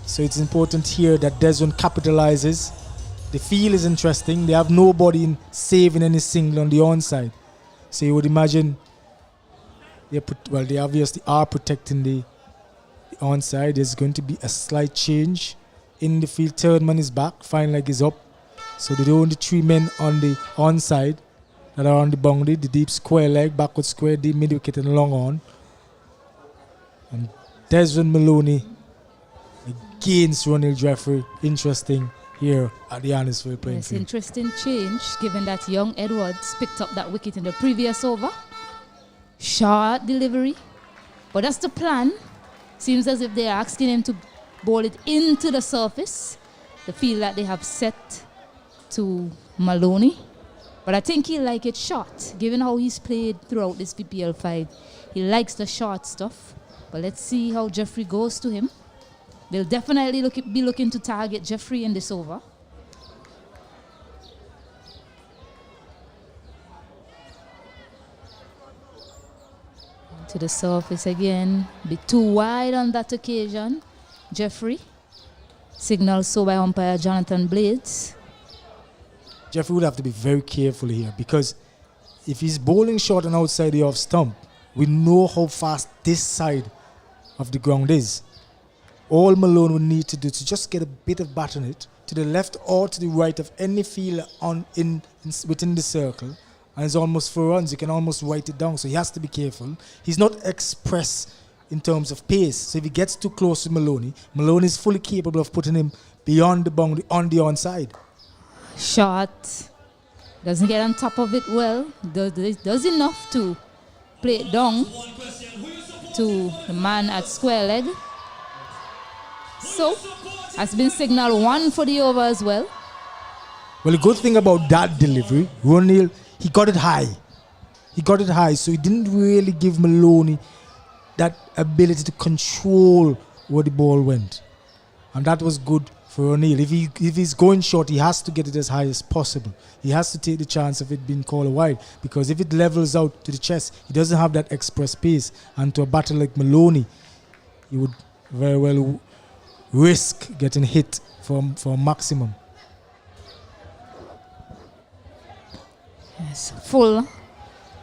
So it's important here that Desmond capitalizes. The field is interesting. They have nobody in saving any single on the onside. So you would imagine they obviously are protecting the onside. There's going to be a slight change in the field. Third man is back. Fine leg is up. So the only 3 men on the onside that are on the boundary, the deep square leg, backward square, deep mid wicket and long on. And Desmond Maloney against Ronil Jeffrey. Interesting here at the Annisfield playing Yes, field. interesting change given that young Edwards picked up that wicket in the previous over. Short delivery, but that's the plan. Seems as if they are asking him to bowl it into the surface, the field that they have set to Maloney. But I think he'll like it short, given how he's played throughout this VPL5. He likes the short stuff. But let's see how Jeffrey goes to him. They'll definitely be looking to target Jeffrey in this over. To the surface again. Be too wide on that occasion. Jeffrey. Signal so by umpire Jonathan Blades. Jeffrey would have to be very careful here, because if he's bowling short and outside the off stump, we know how fast this side of the ground is. All Malone would need to do to just get a bit of bat on it, to the left or to the right of any fielder within the circle, and it's almost 4 runs. You can almost write it down, so he has to be careful. He's not express in terms of pace, so if he gets too close to Maloney, Maloney is fully capable of putting him beyond the boundary on the onside. Shot. Doesn't get on top of it well. Does enough to play it down to the man at square leg. So, has been signal 1 for the over as well. Well, the good thing about that delivery, Ronil, he got it high. He got it high, so he didn't really give Maloney that ability to control where the ball went. And that was good for O'Neill. If he's going short, he has to get it as high as possible. He has to take the chance of it being called wide, because if it levels out to the chest, he doesn't have that express pace. And to a batter like Maloney, he would very well risk getting hit for maximum. Yes, full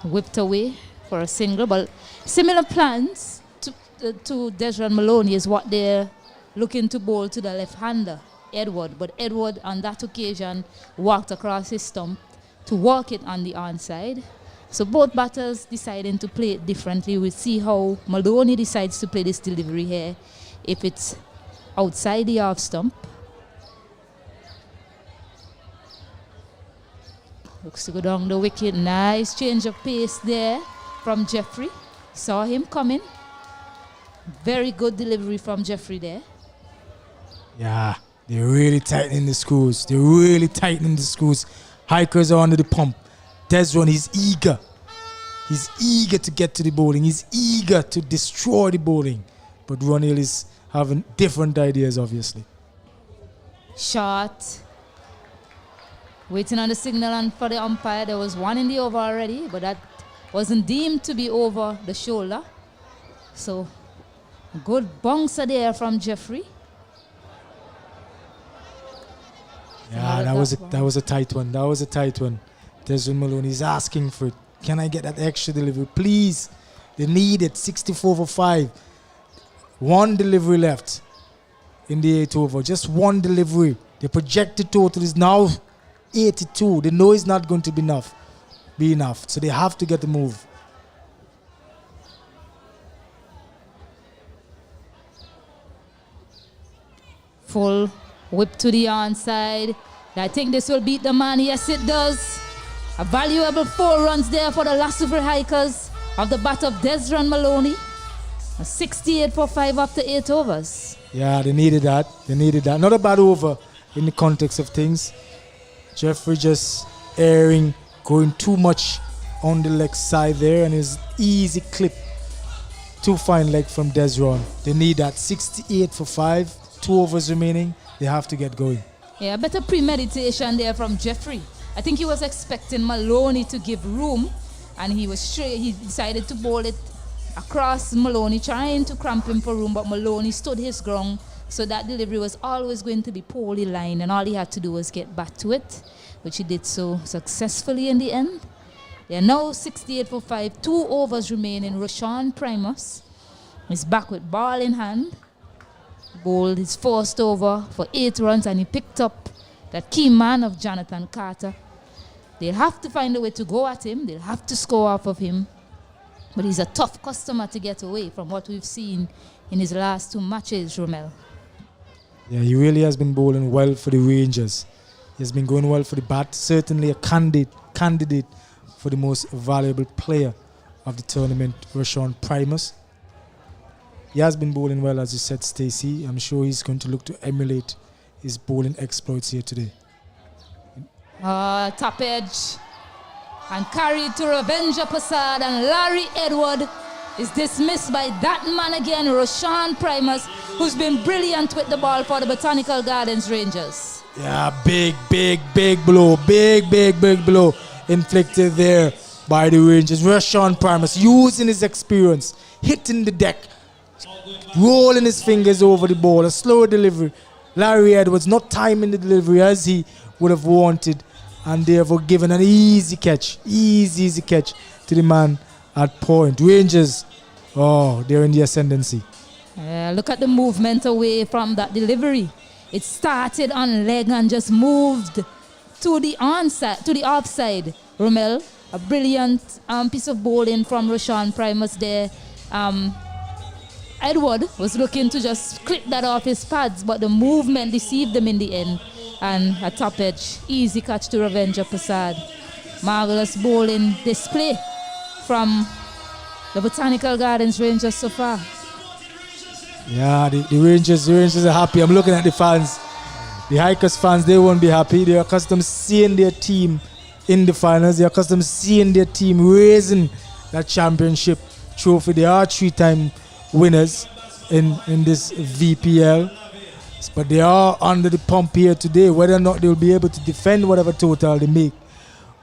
whipped away for a single, but similar plans to Desron Maloney is what they're looking to bowl to the left-hander, Edward. But Edward, on that occasion, walked across his stump to walk it on the onside. So both batters deciding to play it differently. We'll see how Maloney decides to play this delivery here. If it's outside the off stump. Looks to go down the wicket. Nice change of pace there from Jeffrey. Saw him coming. Very good delivery from Jeffrey there. Yeah, they're really tightening the screws. They're really tightening the screws. Hikers are under the pump. Desron is eager. He's eager to get to the bowling. He's eager to destroy the bowling. But Ronil is having different ideas, obviously. Shot. Waiting on the signal and for the umpire. There was one in the over already, but that wasn't deemed to be over the shoulder. So, good bouncer there from Jeffrey. Yeah, that was a tight one. That was a tight one. Desmond Maloney is asking for it. Can I get that extra delivery, please? They need it. 64 for 5. One delivery left in the 8th over. Just one delivery. The projected total is now 82. They know it's not going to be enough. So they have to get the move. Full whip to the onside. I think this will beat the man. Yes, it does. A valuable 4 runs there for the Lassuvre Hikers of the bat of Desron Maloney. A 68 for 5 after 8 overs. Yeah, they needed that. Not a bad over in the context of things. Jeffrey just airing, going too much on the leg side there, and his easy clip. Too fine leg from Desron. They need that. 68 for 5. 2 overs remaining. They have to get going. Yeah, better premeditation there from Jeffrey. I think he was expecting Maloney to give room, and he decided to bowl it across Maloney, trying to cramp him for room, but Maloney stood his ground, so that delivery was always going to be poorly lined, and all he had to do was get back to it, which he did so successfully in the end. They are now 68 for 5, 2 overs remaining. Roshan Primus is back with ball in hand. Bowled his first over for 8 runs, and he picked up that key man of Jonathan Carter. They'll have to find a way to go at him. They'll have to score off of him. But he's a tough customer to get away from what we've seen in his last 2 matches, Romel. Yeah, he really has been bowling well for the Rangers. He has been going well for the bat. Certainly a candidate for the most valuable player of the tournament, Roshan Primus. He has been bowling well, as you said, Stacey. I'm sure he's going to look to emulate his bowling exploits here today. Top edge. And carried to Ravenger Prasad, and Larry Edward is dismissed by that man again, Roshan Primus, who's been brilliant with the ball for the Botanical Gardens Rangers. Yeah, big blow. Big blow inflicted there by the Rangers. Roshan Primus using his experience, hitting the deck, rolling his fingers over the ball, a slow delivery. Larry Edwards not timing the delivery as he would have wanted, and therefore given an easy catch to the man at point. Rangers, they're in the ascendancy. Look at the movement away from that delivery. It started on leg and just moved to the onside, to the offside. Romel, a brilliant piece of bowling from Roshan Primus there. Edward was looking to just clip that off his pads, but the movement deceived them in the end. And a top edge, easy catch to Ravenger Prasad. Marvelous bowling display from the Botanical Gardens Rangers so far. Yeah, the Rangers are happy. I'm looking at the fans. The Hikers fans, they won't be happy. They're accustomed to seeing their team in the finals. They're accustomed to seeing their team raising that championship trophy. They are 3-time winners in this VPL. But they are under the pump here today. Whether or not they'll be able to defend whatever total they make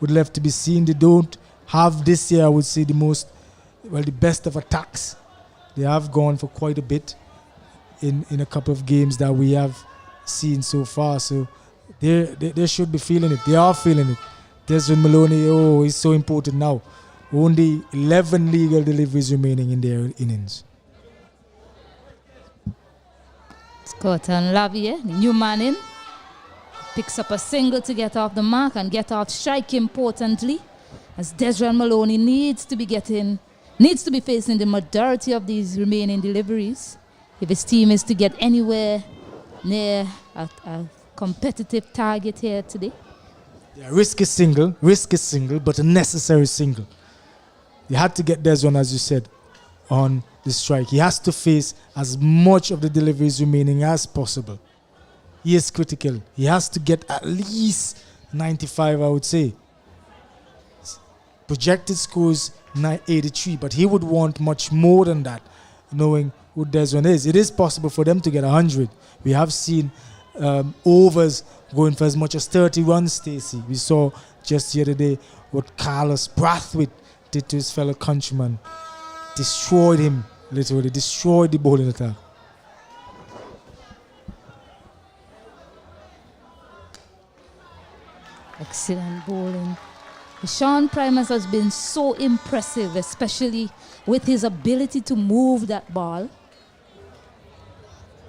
would left to be seen. They don't have this year, I would say, the best of attacks. They have gone for quite a bit in a couple of games that we have seen so far. So they should be feeling it. They are feeling it. Desmond Maloney, he's so important now. Only 11 legal deliveries remaining in their innings. Scott and Lavier, the new man in, picks up a single to get off the mark and get off strike importantly, as Desron Maloney needs to be facing the majority of these remaining deliveries if his team is to get anywhere near a competitive target here today. Yeah, risky single, but a necessary single. You had to get Desron, as you said, on the strike. He has to face as much of the deliveries remaining as possible. He is critical. He has to get at least 95, I would say. projected scores 83, but he would want much more than that, knowing who Desmond is. It is possible for them to get 100. We have seen overs going for as much as 30 runs, Stacey. We saw just the other day what Carlos Brathwaite did to his fellow countryman. Destroyed him, literally, destroyed the bowling attack. Excellent bowling. Rashawn Primus has been so impressive, especially with his ability to move that ball.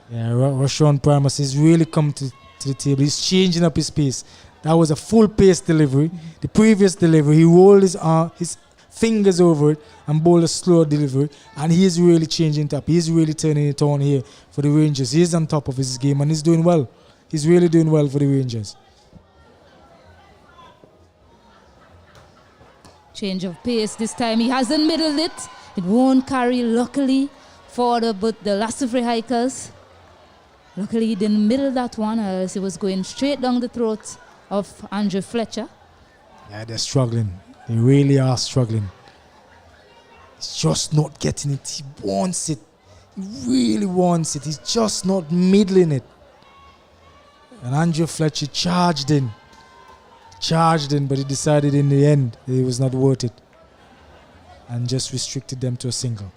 Yeah, Rashawn Primus has really come to the table. He's changing up his pace. That was a full pace delivery. The previous delivery, he rolled his fingers over it and bowled a slower delivery, and he is really changing it up. He's really turning it on here for the Rangers. He's on top of his game and he's doing well. He's really doing well for the Rangers. Change of pace this time. He hasn't middled it. It won't carry, luckily, for the Lassifree Hikers. Luckily, he didn't middle that one, else it was going straight down the throat of Andrew Fletcher. Yeah, they're struggling. They really are struggling. He's just not getting it. He wants it. He really wants it. He's just not middling it. And Andrew Fletcher charged in, but he decided in the end it was not worth it and just restricted them to a single.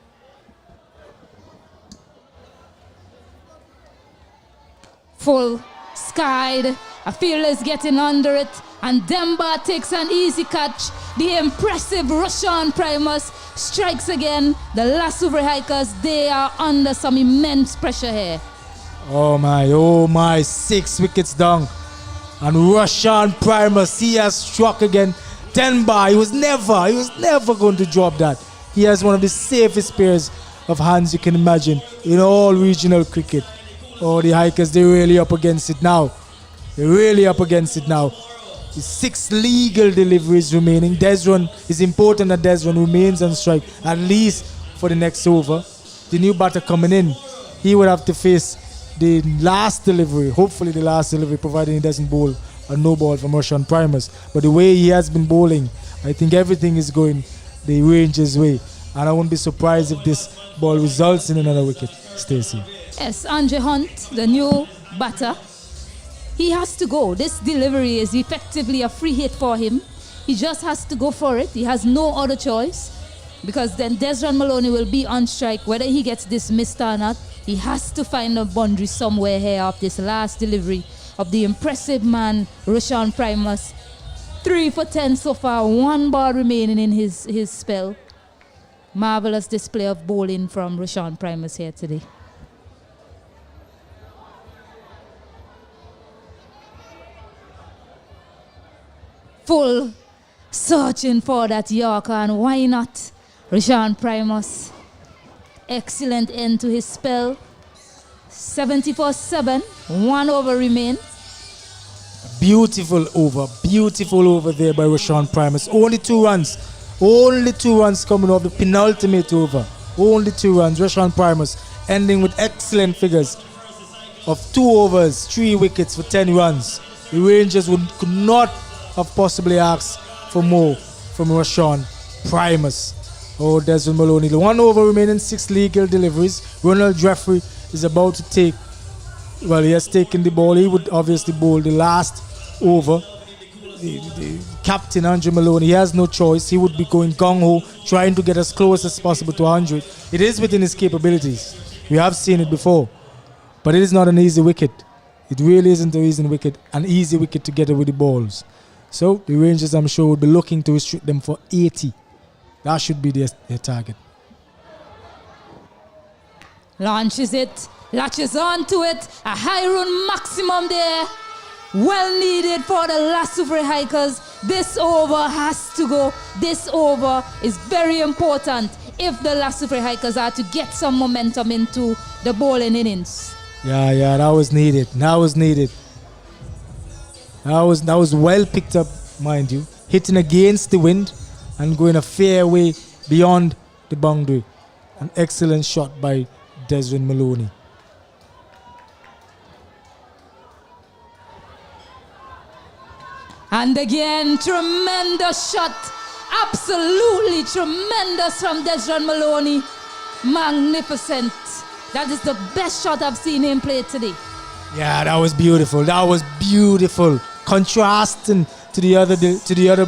Full skied. A fielder is getting under it, and Demba takes an easy catch. The impressive Rashawn Primus strikes again. The Lassifree Hikers, they are under some immense pressure here. Oh my, 6 wickets down. And Rashawn Primus, he has struck again. Demba, he was never going to drop that. He has one of the safest pairs of hands you can imagine in all regional cricket. Oh, the Hikers, they're really up against it now. The 6 legal deliveries remaining. It's important that Desron remains on strike, at least for the next over. The new batter coming in, he would have to face the last delivery, hopefully the last delivery, providing he doesn't bowl a no ball from Rashawn Primus. But the way he has been bowling, I think everything is going the Rangers' way. And I won't be surprised if this ball results in another wicket, Stacey. Yes, Andre Hunt, the new batter, he has to go. This delivery is effectively a free hit for him. He just has to go for it. He has no other choice, because then Desron Maloney will be on strike. Whether he gets dismissed or not, he has to find a boundary somewhere here of this last delivery of the impressive man, Rashawn Primus. 3 for 10 so far, 1 ball remaining in his spell. Marvelous display of bowling from Rashawn Primus here today. Full searching for that Yorker, and why not Rashawn Primus? Excellent end to his spell. 74-7, 1 over remain. Beautiful over there by Rashawn Primus. Only 2 runs coming off the penultimate over. Only 2 runs. Rashawn Primus ending with excellent figures of 2 overs, 3 wickets for 10 runs. The Rangers could not have possibly asked for more from Rashawn Primus. Oh, Desmond Maloney. 1 over remaining, 6 legal deliveries. Ronald Jeffrey is about to take, well, he has taken the ball. He would obviously bowl the last over. The captain, Andrew Maloney, he has no choice. He would be going gung-ho, trying to get as close as possible to 100. It is within his capabilities. We have seen it before. But it is not an easy wicket. It really isn't an easy wicket to get away with the balls. So the Rangers, I'm sure, would be looking to restrict them for 80. That should be their target. Launches it, latches onto it. A high run maximum there. Well needed for the Lassifree Hikers. This over has to go. This over is very important if the Lassifree Hikers are to get some momentum into the bowling innings. Yeah, that was needed. That was well picked up, mind you. Hitting against the wind and going a fair way beyond the boundary. An excellent shot by Desmond Maloney. And again, tremendous shot. Absolutely tremendous from Desron Maloney. Magnificent. That is the best shot I've seen him play today. Yeah, that was beautiful. That was beautiful. Contrasting to the other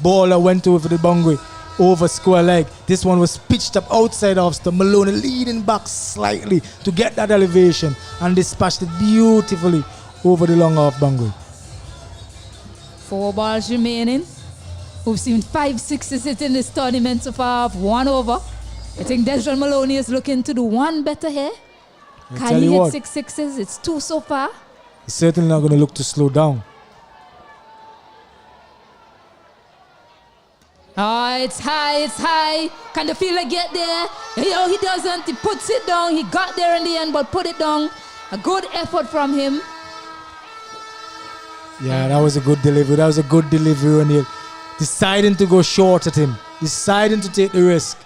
ball that went over the boundary, over square leg. This one was pitched up outside off stump. Maloney leading back slightly to get that elevation and dispatched it beautifully over the long off boundary. 4 balls remaining. We've seen 5 sixes hit in this tournament so far, 1 over. I think Desron Maloney is looking to do 1 better here. Can he hit 6 sixes? It's 2 so far. He's certainly not going to look to slow down. Oh, it's high, it's high. Can the fielder get there? You know, he doesn't. He puts it down. He got there in the end, but put it down. A good effort from him. Yeah, that was a good delivery. That was a good delivery, O'Neill. Deciding to go short at him. Deciding to take the risk.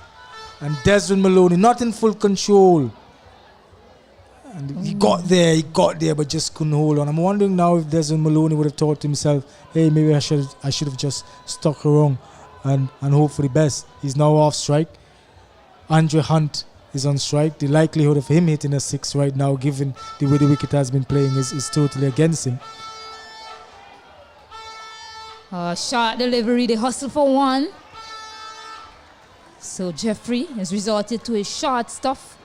And Desron Maloney not in full control. And he got there, but just couldn't hold on. I'm wondering now if Desron Maloney would have thought to himself, hey, maybe I should have just stuck around and hope for the best. He's now off strike. Andre Hunt is on strike. The likelihood of him hitting a 6 right now, given the way the wicket has been playing, is totally against him. Short delivery, they hustle for 1. So Jeffrey has resorted to his short stuff.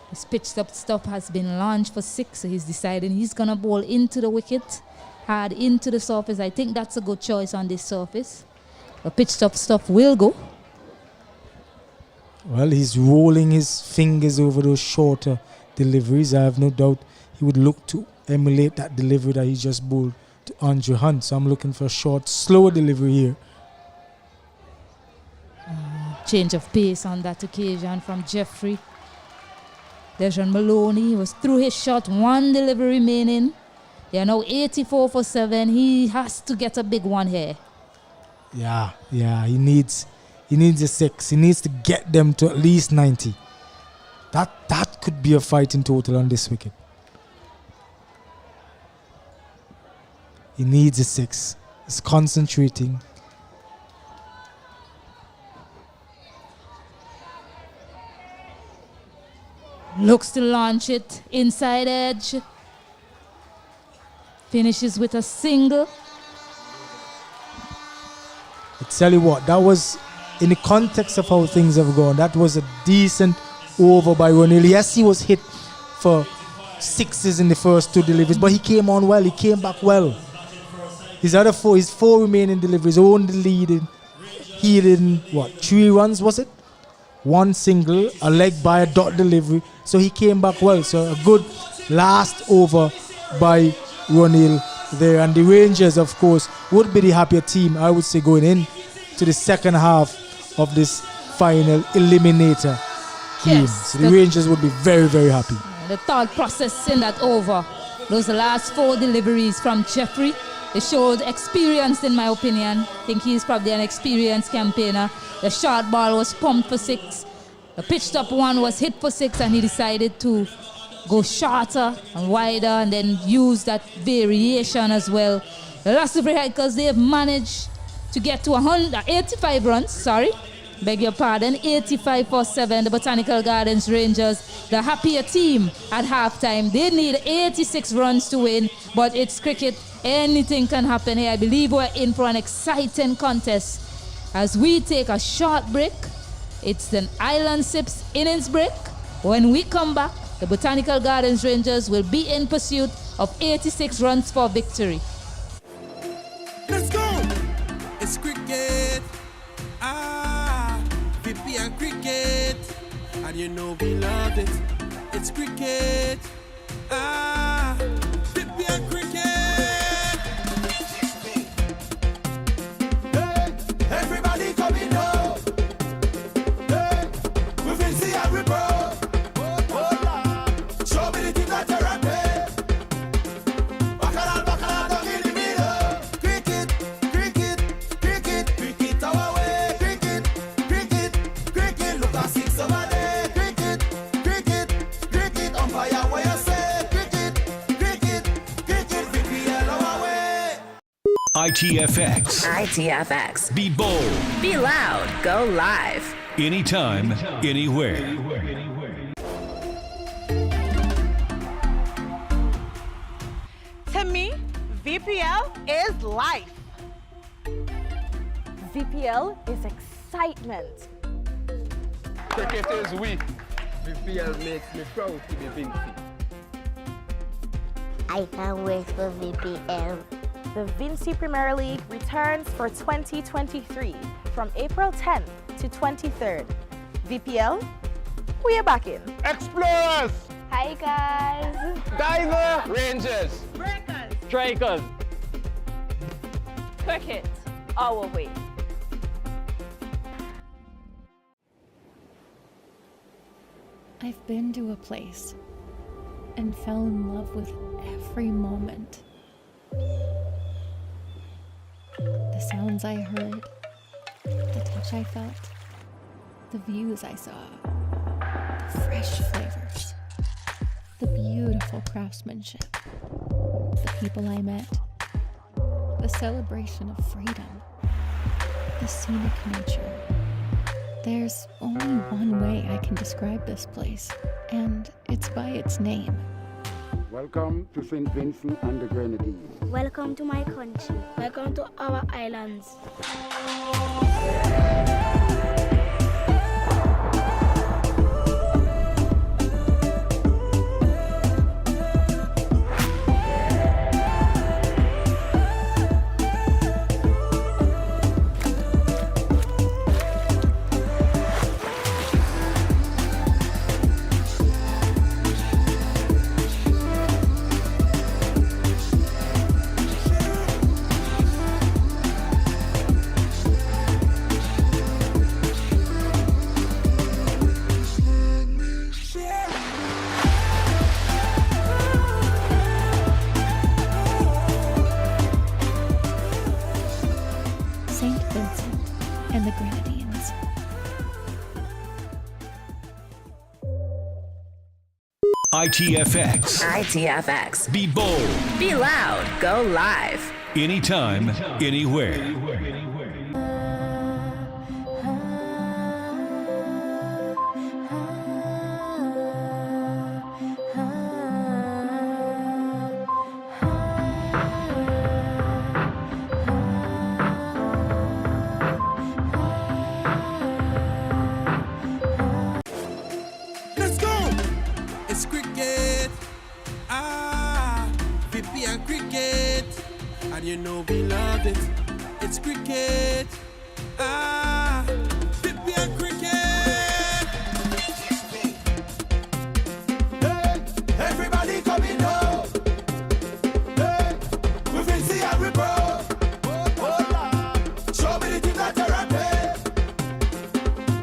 His pitched up stuff has been launched for 6, so he's deciding he's going to bowl into the wicket, hard into the surface. I think that's a good choice on this surface. The pitched up stuff will go. Well, he's rolling his fingers over those shorter deliveries. I have no doubt he would look to emulate that delivery that he just bowled to Andre Hunt. So I'm looking for a short, slower delivery here. Change of pace on that occasion from Jeffrey. Desron Maloney was through his shot, 1 delivery remaining. They are now 84 for 7. He has to get a big one here. Yeah, he needs a 6. He needs to get them to at least 90. That could be a fight in total on this wicket. He needs a 6. He's concentrating. Looks to launch it inside edge. Finishes with a single. I tell you what, that was, in the context of how things have gone, that was a decent over by O'Neill. Yes, he was hit for 6s in the first 2 deliveries, but he came on well. He came back well. His 4 remaining deliveries, only leading, healing, 3 runs, was it? 1 single, a leg by a dot delivery. So he came back well. So a good last over by O'Neill there. And the Rangers, of course, would be the happier team, I would say, going in to the second half of this final eliminator game. Yes, So the Rangers would be very, very happy. The thought process in that over. Those last 4 deliveries from Jeffrey. They showed experience, in my opinion. I think he's probably an experienced campaigner. The short ball was pumped for 6. The pitched up one was hit for 6, and he decided to go shorter and wider and then use that variation as well. The last of Vehicles, they've managed to get to 85 runs, beg your pardon, 85 for 7. The Botanical Gardens Rangers, the happier team at halftime. They need 86 runs to win, but it's cricket. Anything can happen here. I believe we're in for an exciting contest. As we take a short break, it's an Island Sips innings break. When we come back, the Botanical Gardens Rangers will be in pursuit of 86 runs for victory. Let's go! It's cricket. VPL cricket. And you know we love it. It's cricket. VPL cricket. Hey, everybody coming up. Hey, we will see every bro. Show me the team that you're at. Bacala, don't give me the cricket, cricket, cricket, cricket our way. Cricket, cricket, cricket, look at 6 over there. Cricket, cricket, cricket, on fire where you say. Cricket, ITFX. ITFX. Be bold. Be loud. Go live. Anytime, anywhere. To me, VPL is life. VPL is excitement. Cricket is we. VPL makes me proud to be Vinci. I can't wait for VPL. The Vinci Premier League returns for 2023 from April 10th to 23rd. VPL, we are back in. Explorers! Hi guys! Diver! Rangers! Breakers! Strikers! Cricket, our way. I've been to a place and fell in love with every moment. The sounds I heard, the touch I felt, the views I saw, the fresh flavors, the beautiful craftsmanship, the people I met, the celebration of freedom, the scenic nature. There's only one way I can describe this place, and it's by its name. Welcome to St. Vincent and the Grenadines. Welcome to my country. Welcome to our islands. St. Vincent and the Grenadines. ITFX. ITFX. Be bold. Be loud. Go live. Anytime, anywhere. Let's go! It's cricket. VPL cricket. And you know we love it. It's cricket. VPL cricket. Hey, everybody coming home. Hey, we will see how we grow. Show me the team that you're at.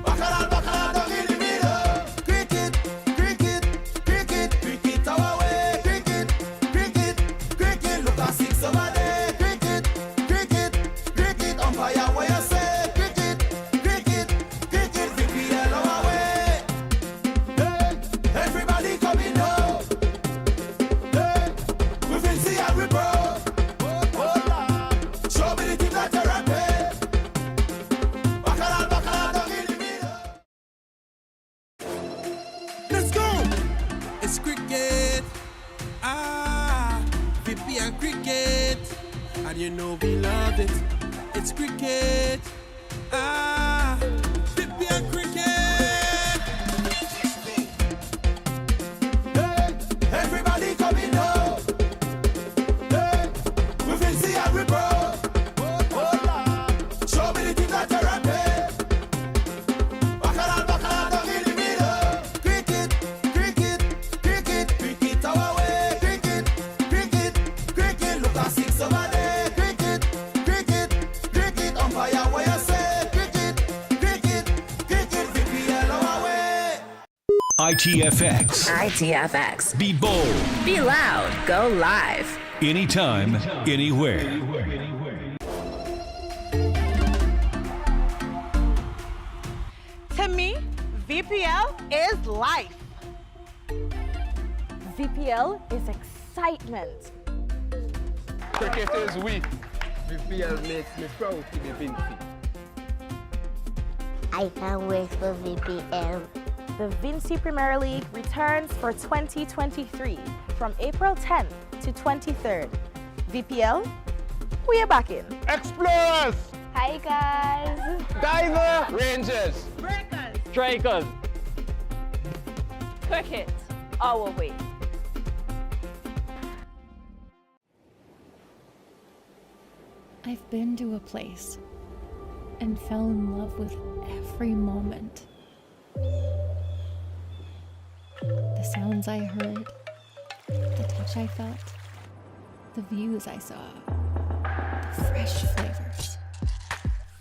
Bacala, down in the middle. Cricket, cricket, cricket, cricket our way. Cricket, cricket, cricket, look at 6 over there. Cricket, cricket, cricket, umpire what you say. Cricket, cricket, cricket, VPL our way. Hey, everybody coming home. Hey, we will see how we grow. Show me the team that you're at. Bacala, down in the middle. Let's go! It's cricket. VPL cricket. And you know we love it. It's cricket. VPL cricket. Hey, everybody coming home. Hey, we will see how we grow. Show me the team that you're at. Bacala, down in the middle. Cricket, cricket, cricket, cricket our way. Cricket, cricket, cricket, look at 6 over there. Cricket, cricket, cricket, umpire what you say. Cricket, cricket, cricket, VPL our way. ITFX. ITFX. Be bold. Be loud. Go live. Anytime, anywhere. To me, VPL is life. VPL is excitement. Cricket is we. VPL makes me proud to be Vinci. I can't wait for VPL. The Vinci Premier League returns for 2023 from April 10th to 23rd. VPL, we are back in. Explorers! Hi guys! Diver! Rangers! Breakers! Strikers! Cricket, our way. I've been to a place and fell in love with every moment. The sounds I heard, the touch I felt, the views I saw, the fresh flavors,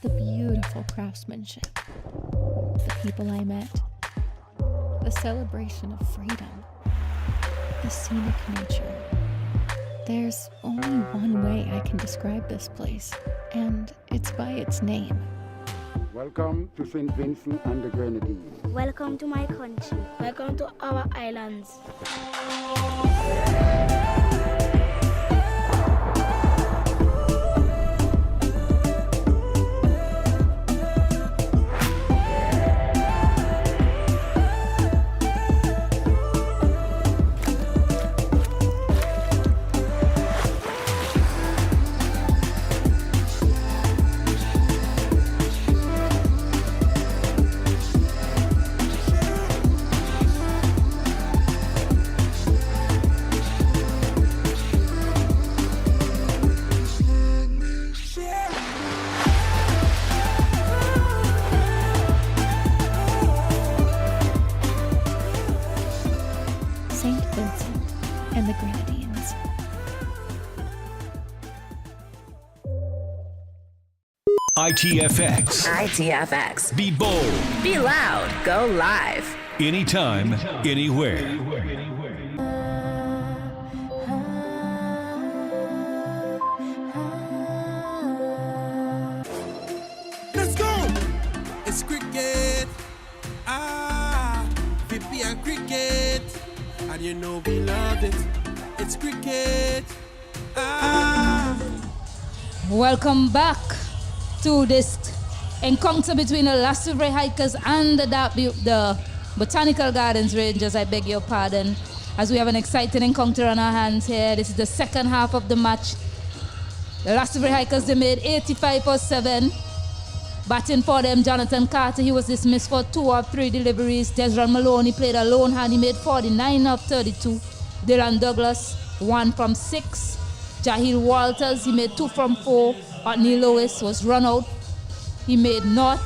the beautiful craftsmanship, the people I met, the celebration of freedom, the scenic nature. There's only one way I can describe this place, and it's by its name. Welcome to St. Vincent and the Grenadines. Welcome to my country. Welcome to our islands. St. Vincent and the Grenadines. ITFX. ITFX. Be bold. Be loud. Go live. Anytime, anywhere. Let's go! It's cricket. VPL cricket. And you know we love it. It's cricket. Welcome back to this encounter between the Lasuvre Hikers and the Botanical Gardens Rangers. I beg your pardon, as we have an exciting encounter on our hands here. This is the second half of the match. The Lasuvre Hikers, they made 85 for 7. Batting for them, Jonathan Carter, he was dismissed for 2 of 3 deliveries. Desron Maloney played a lone hand, he made 49 of 32. Dylan Douglas, 1 from 6. Jahil Walters, he made 2 from 4. Otney Lewis was run out, he made naught.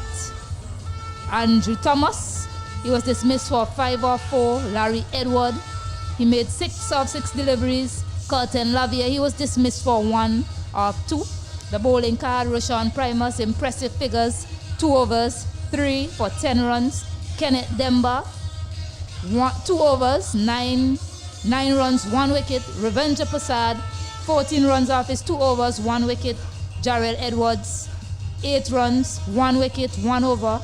Andrew Thomas, he was dismissed for 5 of 4. Larry Edward, he made 6 of 6 deliveries. Curtin Lavia, he was dismissed for 1 of 2. The bowling card, Roshan Primus, impressive figures, 2 overs, 3 for 10 runs. Kenneth Demba, 2 overs, 9 runs, 1 wicket. Revenge Prasad, 14 runs off his 2 overs, 1 wicket. Jarrell Edwards, 8 runs, 1 wicket, 1 over.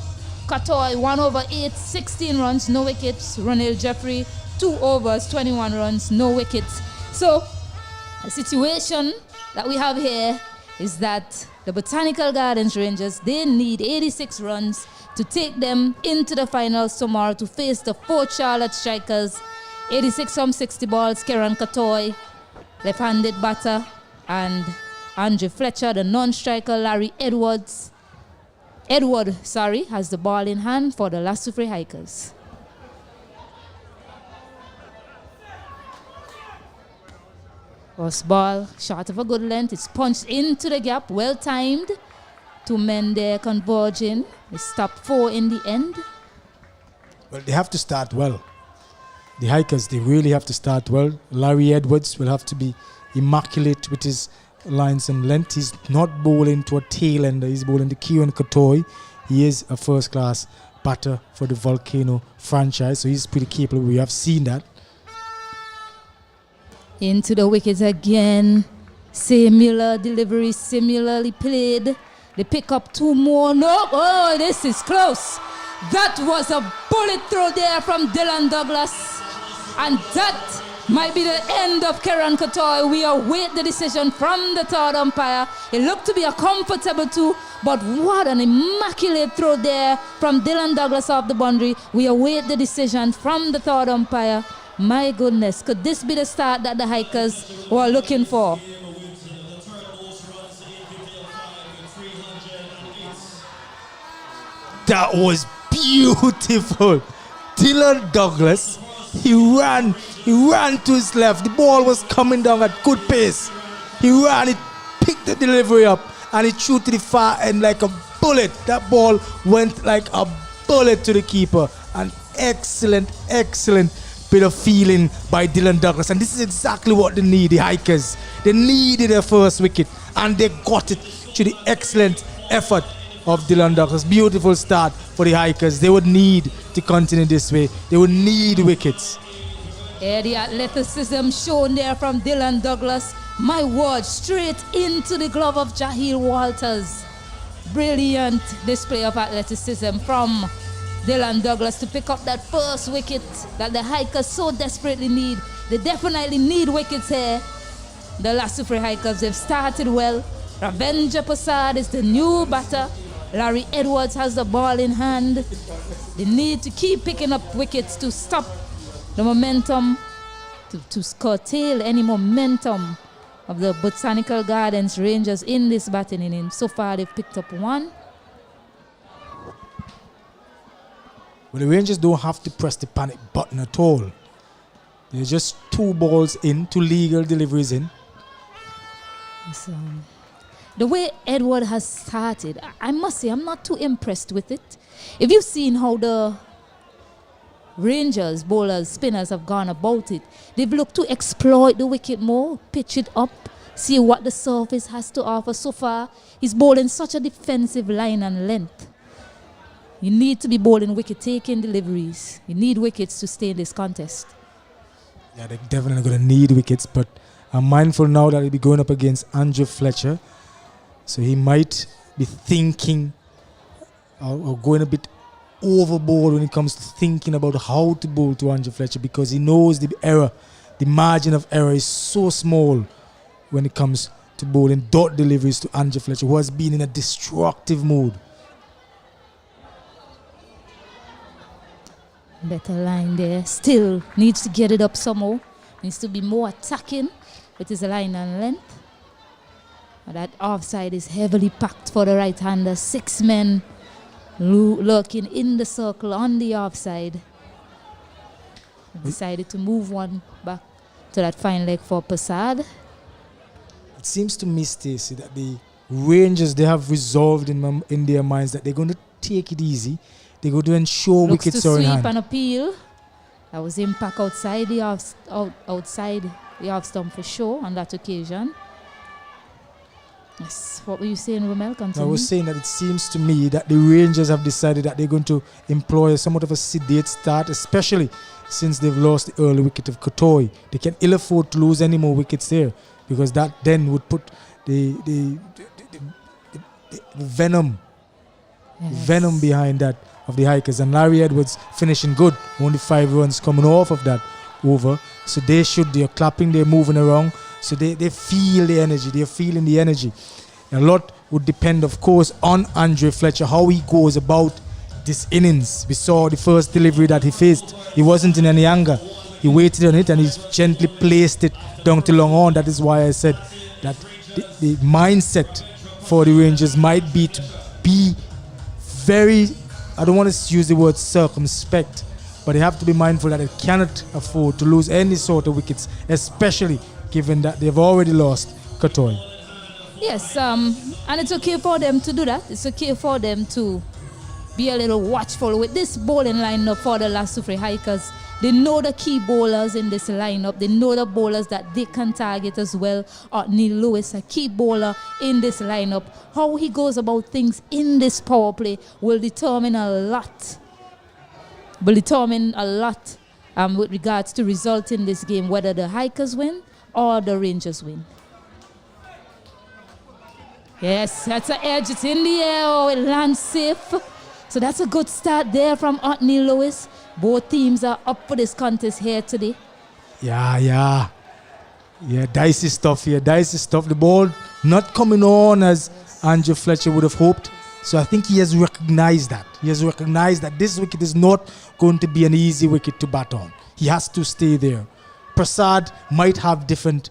Katoy, 1 over 8, 16 runs, no wickets. Ronil Jeffrey, 2 overs, 21 runs, no wickets. So, the situation that we have here is that the Botanical Gardens Rangers, they need 86 runs to take them into the finals tomorrow to face the 4 Charlotte Strikers. 86 from 60 balls, Kieran Katoy, left-handed batter, and Andrew Fletcher, the non-striker, Larry Edward, has the ball in hand for the Lasuvre Hikers. First ball, short of a good length. It's punched into the gap, well timed. 2 men there converging. They stop 4 in the end. Well, they have to start well. The Hikers, they really have to start well. Larry Edwards will have to be immaculate with his lines and length. He's not bowling to a tail ender. He's bowling to Kieran Katoy. He is a first-class batter for the Volcano franchise, so he's pretty capable. We have seen that. Into the wickets again. Similar delivery, similarly played. They pick up 2 more. No, oh, this is close. That was a bullet throw there from Dylan Douglas. And that Might be the end of Kieran Kotoy. We await the decision from the third umpire. It looked to be a comfortable two, but what an immaculate throw there from Dylan Douglas off the boundary. We await the decision from the third umpire. My goodness, could this be the start that the Hikers were looking for? That was beautiful. Dylan Douglas, he ran to his left. The ball was coming down at good pace. He ran, he picked the delivery up, and he threw to the far end like a bullet. That ball went like a bullet to the keeper. An excellent bit of feeling by Dylan Douglas. And this is exactly what they need, the Hikers. They needed their first wicket, and they got it through the excellent effort of Dylan Douglas. Beautiful start for the Hikers. They would need to continue this way. They would need wickets. Yeah, the athleticism shown there from Dylan Douglas. My word, straight into the glove of Jahil Walters. Brilliant display of athleticism from Dylan Douglas to pick up that first wicket that the Hikers so desperately need. They definitely need wickets here. The Lasufre Hikers, they've started well. Ravindra Prasad is the new batter. Larry Edwards has the ball in hand. They need to keep picking up wickets to stop the momentum, to curtail any momentum of the Botanical Gardens Rangers in this batting inning. So far, they've picked up one. Well, the Rangers don't have to press the panic button at all. There's just 2 balls in, 2 legal deliveries in. So, the way Edward has started, I must say, I'm not too impressed with it. If you've seen how the Rangers, bowlers, spinners have gone about it, they've looked to exploit the wicket more, pitch it up, see what the surface has to offer. So far, he's bowling such a defensive line and length. You need to be bowling wicket-taking deliveries. You need wickets to stay in this contest. Yeah, they're definitely going to need wickets, but I'm mindful now that he'll be going up against Andrew Fletcher. So he might be thinking or going a bit overboard when it comes to thinking about how to bowl to Andrew Fletcher, because he knows the error, the margin of error is so small when it comes to bowling dot deliveries to Andrew Fletcher, who has been in a destructive mood. Better line there. Still needs to get it up somehow. Needs to be more attacking with his line and length. That offside is heavily packed for the right-hander. 6 men lurking in the circle on the offside. Decided to move one back to that fine leg for Prasad. It seems to me, Stacey, that the Rangers, they have resolved in their minds that they're going to take it easy. They're going to ensure Looks wickets to are in sweep hand. and appeal. That was impact outside the off stump for sure on that occasion. Yes, what were you saying, Romel? Continue. I was saying that it seems to me that the Rangers have decided that they're going to employ somewhat of a sedate start, especially since they've lost the early wicket of Kotoy. They can ill afford to lose any more wickets there, because that then would put the venom behind that of the Hikers. And Larry Edwards finishing good, only 5 runs coming off of that over. So they're clapping, they're moving around. So they feel the energy, they're feeling the energy. A lot would depend, of course, on Andre Fletcher, how he goes about this innings. We saw the first delivery that he faced. He wasn't in any anger. He waited on it and he gently placed it down to long on. That is why I said that the mindset for the Rangers might be to be very, I don't want to use the word circumspect, but they have to be mindful that they cannot afford to lose any sort of wickets, especially given that they've already lost Kotoy. Yes, and it's okay for them to do that. It's okay for them to be a little watchful with this bowling lineup for the Lasufre Hikers. They know the key bowlers in this lineup. They know the bowlers that they can target as well. Neil Lewis, a key bowler in this lineup. How he goes about things in this power play will determine a lot. With regards to result in this game, whether the Hikers win or the Rangers win. Yes, that's an edge. It's in the air. Oh, it lands safe. So that's a good start there from Neil Lewis. Both teams are up for this contest here today. Yeah, dicey stuff here. Dicey stuff. The ball not coming on as Andrew Fletcher would have hoped. So I think he has recognized that. He has recognized that this wicket is not going to be an easy wicket to bat on. He has to stay there. Prasad might have a different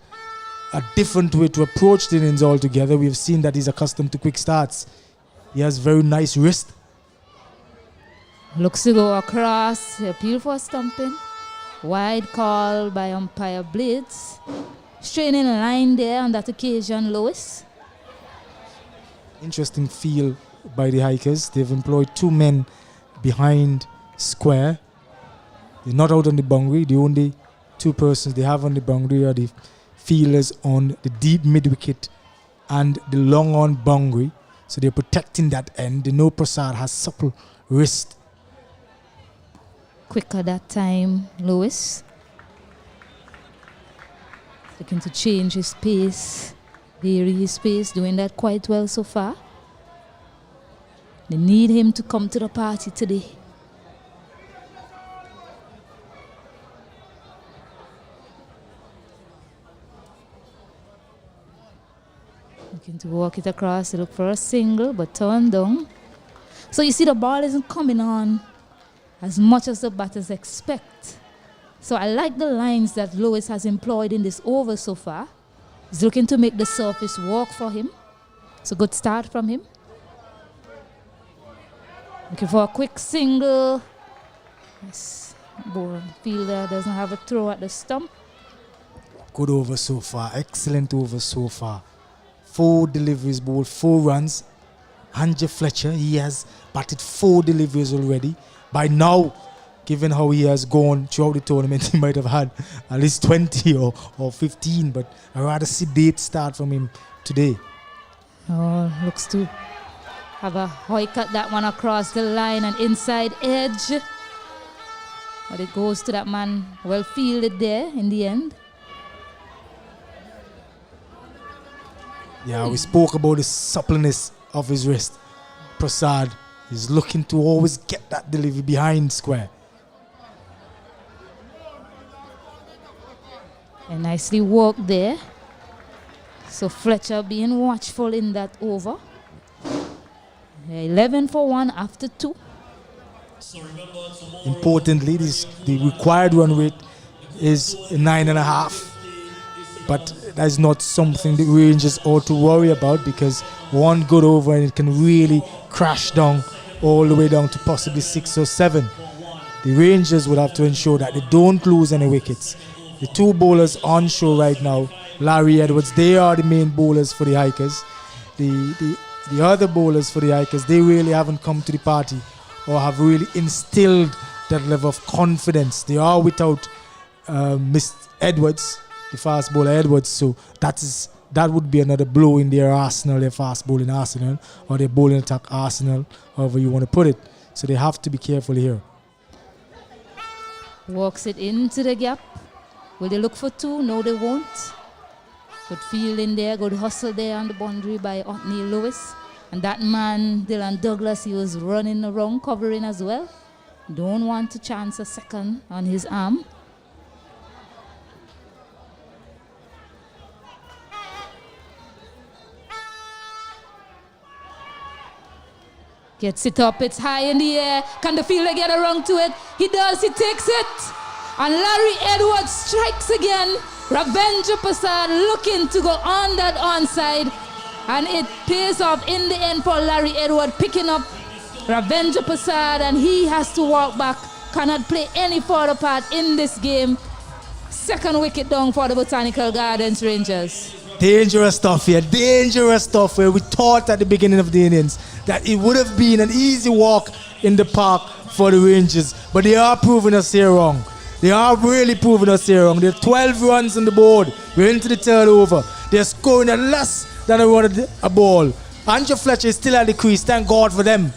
way to approach the innings altogether. We've seen that he's accustomed to quick starts. He has very nice wrist. Looks to go across. Appeal for stumping. Wide call by umpire Blades. Straining a line there on that occasion, Lewis. Interesting feel by the Hikers. They've employed 2 men behind square. They're not out on the boundary. The only 2 persons they have on the boundary are the fielders on the deep mid-wicket and the long-on boundary. So they're protecting that end. They know Prasad has supple wrist. Quicker that time, Lewis. Looking to change his pace, vary his pace, doing that quite well so far. They need him to come to the party today. Looking to walk it across to look for a single, but turned down. So you see the ball isn't coming on as much as the batters expect. So I like the lines that Lewis has employed in this over so far. He's looking to make the surface work for him. It's a good start from him. Looking for a quick single. Yes, ball fielder doesn't have a throw at the stump. Good over so far. Excellent over so far. 4 deliveries, ball, 4 runs. Andrew Fletcher, he has batted 4 deliveries already. By now, given how he has gone throughout the tournament, he might have had at least 20 or 15, but I rather sedate start from him today. Oh, looks to have a cut that one across the line and inside edge. But it goes to that man, well fielded there in the end. Yeah, we spoke about the suppleness of his wrist. Prasad is looking to always get that delivery behind square. And nicely worked there. So Fletcher being watchful in that over. 11 for 1 after 2. Importantly, the required run rate is 9.5. But that's not something the Rangers ought to worry about, because one good over and it can really crash down all the way down to possibly 6 or 7. The Rangers would have to ensure that they don't lose any wickets. The 2 bowlers on show right now, Larry Edwards, they are the main bowlers for the Hikers. The other bowlers for the Hikers, they really haven't come to the party or have really instilled that level of confidence. They are without Mr. Edwards, the fast bowler Edwards, so that would be another blow in their arsenal, their fast bowling arsenal, or their bowling attack arsenal, however you want to put it. So they have to be careful here. Walks it into the gap. Will they look for 2? No, they won't. Good fielding there, good hustle there on the boundary by Otney Lewis. And that man, Dylan Douglas, he was running around, covering as well. Don't want to chance a second on his arm. Gets it up, it's high in the air. Can the fielder get around to it? He does, he takes it. And Larry Edwards strikes again. Ravendra Prasad looking to go on that onside. And it pays off in the end for Larry Edwards, picking up Ravendra Prasad, and he has to walk back. Cannot play any further part in this game. Second wicket down for the Botanical Gardens Rangers. Dangerous stuff here, dangerous stuff where we thought at the beginning of the innings that it would have been an easy walk in the park for the Rangers, but they are proving us here wrong. They are really proving us here wrong. There are 12 runs on the board. We're into the 3rd over. They're scoring at less than a run a ball. Andrew Fletcher is still at the crease, thank God for them.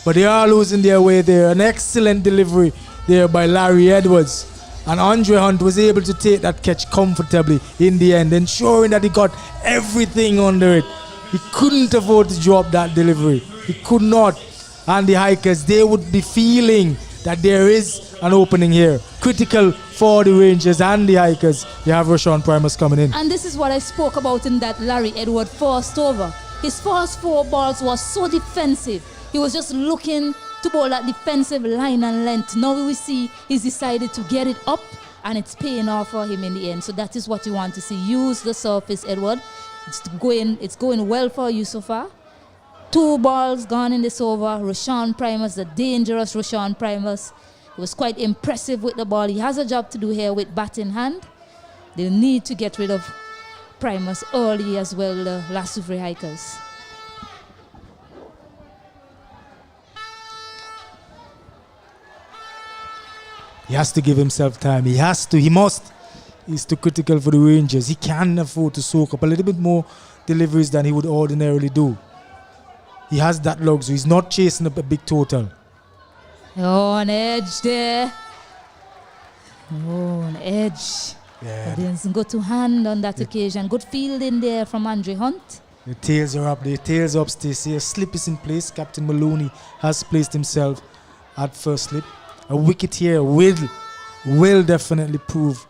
But they are losing their way there. An excellent delivery there by Larry Edwards. And Andre Hunt was able to take that catch comfortably in the end, ensuring that he got everything under it. He couldn't afford to drop that delivery. He could not. And the Hikers, they would be feeling that there is an opening here. critical for the Rangers and the Hikers. You have Rashawn Primus coming in. And this is what I spoke about in that Larry Edward first over. His first 4 balls was so defensive. He was just looking to bowl that defensive line and length. Now we see he's decided to get it up, and it's paying off for him in the end. So that is what you want to see. Use the surface, Edward. It's going well for you so far. 2 balls gone in this over. Rashawn Primus, the dangerous Rashawn Primus. He was quite impressive with the ball. He has a job to do here with bat in hand. They'll need to get rid of Primus early as well, the Lasuvre Hikers. He has to give himself time. He has to. He must. He's too critical for the Rangers. He can afford to soak up a little bit more deliveries than he would ordinarily do. He has that luxury. He's not chasing up a big total. Oh, on edge there. Oh, on edge. Yeah. But didn't go to hand on that occasion. Good fielding there from Andre Hunt. The tails are up. The tails up, Stacey. A slip is in place. Captain Maloney has placed himself at first slip. A wicket here will definitely prove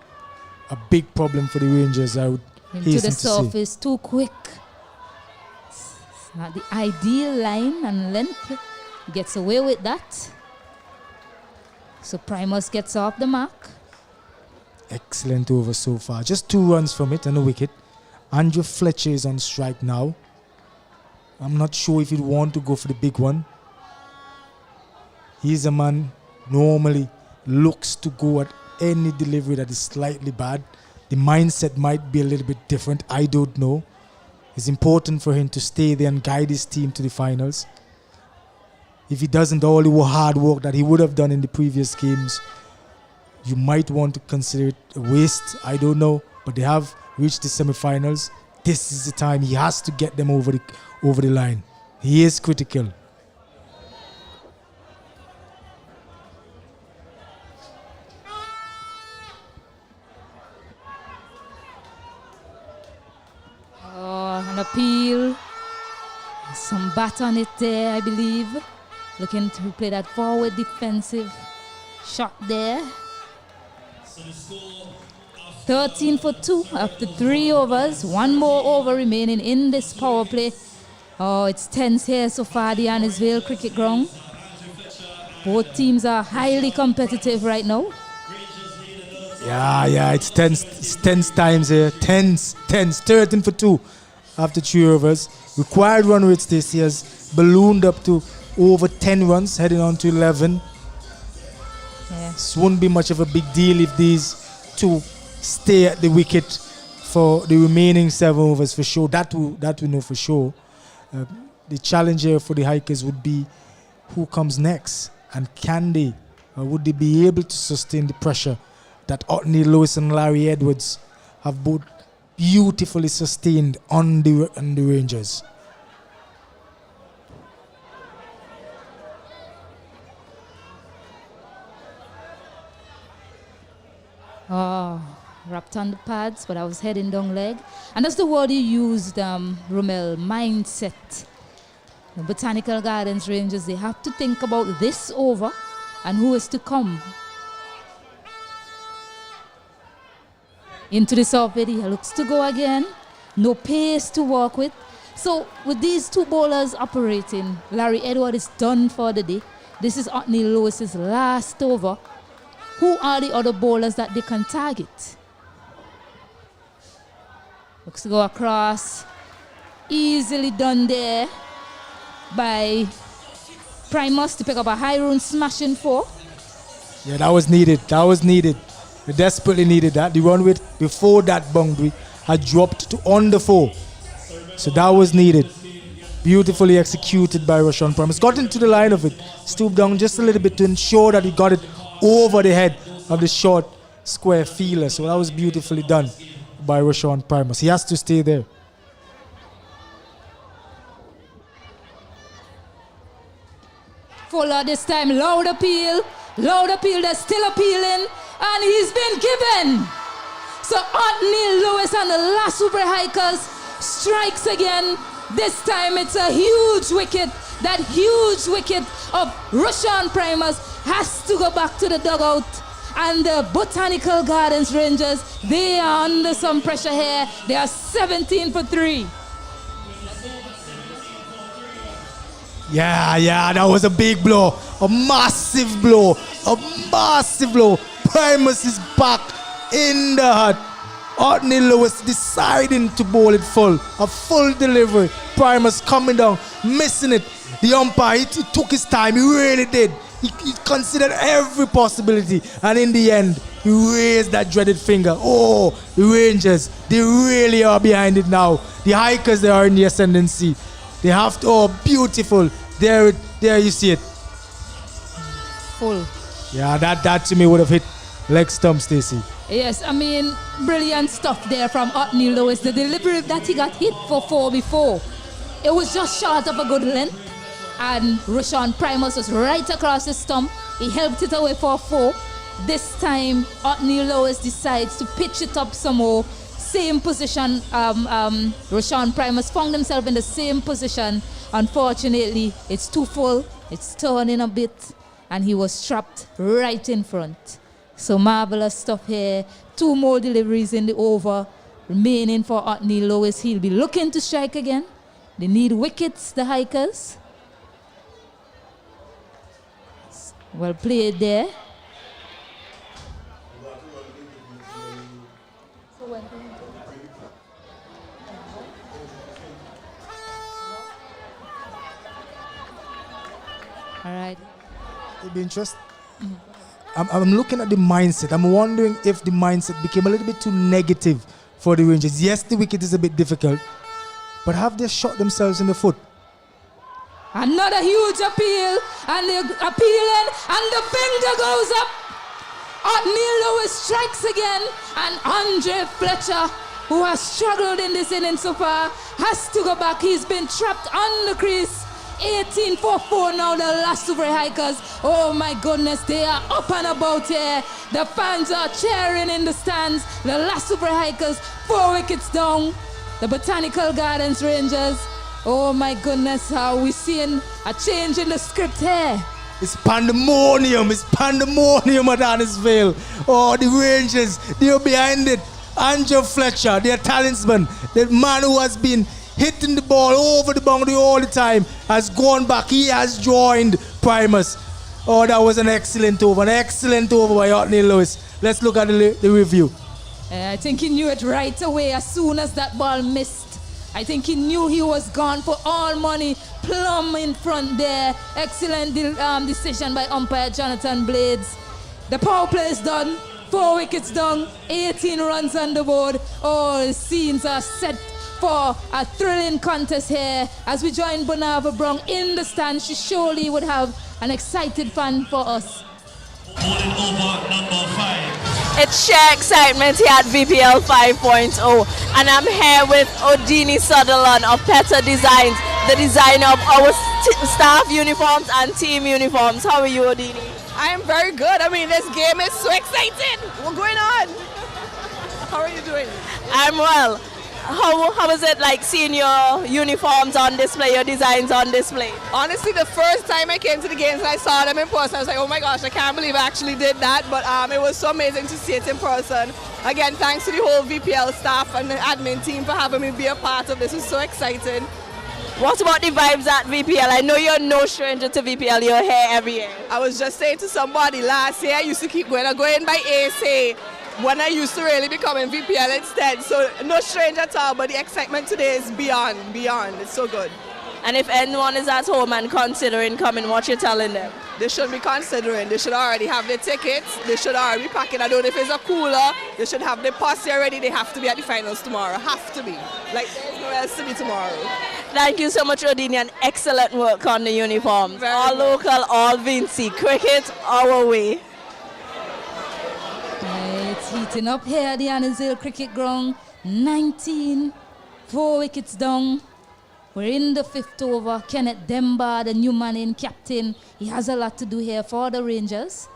a big problem for the Rangers, I would Into hasten the to say. surface, too quick. It's not the ideal line and length. Gets away with that. So Primus gets off the mark. Excellent over so far. Just 2 runs from it and a wicket. Andrew Fletcher is on strike now. I'm not sure if he'd want to go for the big one. He's a man normally looks to go at any delivery that is slightly bad. The mindset might be a little bit different. I don't know. It's important for him to stay there and guide his team to the finals. If he doesn't all the hard work that he would have done in the previous games, you might want to consider it a waste. I don't know. But they have reached the semi-finals. This is the time he has to get them over the line. He is critical. Oh, an appeal. Some bat on it there, I believe. Looking to play that forward defensive shot there. 13 for 2 after 3 overs. 1 more over remaining in this power play. Oh, it's tense here so far, the Annisvale Cricket Ground. Both teams are highly competitive right now. Yeah, it's tense times here. Tense. 13 for 2 after 3 overs. Required run rate, Stacey, has ballooned up to over 10 runs, heading on to 11. Yeah. This won't be much of a big deal if these 2 stay at the wicket for the remaining 7 overs for sure. That we know for sure. The challenge here for the Hikers would be who comes next, and can they, or would they be able to sustain the pressure that Otney Lewis and Larry Edwards have both beautifully sustained on the Rangers. Oh, wrapped on the pads, but I was heading down leg. And that's the word you used, Romel, mindset. The Botanical Gardens Rangers, they have to think about this over and who is to come. Into the soft bed, he looks to go again. No pace to work with. So with these 2 bowlers operating, Larry Edward is done for the day. This is Otney Lewis's last over. Who are the other bowlers that they can target? Looks to go across. Easily done there by Primus to pick up a high run smashing 4. Yeah, that was needed. They desperately needed that. The run rate before that boundary had dropped to under 4. So that was needed. Beautifully executed by Rashawn Primus. Got into the line of it. Stooped down just a little bit to ensure that he got it over the head of the short square fielder. So that was beautifully done by Rashawn Primus. He has to stay there. Fuller this time, loud appeal, they're still appealing, and he's been given. So Otney Lewis and the Lasuvre Hikers strikes again. This time it's a huge wicket. That huge wicket of Rashawn Primus has to go back to the dugout. And the Botanical Gardens Rangers, they are under some pressure here. They are 17 for 3. Yeah, that was a big blow. A massive blow. Primus is back in the hut. Otney Lewis deciding to bowl it full. A full delivery. Primus coming down, missing it. The umpire, he took his time. He really did. He considered every possibility. And in the end, he raised that dreaded finger. Oh, the Rangers, they really are behind it now. The Hikers, they are in the ascendancy. They have to, oh, beautiful. There you see it. Full. Yeah, that to me would have hit leg stump, Stacey. Yes, I mean, brilliant stuff there from Otney Lewis. The delivery that he got hit for 4 before, it was just short of a good length. And Rashawn Primus was right across the stump. He helped it away for 4. This time, Otney Lewis decides to pitch it up some more. Same position. Rashawn Primus found himself in the same position. Unfortunately, it's too full. It's turning a bit. And he was trapped right in front. So marvelous stuff here. 2 more deliveries in the over remaining for Otney Lewis. He'll be looking to strike again. They need wickets, the Hikers. Well played there. All right. It'd be interesting. I'm looking at the mindset. I'm wondering if the mindset became a little bit too negative for the Rangers. Yes, the wicket is a bit difficult, but have they shot themselves in the foot? Another huge appeal, and they're appealing, and the finger goes up. Otney Lewis strikes again, and Andre Fletcher, who has struggled in this inning so far, has to go back. He's been trapped on the crease. 18 for 4 now, the Lasuvre Hikers. Oh my goodness, they are up and about here. The fans are cheering in the stands. The Lasuvre Hikers, 4 wickets down. The Botanical Gardens Rangers. Oh my goodness, how we seeing a change in the script here. It's pandemonium at Annisvale. Oh, the Rangers, they're behind it. Andrew Fletcher, their talisman, the man who has been hitting the ball over the boundary all the time, has gone back. He has joined Primus. Oh, that was an excellent over by Otney Lewis. Let's look at the review. I think he knew it right away as soon as that ball missed. I think he knew he was gone for all money. Plumb in front there. Excellent decision by umpire Jonathan Blades. The power play is done. 4 wickets down. 18 runs on the board. All scenes are set for a thrilling contest here. As we join Bonava Brown in the stand, she surely would have an excited fan for us. Bowling over number 5. It's sheer excitement here at VPL 5.0, and I'm here with Odini Sutherland of Petter Designs, the designer of our staff uniforms and team uniforms. How are you, Odini? I am very good. I mean, this game is so exciting. What's going on? How are you doing? I'm well. How was it like seeing your uniforms on display, your designs on display? Honestly, the first time I came to the games and I saw them in person, I was like, oh my gosh, I can't believe I actually did that. But it was so amazing to see it in person. Again, thanks to the whole VPL staff and the admin team for having me be a part of this. It's so exciting. What about the vibes at VPL? I know you're no stranger to VPL. You're here every year. I was just saying to somebody last year, I used to keep going by ASA. When I used to really become in VPL instead. So no stranger at all, but the excitement today is beyond. It's so good. And if anyone is at home and considering coming, what you telling them? They should be considering. They should already have their tickets. They should already be packing. I don't know if it's a cooler. They should have their posse already. They have to be at the finals tomorrow. Have to be. Like there's nowhere else to be tomorrow. Thank you so much, Odini, and excellent work on the uniforms. All local, all Vinci. Cricket our way. It's heating up here at the Annisvale Cricket Ground. 19, 4 wickets down. We're in the 5th over. Kenneth Demba, the new man in captain. He has a lot to do here for the Rangers.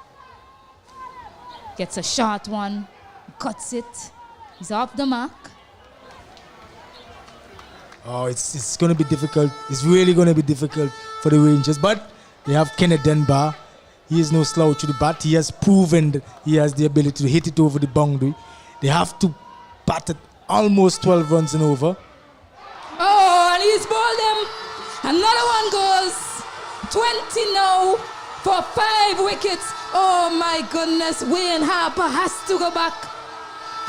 Gets a short one, cuts it. He's off the mark. Oh, it's going to be difficult. It's really going to be difficult for the Rangers. But they have Kenneth Demba. He is no slouch to the bat. He has proven that he has the ability to hit it over the boundary. They have to bat at almost 12 runs and over. Oh, and he's bowled them. Another one goes. 20 now for 5 wickets. Oh my goodness, Wayne Harper has to go back.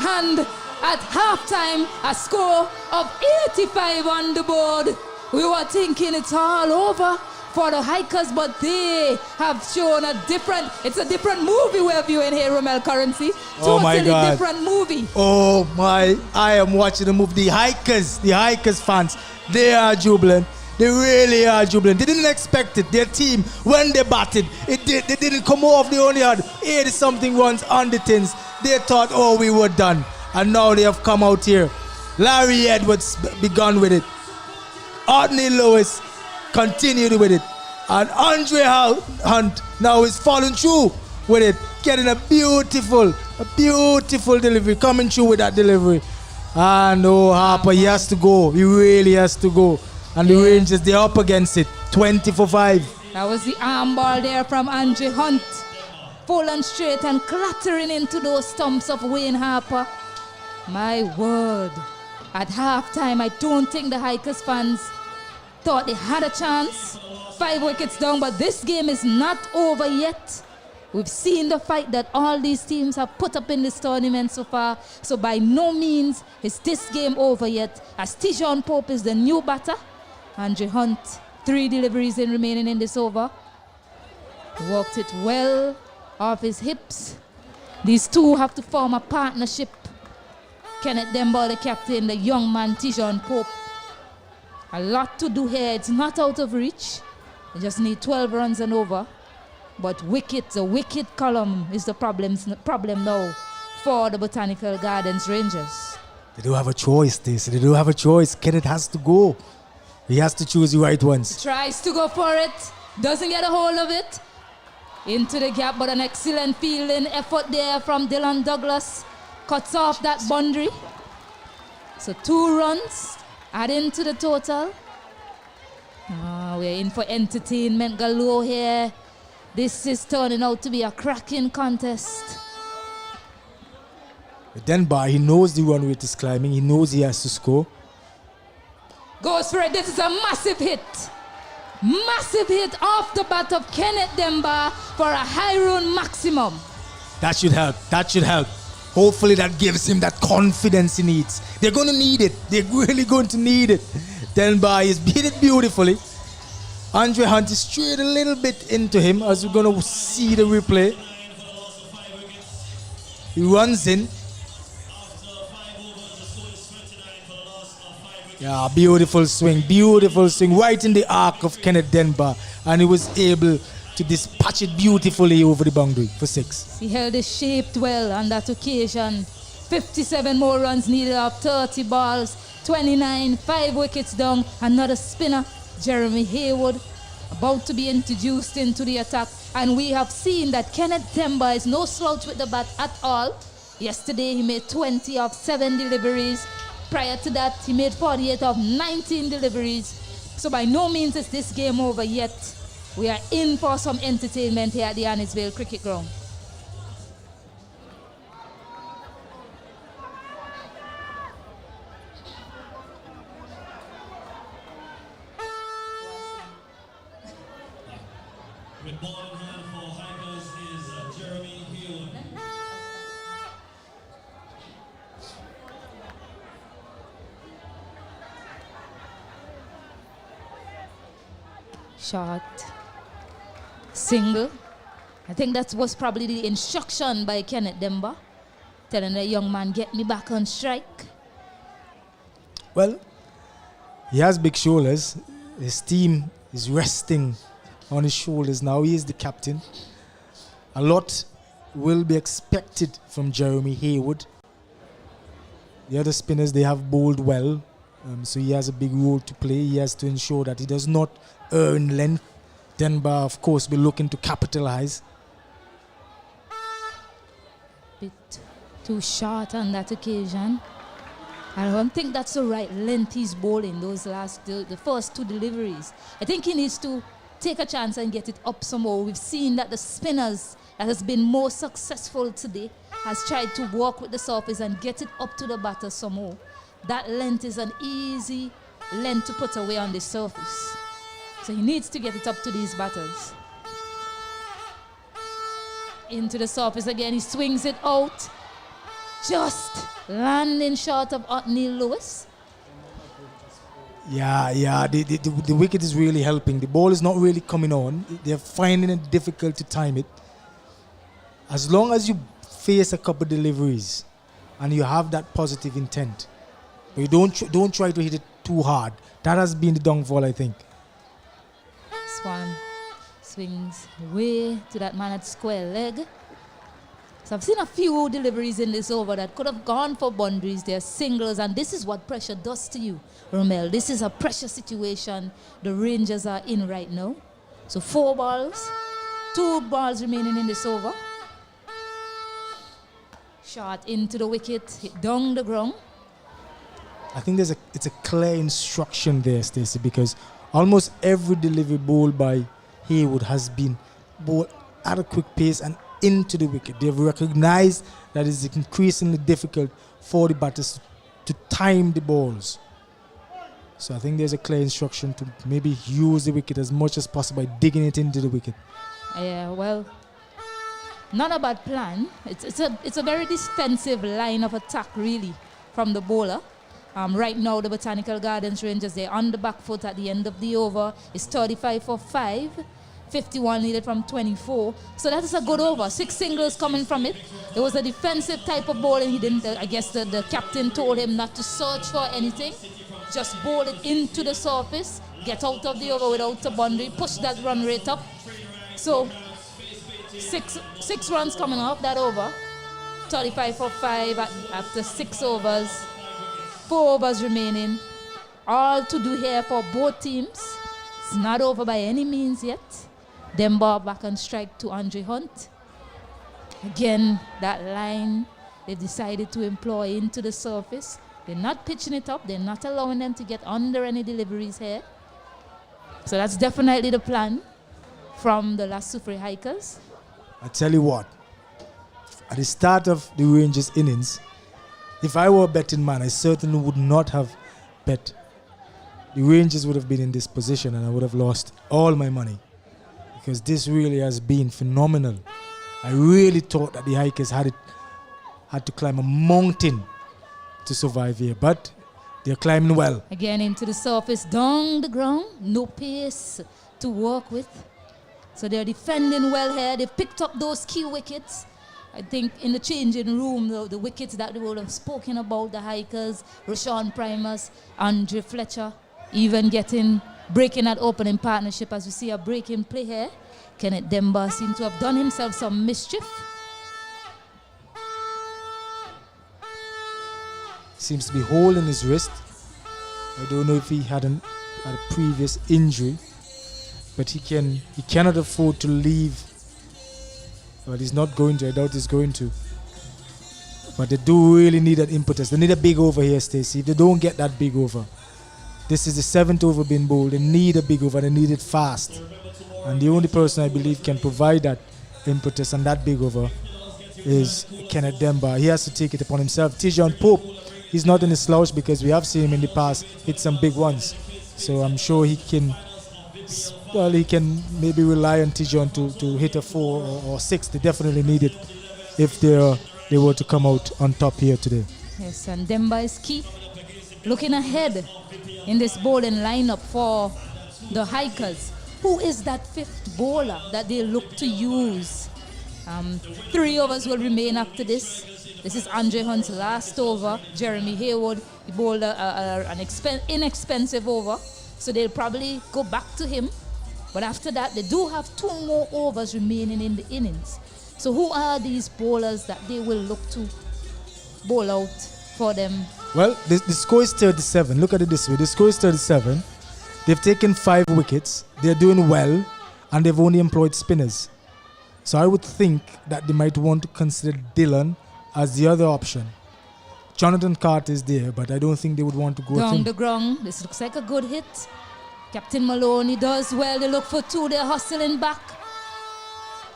And at halftime, a score of 85 on the board. We were thinking it's all over for the Hikers, but they have shown it's a different movie we're viewing here, Romel Currency. Oh my God. Different movie. Oh my, I am watching the movie. The Hikers fans, they are jubilant. They really are jubilant. They didn't expect it. Their team, when they batted, they didn't come off. They only had 80-something runs on the tins. They thought, oh, we were done. And now they have come out here. Larry Edwards begun with it. Rodney Lewis continued with it. And Andre Hunt now is following through with it. Getting a beautiful delivery. Coming through with that delivery. And oh, Harper, he has to go. He really has to go. And the Rangers, they're up against it. 20 for 5. That was the arm ball there from Andre Hunt. Full and straight and clattering into those stumps of Wayne Harper. My word. At halftime, I don't think the Hikers fans thought they had a chance. 5 wickets down, but this game is not over yet. We've seen the fight that all these teams have put up in this tournament so far. So by no means is this game over yet. As Tijon Pope is the new batter. Andre Hunt, 3 deliveries remaining in this over. Walked it well off his hips. These two have to form a partnership. Kenneth Demba, the captain, the young man Tijon Pope. A lot to do here. It's not out of reach. They just need 12 runs and over. But the wicket column is the problem now for the Botanical Gardens Rangers. They don't have a choice, They don't have a choice. Kenneth has to go. He has to choose the right ones. Tries to go for it. Doesn't get a hold of it. Into the gap, but an excellent fielding effort there from Dylan Douglas. Cuts off that boundary. So 2 runs adding to the total. We're in for entertainment galore here. This is turning out to be a cracking contest. But Denbar, he knows the run rate is climbing. He knows he has to score. Goes for it. This is a massive hit. Massive hit off the bat of Kenneth Demba for a high run maximum. That should help. Hopefully that gives him that confidence he needs. They're going to need it. They're really going to need it. Denbar has beat it beautifully. Andre Hunt is straight a little bit into him as we're going to see the replay. He runs in. Yeah, beautiful swing right in the arc of Kenneth Denbar, and he was able to dispatch it beautifully over the boundary for 6. He held it shaped well on that occasion. 57 more runs needed off 30 balls, 29, 5 wickets down. Another spinner, Jeremy Haywood, about to be introduced into the attack, and we have seen that Kenneth Demba is no slouch with the bat at all. Yesterday he made 20 of 7 deliveries. Prior to that, he made 48 of 19 deliveries. So by no means is this game over yet. We are in for some entertainment here at the Annisvale Cricket Ground. With ball in hand for Hikers is Jeremy Haywood. Shot, single. I think that was probably the instruction by Kenneth Demba, telling the young man, get me back on strike. Well, he has big shoulders. His team is resting on his shoulders now. He is the captain. A lot will be expected from Jeremy Haywood. The other spinners, they have bowled well. So he has a big role to play. He has to ensure that he does not earn length. Denbar, of course, will looking to capitalize. Bit too short on that occasion. I don't think that's the right length he's bowling, the first 2 deliveries. I think he needs to take a chance and get it up somehow. We've seen that the spinners that has been more successful today has tried to walk with the surface and get it up to the batter somehow. That length is an easy length to put away on the surface. So he needs to get it up to these batters. Into the surface again, he swings it out. Just landing short of Otney Lewis. Yeah, the wicket is really helping. The ball is not really coming on. They're finding it difficult to time it. As long as you face a couple deliveries and you have that positive intent, but you don't try to hit it too hard. That has been the downfall, I think. Swan swings way to that man at square leg. So I've seen a few deliveries in this over that could have gone for boundaries. They're singles, and this is what pressure does to you, Romel. This is a pressure situation the Rangers are in right now. So 4 balls, 2 balls remaining in this over. Shot into the wicket, hit down the ground. I think it's a clear instruction there, Stacey, because almost every delivery bowled by Haywood has been bowled at a quick pace and into the wicket. They've recognized that it's increasingly difficult for the batters to time the balls. So I think there's a clear instruction to maybe use the wicket as much as possible by digging it into the wicket. Yeah, well, not a bad plan. It's a very defensive line of attack, really, from the bowler. Right now, the Botanical Gardens Rangers, they're on the back foot at the end of the over. It's 35 for 5, 51 needed from 24. So that is a good over. 6 singles coming from it. It was a defensive type of bowling. He didn't. I guess the captain told him not to search for anything. Just bowl it into the surface. Get out of the over without a boundary. Push that run rate up. So 6 runs coming off that over. 35 for 5 after 6 overs. 4 overs remaining. All to do here for both teams. It's not over by any means yet. Demba back on strike to Andre Hunt. Again, that line they've decided to employ into the surface. They're not pitching it up. They're not allowing them to get under any deliveries here. So that's definitely the plan from the last Sufre Hikers. I tell you what, at the start of the Rangers innings, if I were a betting man, I certainly would not have bet. The Rangers would have been in this position and I would have lost all my money, because this really has been phenomenal. I really thought that the Hikers had to climb a mountain to survive here, but they're climbing well. Again into the surface, down the ground, no pace to work with. So they're defending well here. They've picked up those key wickets. I think in the changing room, the wickets that they would have spoken about, the Hikers, Rashawn Primus, Andre Fletcher, even breaking that opening partnership as we see a breaking play here. Kenneth Demba seems to have done himself some mischief. Seems to be holding his wrist. I don't know if he had a previous injury, but he cannot afford to leave. Well, he's not going to. I doubt he's going to. But they do really need that impetus. They need a big over here, Stacey. If they don't get that big over, this is the 7th over being bowled. They need a big over. They need it fast. And the only person I believe can provide that impetus and that big over is Kenneth Demba. He has to take it upon himself. Tijon Pope, he's not in a slouch because we have seen him in the past hit some big ones. So I'm sure he can maybe rely on Tijon to hit a 4 or 6. They definitely need it if they were to come out on top here today. Yes, and Demba is key. Looking ahead in this bowling lineup for the Hikers, who is that 5th bowler that they look to use? 3 overs will remain after this. This is Andre Hunt's last over. Jeremy Haywood, he bowled an inexpensive over, so they'll probably go back to him. But after that, they do have 2 more overs remaining in the innings. So who are these bowlers that they will look to bowl out for them? Well, the score is 37. Look at it this way. The score is 37. They've taken 5 wickets. They're doing well, and they've only employed spinners. So I would think that they might want to consider Dillon as the other option. Jonathan Carter is there, but I don't think they would want to go down with him. the ground. This looks like a good hit. Captain Maloney does well. They look for two. They're hustling back.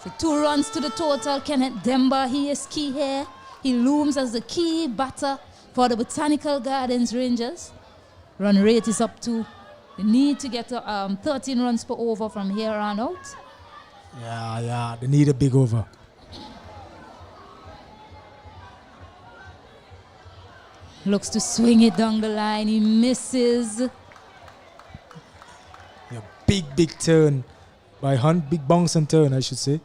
So 2 runs to the total. Kenneth Demba, he is key here. He looms as the key batter for the Botanical Gardens Rangers. Run rate is up to, they need to get 13 runs per over from here on out. Yeah, they need a big over. Looks to swing it down the line. He misses. Big turn by Hunt. Big bounce and turn, I should say.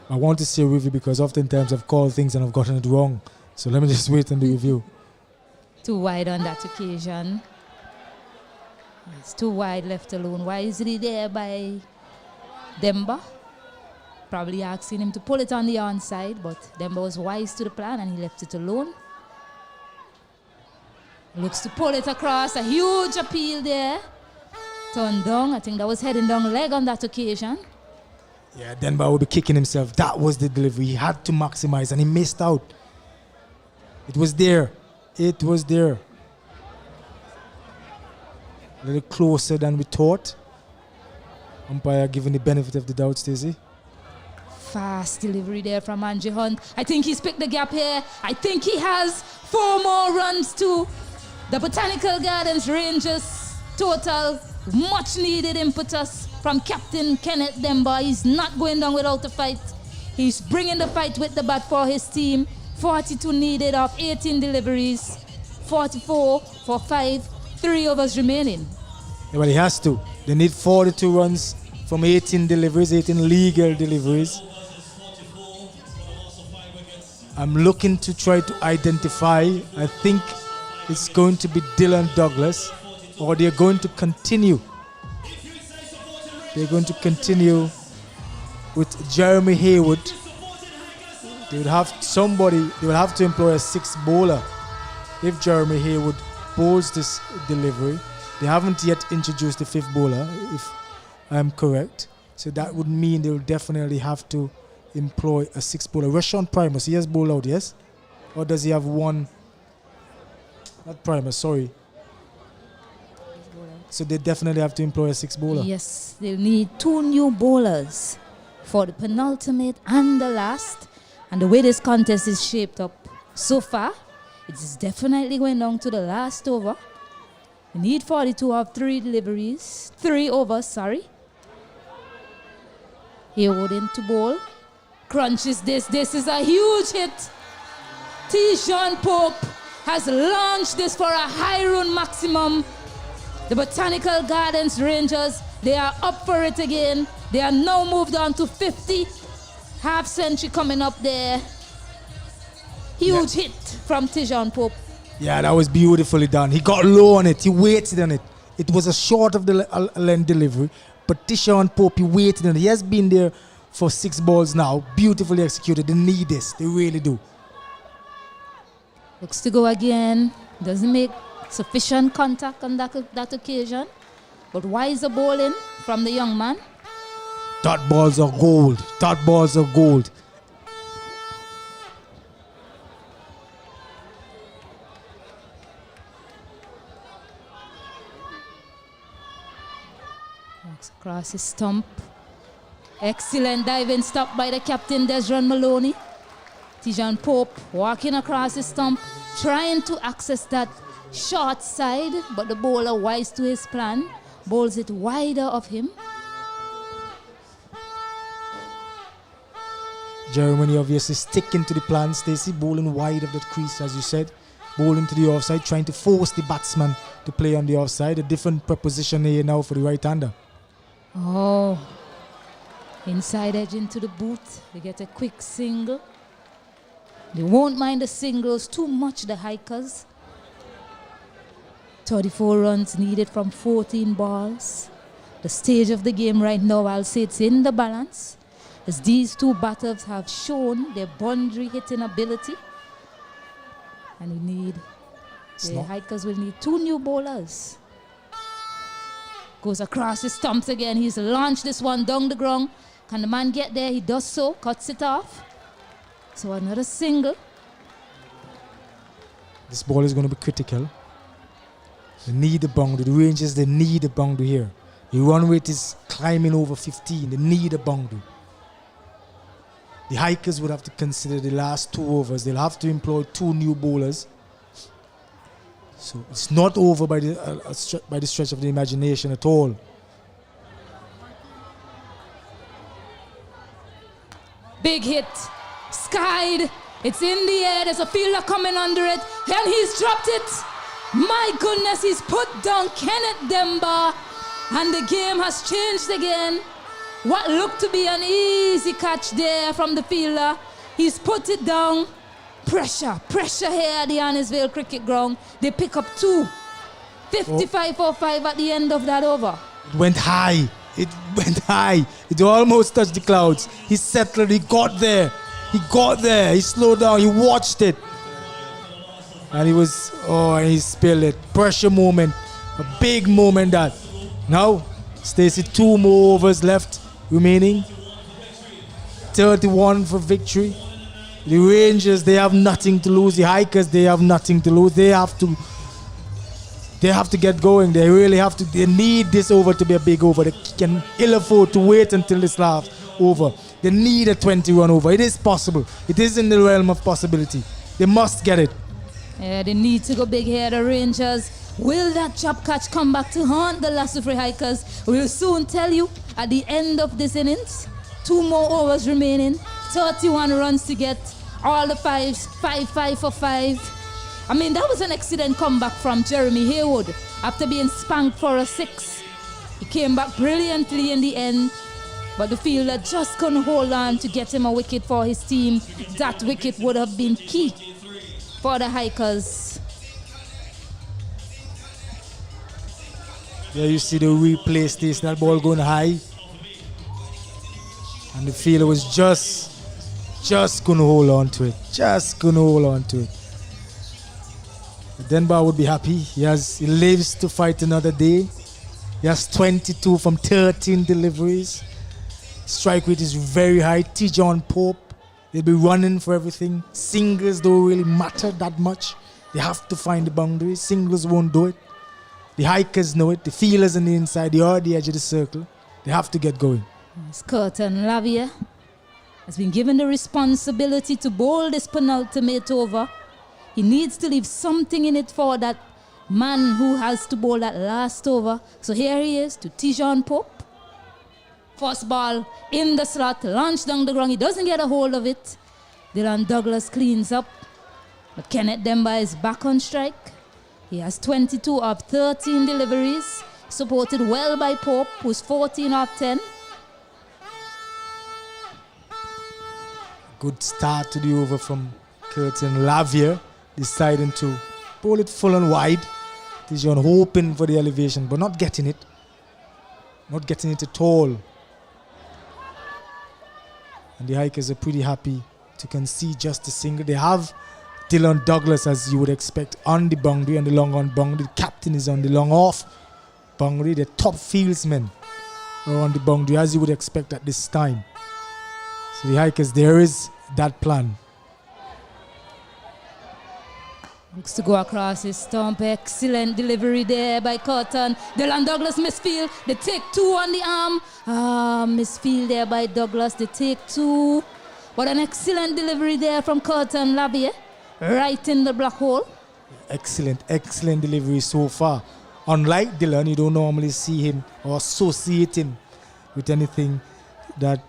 I want to say review because oftentimes I've called things and I've gotten it wrong. So let me just wait on the review. Too wide on that occasion. It's too wide, left alone. Wisely there by Demba. Probably asking him to pull it on the onside, but Demba was wise to the plan and he left it alone. Looks to pull it across. A huge appeal there. Turned down. I think that was heading down leg on that occasion. Yeah, Denver will be kicking himself. That was the delivery. He had to maximize and he missed out. It was there. It was there. A little closer than we thought. Umpire giving the benefit of the doubt, Stacey. Fast delivery there from Angie Hunt. I think he's picked the gap here. I think he has 4 more runs to the Botanical Gardens Rangers total. Much needed impetus from Captain Kenneth Demba. He's not going down without a fight. He's bringing the fight with the bat for his team. 42 needed of 18 deliveries. 44 for 5. 3 overs remaining. Yeah, well, he has to. They need 42 runs from 18 deliveries, 18 legal deliveries. I'm looking to try to identify. I think it's going to be Dylan Douglas. Or they're going to continue. They're going to continue with Jeremy Haywood. They would have somebody, they will have to employ a 6th bowler if Jeremy Haywood bowls this delivery. They haven't yet introduced the 5th bowler, if I'm correct. So that would mean they will definitely have to employ a 6th bowler. Rashawn Primus, he has bowled out, yes? Or does he have one? Not Primus, sorry. So they definitely have to employ a 6th bowler. Yes, they'll need 2 new bowlers for the penultimate and the last. And the way this contest is shaped up so far, it is definitely going down to the last over. We need 42 of 3 overs, sorry. Haywood into bowl. Crunches this. This is a huge hit. Tijan Pope has launched this for a high run maximum. The Botanical Gardens Rangers, they are up for it again. They are now moved on to 50. Half century coming up there. Huge hit from Tijan Pope. Yeah, that was beautifully done. He got low on it. He waited on it. It was a short of the length delivery, but Tijan Pope, he waited on it. He has been there for 6 balls now. Beautifully executed. They need this. They really do. Looks to go again. Doesn't make sufficient contact on that occasion, but wiser bowling from the young man. Dot balls are gold. Dot balls are gold. Walks across his stump. Excellent diving stop by the captain, Desron Maloney. Tijan Pope walking across his stump, trying to access that short side, but the bowler, wise to his plan, bowls it wider of him. Germany obviously sticking to the plan. Stacey bowling wide of that crease, as you said, bowling to the offside, trying to force the batsman to play on the offside. A different proposition here now for the right-hander. Oh, inside edge into the boot. They get a quick single. They won't mind the singles too much, the hikers. 34 runs needed from 14 balls. The stage of the game right now, I'll say it's in the balance, as these 2 batters have shown their boundary hitting ability. And the hikers will need 2 new bowlers. Goes across his stumps again. He's launched this one down the ground. Can the man get there? He does so, cuts it off. So another single. This ball is going to be critical. They need the boundary. The Rangers, they need the boundary here. The run rate is climbing over 15. They need a boundary. The Hikers would have to consider the last 2 overs. They'll have to employ 2 new bowlers. So it's not over by the stretch of the imagination at all. Big hit. Skied. It's in the air. There's a fielder coming under it. And he's dropped it. My goodness, he's put down Kenneth Demba. And the game has changed again. What looked to be an easy catch there from the fielder. He's put it down. Pressure here at the Annisvale Cricket Ground. They pick up 2. 55 for 5 at the end of that over. It went high. It went high. It almost touched the clouds. He settled. He got there. He slowed down. He watched it. And he spilled it. Pressure moment. A big moment that. Now, Stacey, 2 more overs left remaining. 31 for victory. The Rangers, they have nothing to lose. The Hikers, they have nothing to lose. They have to get going. They really have to. They need this over to be a big over. They can ill afford to wait until this last over. They need a 20-run over. It is possible. It is in the realm of possibility. They must get it. Yeah, they need to go big here, the Rangers. Will that chop catch come back to haunt the Lassufree Hikers? We'll soon tell you at the end of this innings. 2 more overs remaining. 31 runs to get. All the 5s. 5 for 5. I mean, that was an excellent comeback from Jeremy Haywood. After being spanked for a 6. He came back brilliantly in the end. But the fielder just couldn't hold on to get him a wicket for his team. That wicket would have been key for the Hikers. There you see the replay station, that ball going high. And the fielder was just going to hold on to it. Denver would be happy. He lives to fight another day. He has 22 from 13 deliveries. Strike rate is very high. T-John Pope, they'll be running for everything. Singles don't really matter that much. They have to find the boundaries. Singles won't do it. The Hikers know it. The fielders on the inside, they are at the edge of the circle. They have to get going. Curtin Lavia has been given the responsibility to bowl this penultimate over. He needs to leave something in it for that man who has to bowl that last over. So here he is to T-John Pope. First ball in the slot, launched down the ground. He doesn't get a hold of it. Dylan Douglas cleans up. But Kenneth Demba is back on strike. He has 22 of 13 deliveries. Supported well by Pope, who's 14 of 10. Good start to the over from Curtin Lavia, deciding to bowl it full and wide. Tijon hoping for the elevation, but not getting it. Not getting it at all. And the Hikers are pretty happy to concede just a single. They have Dylan Douglas, as you would expect, on the boundary, on the long on boundary. The captain is on the long off boundary. The top fieldsmen are on the boundary, as you would expect at this time. So the Hikers, there is that plan. Looks to go across his stump. Excellent delivery there by Cotton. Dylan Douglas misfield. They take 2 on the arm. Misfield there by Douglas. They take 2. What an excellent delivery there from Cotton Lavia. Right in the black hole. Excellent delivery so far. Unlike Dylan, you don't normally see him or associate him with anything that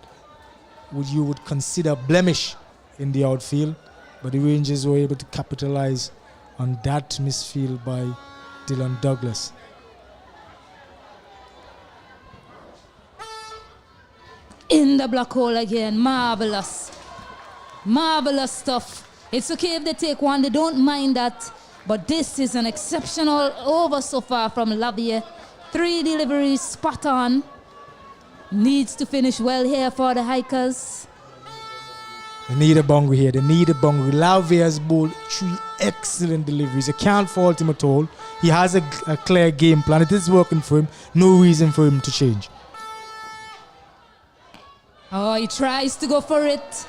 you would consider blemish in the outfield. But the Rangers were able to capitalize on that misfield by Dylan Douglas. In the black hole again. Marvelous stuff. It's okay if they take 1, they don't mind that. But this is an exceptional over so far from Lavia. 3 deliveries spot on. Needs to finish well here for the Hikers. They need a boundary here. Lavia has bowled 3 excellent deliveries. You can't fault him at all. He has a clear game plan. It is working for him. No reason for him to change. Oh, he tries to go for it.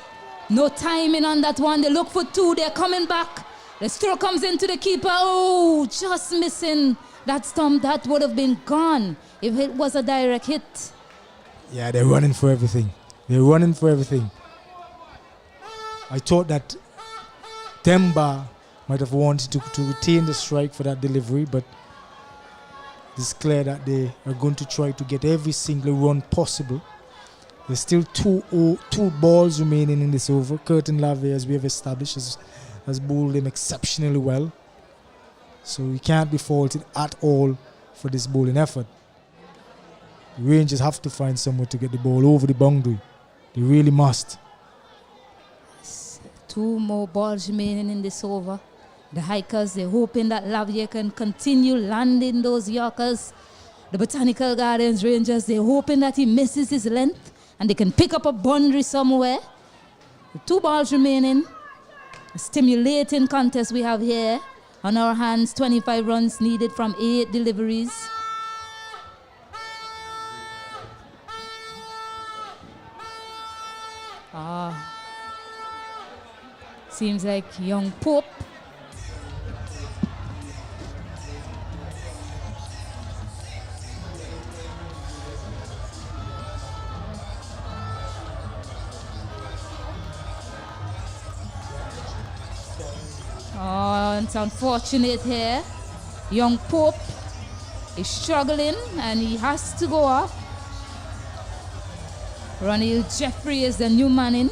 No timing on that one. They look for 2. They're coming back. The throw comes into the keeper. Oh, just missing That stump, that would have been gone if it was a direct hit. Yeah, they're running for everything. They're running for everything. I thought that Demba might have wanted to retain the strike for that delivery, but it's clear that they are going to try to get every single run possible. There's still two balls remaining in this over. Curtin Lavey, as we have established, has bowled him exceptionally well. So he can't be faulted at all for this bowling effort. The Rangers have to find somewhere to get the ball over the boundary. They really must. 2 more balls remaining in this over. The Hikers, they're hoping that Lavey can continue landing those Yorkers. The Botanical Gardens Rangers, they're hoping that he misses his length and they can pick up a boundary somewhere. The 2 balls remaining. A stimulating contest we have here. On our hands, 25 runs needed from 8 deliveries. Seems like young Pope. Oh, it's unfortunate here. Young Pope is struggling and he has to go off. Ronnie Jeffrey is the new man in.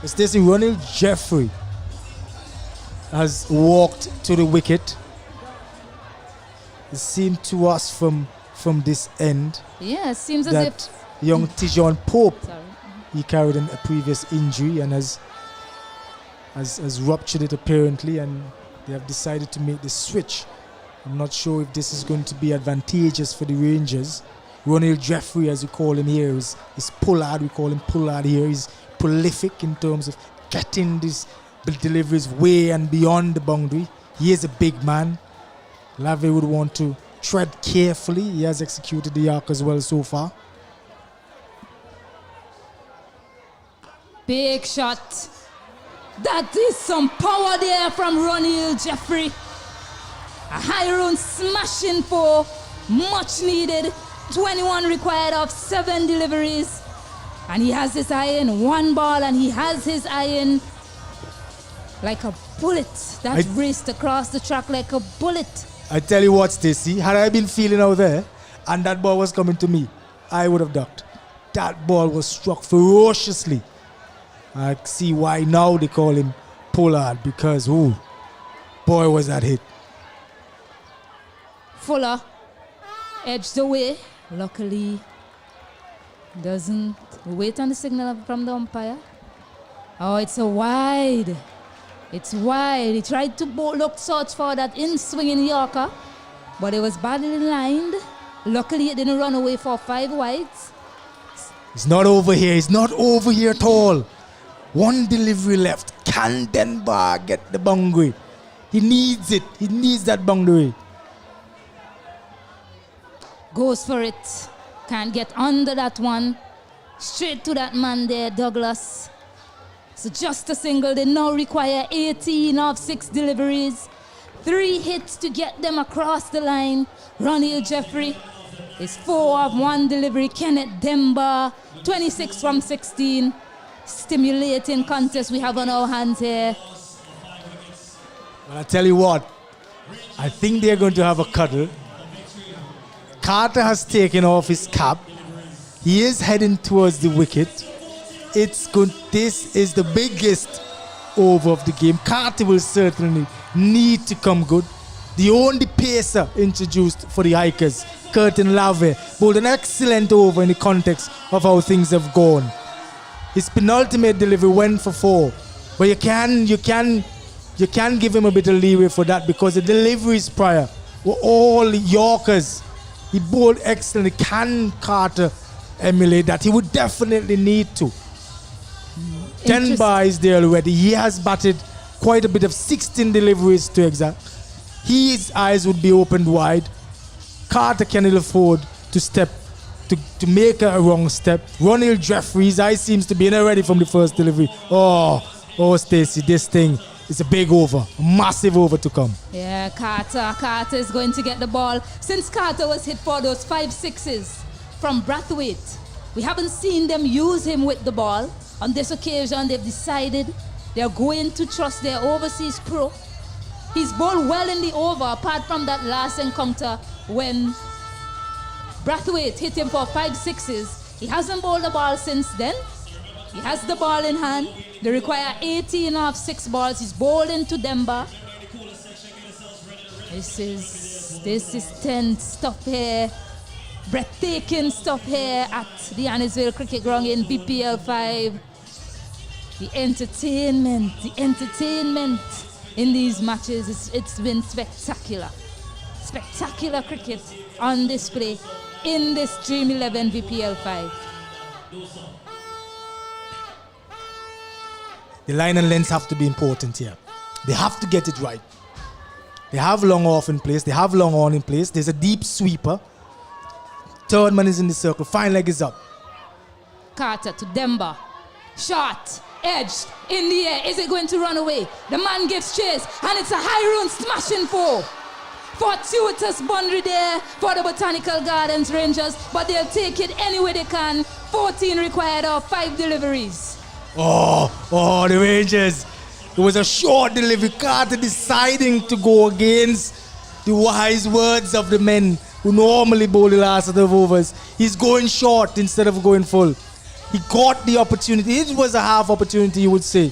Stacey, Ronnie Jeffrey has walked to the wicket. It seemed to us from this end. Yeah, it seems that as if young Tijon Pope, he carried a previous injury and has ruptured it apparently, and they have decided to make the switch. I'm not sure if this is going to be advantageous for the Rangers. Ronnie Jeffrey, as we call him here, is Pullard. We call him Pullard here. He's prolific in terms of getting these deliveries way and beyond the boundary. He is a big man. Lavey would want to tread carefully. He has executed the arc as well so far. big shot. That is some power there from Ronnie Jeffrey. A high run smashing for much needed. 21 required of 7 deliveries. And he has his iron, 1 ball, and he has his iron like a bullet that raced across the track like a bullet. I tell you what, Stacey, had I been feeling out there and that ball was coming to me, I would have ducked. That ball was struck ferociously. I see why now they call him Pollard, because, ooh, boy, was that hit. Fuller edged away. Luckily, doesn't wait on the signal from the umpire. Oh, it's a wide. It's wide. He tried to look search for that in-swinging Yorker, but it was badly lined. Luckily, it didn't run away for 5 wides. It's not over here. It's not over here at all. 1 delivery left. Can Denbar get the boundary? He needs it. He needs that boundary. Goes for it. Can't get under that one. Straight to that man there, Douglas. So just a single. They now require 18 of 6 deliveries. 3 hits to get them across the line. Ronnie Jeffrey is 4 of 1 delivery. Kenneth Demba, 26 from 16. Stimulating contest we have on our hands here. Well, I tell you what, I think they're going to have a cuddle. Carter has taken off his cap. He is heading towards the wicket. It's good. This is the biggest over of the game. Carter will certainly need to come good. The only pacer introduced for the Hikers, Curtin Lavey, bowled an excellent over in the context of how things have gone. His penultimate delivery went for 4, but you can give him a bit of leeway for that because the deliveries prior were all Yorkers. He bowled excellently. Can Carter emulate that? He would definitely need to. Denbar is there already. He has batted quite a bit of 16 deliveries to exact. His eyes would be opened wide. Carter can ill afford to make a wrong step. Ronnie Jeffrey's eye seems to be in already from the first delivery. Oh, Stacey, this thing It's a big over, a massive over to come. Yeah, Carter is going to get the ball. Since Carter was hit for those 5 sixes from Brathwaite, we haven't seen them use him with the ball. On this occasion, they've decided they're going to trust their overseas pro. He's bowled well in the over, apart from that last encounter when Brathwaite hit him for 5 sixes. He hasn't bowled the ball since then. He has the ball in hand. They require 18 off 6 balls. He's bowled into Demba. This is tense stuff here. Breathtaking stuff here at the Annisville Cricket Ground in VPL5. The entertainment in these matches, it's been spectacular. Spectacular cricket on display in this Dream 11 VPL5. The line and lengths have to be important here. They have to get it right. They have long off in place. They have long on in place. There's a deep sweeper. Third man is in the circle. Fine leg is up. Carter to Demba. Shot. Edged. In the air. Is it going to run away? The man gives chase. And it's a high run smashing 4. Fortuitous boundary there for the Botanical Gardens Rangers. But they'll take it any way they can. 14 required of 5 deliveries. Oh, the Rangers. It was a short delivery. Carter deciding to go against the wise words of the men who normally bowl the last set of overs. He's going short instead of going full. He caught the opportunity. It was a half opportunity, you would say.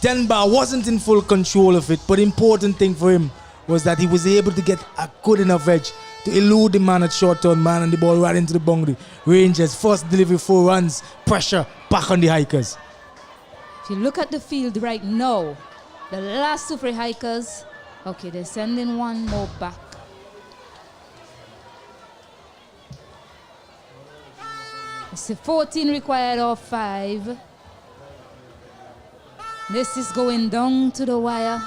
Denbar wasn't in full control of it, but the important thing for him was that he was able to get a good enough edge to elude the man at short turn man and the ball right into the boundary. Rangers, first delivery, 4 runs, pressure back on the Hikers. If you look at the field right now, the last 2 for Hikers, okay, they're sending one more back. It's a 14 required of 5. This is going down to the wire.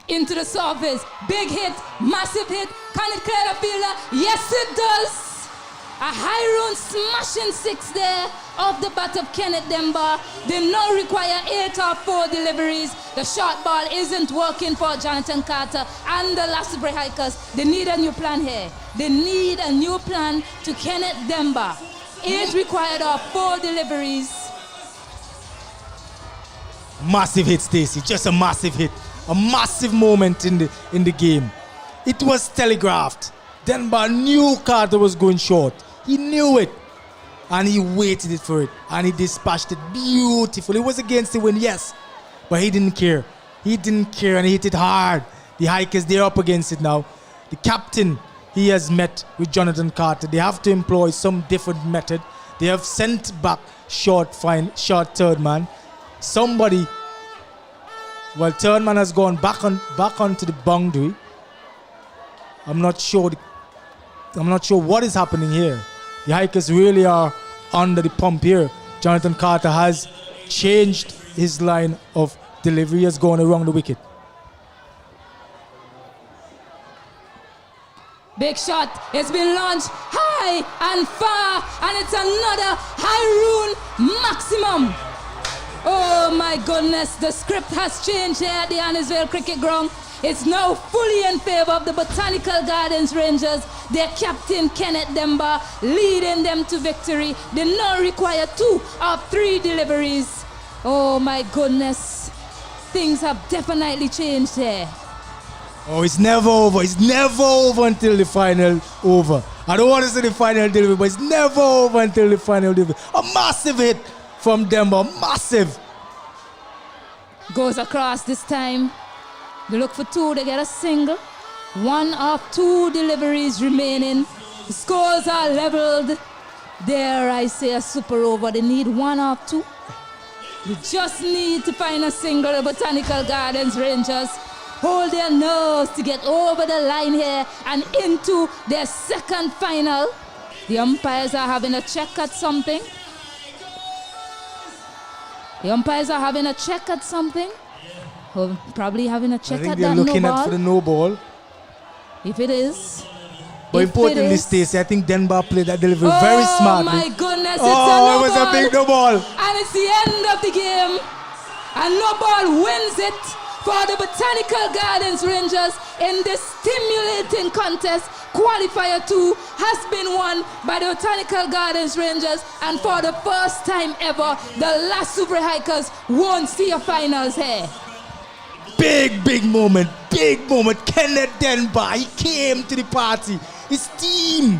Into the surface. Big hit, massive hit. Can it clear the fielder? Yes, it does. A high run smashing 6 there off the bat of Kenneth Demba. They now require 8 or 4 deliveries. The short ball isn't working for Jonathan Carter and the Lassebury Hikers. They need a new plan here. They need a new plan to Kenneth Demba. 8 required of 4 deliveries. Massive hit, Stacey. Just a massive hit. A massive moment in the game. It was telegraphed. Denver knew Carter was going short. He knew it. And he waited it for it. And he dispatched it beautifully. It was against the wind, yes. But he didn't care. He didn't care and he hit it hard. The Hikers, they're up against it now. The captain, he has met with Jonathan Carter. They have to employ some different method. They have sent back short third man. Somebody... Well, third man has gone back onto the boundary. I'm not sure what is happening here. The Hikers really are under the pump here. Jonathan Carter has changed his line of delivery. He has gone around the wicket. Big shot. It's been launched high and far, and it's another high rune maximum. Oh my goodness, the script has changed here at the Annisville Cricket Ground. It's now fully in favor of the Botanical Gardens Rangers. Their captain, Kenneth Demba, leading them to victory. They now require 2 of 3 deliveries. Oh my goodness, things have definitely changed here. Oh, it's never over. It's never over until the final over. I don't want to say the final delivery, but it's never over until the final delivery. A massive hit from Demba, massive. Goes across this time. They look for 2, they get a single. 1 of 2 deliveries remaining. The scores are leveled. There I say a super over. They need 1 of 2. They just need to find a single. The Botanical Gardens Rangers hold their nose to get over the line here and into their second final. The umpires are having a check at something. The umpires are having a check at something. Probably having a check at that no ball. They're looking at for the no ball. If it is, But If importantly, it is- Stacey, I think Denver played that delivery very smartly. Oh my goodness, it's Oh, a it was no a big no ball. And it's the end of the game. And no ball wins it for the Botanical Gardens Rangers in this stimulating contest. Qualifier 2 has been won by the Botanical Gardens Rangers, and for the first time ever, the last Super Hikers won't see a finals here. Big moment. Kenneth Denver, he came to the party. His team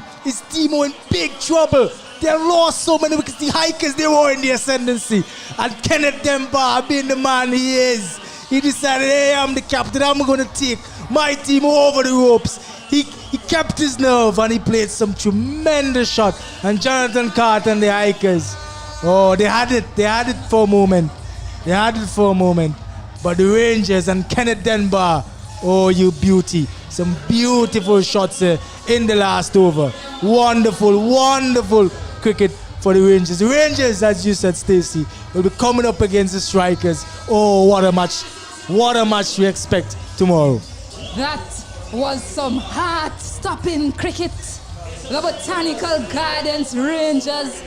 were in big trouble. They lost so many wickets. The Hikers, they were in the ascendancy. And Kenneth Denver, being the man he is, he decided, hey, I'm the captain. I'm going to take my team over the ropes. He kept his nerve and he played some tremendous shot. And Jonathan Carter and the Hikers, oh, they had it for a moment. But the Rangers and Kenneth Denver, oh, you beauty. Some beautiful shots in the last over. Wonderful cricket for the Rangers. The Rangers, as you said, Stacey, will be coming up against the Strikers. Oh, what a match. What a match we expect tomorrow. That was some heart-stopping cricket. The Botanical Gardens Rangers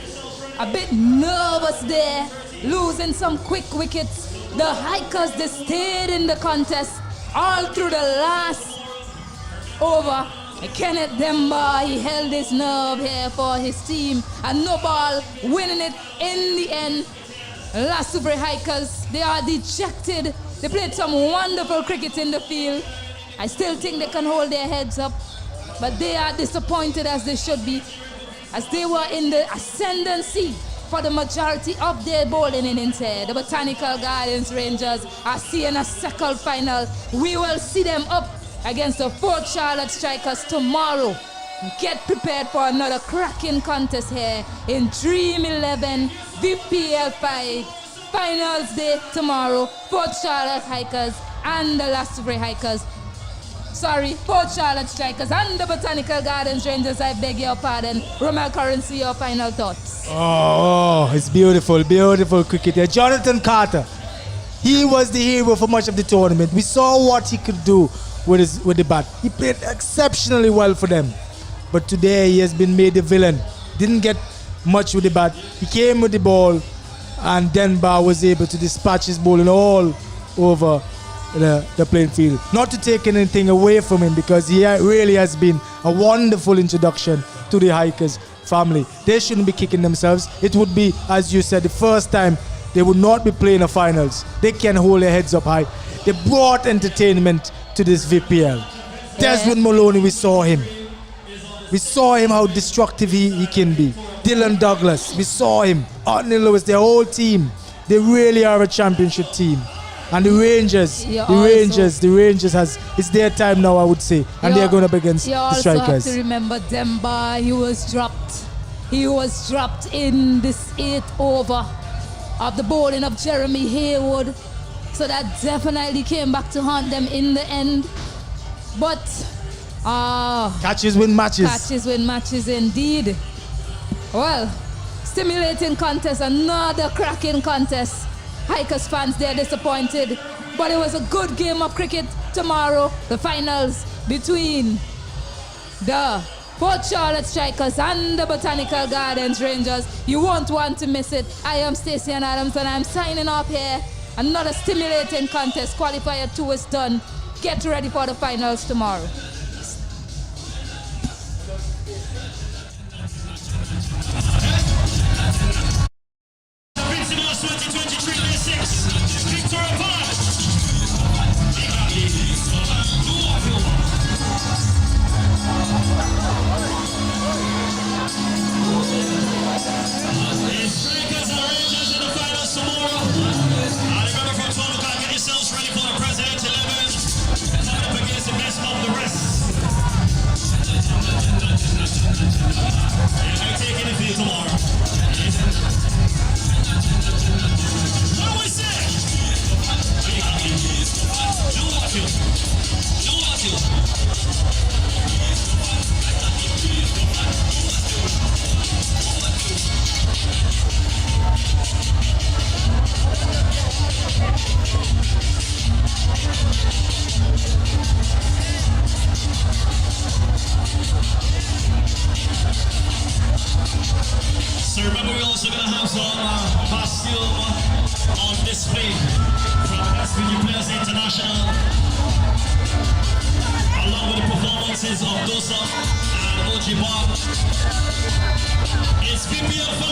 a bit nervous there, losing some quick wickets. The Hikers, they stayed in the contest all through the last over. Kenneth Denver, he held his nerve here for his team, and no ball winning it in the end. Last Super Hikers, they are dejected. They played some wonderful cricket in the field. I still think they can hold their heads up, but they are disappointed as they should be, as they were in the ascendancy for the majority of their bowling innings here. The Botanical Gardens Rangers are seeing a second final. We will see them up against the Port Charlotte Strikers tomorrow. Get prepared for another cracking contest here in Dream 11 VPL5 Finals Day tomorrow. Port Charlotte Hikers and the Last Super Hikers. Port Charlotte Strikers and the Botanical Gardens Rangers. I beg your pardon. Romel Currency, your final thoughts. Oh, it's beautiful cricket here. Jonathan Carter, he was the hero for much of the tournament. We saw what he could do with the bat. He played exceptionally well for them. But today he has been made the villain. Didn't get much with the bat. He came with the ball, and Denver was able to dispatch his bowling all over the playing field. Not to take anything away from him, because he really has been a wonderful introduction to the Hikers family. They shouldn't be kicking themselves. It would be, as you said, the first time they would not be playing the finals. They can hold their heads up high. They brought entertainment to this VPL. Desmond Maloney, we saw him. We saw him how destructive he can be. Dylan Douglas, we saw him. Anthony Lewis, their whole team. They really are a championship team. And the Rangers, it's their time now, I would say. And they're going up against the Strikers. You also have to remember Demba, he was dropped. He was dropped in this 8th over of the bowling of Jeremy Haywood. So that definitely came back to haunt them in the end. But catches win matches. Catches win matches indeed. Well, stimulating contest, another cracking contest. Hikers fans, they're disappointed, but it was a good game of cricket tomorrow. The finals between the Port Charlotte Strikers and the Botanical Gardens Rangers. You won't want to miss it. I am Stacey Adams and I'm signing off here. Another stimulating contest. Qualifier 2 is done. Get ready for the finals tomorrow. performances of Dosa and Ojiba. It's VPL5.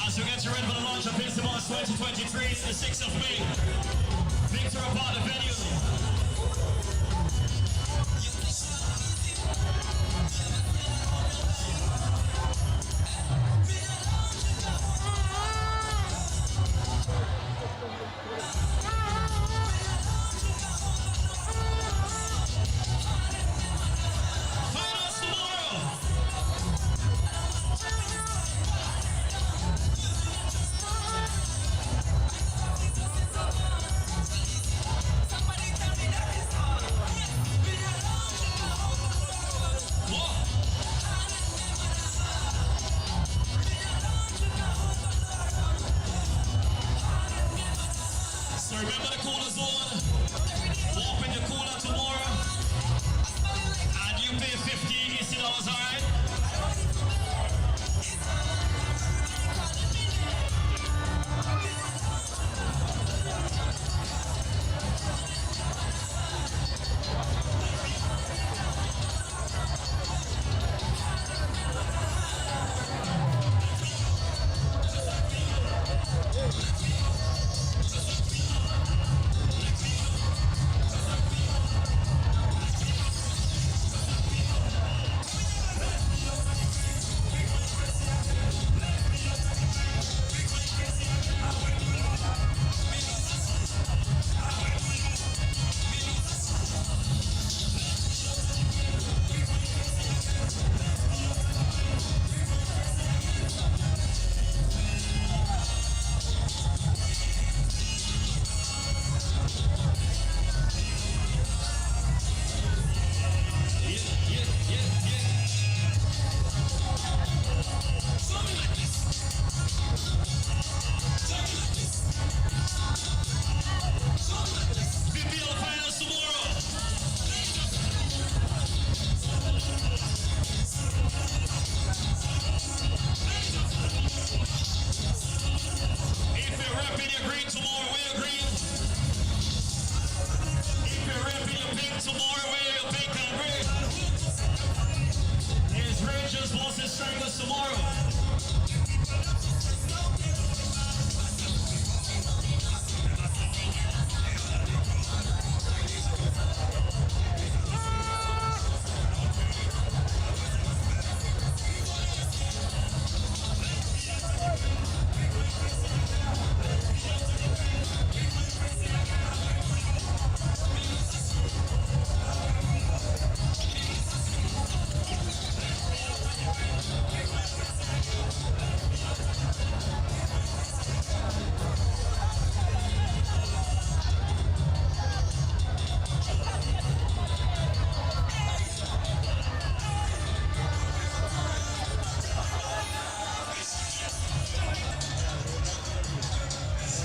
As we get you ready for the launch of Festival 2023, it's the 6th of May. Victor about the venue. So remember the cooler zone. Open your cooler tomorrow. And you pay $50, alright?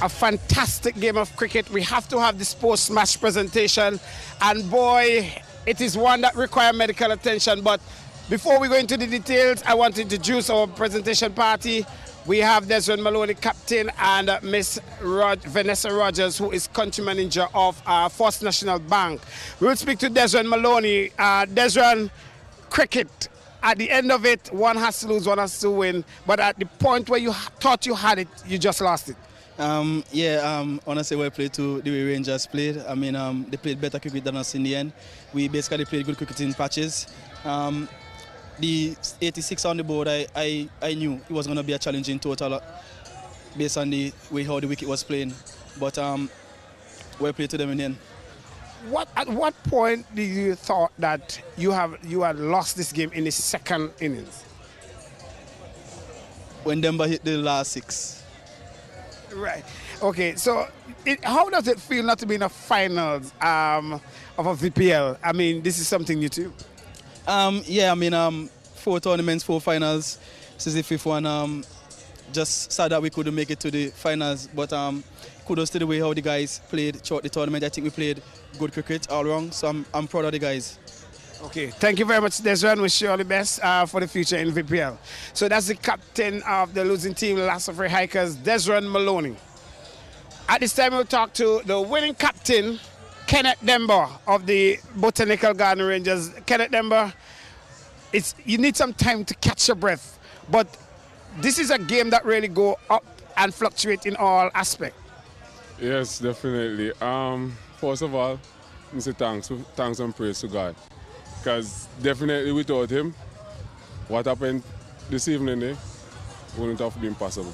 A fantastic game of cricket. We have to have this post-match presentation, and boy, it is one that requires medical attention. But before we go into the details, I want to introduce our presentation party. We have Desmond Maloney, captain, and Miss Vanessa Rogers, who is country manager of First National Bank. We will speak to Desmond Maloney. Desmond, cricket, at the end of it, one has to lose, one has to win. But at the point where you thought you had it, you just lost it. Honestly, we played to the way Rangers played. I mean, they played better cricket than us in the end. We basically played good cricket in patches. The 86 on the board, I knew it was going to be a challenging total based on the way how the wicket was playing. But we played to them in the end. At what point did you thought that you had lost this game in the second innings? When Demba hit the last 6. Right. Okay. So, how does it feel not to be in the finals of a VPL? I mean, this is something new too. 4 tournaments, 4 finals. This is the 5th one. Just sad that we couldn't make it to the finals, but kudos to the way how the guys played throughout the tournament. I think we played good cricket all around, so I'm proud of the guys. Okay, thank you very much, Desmond. Wish you all the best for the future in VPL. So that's the captain of the losing team, Lassafrey Hikers, Desmond Maloney. At this time, we'll talk to the winning captain, Kenneth Demba of the Botanical Garden Rangers. Kenneth Demba, you need some time to catch your breath, but this is a game that really go up and fluctuate in all aspects. Yes, definitely. First of all, I say thanks and praise to God, because definitely without him, what happened this evening wouldn't have been possible.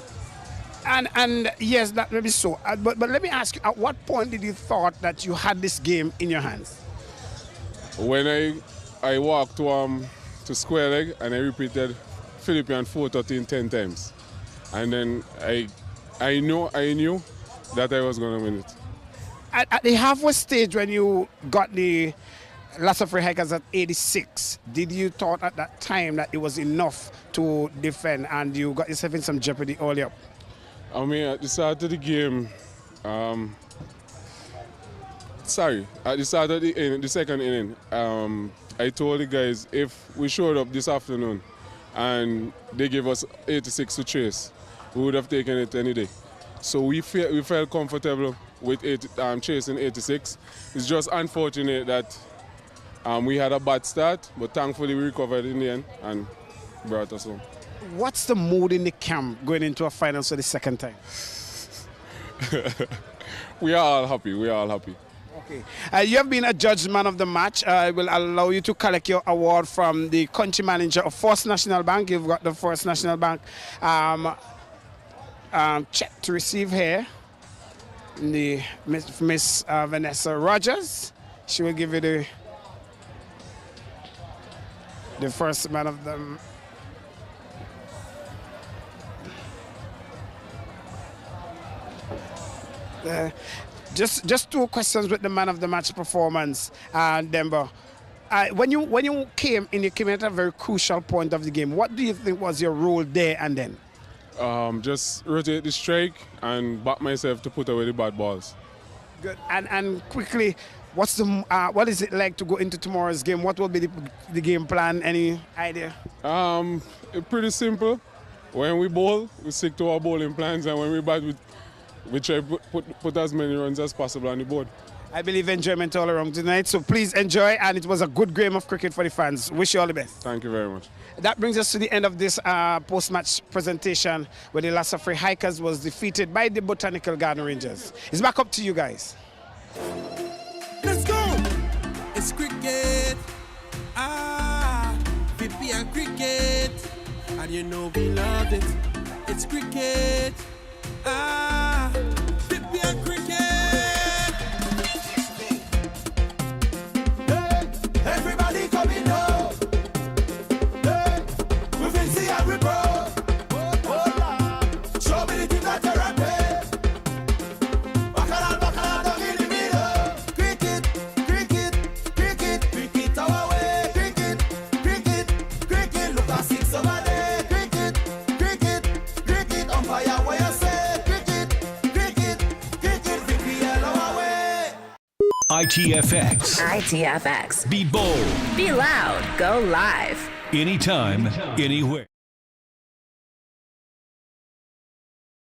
And yes, that may be so. But let me ask you, at what point did you thought that you had this game in your hands? When I walked to square leg and I repeated Philippine 413 10 times, and then I knew that I was going to win it. At the halfway stage, when you got the Lassafrey Hikers at 86, did you thought at that time that it was enough to defend and you got yourself in some jeopardy early up? I mean, at the start of the game, at the start of the second inning, I told the guys if we showed up this afternoon and they gave us 86 to chase, we would have taken it any day. So we felt comfortable with chasing 86. It's just unfortunate that we had a bad start, but thankfully we recovered in the end and brought us home. What's the mood in the camp going into a final for the second time? We are all happy. We are all happy. Okay. You have been a judge man of the match. I will allow you to collect your award from the country manager of First National Bank. You've got the First National Bank check to receive here. The Miss Vanessa Rogers. She will give you the first man of the. Just 2 questions with the man of the match performance, Demba. When you came in at a very crucial point of the game, what do you think was your role there and then? Just rotate the strike and back myself to put away the bad balls. Good. And quickly, what is it like to go into tomorrow's game? What will be the game plan? Any idea? Pretty simple. When we bowl, we stick to our bowling plans, and when we bat, we try to put as many runs as possible on the board. I believe enjoyment all around tonight, so please enjoy, and it was a good game of cricket for the fans. Wish you all the best. Thank you very much. That brings us to the end of this post-match presentation, where the Lassafrey Hikers was defeated by the Botanical Garden Rangers. It's back up to you guys. Let's go! It's cricket. VPL cricket. And you know we love it. It's cricket. VPL cricket. Hey, everybody coming up. Hey, we will see how we grow. Show me the team that you're at. Bacala, down in the middle. Cricket, cricket, cricket, cricket our way. Cricket, cricket, cricket. Look at 6 over there. Cricket, cricket, cricket on fire where you say. Cricket, cricket, cricket, VPL our way. ITFX. ITFX. Be bold. Be loud. Go live. Anytime, anywhere.